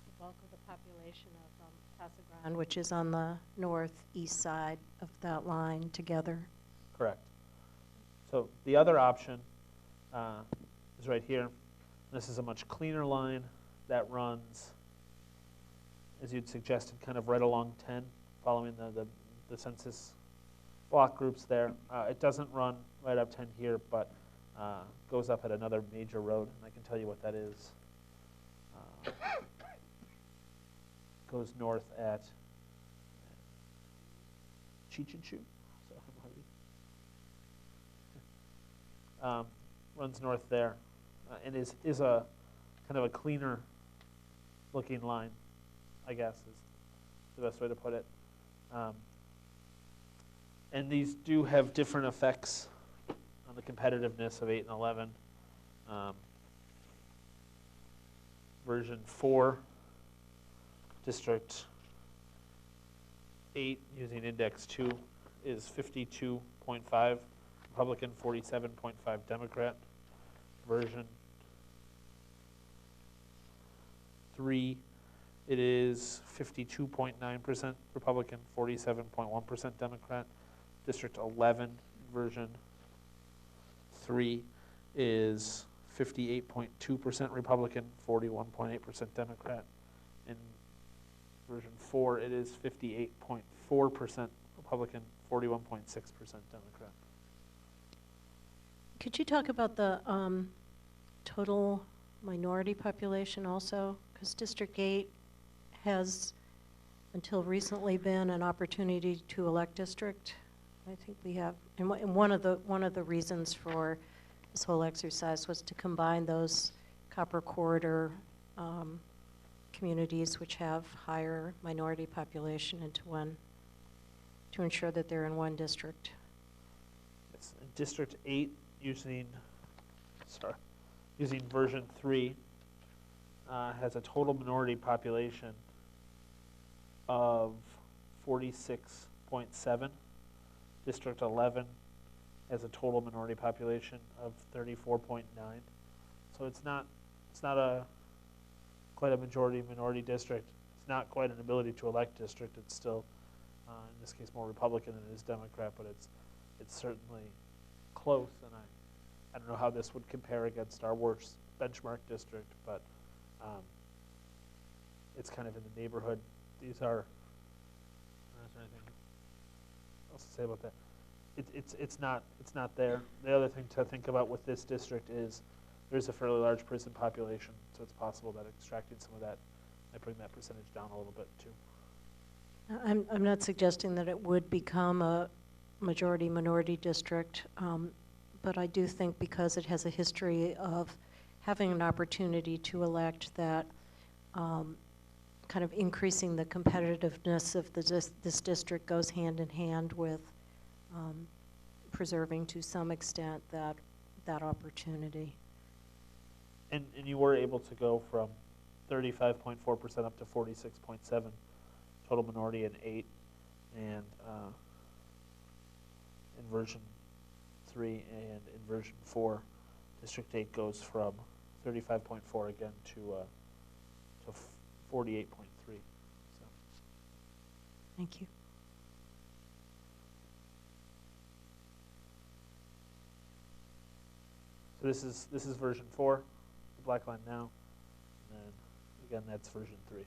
The bulk of the population of Casa Grande, which is on the northeast side of that line, together. Correct. So the other option is right here. This is a much cleaner line that runs, as you'd suggested, kind of right along 10, following the census block groups there. It doesn't run right up 10 here, but goes up at another major road, and I can tell you what that is. Goes north at Cheech and Choo. Runs north there, and is a kind of a cleaner looking line, I guess is the best way to put it. And these do have different effects on the competitiveness of 8 and 11. Version 4, District 8, using Index 2, is 52.5 Republican, 47.5 Democrat. Version 3, it is 52.9% Republican, 47.1% Democrat. District 11, version 3, is 58.2% Republican, 41.8% Democrat. In version 4, it is 58.4% Republican, 41.6% Democrat. Could you talk about the total minority population also? Because District 8 has, until recently, been an opportunity to elect district. I think we have, and one of the reasons for this whole exercise was to combine those Copper Corridor communities which have higher minority population into one, to ensure that they're in one district. It's in District 8 using version 3 has a total minority population of 46.7. District 11 has a total minority population of 34.9. So it's not quite a majority minority district. It's not quite an ability to elect district. It's still, in this case, more Republican than it is Democrat, but it's certainly close. And I don't know how this would compare against our worst benchmark district, but it's kind of in the neighborhood. These are. Is there anything else to say about that? It's not there. The other thing to think about with this district is there's a fairly large prison population, so it's possible that extracting some of that might bring that percentage down a little bit too. I'm not suggesting that it would become a majority-minority district, but I do think because it has a history of having an opportunity to elect that kind of increasing the competitiveness of this district goes hand in hand with preserving to some extent that opportunity. And you were able to go from 35.4% up to 46.7 total minority in 8, and in version 3 and in version 4, District 8 goes from 35.4 again to 48.3. So. Thank you. So this is version 4, the black line now, and then again that's version 3.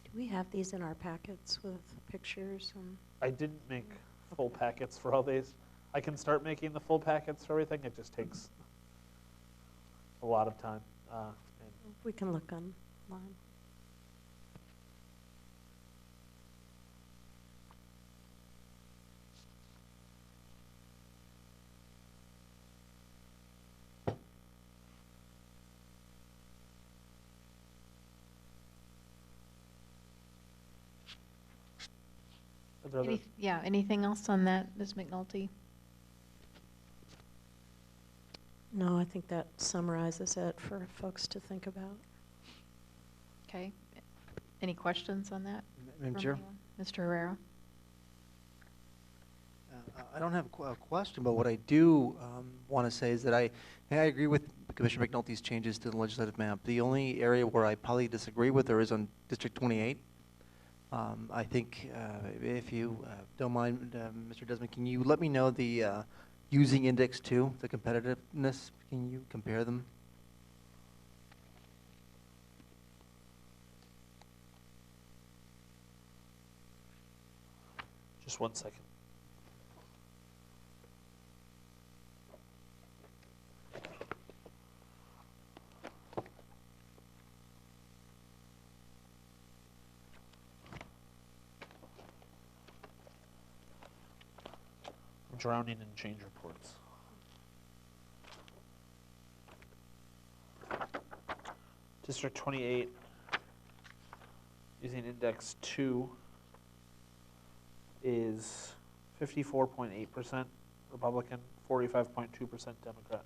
Do we have these in our packets with pictures? I didn't make full packets for all these. I can start making the full packets for everything. It just takes a lot of time. We can look online. Anything else on that, Ms. McNulty? No, I think that summarizes it for folks to think about. Okay. Any questions on that? Madam from Chair? anyone? Mr. Herrera? I don't have a question, but what I do want to say is that I agree with Commissioner McNulty's changes to the legislative map. The only area where I probably disagree with her is on District 28. I think if you don't mind, Mr. Desmond, can you let me know the using index 2, the competitiveness? Can you compare them? Just 1 second. Drowning in change reports. District 28, using index 2, is 54.8% Republican, 45.2% Democrat.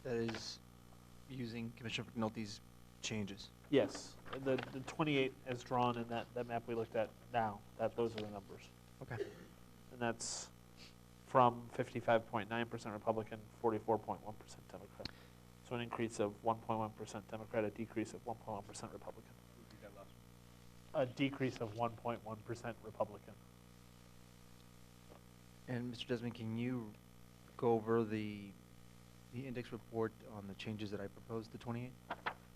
That is using Commissioner McNulty's changes. Yes, the 28 as drawn in that map we looked at now, those are the numbers. Okay. And that's from 55.9% Republican, 44.1% Democrat. So an increase of 1.1% Democrat, a decrease of 1.1% Republican. A decrease of 1.1% Republican. And Mr. Desmond, can you go over the index report on the changes that I proposed to 28,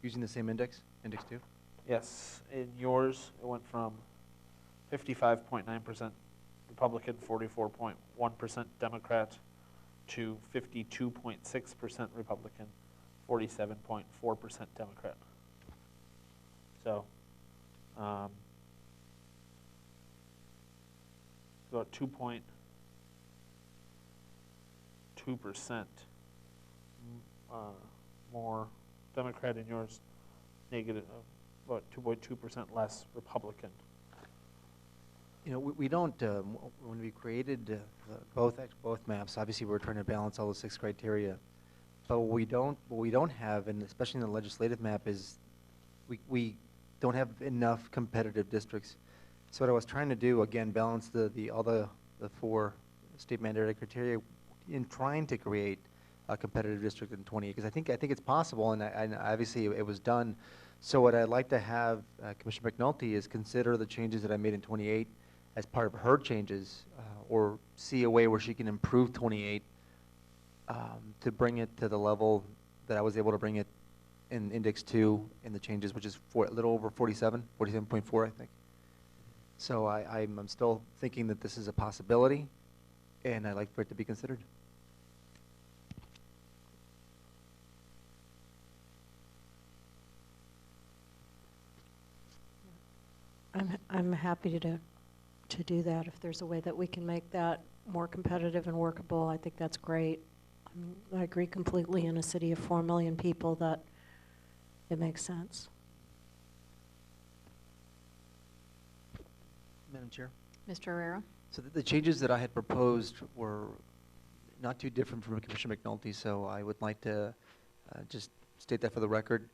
using the same index, index 2? Yes, in yours, it went from 55.9% Republican, 44.1% Democrat, to 52.6% Republican, 47.4% Democrat. So, about 2.2% more Democrat and yours negative, about 2.2% less Republican. You know, we don't, when we created both maps, obviously we're trying to balance all the 6 criteria. But what we don't have, and especially in the legislative map, is we don't have enough competitive districts. So what I was trying to do, again, balance all the 4 state mandated criteria in trying to create a competitive district in 28, because I think it's possible, and obviously it was done. So what I'd like to have Commissioner McNulty is consider the changes that I made in 28 as part of her changes, or see a way where she can improve 28 to bring it to the level that I was able to bring it in Index 2 in the changes, which is a little over 47.4, I think. So I'm still thinking that this is a possibility, and I'd like for it to be considered. I'm happy to do that. If there's a way that we can make that more competitive and workable, I think that's great. I agree completely in a city of 4 million people that it makes sense. Madam Chair? Mr. Herrera? So the changes that I had proposed were not too different from Commissioner McNulty, so I would like to just state that for the record.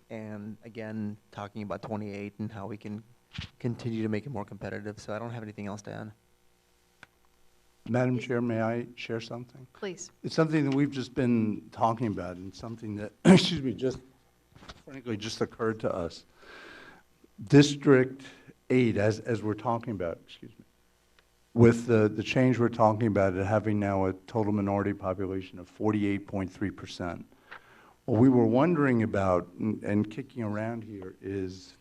And again, talking about 28 and how we can continue to make it more competitive. So I don't have anything else to add. Madam Chair, may I share something? Please. It's something that we've just been talking about, and something that, excuse me, just frankly just occurred to us. District 8, as we're talking about, excuse me, with the change we're talking about, it having now a total minority population of 48.3%. What we were wondering about and kicking around here is,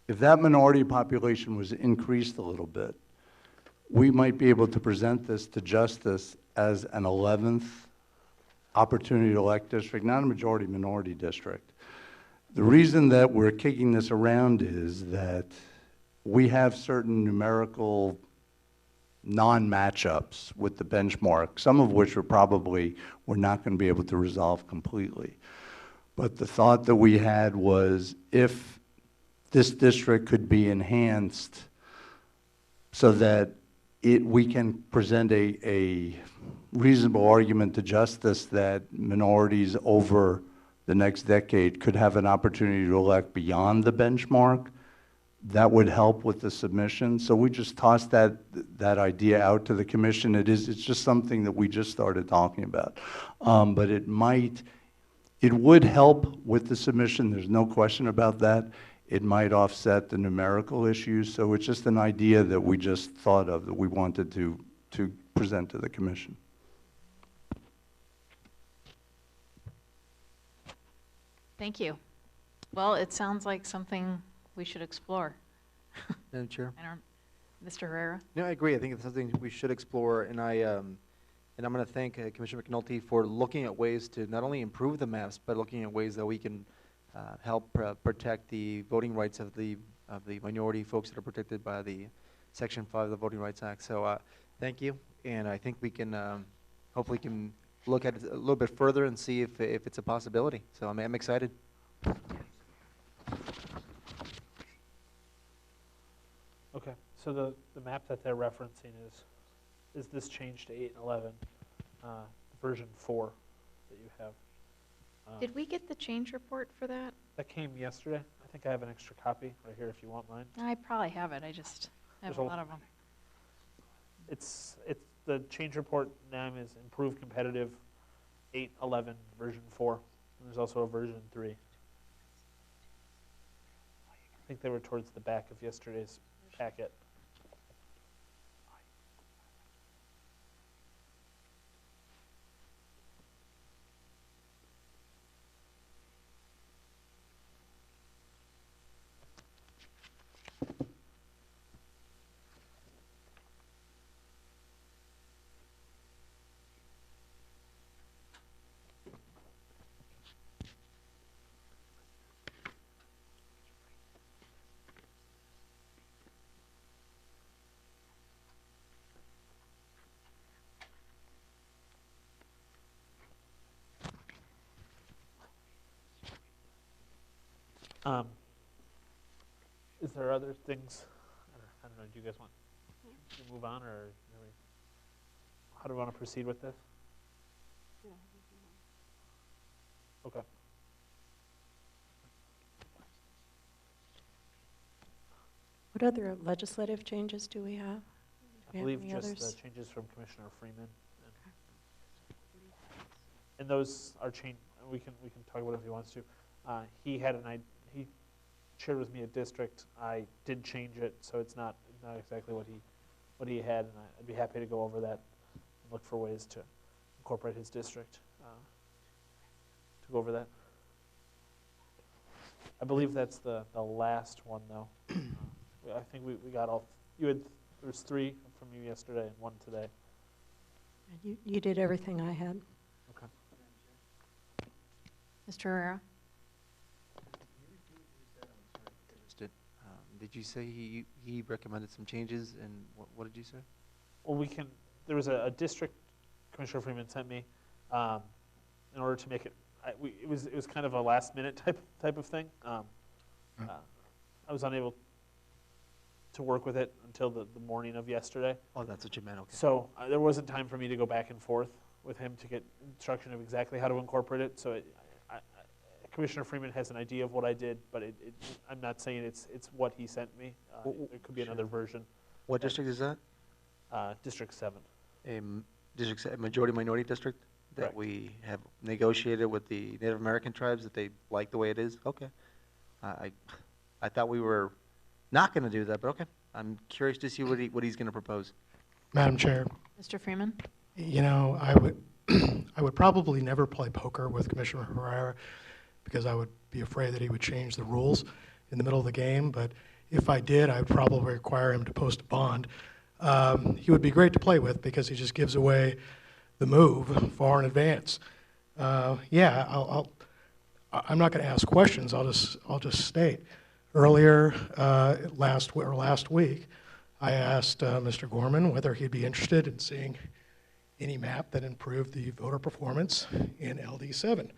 if that minority population was increased a little bit, we might be able to present this to Justice as an 11th opportunity to elect district, not a majority minority district. The reason that we're kicking this around is that we have certain numerical non-matchups with the benchmark, some of which we're not going to be able to resolve completely. But the thought that we had was, if this district could be enhanced so that we can present a reasonable argument to Justice that minorities over the next decade could have an opportunity to elect beyond the benchmark, that would help with the submission. So we just tossed that idea out to the commission. It's just something that we just started talking about. But it would help with the submission, there's no question about that. It might offset the numerical issues, so it's just an idea that we just thought of, that we wanted to present to the commission. Thank you. Well, it sounds like something we should explore. Madam Chair? Mr. Herrera? No, I agree. I think it's something we should explore, and I'm going to thank Commissioner McNulty for looking at ways to not only improve the maps, but looking at ways that we can help protect the voting rights of the minority folks that are protected by the Section 5 of the Voting Rights Act. So thank you, and I think we can hopefully can look at it a little bit further and see if it's a possibility. So I'm excited. Okay, so the map that they're referencing is this change to 8 and 11, version 4 that you have. Did we get the change report for that? That came yesterday. I think I have an extra copy right here if you want mine. I probably have it. I just have a lot of them. It's the change report name is Improved Competitive 8.11 version 4. And there's also a version 3. I think they were towards the back of yesterday's packet. Is there other things? I don't know, do you guys want to move on, or how do we want to proceed with this? Okay. What other legislative changes do we have? Do I we have believe any just others? the changes from Commissioner Freeman. And those are changed. We can talk about it if he wants to. He had he shared with me a district. I did change it, so it's not exactly what he had, and I'd be happy to go over that and look for ways to incorporate his district to go over that. I believe that's the last one, though. I think we got all. There's 3 from you yesterday and 1 today. You did everything I had. Okay. Mr. Herrera? Did you say he recommended some changes, and what did you say? Well, there was a district Commissioner Freeman sent me in order to make it. It was kind of a last minute type of thing. I was unable to work with it until the morning of yesterday. Oh, that's what you meant. Okay. So there wasn't time for me to go back and forth with him to get instruction of exactly how to incorporate it. So Commissioner Freeman has an idea of what I did, but I'm not saying it's what he sent me. It could be another version. What district is that? District 7. A majority minority district that Correct. we have negotiated with the Native American tribes that they like the way it is. Okay. I thought we were not going to do that, but okay. I'm curious to see what he's going to propose. Madam Chair, Mr. Freeman? you know, I would probably never play poker with Commissioner Herrera because I would be afraid that he would change the rules in the middle of the game. But if I did, I would probably require him to post a bond. He would be great to play with because he just gives away the move far in advance. Yeah, I'm not going to ask questions. I'll just state. Earlier last week, I asked Mr. Gorman whether he'd be interested in seeing any map that improved the voter performance in LD7.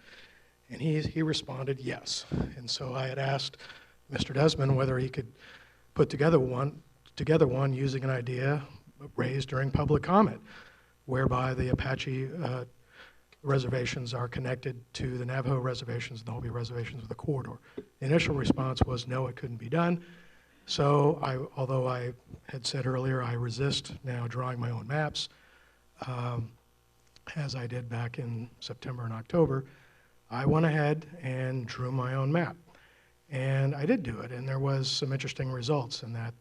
And he responded yes. And so I had asked Mr. Desmond whether he could put together one using an idea raised during public comment, whereby the Apache reservations are connected to the Navajo reservations and the Hopi reservations with a corridor. The initial response was no, it couldn't be done. So although I had said earlier I resist now drawing my own maps, as I did back in September and October, I went ahead and drew my own map. And I did do it, and there was some interesting results in that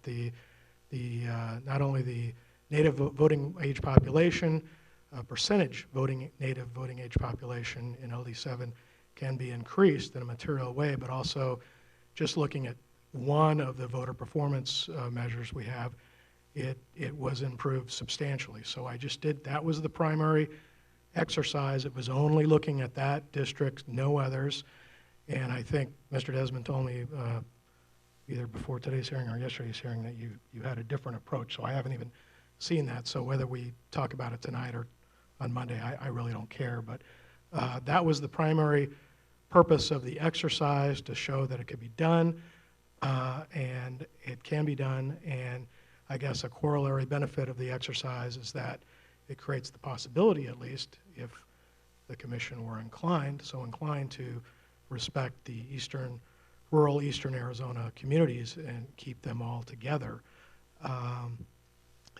not only the native voting age population, percentage native voting age population in LD7 can be increased in a material way, but also just looking at one of the voter performance measures we have, it was improved substantially. So that was the primary exercise. It was only looking at that district, no others. And I think Mr. Desmond told me either before today's hearing or yesterday's hearing that you had a different approach. So I haven't even seen that. So whether we talk about it tonight or on Monday, I really don't care. But that was the primary purpose of the exercise, to show that it could be done, and it can be done. And I guess a corollary benefit of the exercise is that it creates the possibility, at least, if the commission were so inclined to respect the rural eastern Arizona communities and keep them all together.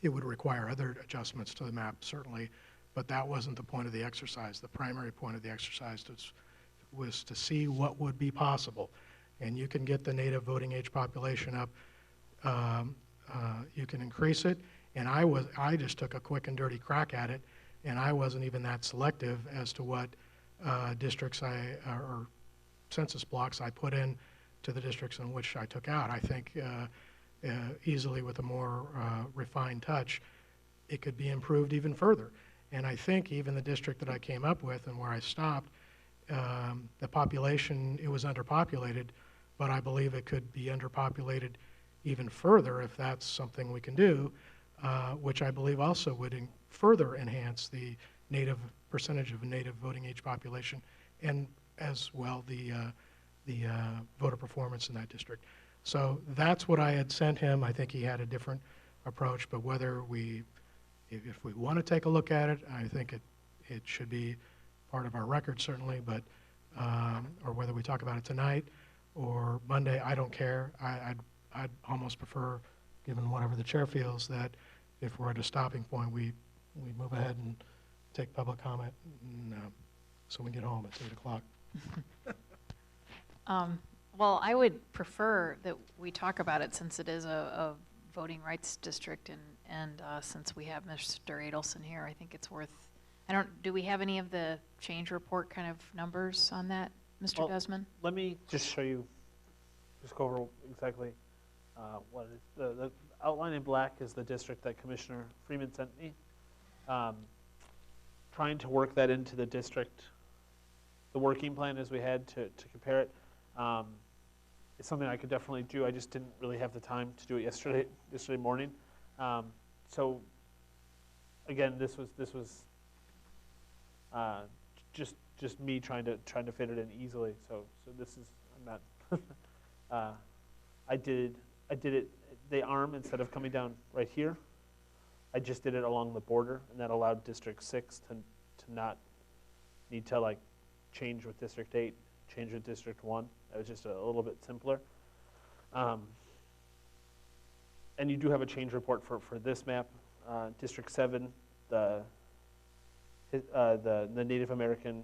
It would require other adjustments to the map, certainly, but that wasn't the point of the exercise. The primary point of the exercise was to see what would be possible. And you can get the native voting age population up, you can increase it, and I just took a quick and dirty crack at it, and I wasn't even that selective as to what districts or census blocks I put in to the districts in which I took out. I think easily with a more refined touch, it could be improved even further. And I think even the district that I came up with and where I stopped, the population, it was underpopulated, but I believe it could be underpopulated even further if that's something we can do, which I believe also would further enhance the percentage of native voting age population, and as well the the voter performance in that district. So that's what I had sent him. I think he had a different approach, but whether if we want to take a look at it, I think it should be part of our record certainly, but, or whether we talk about it tonight or Monday, I don't care. I'd almost prefer, given whatever the chair feels, that if we're at a stopping point, we move ahead and take public comment, and, so we get home at 8 o'clock. Well, I would prefer that we talk about it since it is a voting rights district, and since we have Mr. Adelson here, I think it's worth, do we have any of the change report kind of numbers on that, Mr. Well, Guzman? Let me just show you, just go over exactly what it is. The outline in black is the district that Commissioner Freeman sent me. Trying to work that into the district, the working plan as we had to compare it. It's something I could definitely do. I just didn't really have the time to do it yesterday morning. So again, this was just me trying to fit it in easily. So this is, I'm not. I did it the arm instead of coming down right here. I just did it along the border, and that allowed District 6 to not need to like change with District 8, change with District 1. That was just a little bit simpler. And you do have a change report for this map. District 7, the Native American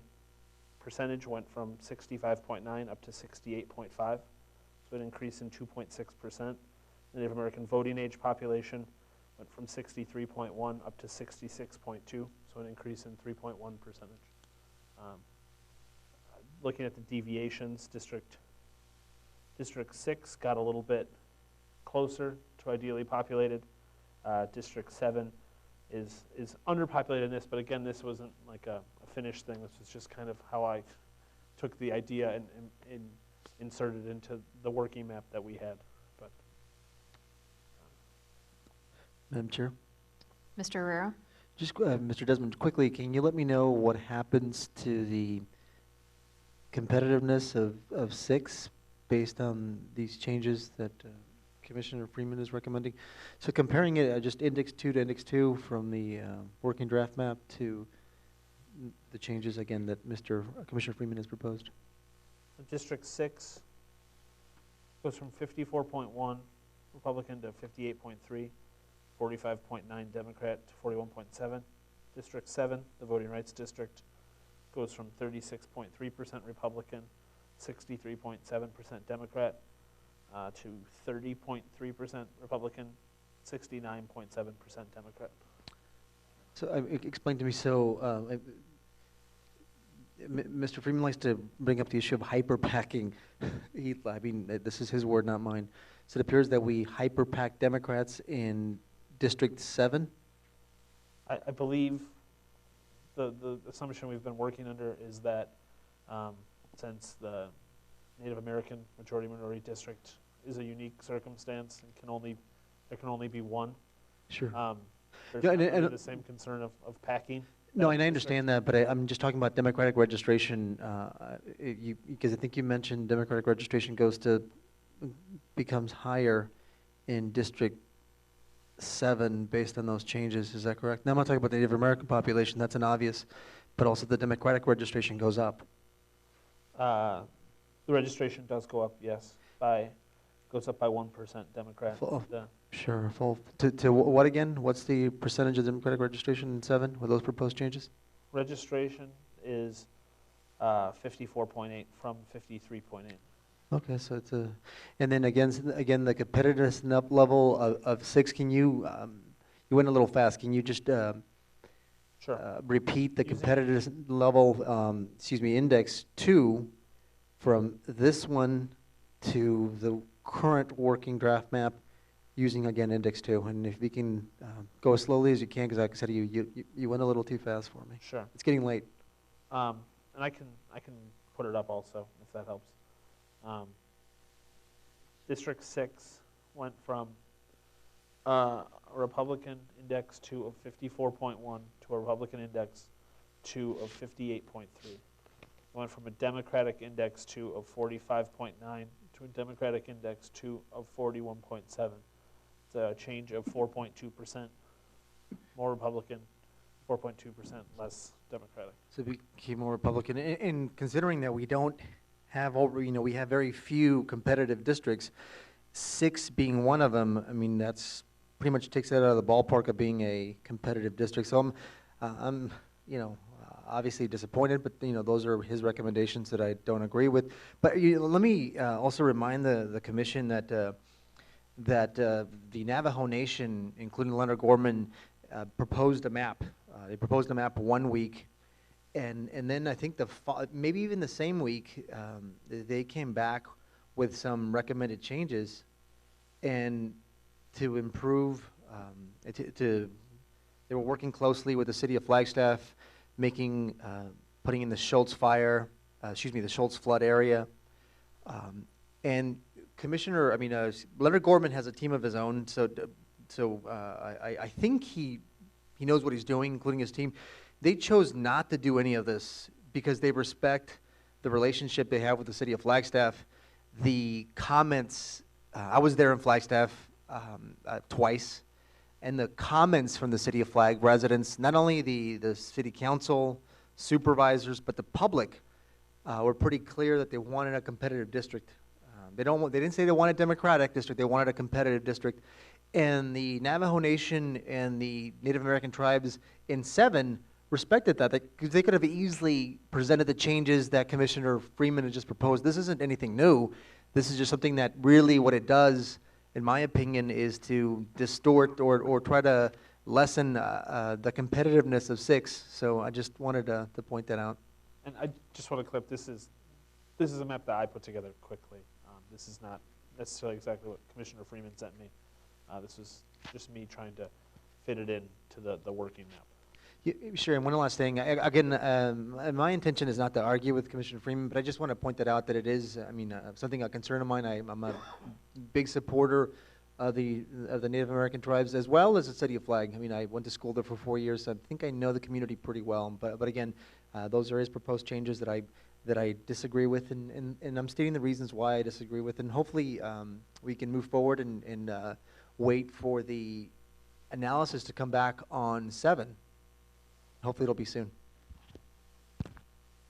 percentage went from 65.9 up to 68.5, so an increase in 2.6%. Native American voting age population went from 63.1 up to 66.2, so an increase in 3.1%. Looking at the deviations, District 6 got a little bit closer to ideally populated. District 7 is underpopulated in this, but again, this wasn't like a finished thing. This was just kind of how I took the idea and inserted it into the working map that we had. But Madam Chair? Mr. Herrera? Just, Mr. Desmond, quickly, can you let me know what happens to the competitiveness of 6 based on these changes that Commissioner Freeman is recommending? So comparing it, just index 2 to index 2 from the working draft map to the changes, again, that Commissioner Freeman has proposed. District 6 goes from 54.1 Republican to 58.3. 45.9 Democrat to 41.7. District 7, the voting rights district, goes from 36.3% Republican, 63.7% Democrat, to 30.3% Republican, 69.7% Democrat. So explain to me, so Mr. Freeman likes to bring up the issue of hyperpacking. I mean, this is his word, not mine. So it appears that we hyperpack Democrats in District 7? I believe the assumption we've been working under is that since the Native American majority minority district is a unique circumstance and there can only be one. Sure. There's Yeah, not really and the same concern of packing. No, and I understand that, but I'm just talking about Democratic registration, because I think you mentioned Democratic registration becomes higher in District 7 based on those changes. Is that correct? Now, I'm not talking about the Native American population. That's an obvious, but also the Democratic registration goes up. The registration does go up, yes, goes up by 1% Democrat. Sure. To what again? What's the percentage of Democratic registration in 7 with those proposed changes? Registration is 54.8 from 53.8. Okay, so it's and then again, the competitiveness level of 6. Can you went a little fast. Can you just Sure. Repeat the competitiveness level, index 2 from this one to the current working draft map using, again, index 2. And if you can go as slowly as you can, because like I said, you went a little too fast for me. Sure. It's getting late. And I can put it up also, if that helps. District 6 went from a Republican index 2 of 54.1 to a Republican index 2 of 58.3. went from a Democratic Index 2 of 45.9 to a Democratic Index 2 of 41.7. It's a change of 4.2%. More Republican, 4.2% less Democratic. So it became more Republican. And considering that we don't have we have very few competitive districts, 6 being one of them, I mean, that's pretty much takes it out of the ballpark of being a competitive district. So I'm obviously disappointed, but those are his recommendations that I don't agree with. But let me also remind the commission that the Navajo Nation, including Leonard Gorman, proposed a map. They proposed a map one week, and then I think maybe even the same week they came back with some recommended changes, and to improve. They were working closely with the city of Flagstaff, putting in the Schultz the Schultz flood area, and Leonard Gorman has a team of his own, so I think he knows what he's doing, including his team. They chose not to do any of this because they respect the relationship they have with the city of Flagstaff. The comments, I was there in Flagstaff twice, and the comments from the city of Flag residents, not only the city council, supervisors, but the public were pretty clear that they wanted a competitive district. They didn't say they wanted a Democratic district, they wanted a competitive district. And the Navajo Nation and the Native American tribes in 7 respected that, because they could have easily presented the changes that Commissioner Freeman had just proposed. This isn't anything new. This is just something that really what it does, in my opinion, is to distort or try to lessen the competitiveness of 6. So I just wanted to point that out. And I just want to clip, this is a map that I put together quickly. This is not necessarily exactly what Commissioner Freeman sent me. This was just me trying to fit it into the working map. Sure, and one last thing. Again, my intention is not to argue with Commissioner Freeman, but I just want to point that out that it is, something a concern of mine. I'm a big supporter of the Native American tribes as well as the city of Flag. I went to school there for 4 years, so I think I know the community pretty well. But again, those are his proposed changes that I disagree with, and I'm stating the reasons why I disagree with, and hopefully we can move forward and wait for the analysis to come back on 7. Hopefully it'll be soon.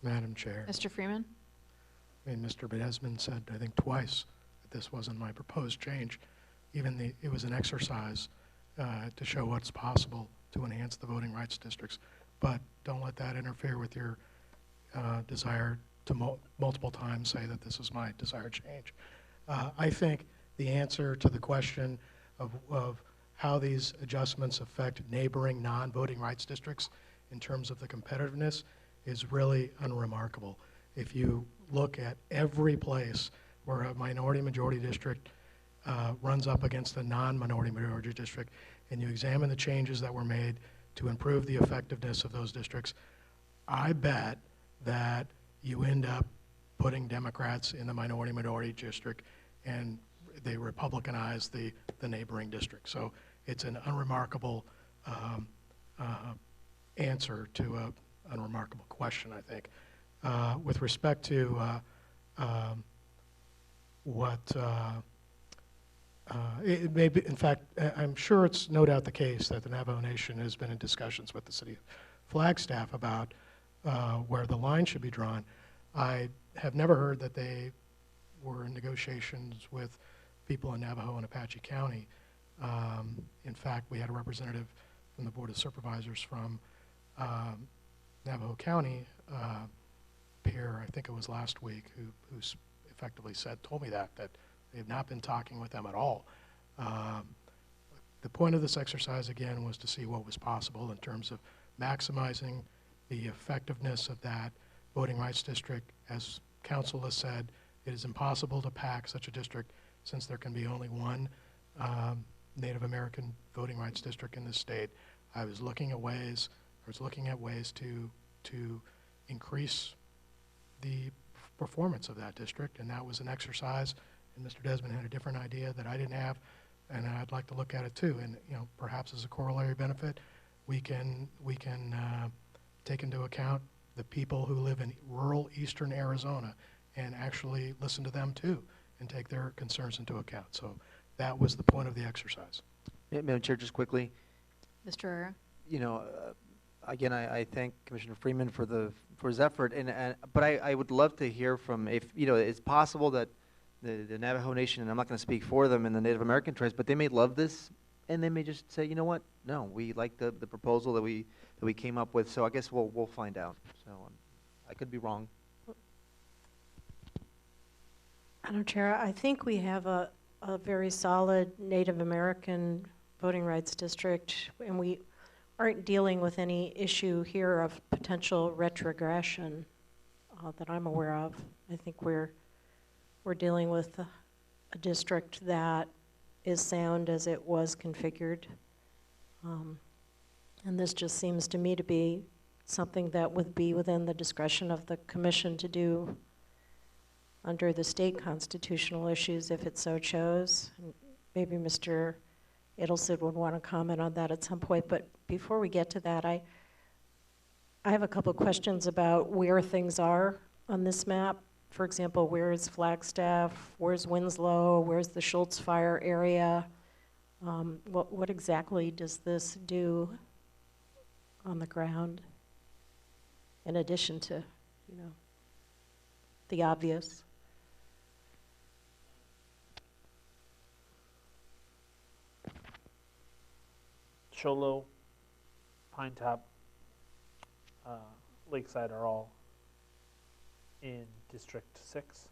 Madam Chair. Mr. Freeman? Mr. Bedesman said, I think twice, that this wasn't my proposed change. It was an exercise to show what's possible to enhance the voting rights districts. But don't let that interfere with your desire to multiple times say that this is my desired change. I think the answer to the question of how these adjustments affect neighboring non-voting rights districts in terms of the competitiveness is really unremarkable. If you look at every place where a minority-majority district runs up against a non-minority-majority district, and you examine the changes that were made to improve the effectiveness of those districts, I bet that you end up putting Democrats in the minority-majority district, and they Republicanize the neighboring district. So it's an unremarkable answer to an unremarkable question, I think. With respect to it may be, in fact, I'm sure it's no doubt the case that the Navajo Nation has been in discussions with the city of Flagstaff about where the line should be drawn. I have never heard that they were in negotiations with people in Navajo and Apache County. In fact, we had a representative from the Board of Supervisors from Navajo County here, I think it was last week, who effectively told me that they have not been talking with them at all. The point of this exercise, again, was to see what was possible in terms of maximizing the effectiveness of that voting rights district. As council has said, it is impossible to pack such a district since there can be only one Native American voting rights district in this state. I was looking at ways to increase the performance of that district, and that was an exercise, and Mr. Desmond had a different idea that I didn't have, and I'd like to look at it too. And perhaps as a corollary benefit, we can take into account the people who live in rural eastern Arizona and actually listen to them too and take their concerns into account. So that was the point of the exercise. Madam Chair, just quickly, Mr. Herrera? you know, again, I thank Commissioner Freeman for his effort, but I would love to hear from, if, you know, it's possible that the Navajo Nation, and I'm not going to speak for them, and the Native American tribes, but they may love this, and they may just say, you know what, no, we like the proposal that we came up with, so I guess we'll find out. So I could be wrong. Madam Chair, I think we have a very solid Native American voting rights district, and we aren't dealing with any issue here of potential retrogression that I'm aware of. I think we're dealing with a district that is sound as it was configured. And this just seems to me to be something that would be within the discretion of the commission to do under the state constitutional issues if it so chose. And maybe Mr. Edelstead would want to comment on that at some point, but before we get to that, I have a couple of questions about where things are on this map. For example, where is Flagstaff? Where's Winslow? Where's the Schultz Fire area? What exactly does this do on the ground, in addition to, you know, the obvious? Cholo, Pine Top, Lakeside are all in District 6.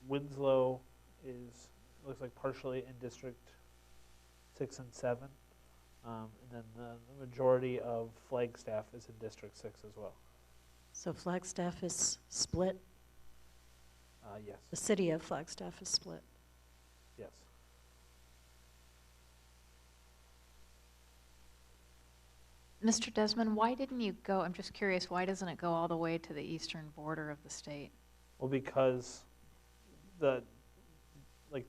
Winslow looks like partially in District 6 and 7. And then the majority of Flagstaff is in District 6 as well. So Flagstaff is split? Yes. The city of Flagstaff is split. Yes. Mr. Desmond, why didn't you go, I'm just curious, why doesn't it go all the way to the eastern border of the state? Well, because the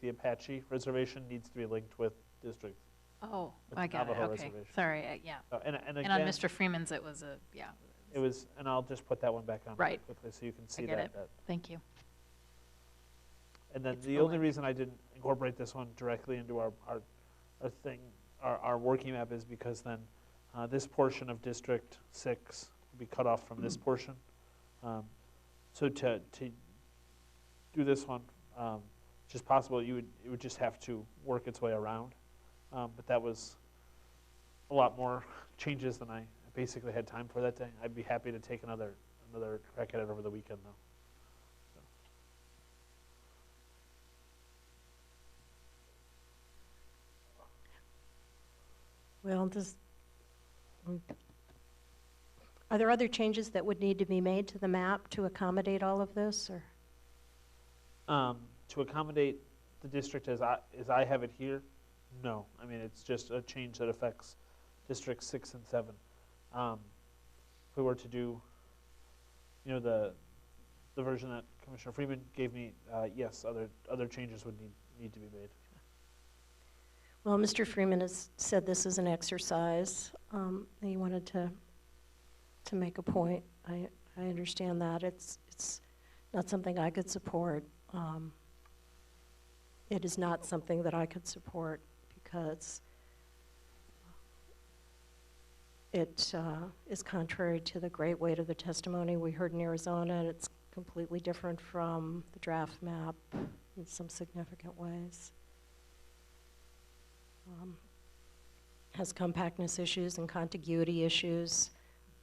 Apache reservation needs to be linked with District. Oh, With I got it, Navajo okay. reservation. Sorry, yeah. And And again, on Mr. Freeman's, it was a, yeah. it was, and I'll just put that one back on really Right. quickly so you can see get that. it. Thank you. And then It's the the only link. reason I didn't incorporate this one directly into our thing, our working map, is because then this portion of District 6 will be cut off from this portion. So to do this one, it's just possible it would just have to work its way around. But that was a lot more changes than I basically had time for that day. I'd be happy to take another crack at it over the weekend, though. Well, are there other changes that would need to be made to the map to accommodate all of this, or? To accommodate the district as I have it here, no. I mean, it's just a change that affects District 6 and 7. If we were to do, you know, the version that Commissioner Freeman gave me, yes, other changes would need to be made. Well, Mr. Freeman has said this is an exercise. He wanted to make a point. I understand that. It's not something I could support. It is not something that I could support because it is contrary to the great weight of the testimony we heard in Arizona, and it's completely different from the draft map in some significant ways. Has compactness issues and contiguity issues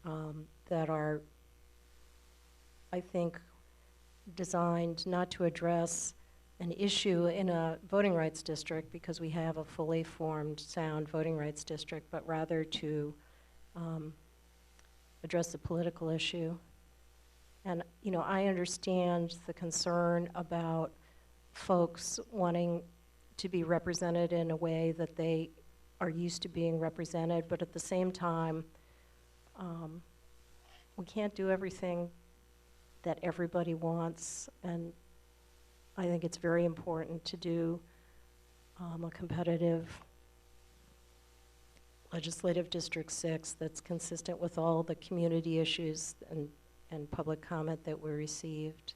that are, I think, designed not to address an issue in a voting rights district because we have a fully formed, sound voting rights district, but rather to address the political issue. And, you know, I understand the concern about folks wanting to be represented in a way that they are used to being represented, but at the same time, we can't do everything that everybody wants, and I think it's very important to do a competitive Legislative District 6 that's consistent with all the community issues and public comment that we received.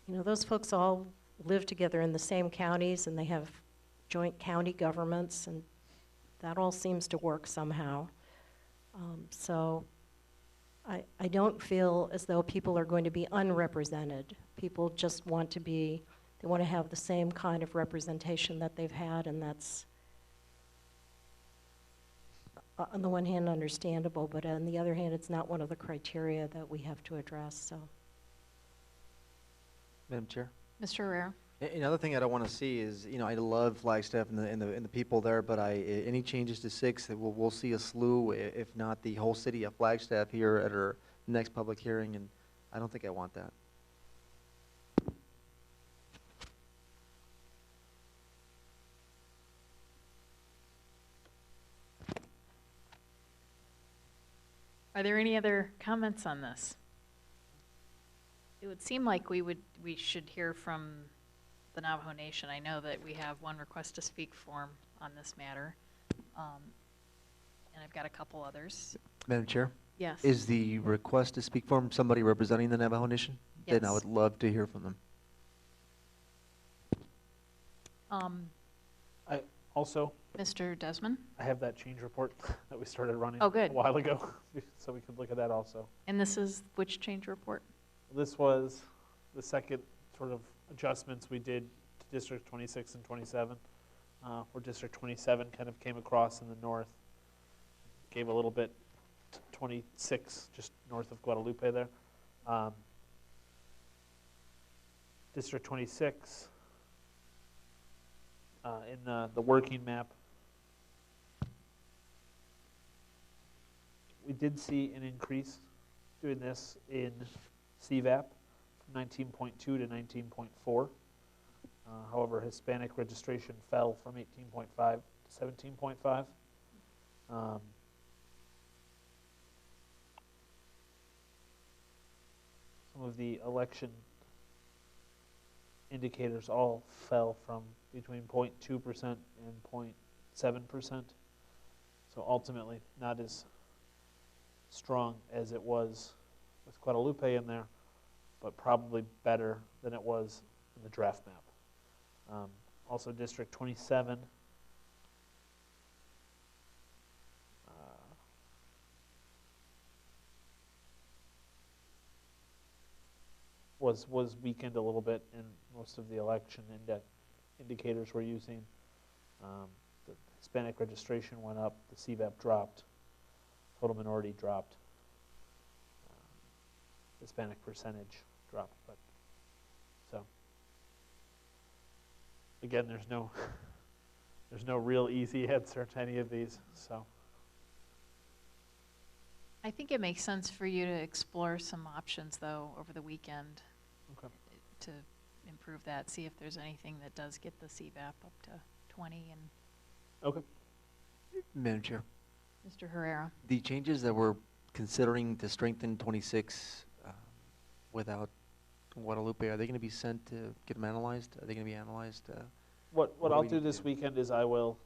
You know, those folks all live together in the same counties and they have joint county governments, and that all seems to work somehow. So I don't feel as though people are going to be unrepresented. People just want to be, they want to have the same kind of representation that they've had, and that's on the one hand understandable, but on the other hand, it's not one of the criteria that we have to address, so. Madam Chair? Mr. Herrera? Another thing I don't want to see is, you know, I love Flagstaff and the people there, but any changes to 6, we'll see a slew, if not the whole city of Flagstaff here at our next public hearing, and I don't think I want that. Are there any other comments on this? It would seem like we should hear from the Navajo Nation. I know that we have one request to speak form on this matter, and I've got a couple others. Madam Chair? Yes. Is the request to speak from somebody representing the Navajo Nation? Yes. Then I would love to hear from them. I also, Mr. Desmond? I have that change report that we started running Oh, good. a while ago, so we could look at that also. And this is which change report? This was the second sort of adjustments we did to District 26 and 27, where District 27 kind of came across in the north, gave a little bit to 26 just north of Guadalupe there. District 26 in the working map, we did see an increase doing this in CVAP from 19.2 to 19.4. However, Hispanic registration fell from 18.5 to 17.5. Some of the election indicators all fell from between 0.2% and 0.7%. So ultimately, not as strong as it was with Guadalupe in there, but probably better than it was in the draft map. Also, District 27 was weakened a little bit in most of the election indicators we're using. The Hispanic registration went up, the CVAP dropped, total minority dropped, Hispanic percentage dropped. But so again, there's no real easy answer to any of these. So I think it makes sense for you to explore some options, though, over the weekend. Okay. To improve that, see if there's anything that does get the CVAP up to 20. And okay. Madam Chair, Mr. Herrera? the changes that we're considering to strengthen 26 without Guadalupe, are they going to be sent to get them analyzed? Are they going to be analyzed? What What do I'll we do need to this do? weekend is I will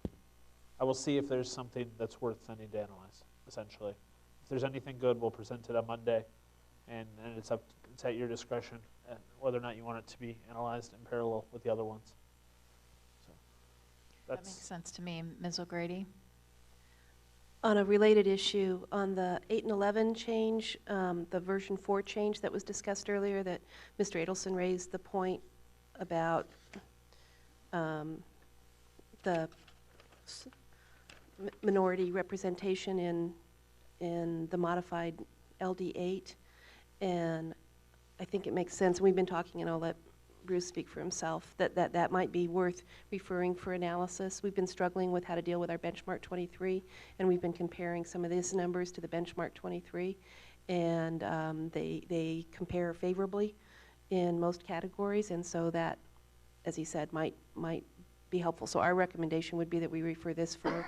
see if there's something that's worth sending to analyze, essentially. If there's anything good, we'll present it on Monday, and it's at your discretion whether or not you want it to be analyzed in parallel with the other ones. So That makes sense to me. Ms. O'Grady? On a related issue, on the 8 and 11 change, the version 4 change that was discussed earlier, that Mr. Adelson raised the point about the minority representation in the modified LD8, and I think it makes sense. We've been talking, and I'll let Bruce speak for himself, that might be worth referring for analysis. We've been struggling with how to deal with our benchmark 23, and we've been comparing some of these numbers to the benchmark 23, and they compare favorably in most categories, and so that, as he said, might be helpful. So our recommendation would be that we refer this for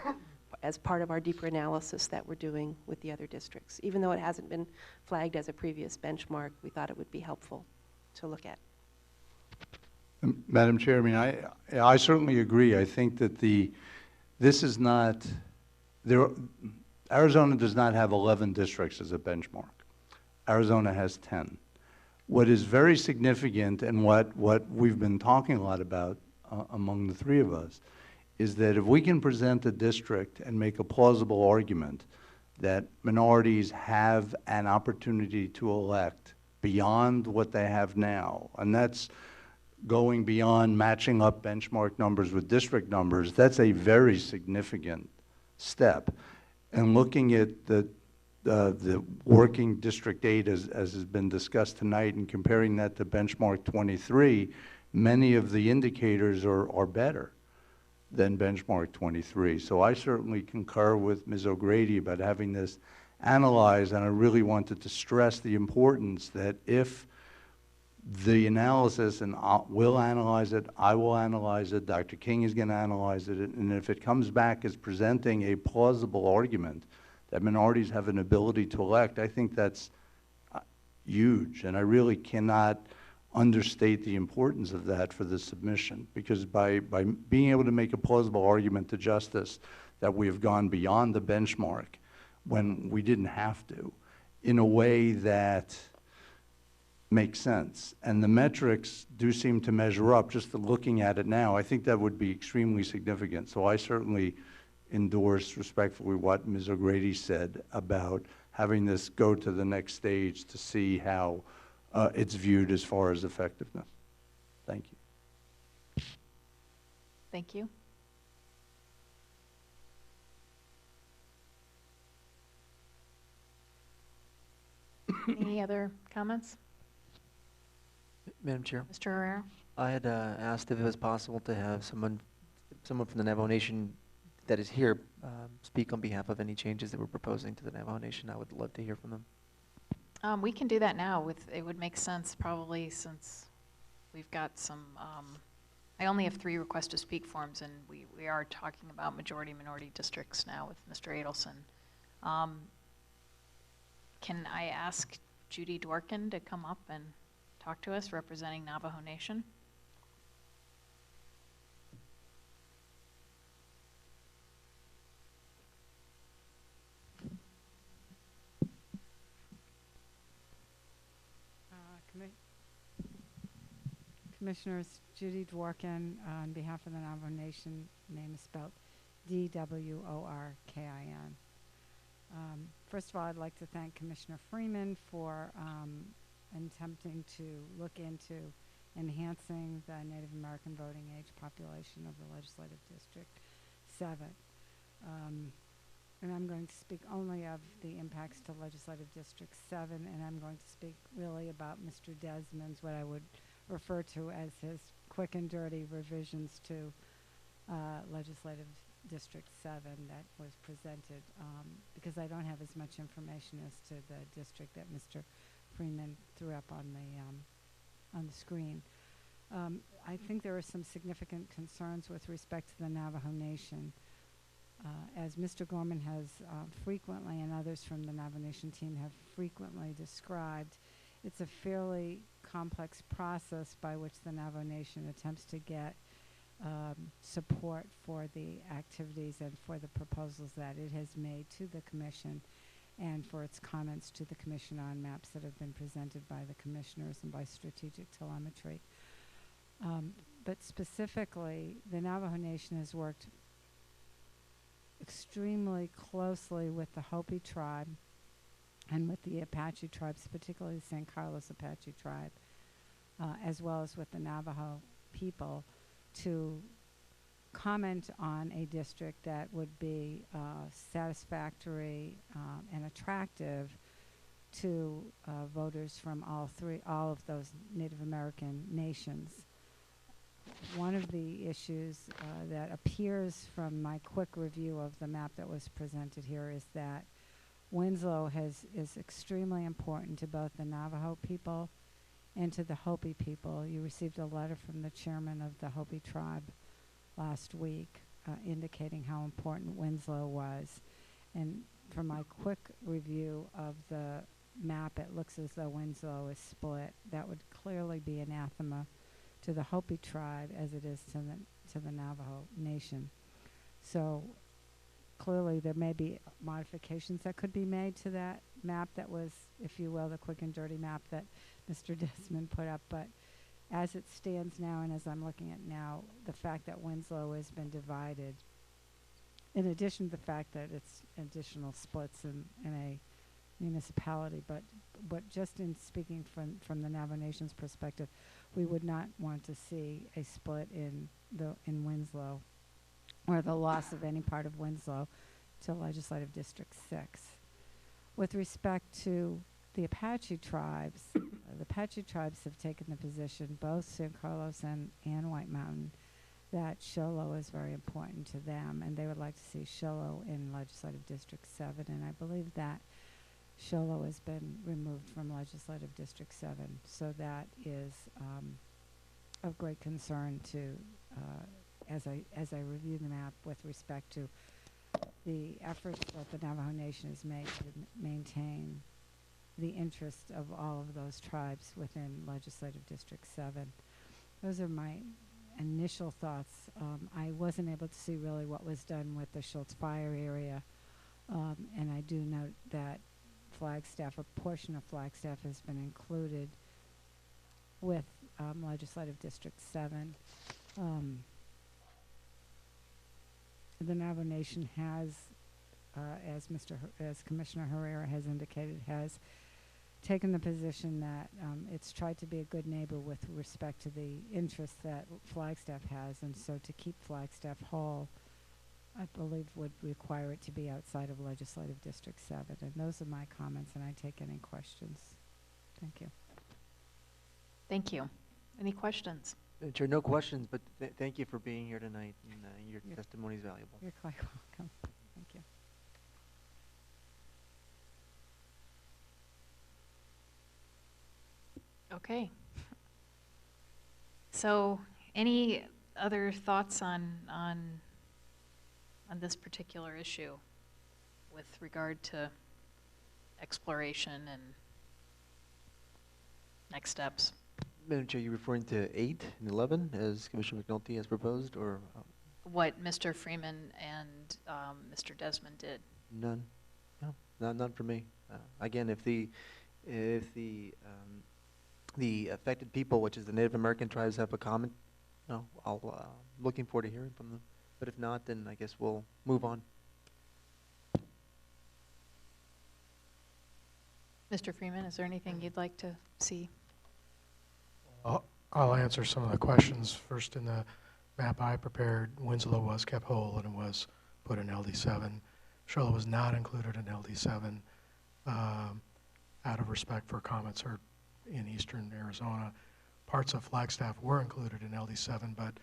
as part of our deeper analysis that we're doing with the other districts. Even though it hasn't been flagged as a previous benchmark, we thought it would be helpful to look at. Madam Chair, I mean, I certainly agree. I think that the this is not, there, Arizona does not have 11 districts as a benchmark. Arizona has 10. What is very significant, and what we've been talking a lot about among the three of us, is that if we can present a district and make a plausible argument that minorities have an opportunity to elect beyond what they have now, and that's going beyond matching up benchmark numbers with district numbers, that's a very significant step. And looking at the working District 8 as has been discussed tonight and comparing that to benchmark 23, many of the indicators are better than benchmark 23. So I certainly concur with Ms. O'Grady about having this analyzed, and I really wanted to stress the importance that if the analysis, and we'll analyze it, I will analyze it, Dr. King is going to analyze it, and if it comes back as presenting a plausible argument that minorities have an ability to elect, I think that's huge, and I really cannot understate the importance of that for the submission, because by being able to make a plausible argument to justice that we have gone beyond the benchmark when we didn't have to, in a way that makes sense. And the metrics do seem to measure up, just looking at it now. I think that would be extremely significant. So I certainly endorse respectfully what Ms. O'Grady said about having this go to the next stage to see how it's viewed as far as effectiveness. Thank you. Thank you. Any other comments? Madam Chair, Mr. Herrera? I had asked if it was possible to have someone from the Navajo Nation that is here speak on behalf of any changes that we're proposing to the Navajo Nation. I would love to hear from them. We can do that now. It would make sense probably, since we've got some, I only have 3 request to speak forms, and we are talking about majority-minority districts now with Mr. Adelson. Can I ask Judy Dworkin to come up and talk to us representing Navajo Nation? Commissioners, Judy Dworkin on behalf of the Navajo Nation. Name is spelled D-W-O-R-K-I-N. First of all, I'd like to thank Commissioner Freeman for attempting to look into enhancing the Native American voting age population of the Legislative District 7. And I'm going to speak only of the impacts to Legislative District 7, and I'm going to speak really about Mr. Desmond's, what I would refer to as his quick and dirty revisions to Legislative District 7 that was presented, because I don't have as much information as to the district that Mr. Freeman threw up on the screen. I think there are some significant concerns with respect to the Navajo Nation. As Mr. Gorman has frequently, and others from the Navajo Nation team have frequently described, it's a fairly complex process by which the Navajo Nation attempts to get support for the activities and for the proposals that it has made to the Commission, and for its comments to the Commission on maps that have been presented by the Commissioners and by Strategic Telemetry. But specifically, the Navajo Nation has worked extremely closely with the Hopi tribe and with the Apache tribes, particularly the San Carlos Apache tribe, as well as with the Navajo people, to comment on a district that would be satisfactory and attractive to voters from all of those Native American nations. One of the issues that appears from my quick review of the map that was presented here is that Winslow is extremely important to both the Navajo people and to the Hopi people. You received a letter from the chairman of the Hopi tribe last week indicating how important Winslow was. And from my quick review of the map, it looks as though Winslow is split. That would clearly be anathema to the Hopi tribe as it is to the Navajo Nation. So clearly, there may be modifications that could be made to that map that was, if you will, the quick and dirty map that Mr. Desmond put up. But as it stands now, and as I'm looking at now, the fact that Winslow has been divided, in addition to the fact that it's additional splits in a municipality, but just in speaking from the Navajo Nation's perspective, we would not want to see a split in Winslow, or the loss of any part of Winslow to Legislative District 6. With respect to the Apache tribes, the Apache tribes have taken the position, both San Carlos and White Mountain, that Sholo is very important to them, and they would like to see Sholo in Legislative District 7, and I believe that Sholo has been removed from Legislative District 7, so that is of great concern to, as I review the map with respect to the efforts that the Navajo Nation has made to maintain the interest of all of those tribes within Legislative District 7. Those are my initial thoughts. I wasn't able to see really what was done with the Schultz Fire area, and I do note that Flagstaff, a portion of Flagstaff, has been included with Legislative District 7. The Navajo Nation has, as Commissioner Herrera has indicated, has taken the position that it's tried to be a good neighbor with respect to the interests that Flagstaff has, and so to keep Flagstaff whole, I believe would require it to be outside of Legislative District 7. And those are my comments, and I take any questions. Thank you. Thank you. Any questions? Chair, no questions, but thank you for being here tonight, and your testimony is valuable. You're quite welcome. Thank you. Okay. So, any other thoughts on this particular issue with regard to exploration and next steps? Madam Chair, you referring to 8 and 11 as Commissioner McNulty has proposed, or? What Mr. Freeman and Mr. Desmond did? None. No, none for me. Again, if the affected people, which is the Native American tribes, have a comment, no, I'll looking forward to hearing from them. But if not, then I guess we'll move on. Mr. Freeman, is there anything you'd like to see? I'll answer some of the questions. First, in the map I prepared, Winslow was kept whole and it was put in LD7. Sholo was not included in LD7 out of respect for comments heard in eastern Arizona. Parts of Flagstaff were included in LD7, but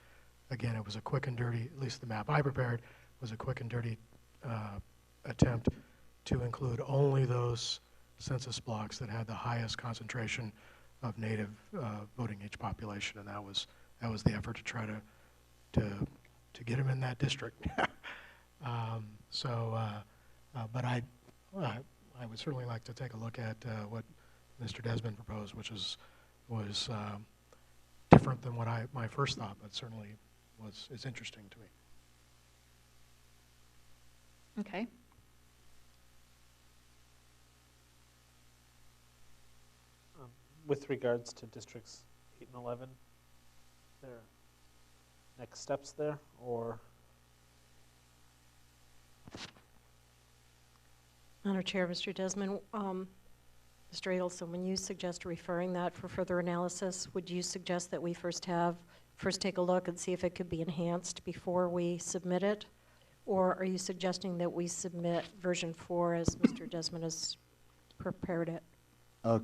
again, it was a quick and dirty, at least the map I prepared, was a quick and dirty attempt to include only those census blocks that had the highest concentration of Native voting age population, and that was the effort to try to get them in that district. But I would certainly like to take a look at what Mr. Desmond proposed, which was different than what my first thought, but certainly is interesting to me. Okay. With regards to districts 8 and 11, there next steps there, or? Madam Chair, Mr. Desmond, Mr. Adelson, when you suggest referring that for further analysis, would you suggest that we first take a look and see if it could be enhanced before we submit it? Or are you suggesting that we submit version 4 as Mr. Desmond has prepared it?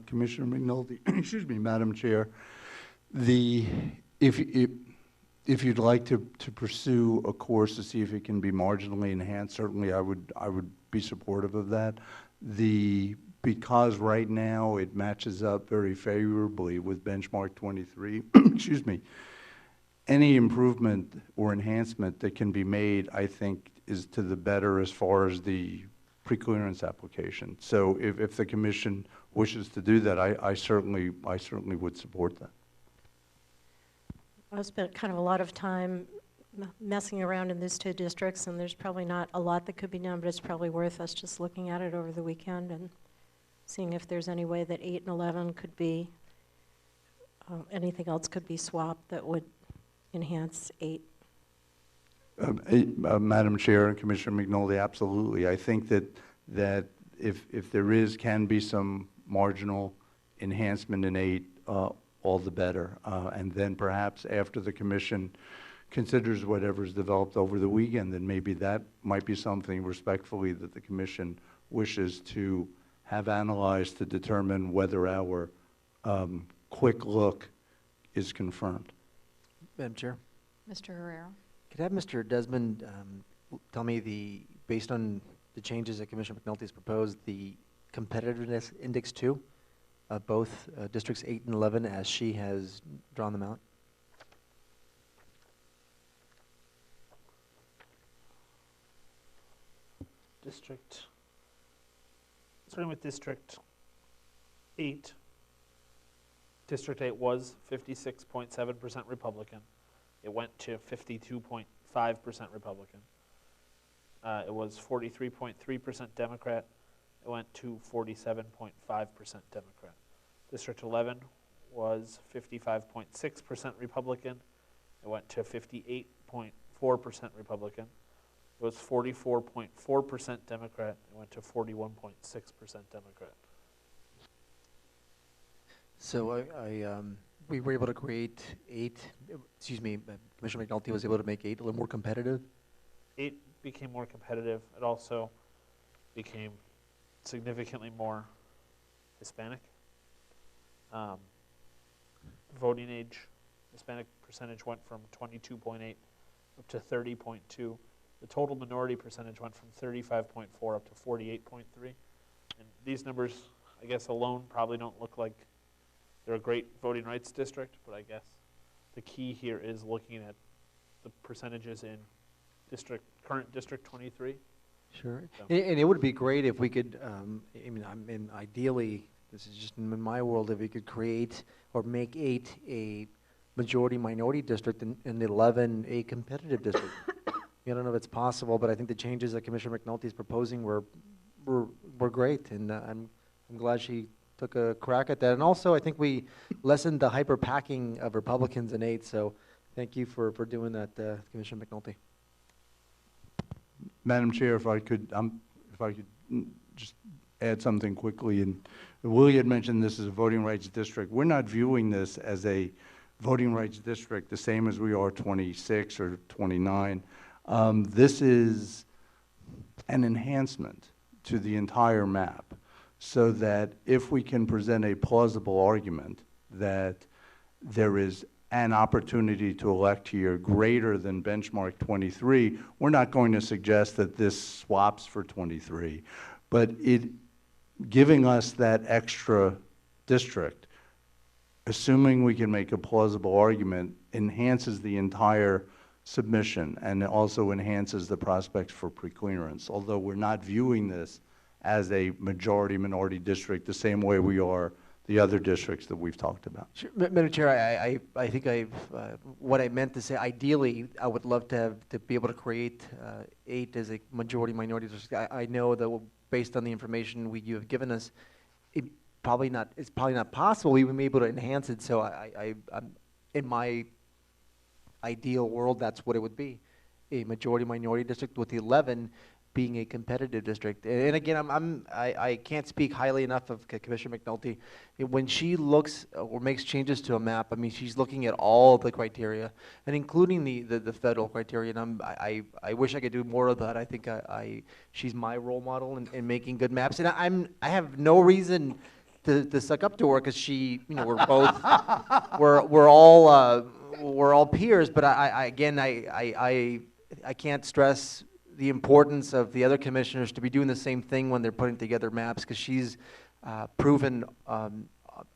Commissioner McNulty, excuse me, Madam Chair, if you'd like to pursue a course to see if it can be marginally enhanced, certainly I would be supportive of that. Because right now it matches up very favorably with benchmark 23, excuse me, any improvement or enhancement that can be made, I think, is to the better as far as the pre-clearance application. So if the commission wishes to do that, I certainly would support that. I've spent kind of a lot of time messing around in these two districts, and there's probably not a lot that could be done, but it's probably worth us just looking at it over the weekend and seeing if there's any way that 8 and 11 could be, anything else could be swapped that would enhance 8. Madam Chair and Commissioner McNulty, absolutely. I think that if there can be some marginal enhancement in 8, all the better. And then perhaps after the commission considers whatever's developed over the weekend, then maybe that might be something respectfully that the commission wishes to have analyzed to determine whether our quick look is confirmed. Madam Chair, Mr. Herrera? could I have Mr. Desmond tell me based on the changes that Commissioner McNulty has proposed, the competitiveness index 2, both districts 8 and 11 as she has drawn them out? Starting with District 8. District 8 was 56.7% Republican. It went to 52.5% Republican. It was 43.3% Democrat. It went to 47.5% Democrat. District 11 was 55.6% Republican. It went to 58.4% Republican. It was 44.4% Democrat. It went to 41.6% Democrat. So we were able to create 8, Commissioner McNulty was able to make 8 a little more competitive? 8 became more competitive. It also became significantly more Hispanic. Voting age, Hispanic percentage went from 22.8 up to 30.2. The total minority percentage went from 35.4 up to 48.3. And these numbers, I guess, alone probably don't look like they're a great voting rights district, but I guess the key here is looking at the percentages in current District 23. Sure. So. And it would be great if we could, ideally, this is just in my world, if we could create or make 8 a majority-minority district and 11 a competitive district. I don't know if it's possible, but I think the changes that Commissioner McNulty is proposing were great, and I'm glad she took a crack at that. And also, I think we lessened the hyper-packing of Republicans in 8, so thank you for doing that, Commissioner McNulty. Madam Chair, if I could just add something quickly, and Willie had mentioned this is a voting rights district. We're not viewing this as a voting rights district the same as we are 26 or 29. This is an enhancement to the entire map, so that if we can present a plausible argument that there is an opportunity to elect here greater than benchmark 23, we're not going to suggest that this swaps for 23, but giving us that extra district, assuming we can make a plausible argument, enhances the entire submission and also enhances the prospects for preclearance, although we're not viewing this as a majority-minority district the same way we are the other districts that we've talked about. Sure. Madam Chair, I think what I meant to say, ideally, I would love to be able to create 8 as a majority-minority district. I know that based on the information you have given us, it's probably not possible. We would be able to enhance it, so I'm in my ideal world, that's what it would be, a majority-minority district with 11 being a competitive district. And again, I can't speak highly enough of Commissioner McNulty. When she looks or makes changes to a map, I mean, she's looking at all the criteria, and including the federal criteria. And I wish I could do more of that. I think she's my role model in making good maps. And I have no reason to suck up to her, because she, we're both, we're all peers. But I can't stress the importance of the other commissioners to be doing the same thing when they're putting together maps, because she's proven, on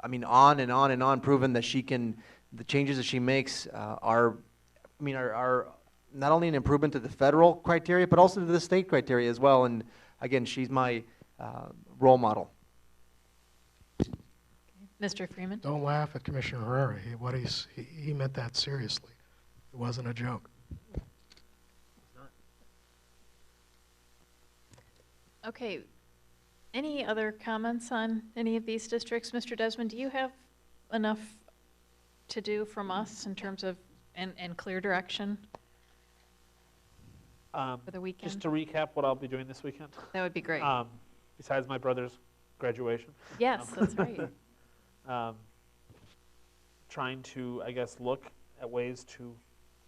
and on and on, proven that the changes that she makes are not only an improvement to the federal criteria, but also to the state criteria as well. And again, she's my role model. Mr. Freeman? Don't laugh at Commissioner Herrera. He meant that seriously. It wasn't a joke. Okay, any other comments on any of these districts? Mr. Desmond, do you have enough to do from us in terms of, and clear direction for the weekend? Just to recap what I'll be doing this weekend. That would be great. Besides my brother's graduation. Yes, that's right. Trying to, I guess, look at ways to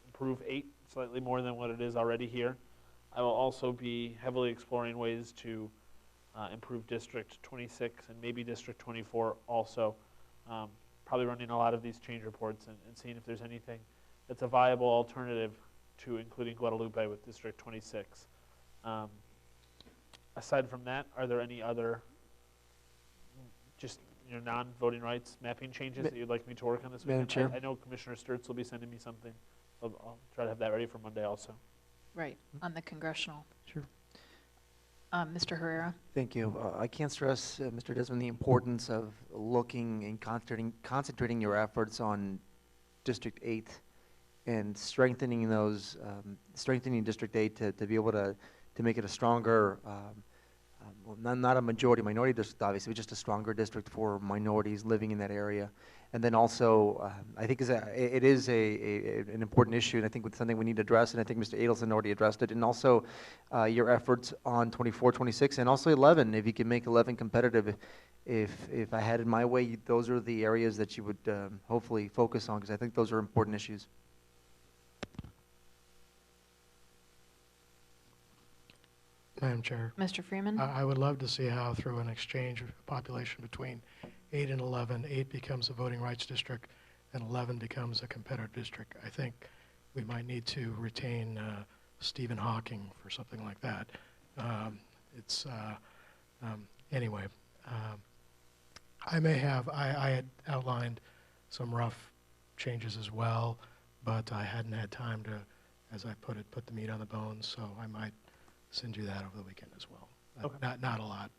improve 8 slightly more than what it is already here. I will also be heavily exploring ways to improve District 26 and maybe District 24 also. Probably running a lot of these change reports and seeing if there's anything that's a viable alternative to including Guadalupe with District 26. Aside from that, are there any other just non-voting rights mapping changes that you'd like me to work on this Madam weekend? Chair? I know Commissioner Sturts will be sending me something. I'll try to have that ready for Monday also. Right, on the congressional. Sure. Mr. Herrera? Thank you. I can't stress, Mr. Desmond, the importance of looking and concentrating your efforts on District 8 and strengthening those, strengthening District 8 to be able to make it a stronger, well, not a majority minority district, obviously, but just a stronger district for minorities living in that area. And then also, I think it is an important issue, and I think it's something we need to address, and I think Mr. Adelson already addressed it, and also your efforts on 24, 26, and also 11, if you can make 11 competitive. If I had it my way, those are the areas that you would hopefully focus on, because I think those are important issues. Madam Chair, Mr. Freeman? I would love to see how through an exchange population between 8 and 11, 8 becomes a voting rights district and 11 becomes a competitive district. I think we might need to retain Stephen Hawking for something like that. Anyway, I had outlined some rough changes as well, but I hadn't had time to, as I put it, put the meat on the bones, so I might send you that over the weekend as well. Okay. Not a lot,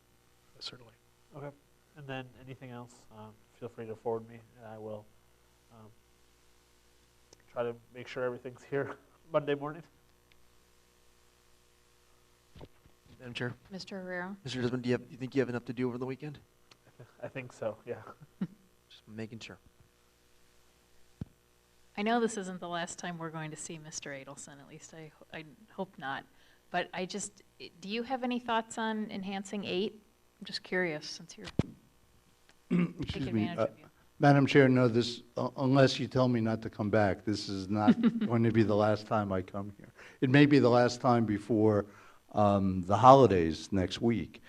but certainly. Okay. And then anything else, feel free to forward me, and I will try to make sure everything's here Monday morning. Madam Chair? Mr. Herrera? Mr. Desmond, do you think you have enough to do over the weekend? I think so, yeah. Just making sure. I know this isn't the last time we're going to see Mr. Adelson, at least I hope not. But do you have any thoughts on enhancing 8? I'm just curious, since you're taking advantage of you. Madam Chair, no, this, unless you tell me not to come back, this is not going to be the last time I come here. It may be the last time before the holidays next week.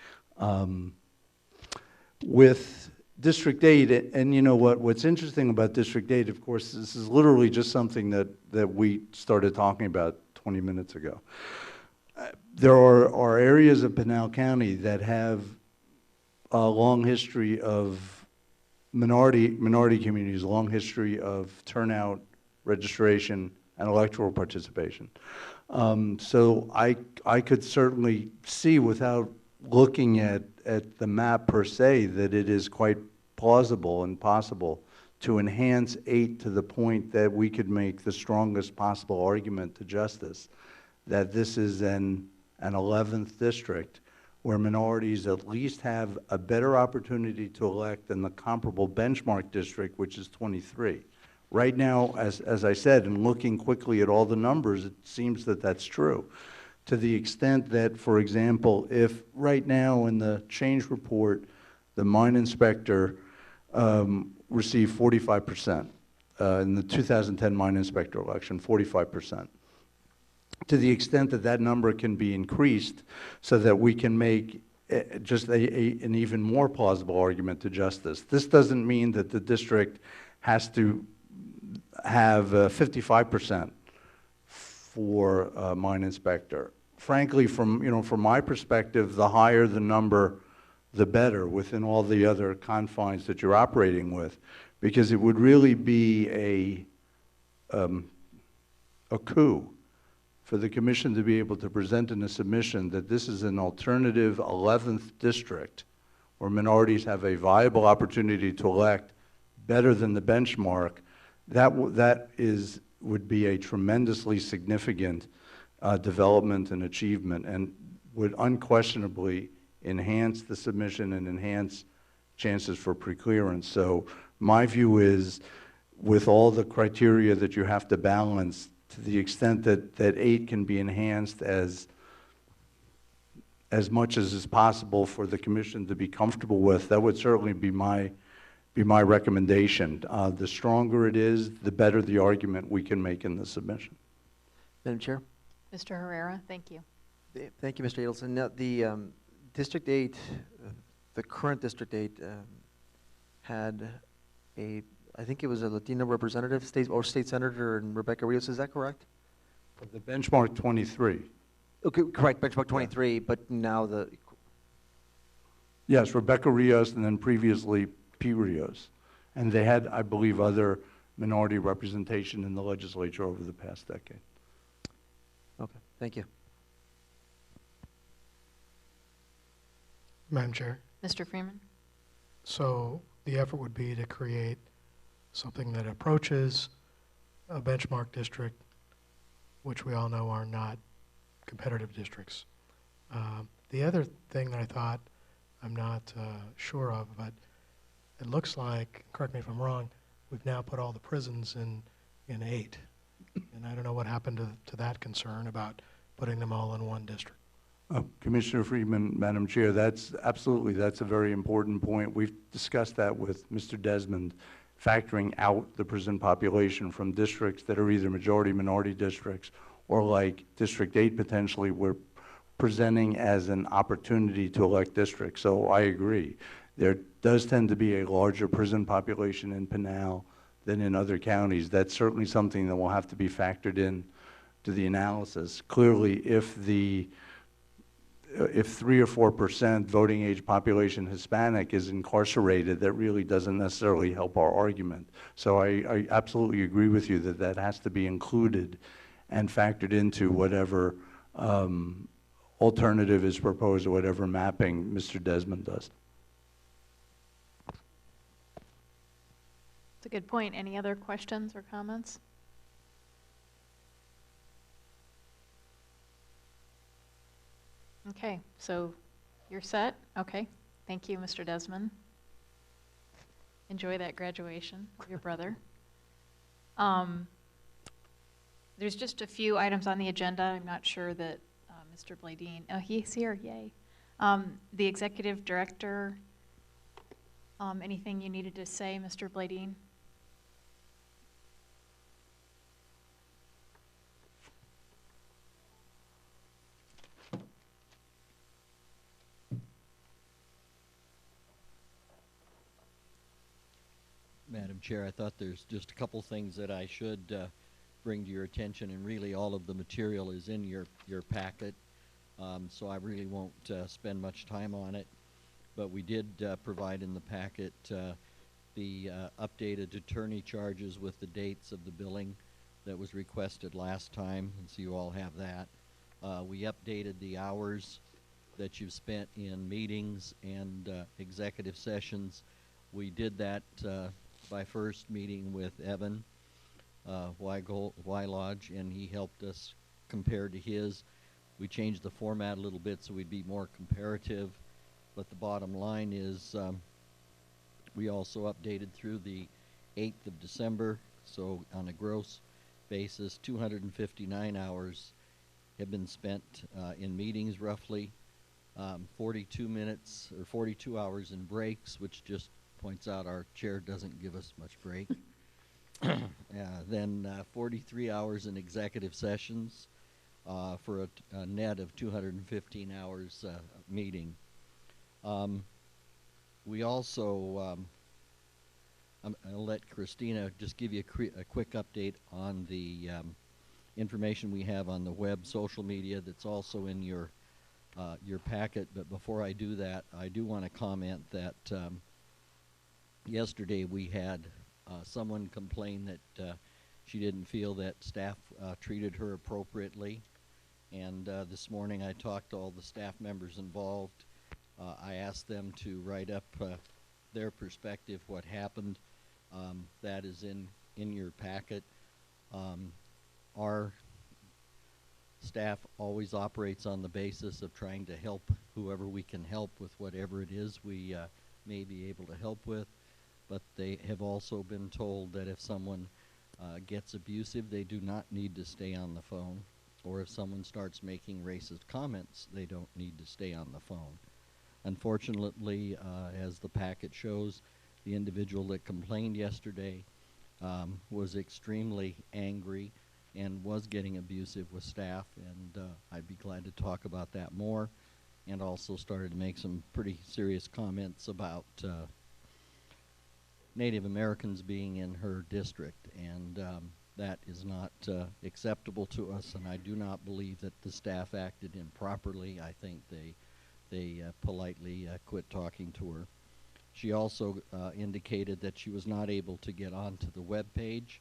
With District 8, and you know what's interesting about District 8, of course, this is literally just something that we started talking about 20 minutes ago. There are areas of Pinal County that have a long history of minority communities, a long history of turnout, registration, and electoral participation. So I could certainly see, without looking at the map per se, that it is quite plausible and possible to enhance 8 to the point that we could make the strongest possible argument to justice that this is an 11th district where minorities at least have a better opportunity to elect than the comparable benchmark district, which is 23. Right now, as I said, and looking quickly at all the numbers, it seems that that's true. To the extent that, for example, if right now in the change report, the mine inspector received 45%, in the 2010 mine inspector election, 45%. To the extent that that number can be increased so that we can make just an even more plausible argument to justice. This doesn't mean that the district has to have 55% for a mine inspector. Frankly, from my perspective, the higher the number, the better within all the other confines that you're operating with, because it would really be a coup for the commission to be able to present in a submission that this is an alternative 11th district where minorities have a viable opportunity to elect better than the benchmark. That would be a tremendously significant development and achievement, and would unquestionably enhance the submission and enhance chances for preclearance. So my view is, with all the criteria that you have to balance, to the extent that 8 can be enhanced as much as is possible for the commission to be comfortable with, that would certainly be my recommendation. The stronger it is, the better the argument we can make in the submission. Madam Chair? Mr. Herrera, thank you. Thank you, Mr. Adelson. Now, the District 8, the current District 8 had I think it was a Latino representative, state senator, and Rebecca Rios, is that correct? The benchmark 23. Okay, correct, benchmark 23, but now Yes, Rebecca Rios, and then previously P. Rios. And they had, I believe, other minority representation in the legislature over the past decade. Okay, thank you. Madam Chair, Mr. Freeman? so the effort would be to create something that approaches a benchmark district, which we all know are not competitive districts. The other thing that I thought, I'm not sure of, but it looks like, correct me if I'm wrong, we've now put all the prisons in 8. And I don't know what happened to that concern about putting them all in one district. Commissioner Freeman, Madam Chair, that's a very important point. We've discussed that with Mr. Desmond, factoring out the prison population from districts that are either majority-minority districts or like District 8 potentially, we're presenting as an opportunity to elect districts. So I agree. There does tend to be a larger prison population in Pinal than in other counties. That's certainly something that will have to be factored in to the analysis. Clearly, if 3 or 4% voting age population Hispanic is incarcerated, that really doesn't necessarily help our argument. So I absolutely agree with you that that has to be included and factored into whatever alternative is proposed or whatever mapping Mr. Desmond does. That's a good point. Any other questions or comments? Okay, so you're set? Okay. Thank you, Mr. Desmond. Enjoy that graduation of your brother. There's just a few items on the agenda. I'm not sure that Mr. Bladine, oh, he's here, yay. The executive director, anything you needed to say, Mr. Bladine? Madam Chair, I thought there's just a couple things that I should bring to your attention, and really all of the material is in your packet, so I really won't spend much time on it. But we did provide in the packet the updated attorney charges with the dates of the billing that was requested last time, and so you all have that. We updated the hours that you've spent in meetings and executive sessions. We did that by first meeting with Evan Wylodge, and he helped us compare to his. We changed the format a little bit so we'd be more comparative, but the bottom line is we also updated through the 8th of December, so on a gross basis, 259 hours have been spent in meetings roughly, 42 minutes or 42 hours in breaks, which just points out our chair doesn't give us much break. Then 43 hours in executive sessions for a net of 215 hours meeting. We also, I'll let Christina just give you a quick update on the information we have on the web social media that's also in your packet. But before I do that, I do want to comment that yesterday we had someone complain that she didn't feel that staff treated her appropriately, and this morning I talked to all the staff members involved. I asked them to write up their perspective, what happened. That is in your packet. Our Staff always operates on the basis of trying to help whoever we can help with whatever it is we may be able to help with. But they have also been told that if someone gets abusive, they do not need to stay on the phone. Or if someone starts making racist comments, they don't need to stay on the phone. Unfortunately, as the packet shows, the individual that complained yesterday was extremely angry and was getting abusive with staff, and I'd be glad to talk about that more, and also started to make some pretty serious comments about Native Americans being in her district, and that is not acceptable to us, and I do not believe that the staff acted improperly. I think they politely quit talking to her. She also indicated that she was not able to get onto the web page.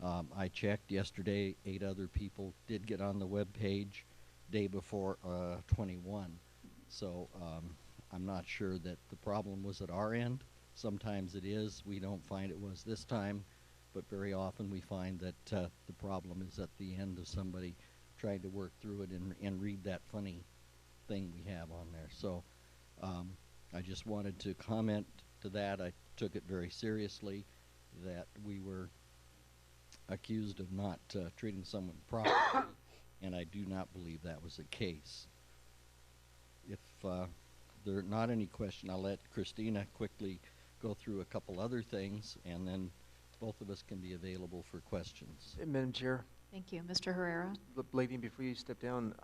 I checked yesterday, 8 other people did get on the web page day before 21. So I'm not sure that the problem was at our end. Sometimes it is. We don't find it was this time, but very often we find that the problem is at the end of somebody trying to work through it and read that funny thing we have on there. So I just wanted to comment to that. I took it very seriously that we were accused of not treating someone properly, and I do not believe that was the case. If there are not any questions, I'll let Christina quickly go through a couple other things, and then both of us can be available for questions. Madam Chair, Thank you. Mr. Herrera? lady, before you step down,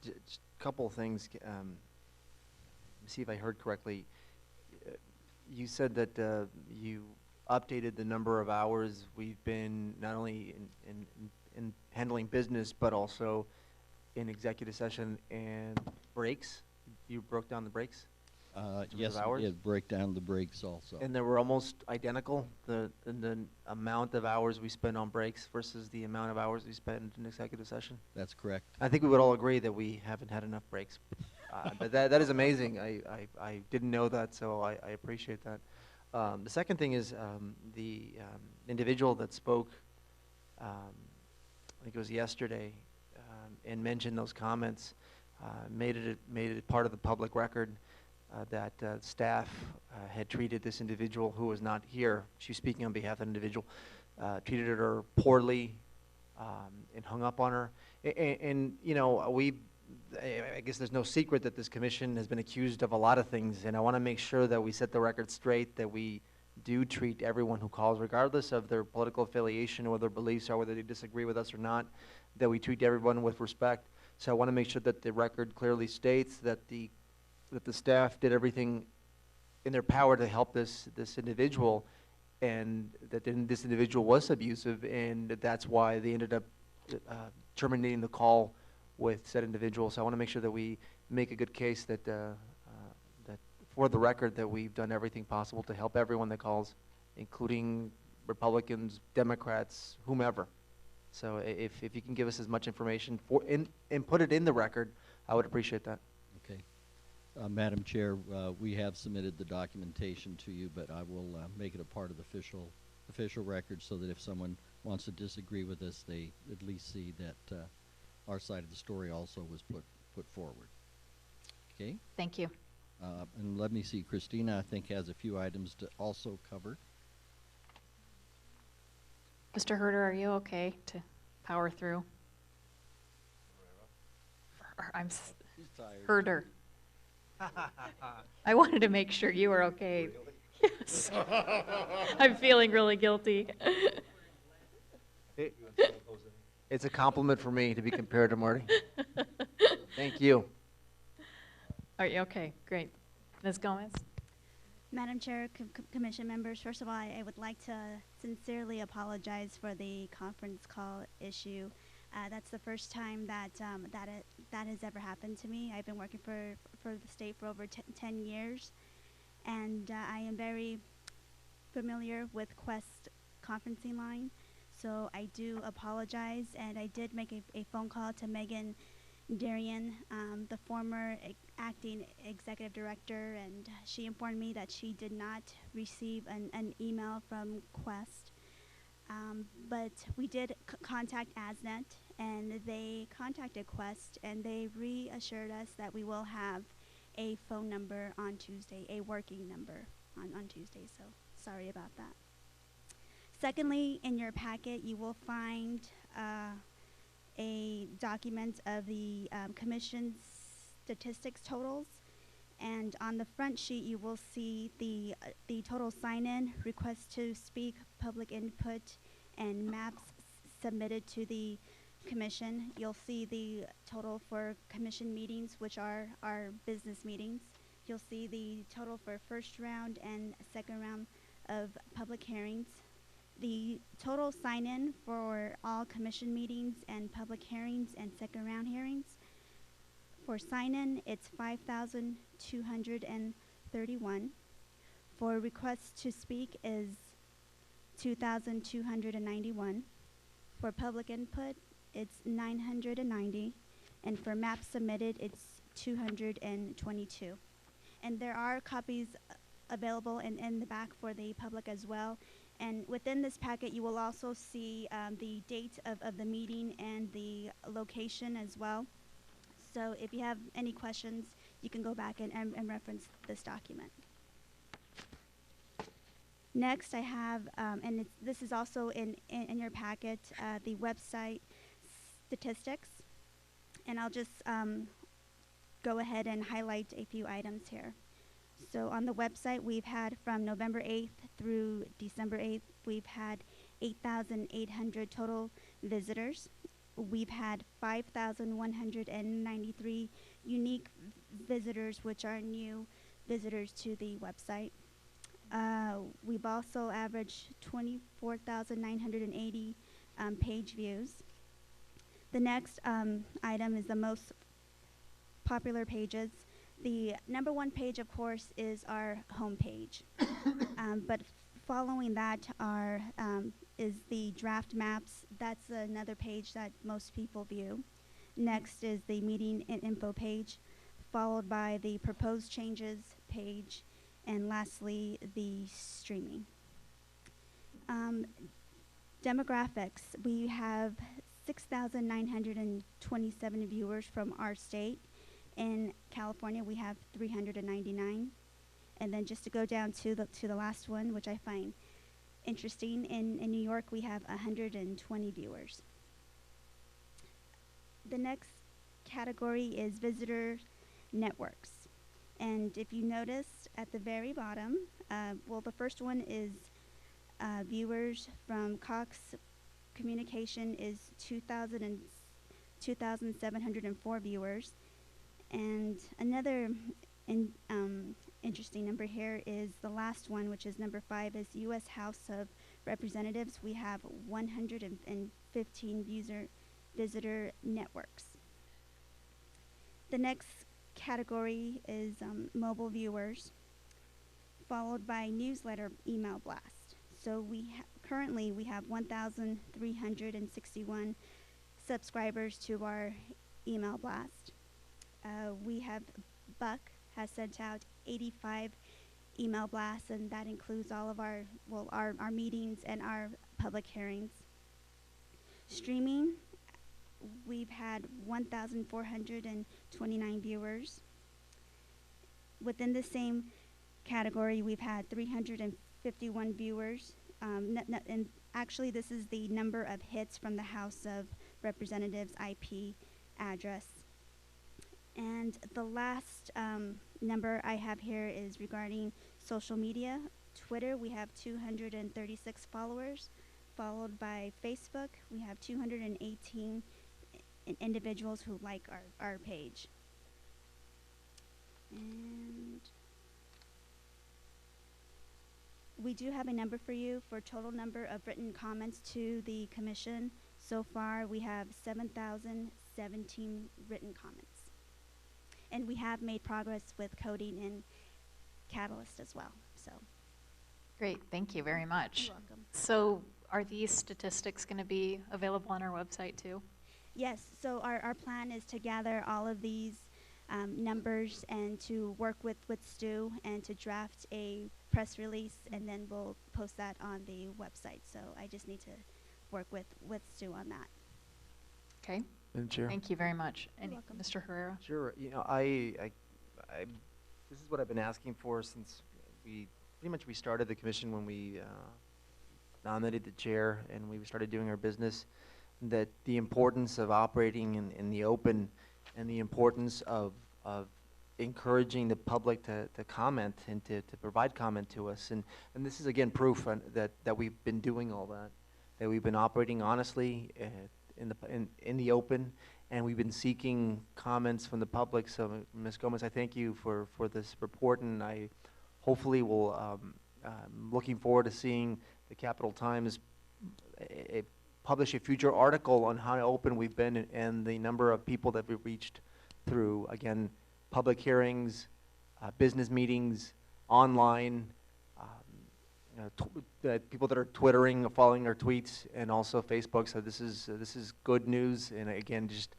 just a couple of things. See if I heard correctly. You said that you updated the number of hours we've been not only in handling business, but also in executive session and breaks. You broke down the breaks? Yes, hours? we did break down the breaks also. And they were almost identical, the amount of hours we spend on breaks versus the amount of hours we spend in executive session? That's correct. I think we would all agree that we haven't had enough breaks. But that is amazing. I didn't know that, so I appreciate that. The second thing is the individual that spoke, I think it was yesterday, and mentioned those comments, made it part of the public record that staff had treated this individual who was not here. She's speaking on behalf of an individual, treated her poorly, and hung up on her. And you know, I guess there's no secret that this commission has been accused of a lot of things, and I want to make sure that we set the record straight, that we do treat everyone who calls, regardless of their political affiliation or their beliefs or whether they disagree with us or not, that we treat everyone with respect. So I want to make sure that the record clearly states that the staff did everything in their power to help this individual, and that this individual was abusive, and that's why they ended up terminating the call with said individual. So I want to make sure that we make a good case that that for the record that we've done everything possible to help everyone that calls, including Republicans, Democrats, whomever. So if you can give us as much information and put it in the record, I would appreciate that. Okay. Madam Chair, we have submitted the documentation to you, but I will make it a part of the official record so that if someone wants to disagree with us, they at least see that our side of the story also was put forward. Okay? Thank you. And let me see, Christina, I think, has a few items to also cover. Mr. Herder, are you okay to power through? He's tired. Herder. I wanted to make sure you were okay. Yes. I'm feeling really guilty. It's a compliment for me to be compared to Marty. Thank you. Are you okay? Great. Ms. Gomez? Madam Chair, Commission members, first of all, I would like to sincerely apologize for the conference call issue. That's the first time that that has ever happened to me. I've been working for the state for over 10 years, and I am very familiar with Quest conferencing line. So I do apologize, and I did make a phone call to Megan Darian, the former acting executive director, and she informed me that she did not receive an email from Quest. But we did contact ASNet, and they contacted Quest, and they reassured us that we will have a phone number on Tuesday, a working number on Tuesday, so sorry about that. Secondly, in your packet, you will find a document of the commission's statistics totals, and on the front sheet, you will see the total sign-in, request to speak, public input, and maps submitted to the commission. You'll see the total for commission meetings, which are our business meetings. You'll see the total for first round and second round of public hearings. The total sign-in for all commission meetings and public hearings and second round hearings. For sign-in, it's 5,231. For requests to speak is 2,291. For public input, it's 990. And for maps submitted, it's 222. And there are copies available in the back for the public as well. And within this packet, you will also see the date of the meeting and the location as well. So if you have any questions, you can go back and reference this document. Next, I have, and this is also in your packet, the website statistics. And I'll just go ahead and highlight a few items here. So on the website, we've had from November 8th through December 8th, we've had 8,800 total visitors. We've had 5,193 unique visitors, which are new visitors to the website. We've also averaged 24,980 page views. The next item is the most popular pages. The number one page, of course, is our home page. But following that is the draft maps. That's another page that most people view. Next is the meeting info page, followed by the proposed changes page, and lastly, the streaming. Demographics, we have 6,927 viewers from our state. In California, we have 399. And then just to go down to the last one, which I find interesting, in New York, we have 120 viewers. The next category is visitor networks. And if you notice at the very bottom, well, the first one is viewers from Cox Communication is 2,704 viewers. And another interesting number here is the last one, which is number 5, is U.S. House of Representatives. We have 115 visitor networks. The next category is mobile viewers, followed by newsletter email blast. So currently we have 1,361 subscribers to our email blast. We have Buck has sent out 85 email blasts, and that includes all of our meetings and our public hearings. Streaming, we've had 1,429 viewers. Within the same category, we've had 351 viewers. And actually, this is the number of hits from the House of Representatives IP address. And the last number I have here is regarding social media. Twitter, we have 236 followers, followed by Facebook. We have 218 individuals who like our page. And we do have a number for you for total number of written comments to the commission. So far, we have 7,017 written comments. And we have made progress with coding in Catalyst as well. So, Great, thank you very much. you're welcome. So are these statistics going to be available on our website too? Yes, so our plan is to gather all of these numbers and to work with Stu and to draft a press release, and then we'll post that on the website. So I just need to work with Stu on that. Okay, Madam Chair. thank you very much. Any, welcome. Mr. Herrera? Sure. You know, this is what I've been asking for since we started the commission when we nominated the chair and we started doing our business. That the importance of operating in the open, and the importance of encouraging the public to comment and to provide comment to us. And this is again proof that we've been doing all that we've been operating honestly in the open, and we've been seeking comments from the public. So Ms. Gomez, I thank you for this report, and I hopefully will, looking forward to seeing the Capital Times publish a future article on how open we've been and the number of people that we've reached through, again, public hearings, business meetings, online, people that are twittering, following our tweets, and also Facebook. So this is good news, and again, just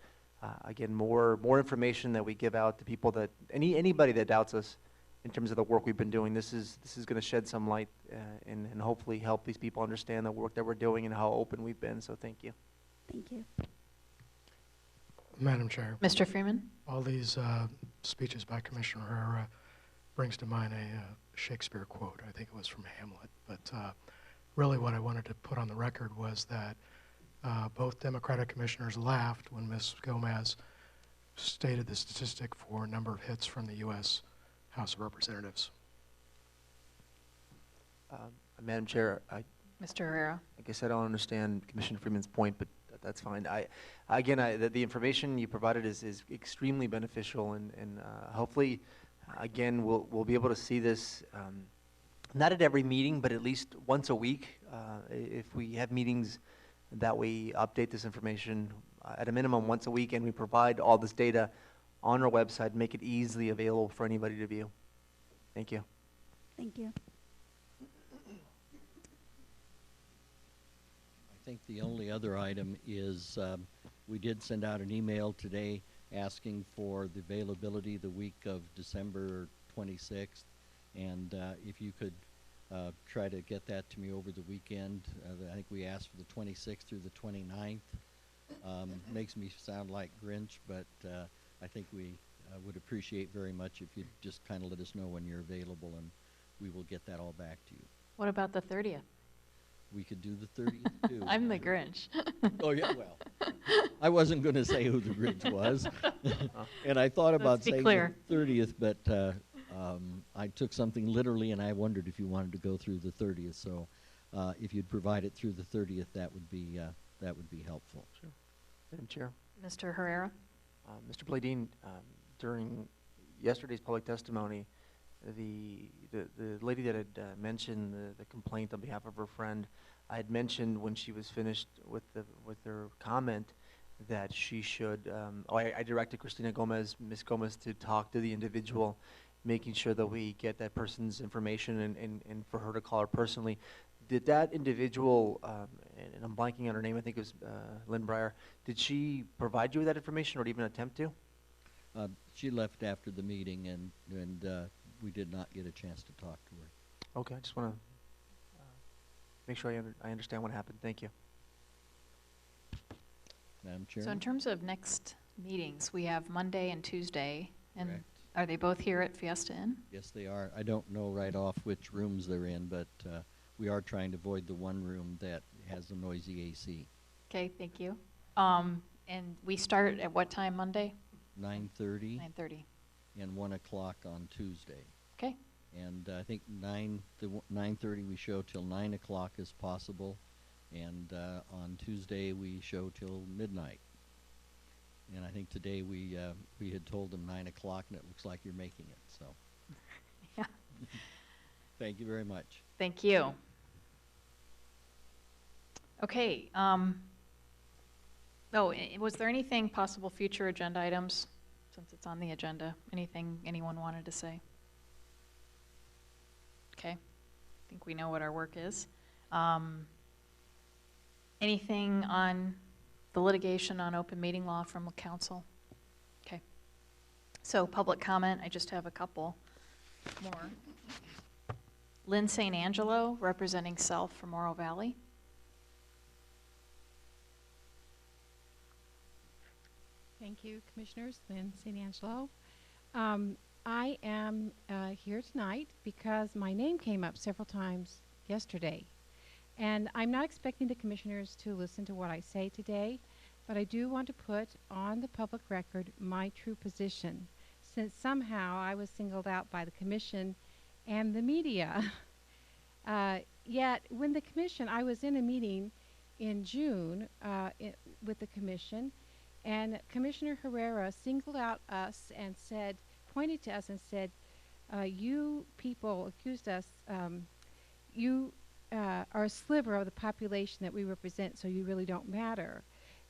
again, more information that we give out to people, that anybody that doubts us in terms of the work we've been doing. This is going to shed some light and hopefully help these people understand the work that we're doing and how open we've been. So thank you. Thank you. Madam Chair, Mr. Freeman? all these speeches by Commissioner Herrera brings to mind a Shakespeare quote. I think it was from Hamlet. But really what I wanted to put on the record was that both Democratic commissioners laughed when Ms. Gomez stated the statistic for number of hits from the U.S. House of Representatives. Madam Chair, Mr. Herrera? I guess I don't understand Commissioner Freeman's point, but that's fine. The information you provided is extremely beneficial, and hopefully, again, we'll be able to see this, not at every meeting, but at least once a week. If we have meetings that we update this information at a minimum once a week, and we provide all this data on our website, make it easily available for anybody to view. Thank you. Thank you. I think the only other item is we did send out an email today asking for the availability the week of December 26th, and if you could try to get that to me over the weekend. I think we asked for the 26th through the 29th. Makes me sound like Grinch, but I think we would appreciate very much if you'd just kind of let us know when you're available, and we will get that all back to you. What about the 30th? We could do the 30th too. I'm the Grinch. Oh yeah, well, I wasn't going to say who the Grinch was, and I thought about saying the 30th, but I took something literally, and I wondered if you wanted to go through the 30th. So, if you'd provide it through the 30th, that would be helpful. Sure. Madam Chair. Mr. Herrera? Mr. Bladine, during yesterday's public testimony, the lady that had mentioned the complaint on behalf of her friend, I had mentioned when she was finished with her comment that she should, I directed Ms. Gomez to talk to the individual, making sure that we get that person's information and for her to call her personally. Did that individual, and I'm blanking on her name, I think it was Lynn Breyer, did she provide you with that information or even attempt to? She left after the meeting, and we did not get a chance to talk to her. Okay, I just want to make sure I understand what happened. Thank you. Madam Chair? So in terms of next meetings, we have Monday and Tuesday, and Correct. are they both here at Fiesta Inn? Yes, they are. I don't know right off which rooms they're in, but we are trying to avoid the one room that has the noisy AC. Okay, thank you. And we start at what time Monday? 9:30. 9:30. And 1 o'clock on Tuesday. Okay. And I think 9:30 we show till 9 o'clock as possible, and on Tuesday we show till midnight. And I think today we had told them 9 o'clock, and it looks like you're making it. So. Yeah. Thank you very much. Thank you. Okay. Was there anything possible future agenda items, since it's on the agenda? Anything anyone wanted to say? Okay. I think we know what our work is. Anything on the litigation on open meeting law from the council? Okay. So public comment, I just have a couple more. Lynn St. Angelo, representing Self from Oro Valley. Thank you, Commissioners. Lynn St. Angelo. I am here tonight because my name came up several times yesterday. And I'm not expecting the Commissioners to listen to what I say today, but I do want to put on the public record my true position, since somehow I was singled out by the Commission and the media. Yet, when the Commission, I was in a meeting in June with the Commission, and Commissioner Herrera singled out us and said, pointed to us and said, you people accused us, you are a sliver of the population that we represent, so you really don't matter.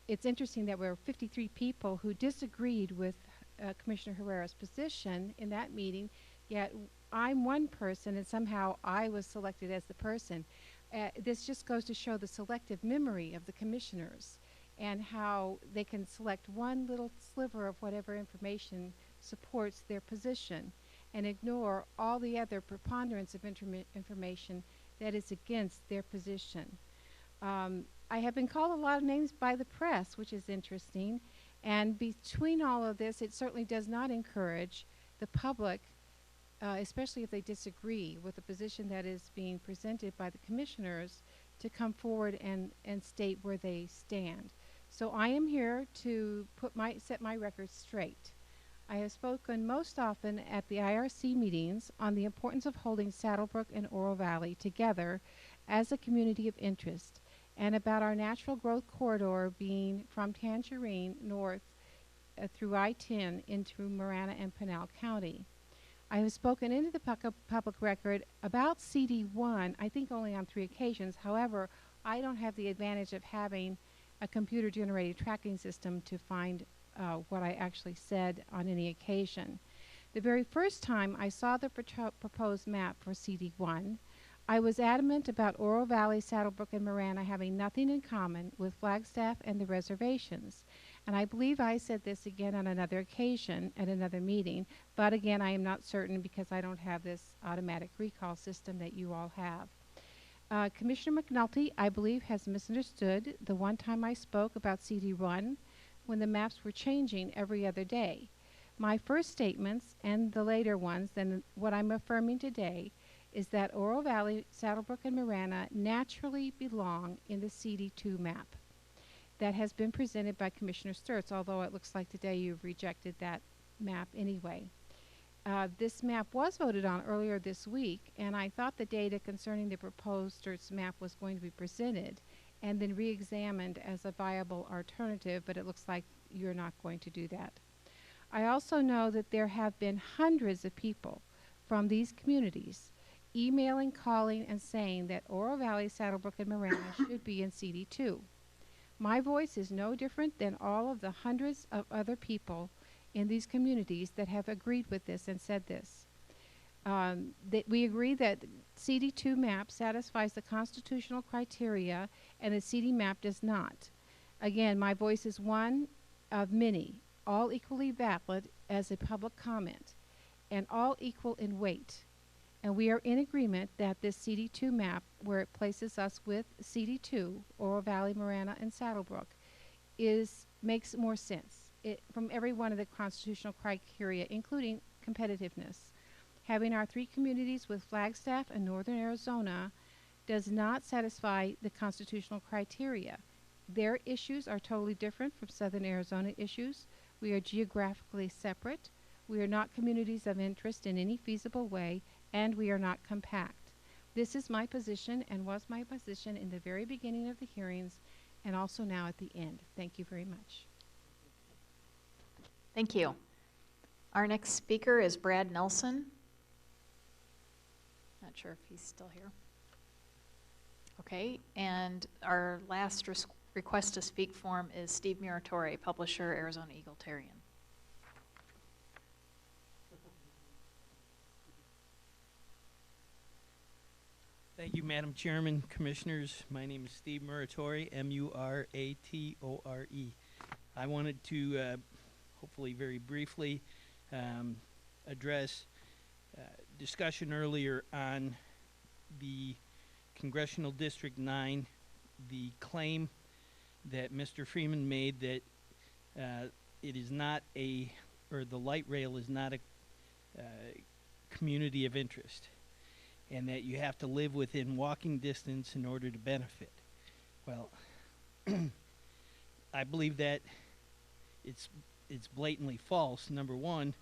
It's interesting that there were 53 people who disagreed with Commissioner Herrera's position in that meeting, yet I'm one person and somehow I was selected as the person. This just goes to show the selective memory of the commissioners and how they can select one little sliver of whatever information supports their position and ignore all the other preponderance of information that is against their position. I have been called a lot of names by the press, which is interesting, and between all of this, it certainly does not encourage the public, especially if they disagree with the position that is being presented by the commissioners, to come forward and state where they stand. So I am here to set my record straight. I have spoken most often at the IRC meetings on the importance of holding Saddlebrook and Oro Valley together as a community of interest, and about our natural growth corridor being from Tangerine north through I-10 into Marana and Pinal County. I have spoken into the public record about CD1, I think only on 3 occasions. However, I don't have the advantage of having a computer-generated tracking system to find what I actually said on any occasion. The very first time I saw the proposed map for CD1, I was adamant about Oro Valley, Saddlebrook, and Marana having nothing in common with Flagstaff and the reservations. And I believe I said this again on another occasion at another meeting, but again, I am not certain because I don't have this automatic recall system that you all have. Commissioner McNulty, I believe, has misunderstood the one time I spoke about CD1 when the maps were changing every other day. My first statements and the later ones, and what I'm affirming today, is that Oro Valley, Saddlebrook, and Marana naturally belong in the CD2 map that has been presented by Commissioner Sturts, although it looks like today you've rejected that map anyway. This map was voted on earlier this week, and I thought the data concerning the proposed Sturts map was going to be presented and then re-examined as a viable alternative, but it looks like you're not going to do that. I also know that there have been hundreds of people from these communities emailing, calling, and saying that Oro Valley, Saddlebrook, and Marana should be in CD2. My voice is no different than all of the hundreds of other people in these communities that have agreed with this and said this. That we agree that CD2 map satisfies the constitutional criteria and the CD map does not. Again, my voice is one of many, all equally valid as a public comment, and all equal in weight. And we are in agreement that this CD2 map, where it places us with CD2, Oro Valley, Marana, and Saddlebrook, makes more sense from every one of the constitutional criteria, including competitiveness. Having our 3 communities with Flagstaff and Northern Arizona does not satisfy the constitutional criteria. Their issues are totally different from Southern Arizona issues. We are geographically separate. We are not communities of interest in any feasible way, and we are not compact. This is my position and was my position in the very beginning of the hearings and also now at the end. Thank you very much. Thank you. Our next speaker is Brad Nelson. Not sure if he's still here. Okay, and our last request to speak form is Steve Muratore, publisher, Arizona Eagle-Terrian. Thank you, Madam Chairman, Commissioners. My name is Steve Muratore, M-U-R-A-T-O-R-E. I wanted to hopefully very briefly address discussion earlier on the Congressional District 9, the claim that Mr. Freeman made that it is not a, or the light rail is not a community of interest, and that you have to live within walking distance in order to benefit. Well, I believe that it's blatantly false. Number one,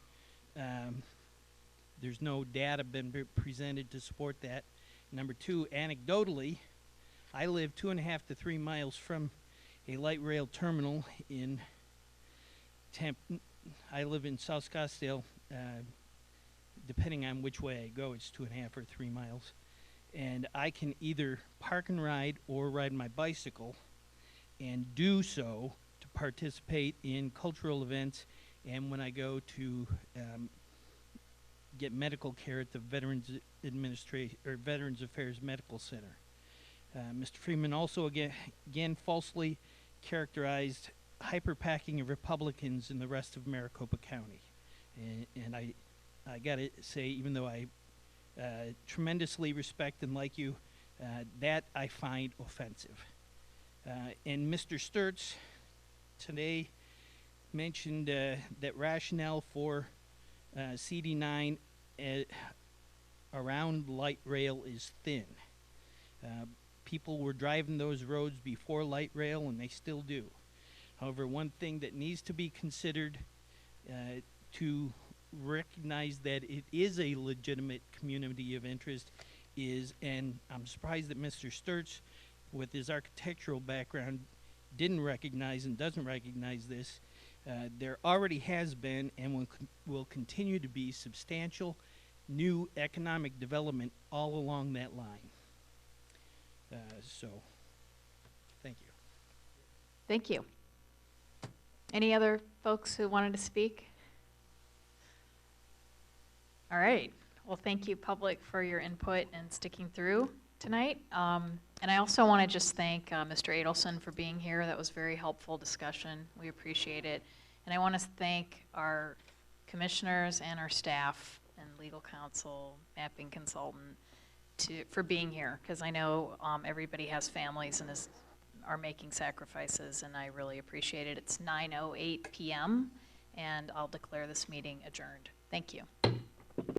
there's no data been presented to support that. Number two, anecdotally, I live 2.5 to 3 miles from a light rail terminal in I live in South Scottsdale. Depending on which way I go, it's 2.5 or 3 miles. And I can either park and ride or ride my bicycle, and do so to participate in cultural events, and when I go to get medical care at the Veterans Affairs Medical Center. Mr. Freeman also again falsely characterized hyperpacking of Republicans in the rest of Maricopa County, and I got to say, even though I tremendously respect and like you, that I find offensive. And Mr. Sturts today mentioned that rationale for CD9 around light rail is thin. People were driving those roads before light rail, and they still do. However, one thing that needs to be considered to recognize that it is a legitimate community of interest is, and I'm surprised that Mr. Sturts, with his architectural background, didn't recognize and doesn't recognize this. There already has been and will continue to be substantial new economic development all along that line. So, thank you. Thank you. Any other folks who wanted to speak? All right. Well, thank you, public, for your input and sticking through tonight. And I also want to just thank Mr. Adelson for being here. That was very helpful discussion. We appreciate it. And I want to thank our commissioners and our staff and legal counsel, mapping consultant, for being here, because I know everybody has families and are making sacrifices, and I really appreciate it. It's 9:08 p.m., and I'll declare this meeting adjourned. Thank you.